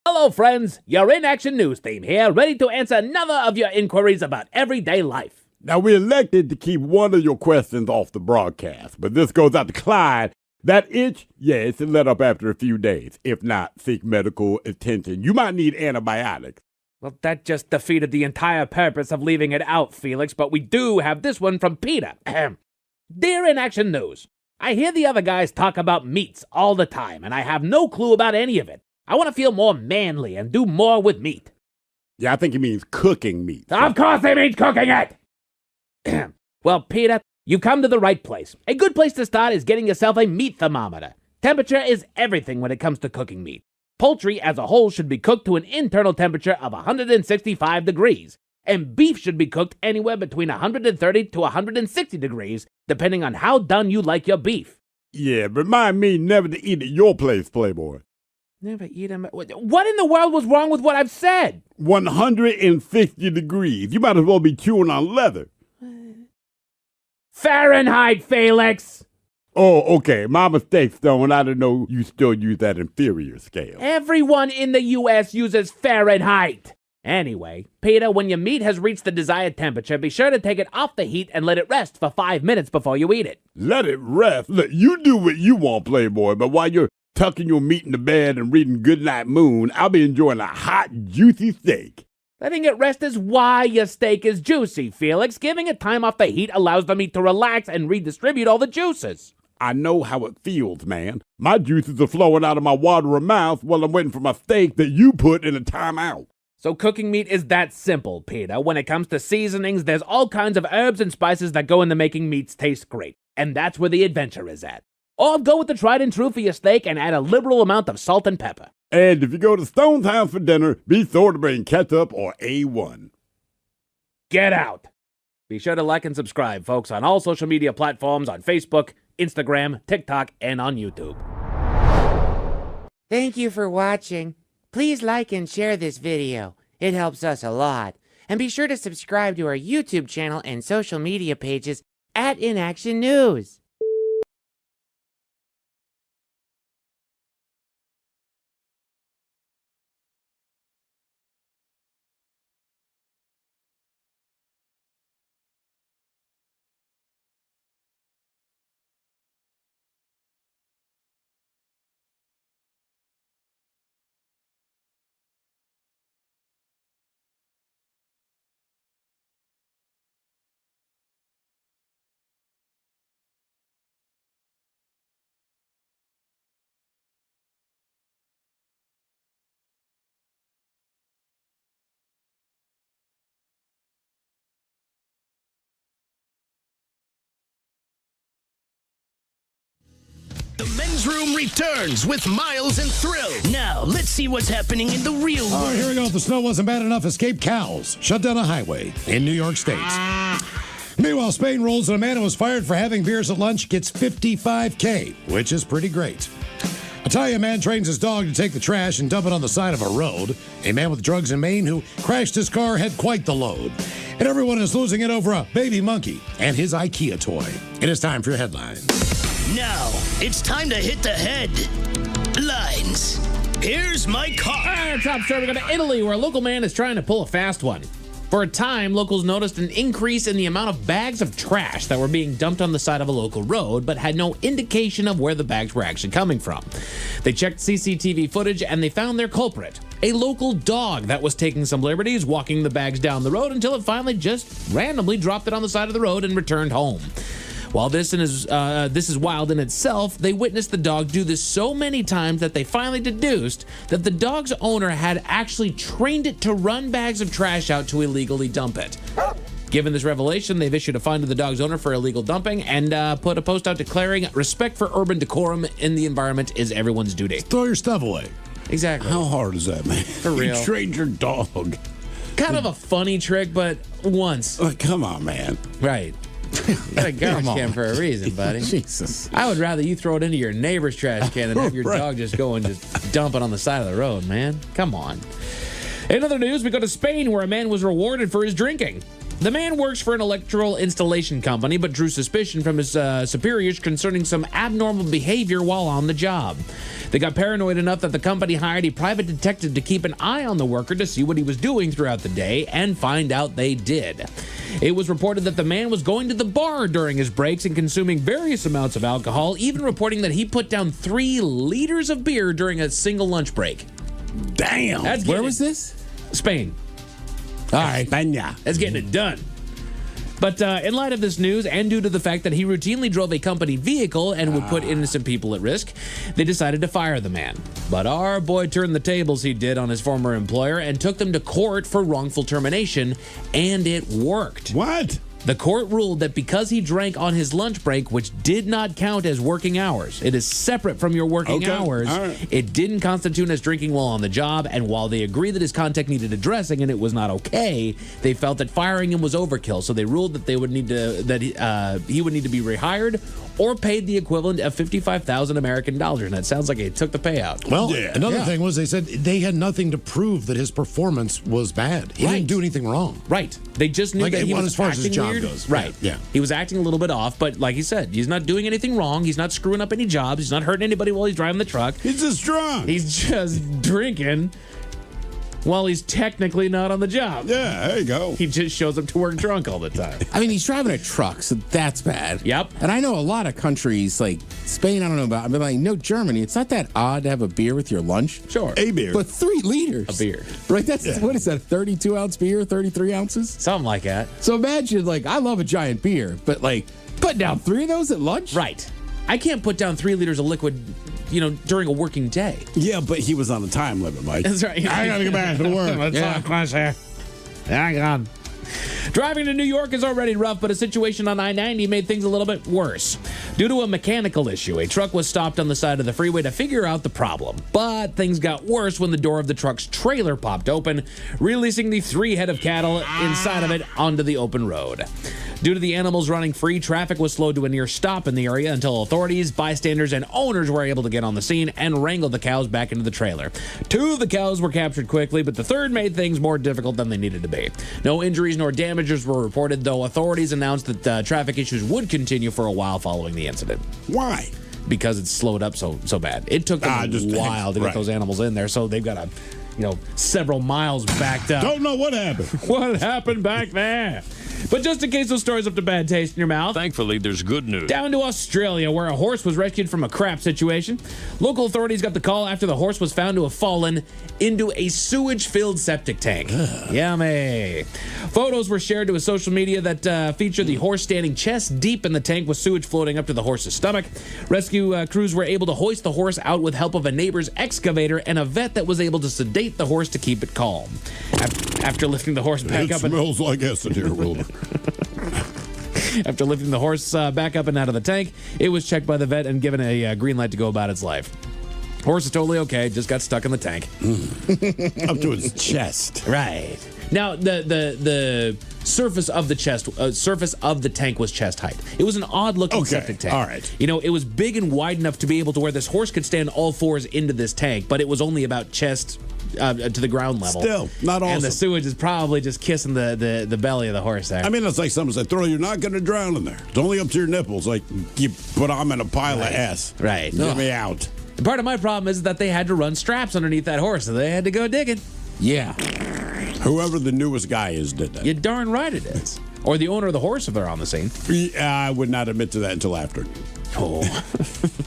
Hello, friends. Your In Action News team here, ready to answer another of your inquiries about everyday life. Now, we elected to keep one of your questions off the broadcast, but this goes out to Clyde. That itch, it's let up after a few days. If not, seek medical attention. You might need antibiotics. Well, that just defeated the entire purpose of leaving it out, Felix, but we do have this one from Peter. Dear In Action News, I hear the other guys talk about meats all the time, and I have no clue about any of it. I want to feel more manly and do more with meat. Yeah, I think he means cooking meat. Of course he means cooking it! Well, Peter, you come to the right place. A good place to start is getting yourself a meat thermometer. Temperature is everything when it comes to cooking meat. Poultry as a whole should be cooked to an internal temperature of 165 degrees, and beef should be cooked anywhere between 130 to 160 degrees, depending on how done you like your beef. Yeah, remind me never to eat at your place, Playboy. Never eat them. What in the world was wrong with what I've said? 160 degrees. You might as well be chewing on leather. Fahrenheit, Felix! Oh, okay. My mistake, Stone. I didn't know you still use that inferior scale. Everyone in the U.S. uses Fahrenheit. Anyway, Peter, when your meat has reached the desired temperature, be sure to take it off the heat and let it rest for 5 minutes before you eat it. Let it rest? Look, you do what you want, Playboy, but while you're tucking your meat in the bed and reading Goodnight Moon, I'll be enjoying a hot, juicy steak. Letting it rest is why your steak is juicy, Felix. Giving it time off the heat allows the meat to relax and redistribute all the juices. I know how it feels, man. My juices are flowing out of my watery mouth while I'm waiting for my steak that you put in a timeout. So cooking meat is that simple, Peter. When it comes to seasonings, there's all kinds of herbs and spices that go into making meats taste great. And that's where the adventure is at. Or go with the tried and true for your steak and add a liberal amount of salt and pepper. And if you go to Stone's house for dinner, be sure to bring ketchup or A1. Get out. Be sure to like and subscribe, folks, on all social media platforms on Facebook, Instagram, TikTok, and on YouTube. Thank you for watching. Please like and share this video. It helps us a lot. And be sure to subscribe to our YouTube channel and social media pages at Inaction News. The Men's Room returns with Miles and Thrill. Now, let's see what's happening in the real world. All right, here we go. If the snow wasn't bad enough, escaped cows shut down a highway in New York State. Meanwhile, Spain rolls and a man who was fired for having beers at lunch gets $55K, which is pretty great. Italian man trains his dog to take the trash and dump it on the side of a road. A man with drugs in Maine who crashed his car had quite the load. And everyone is losing it over a baby monkey and his IKEA toy. It is time for your headlines. Now, it's time to hit the headlines. Here's my car. All right, top story. We go to Italy, where a local man is trying to pull a fast one. For a time, locals noticed an increase in the amount of bags of trash that were being dumped on the side of a local road, but had no indication of where the bags were actually coming from. They checked CCTV footage and they found their culprit, a local dog that was taking some liberties, walking the bags down the road until it finally just randomly dropped it on the side of the road and returned home. While this is wild in itself, they witnessed the dog do this so many times that they finally deduced that the dog's owner had actually trained it to run bags of trash out to illegally dump it. Given this revelation, they've issued a fine to the dog's owner for illegal dumping and put a post out declaring respect for urban decorum in the environment is everyone's duty. Throw your stuff away. Exactly. How hard is that, man? For real. You trained your dog. Kind of a funny trick, but once. Oh, come on, man. Right. You got a garbage can for a reason, buddy. Jesus. I would rather you throw it into your neighbor's trash can than have your Right. dog just go and just dump it on the side of the road, man. Come on. In other news, we go to Spain, where a man was rewarded for his drinking. The man works for an electrical installation company, but drew suspicion from his superiors concerning some abnormal behavior while on the job. They got paranoid enough that the company hired a private detective to keep an eye on the worker to see what he was doing throughout the day, and find out they did. It was reported that the man was going to the bar during his breaks and consuming various amounts of alcohol, even reporting that he put down 3 liters of beer during a single lunch break. Damn. Where was this? Spain. All right. España. That's getting it done. But in light of this news, and due to the fact that he routinely drove a company vehicle and would put innocent people at risk, they decided to fire the man. But our boy turned the tables, he did, on his former employer and took them to court for wrongful termination, and it worked. What? The court ruled that because he drank on his lunch break, which did not count as working hours, it is separate from your working hours, it didn't constitute as drinking while on the job, and while they agreed that his contact needed addressing and it was not okay, they felt that firing him was overkill, so they ruled that they would need to he would need to be rehired or paid the equivalent of 55,000 American dollars, and that sounds like it took the payout. Well, another thing was they said they had nothing to prove that his performance was bad. He didn't do anything wrong. Right. They just knew that he was as far as his acting job weird. goes. Right. Yeah. He was acting a little bit off, but like he said, he's not doing anything wrong. He's not screwing up any jobs. He's not hurting anybody while he's driving the truck. He's just drunk. He's just drinking while he's technically not on the job. Yeah, there you go. He just shows up to work drunk all the time. I mean, he's driving a truck, so that's bad. Yep. And I know a lot of countries, like Spain, I don't know about, but like, no, Germany, it's not that odd to have a beer with your lunch. Sure. A beer. But 3 liters. A beer. Right? That's, what is that, 32-ounce beer, 33 ounces? Something like that. So imagine, like, I love a giant beer, but, like, put down 3 of those at lunch? Right. I can't put down 3 liters of liquid, during a working day. Yeah, but he was on a time limit, Mike. That's right. I gotta get back to work. Let's talk class here. Hang on. Driving to New York is already rough, but a situation on I-90 made things a little bit worse. Due to a mechanical issue, a truck was stopped on the side of the freeway to figure out the problem. But things got worse when the door of the truck's trailer popped open, releasing the 3 head of cattle inside of it onto the open road. Due to the animals running free, traffic was slowed to a near stop in the area until authorities, bystanders, and owners were able to get on the scene and wrangle the cows back into the trailer. 2 of the cows were captured quickly, but the third made things more difficult than they needed to be. No injuries nor damages were reported, though authorities announced that traffic issues would continue for a while following the incident. Why? Because it's slowed up so bad. It took them a while to get those animals in there, so they've got several miles backed up. Don't know what happened. What happened back there? But just in case those stories left a bad taste in your mouth. Thankfully, there's good news. Down to Australia, where a horse was rescued from a crap situation. Local authorities got the call after the horse was found to have fallen into a sewage-filled septic tank. Yummy. Photos were shared to a social media that featured the horse standing chest deep in the tank with sewage floating up to the horse's stomach. Rescue crews were able to hoist the horse out with help of a neighbor's excavator and a vet that was able to sedate the horse to keep it calm. After lifting the horse back up... It smells like acid here, Wilbur. After lifting the horse back up and out of the tank, it was checked by the vet and given a green light to go about its life. Horse is totally okay, just got stuck in the tank. Up to its chest. Right. Now, the surface of the tank was chest height. It was an odd-looking septic tank. All right. It was big and wide enough to be able to where this horse could stand all fours into this tank, but it was only about chest to the ground level. Still, not awesome. And the sewage is probably just kissing the belly of the horse there. I mean, it's like someone said, Throw, you're not going to drown in there. It's only up to your nipples. Like, but I'm in a pile of ass. Right. Get me out. And part of my problem is that they had to run straps underneath that horse, so they had to go digging. Yeah. Whoever the newest guy is did that. You're darn right it is. Or the owner of the horse if they're on the scene. I would not admit to that until after. Oh.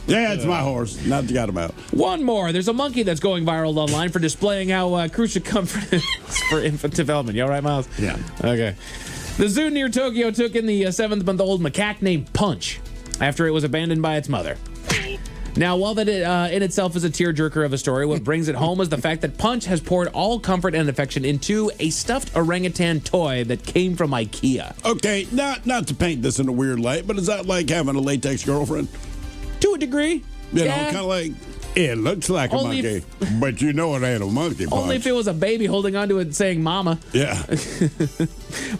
Yeah, it's my horse. Not got him out. One more. There's a monkey that's going viral online for displaying how crucial comfort is for infant development. You all right, Miles? Yeah. Okay. The zoo near Tokyo took in the 7-month-old macaque named Punch after it was abandoned by its mother. Now, while that in itself is a tearjerker of a story, what brings it home is the fact that Punch has poured all comfort and affection into a stuffed orangutan toy that came from IKEA. Okay, not to paint this in a weird light, but is that like having a latex girlfriend? To a degree. You know, kind of like, it looks like a monkey, but you know it ain't a monkey. Punch. Only if it was a baby holding onto it saying mama. Yeah.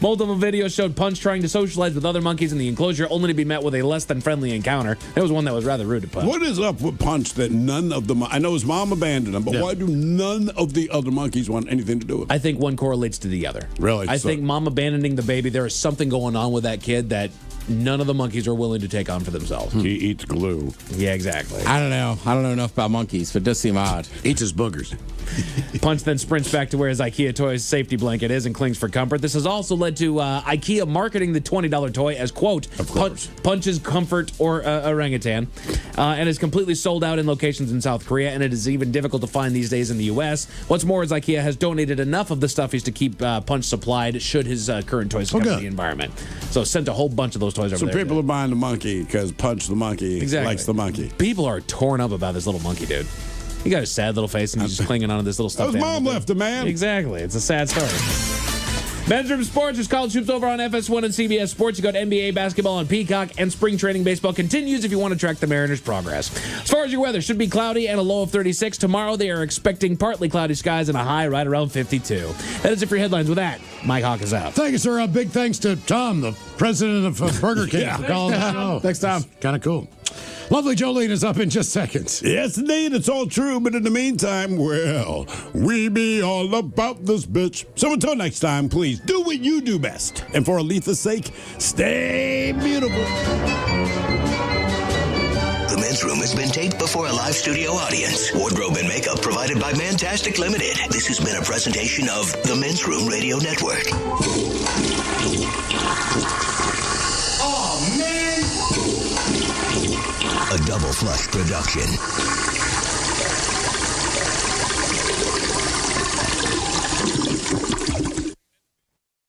Multiple videos showed Punch trying to socialize with other monkeys in the enclosure, only to be met with a less than friendly encounter. There was one that was rather rude to Punch. What is up with Punch that none of the... I know his mom abandoned him, but why do none of the other monkeys want anything to do with him? I think one correlates to the other. Really? I think mom abandoning the baby, there is something going on with that kid that none of the monkeys are willing to take on for themselves. He eats glue. Yeah, exactly. I don't know. I don't know enough about monkeys, but it does seem odd. Eats his boogers. Punch then sprints back to where his IKEA toy's safety blanket is and clings for comfort. This has also led to IKEA marketing the $20 toy as, quote, Punch's Comfort or Orangutan, and is completely sold out in locations in South Korea, and it is even difficult to find these days in the U.S. What's more is IKEA has donated enough of the stuffies to keep Punch supplied should his current toys come to the environment. So sent a whole bunch of those toys over so there. So people are buying the monkey because Punch the monkey likes the monkey. People are torn up about this little monkey, dude. He got a sad little face and he's just clinging on to this little stuff. His mom left him, man. Exactly. It's a sad story. Men's Room Sports is college hoops over on FS1 and CBS Sports. You got NBA basketball on Peacock, and spring training baseball continues if you want to track the Mariners' progress. As far as your weather, should be cloudy and a low of 36. Tomorrow they are expecting partly cloudy skies and a high right around 52. That is it for your headlines. With that, Mike Hawk is out. Thank you, sir. Big thanks to Tom, the president of Burger King, for calling the show. Thanks, Tom. Kind of cool. Lovely Jolene is up in just seconds. Yes, indeed, it's all true. But in the meantime, well, we be all about this bitch. So until next time, please do what you do best. And for Aletha's sake, stay beautiful. The Men's Room has been taped before a live studio audience. Wardrobe and makeup provided by Mantastic Limited. This has been a presentation of the Men's Room Radio Network. Oh, man! A Double Flush production.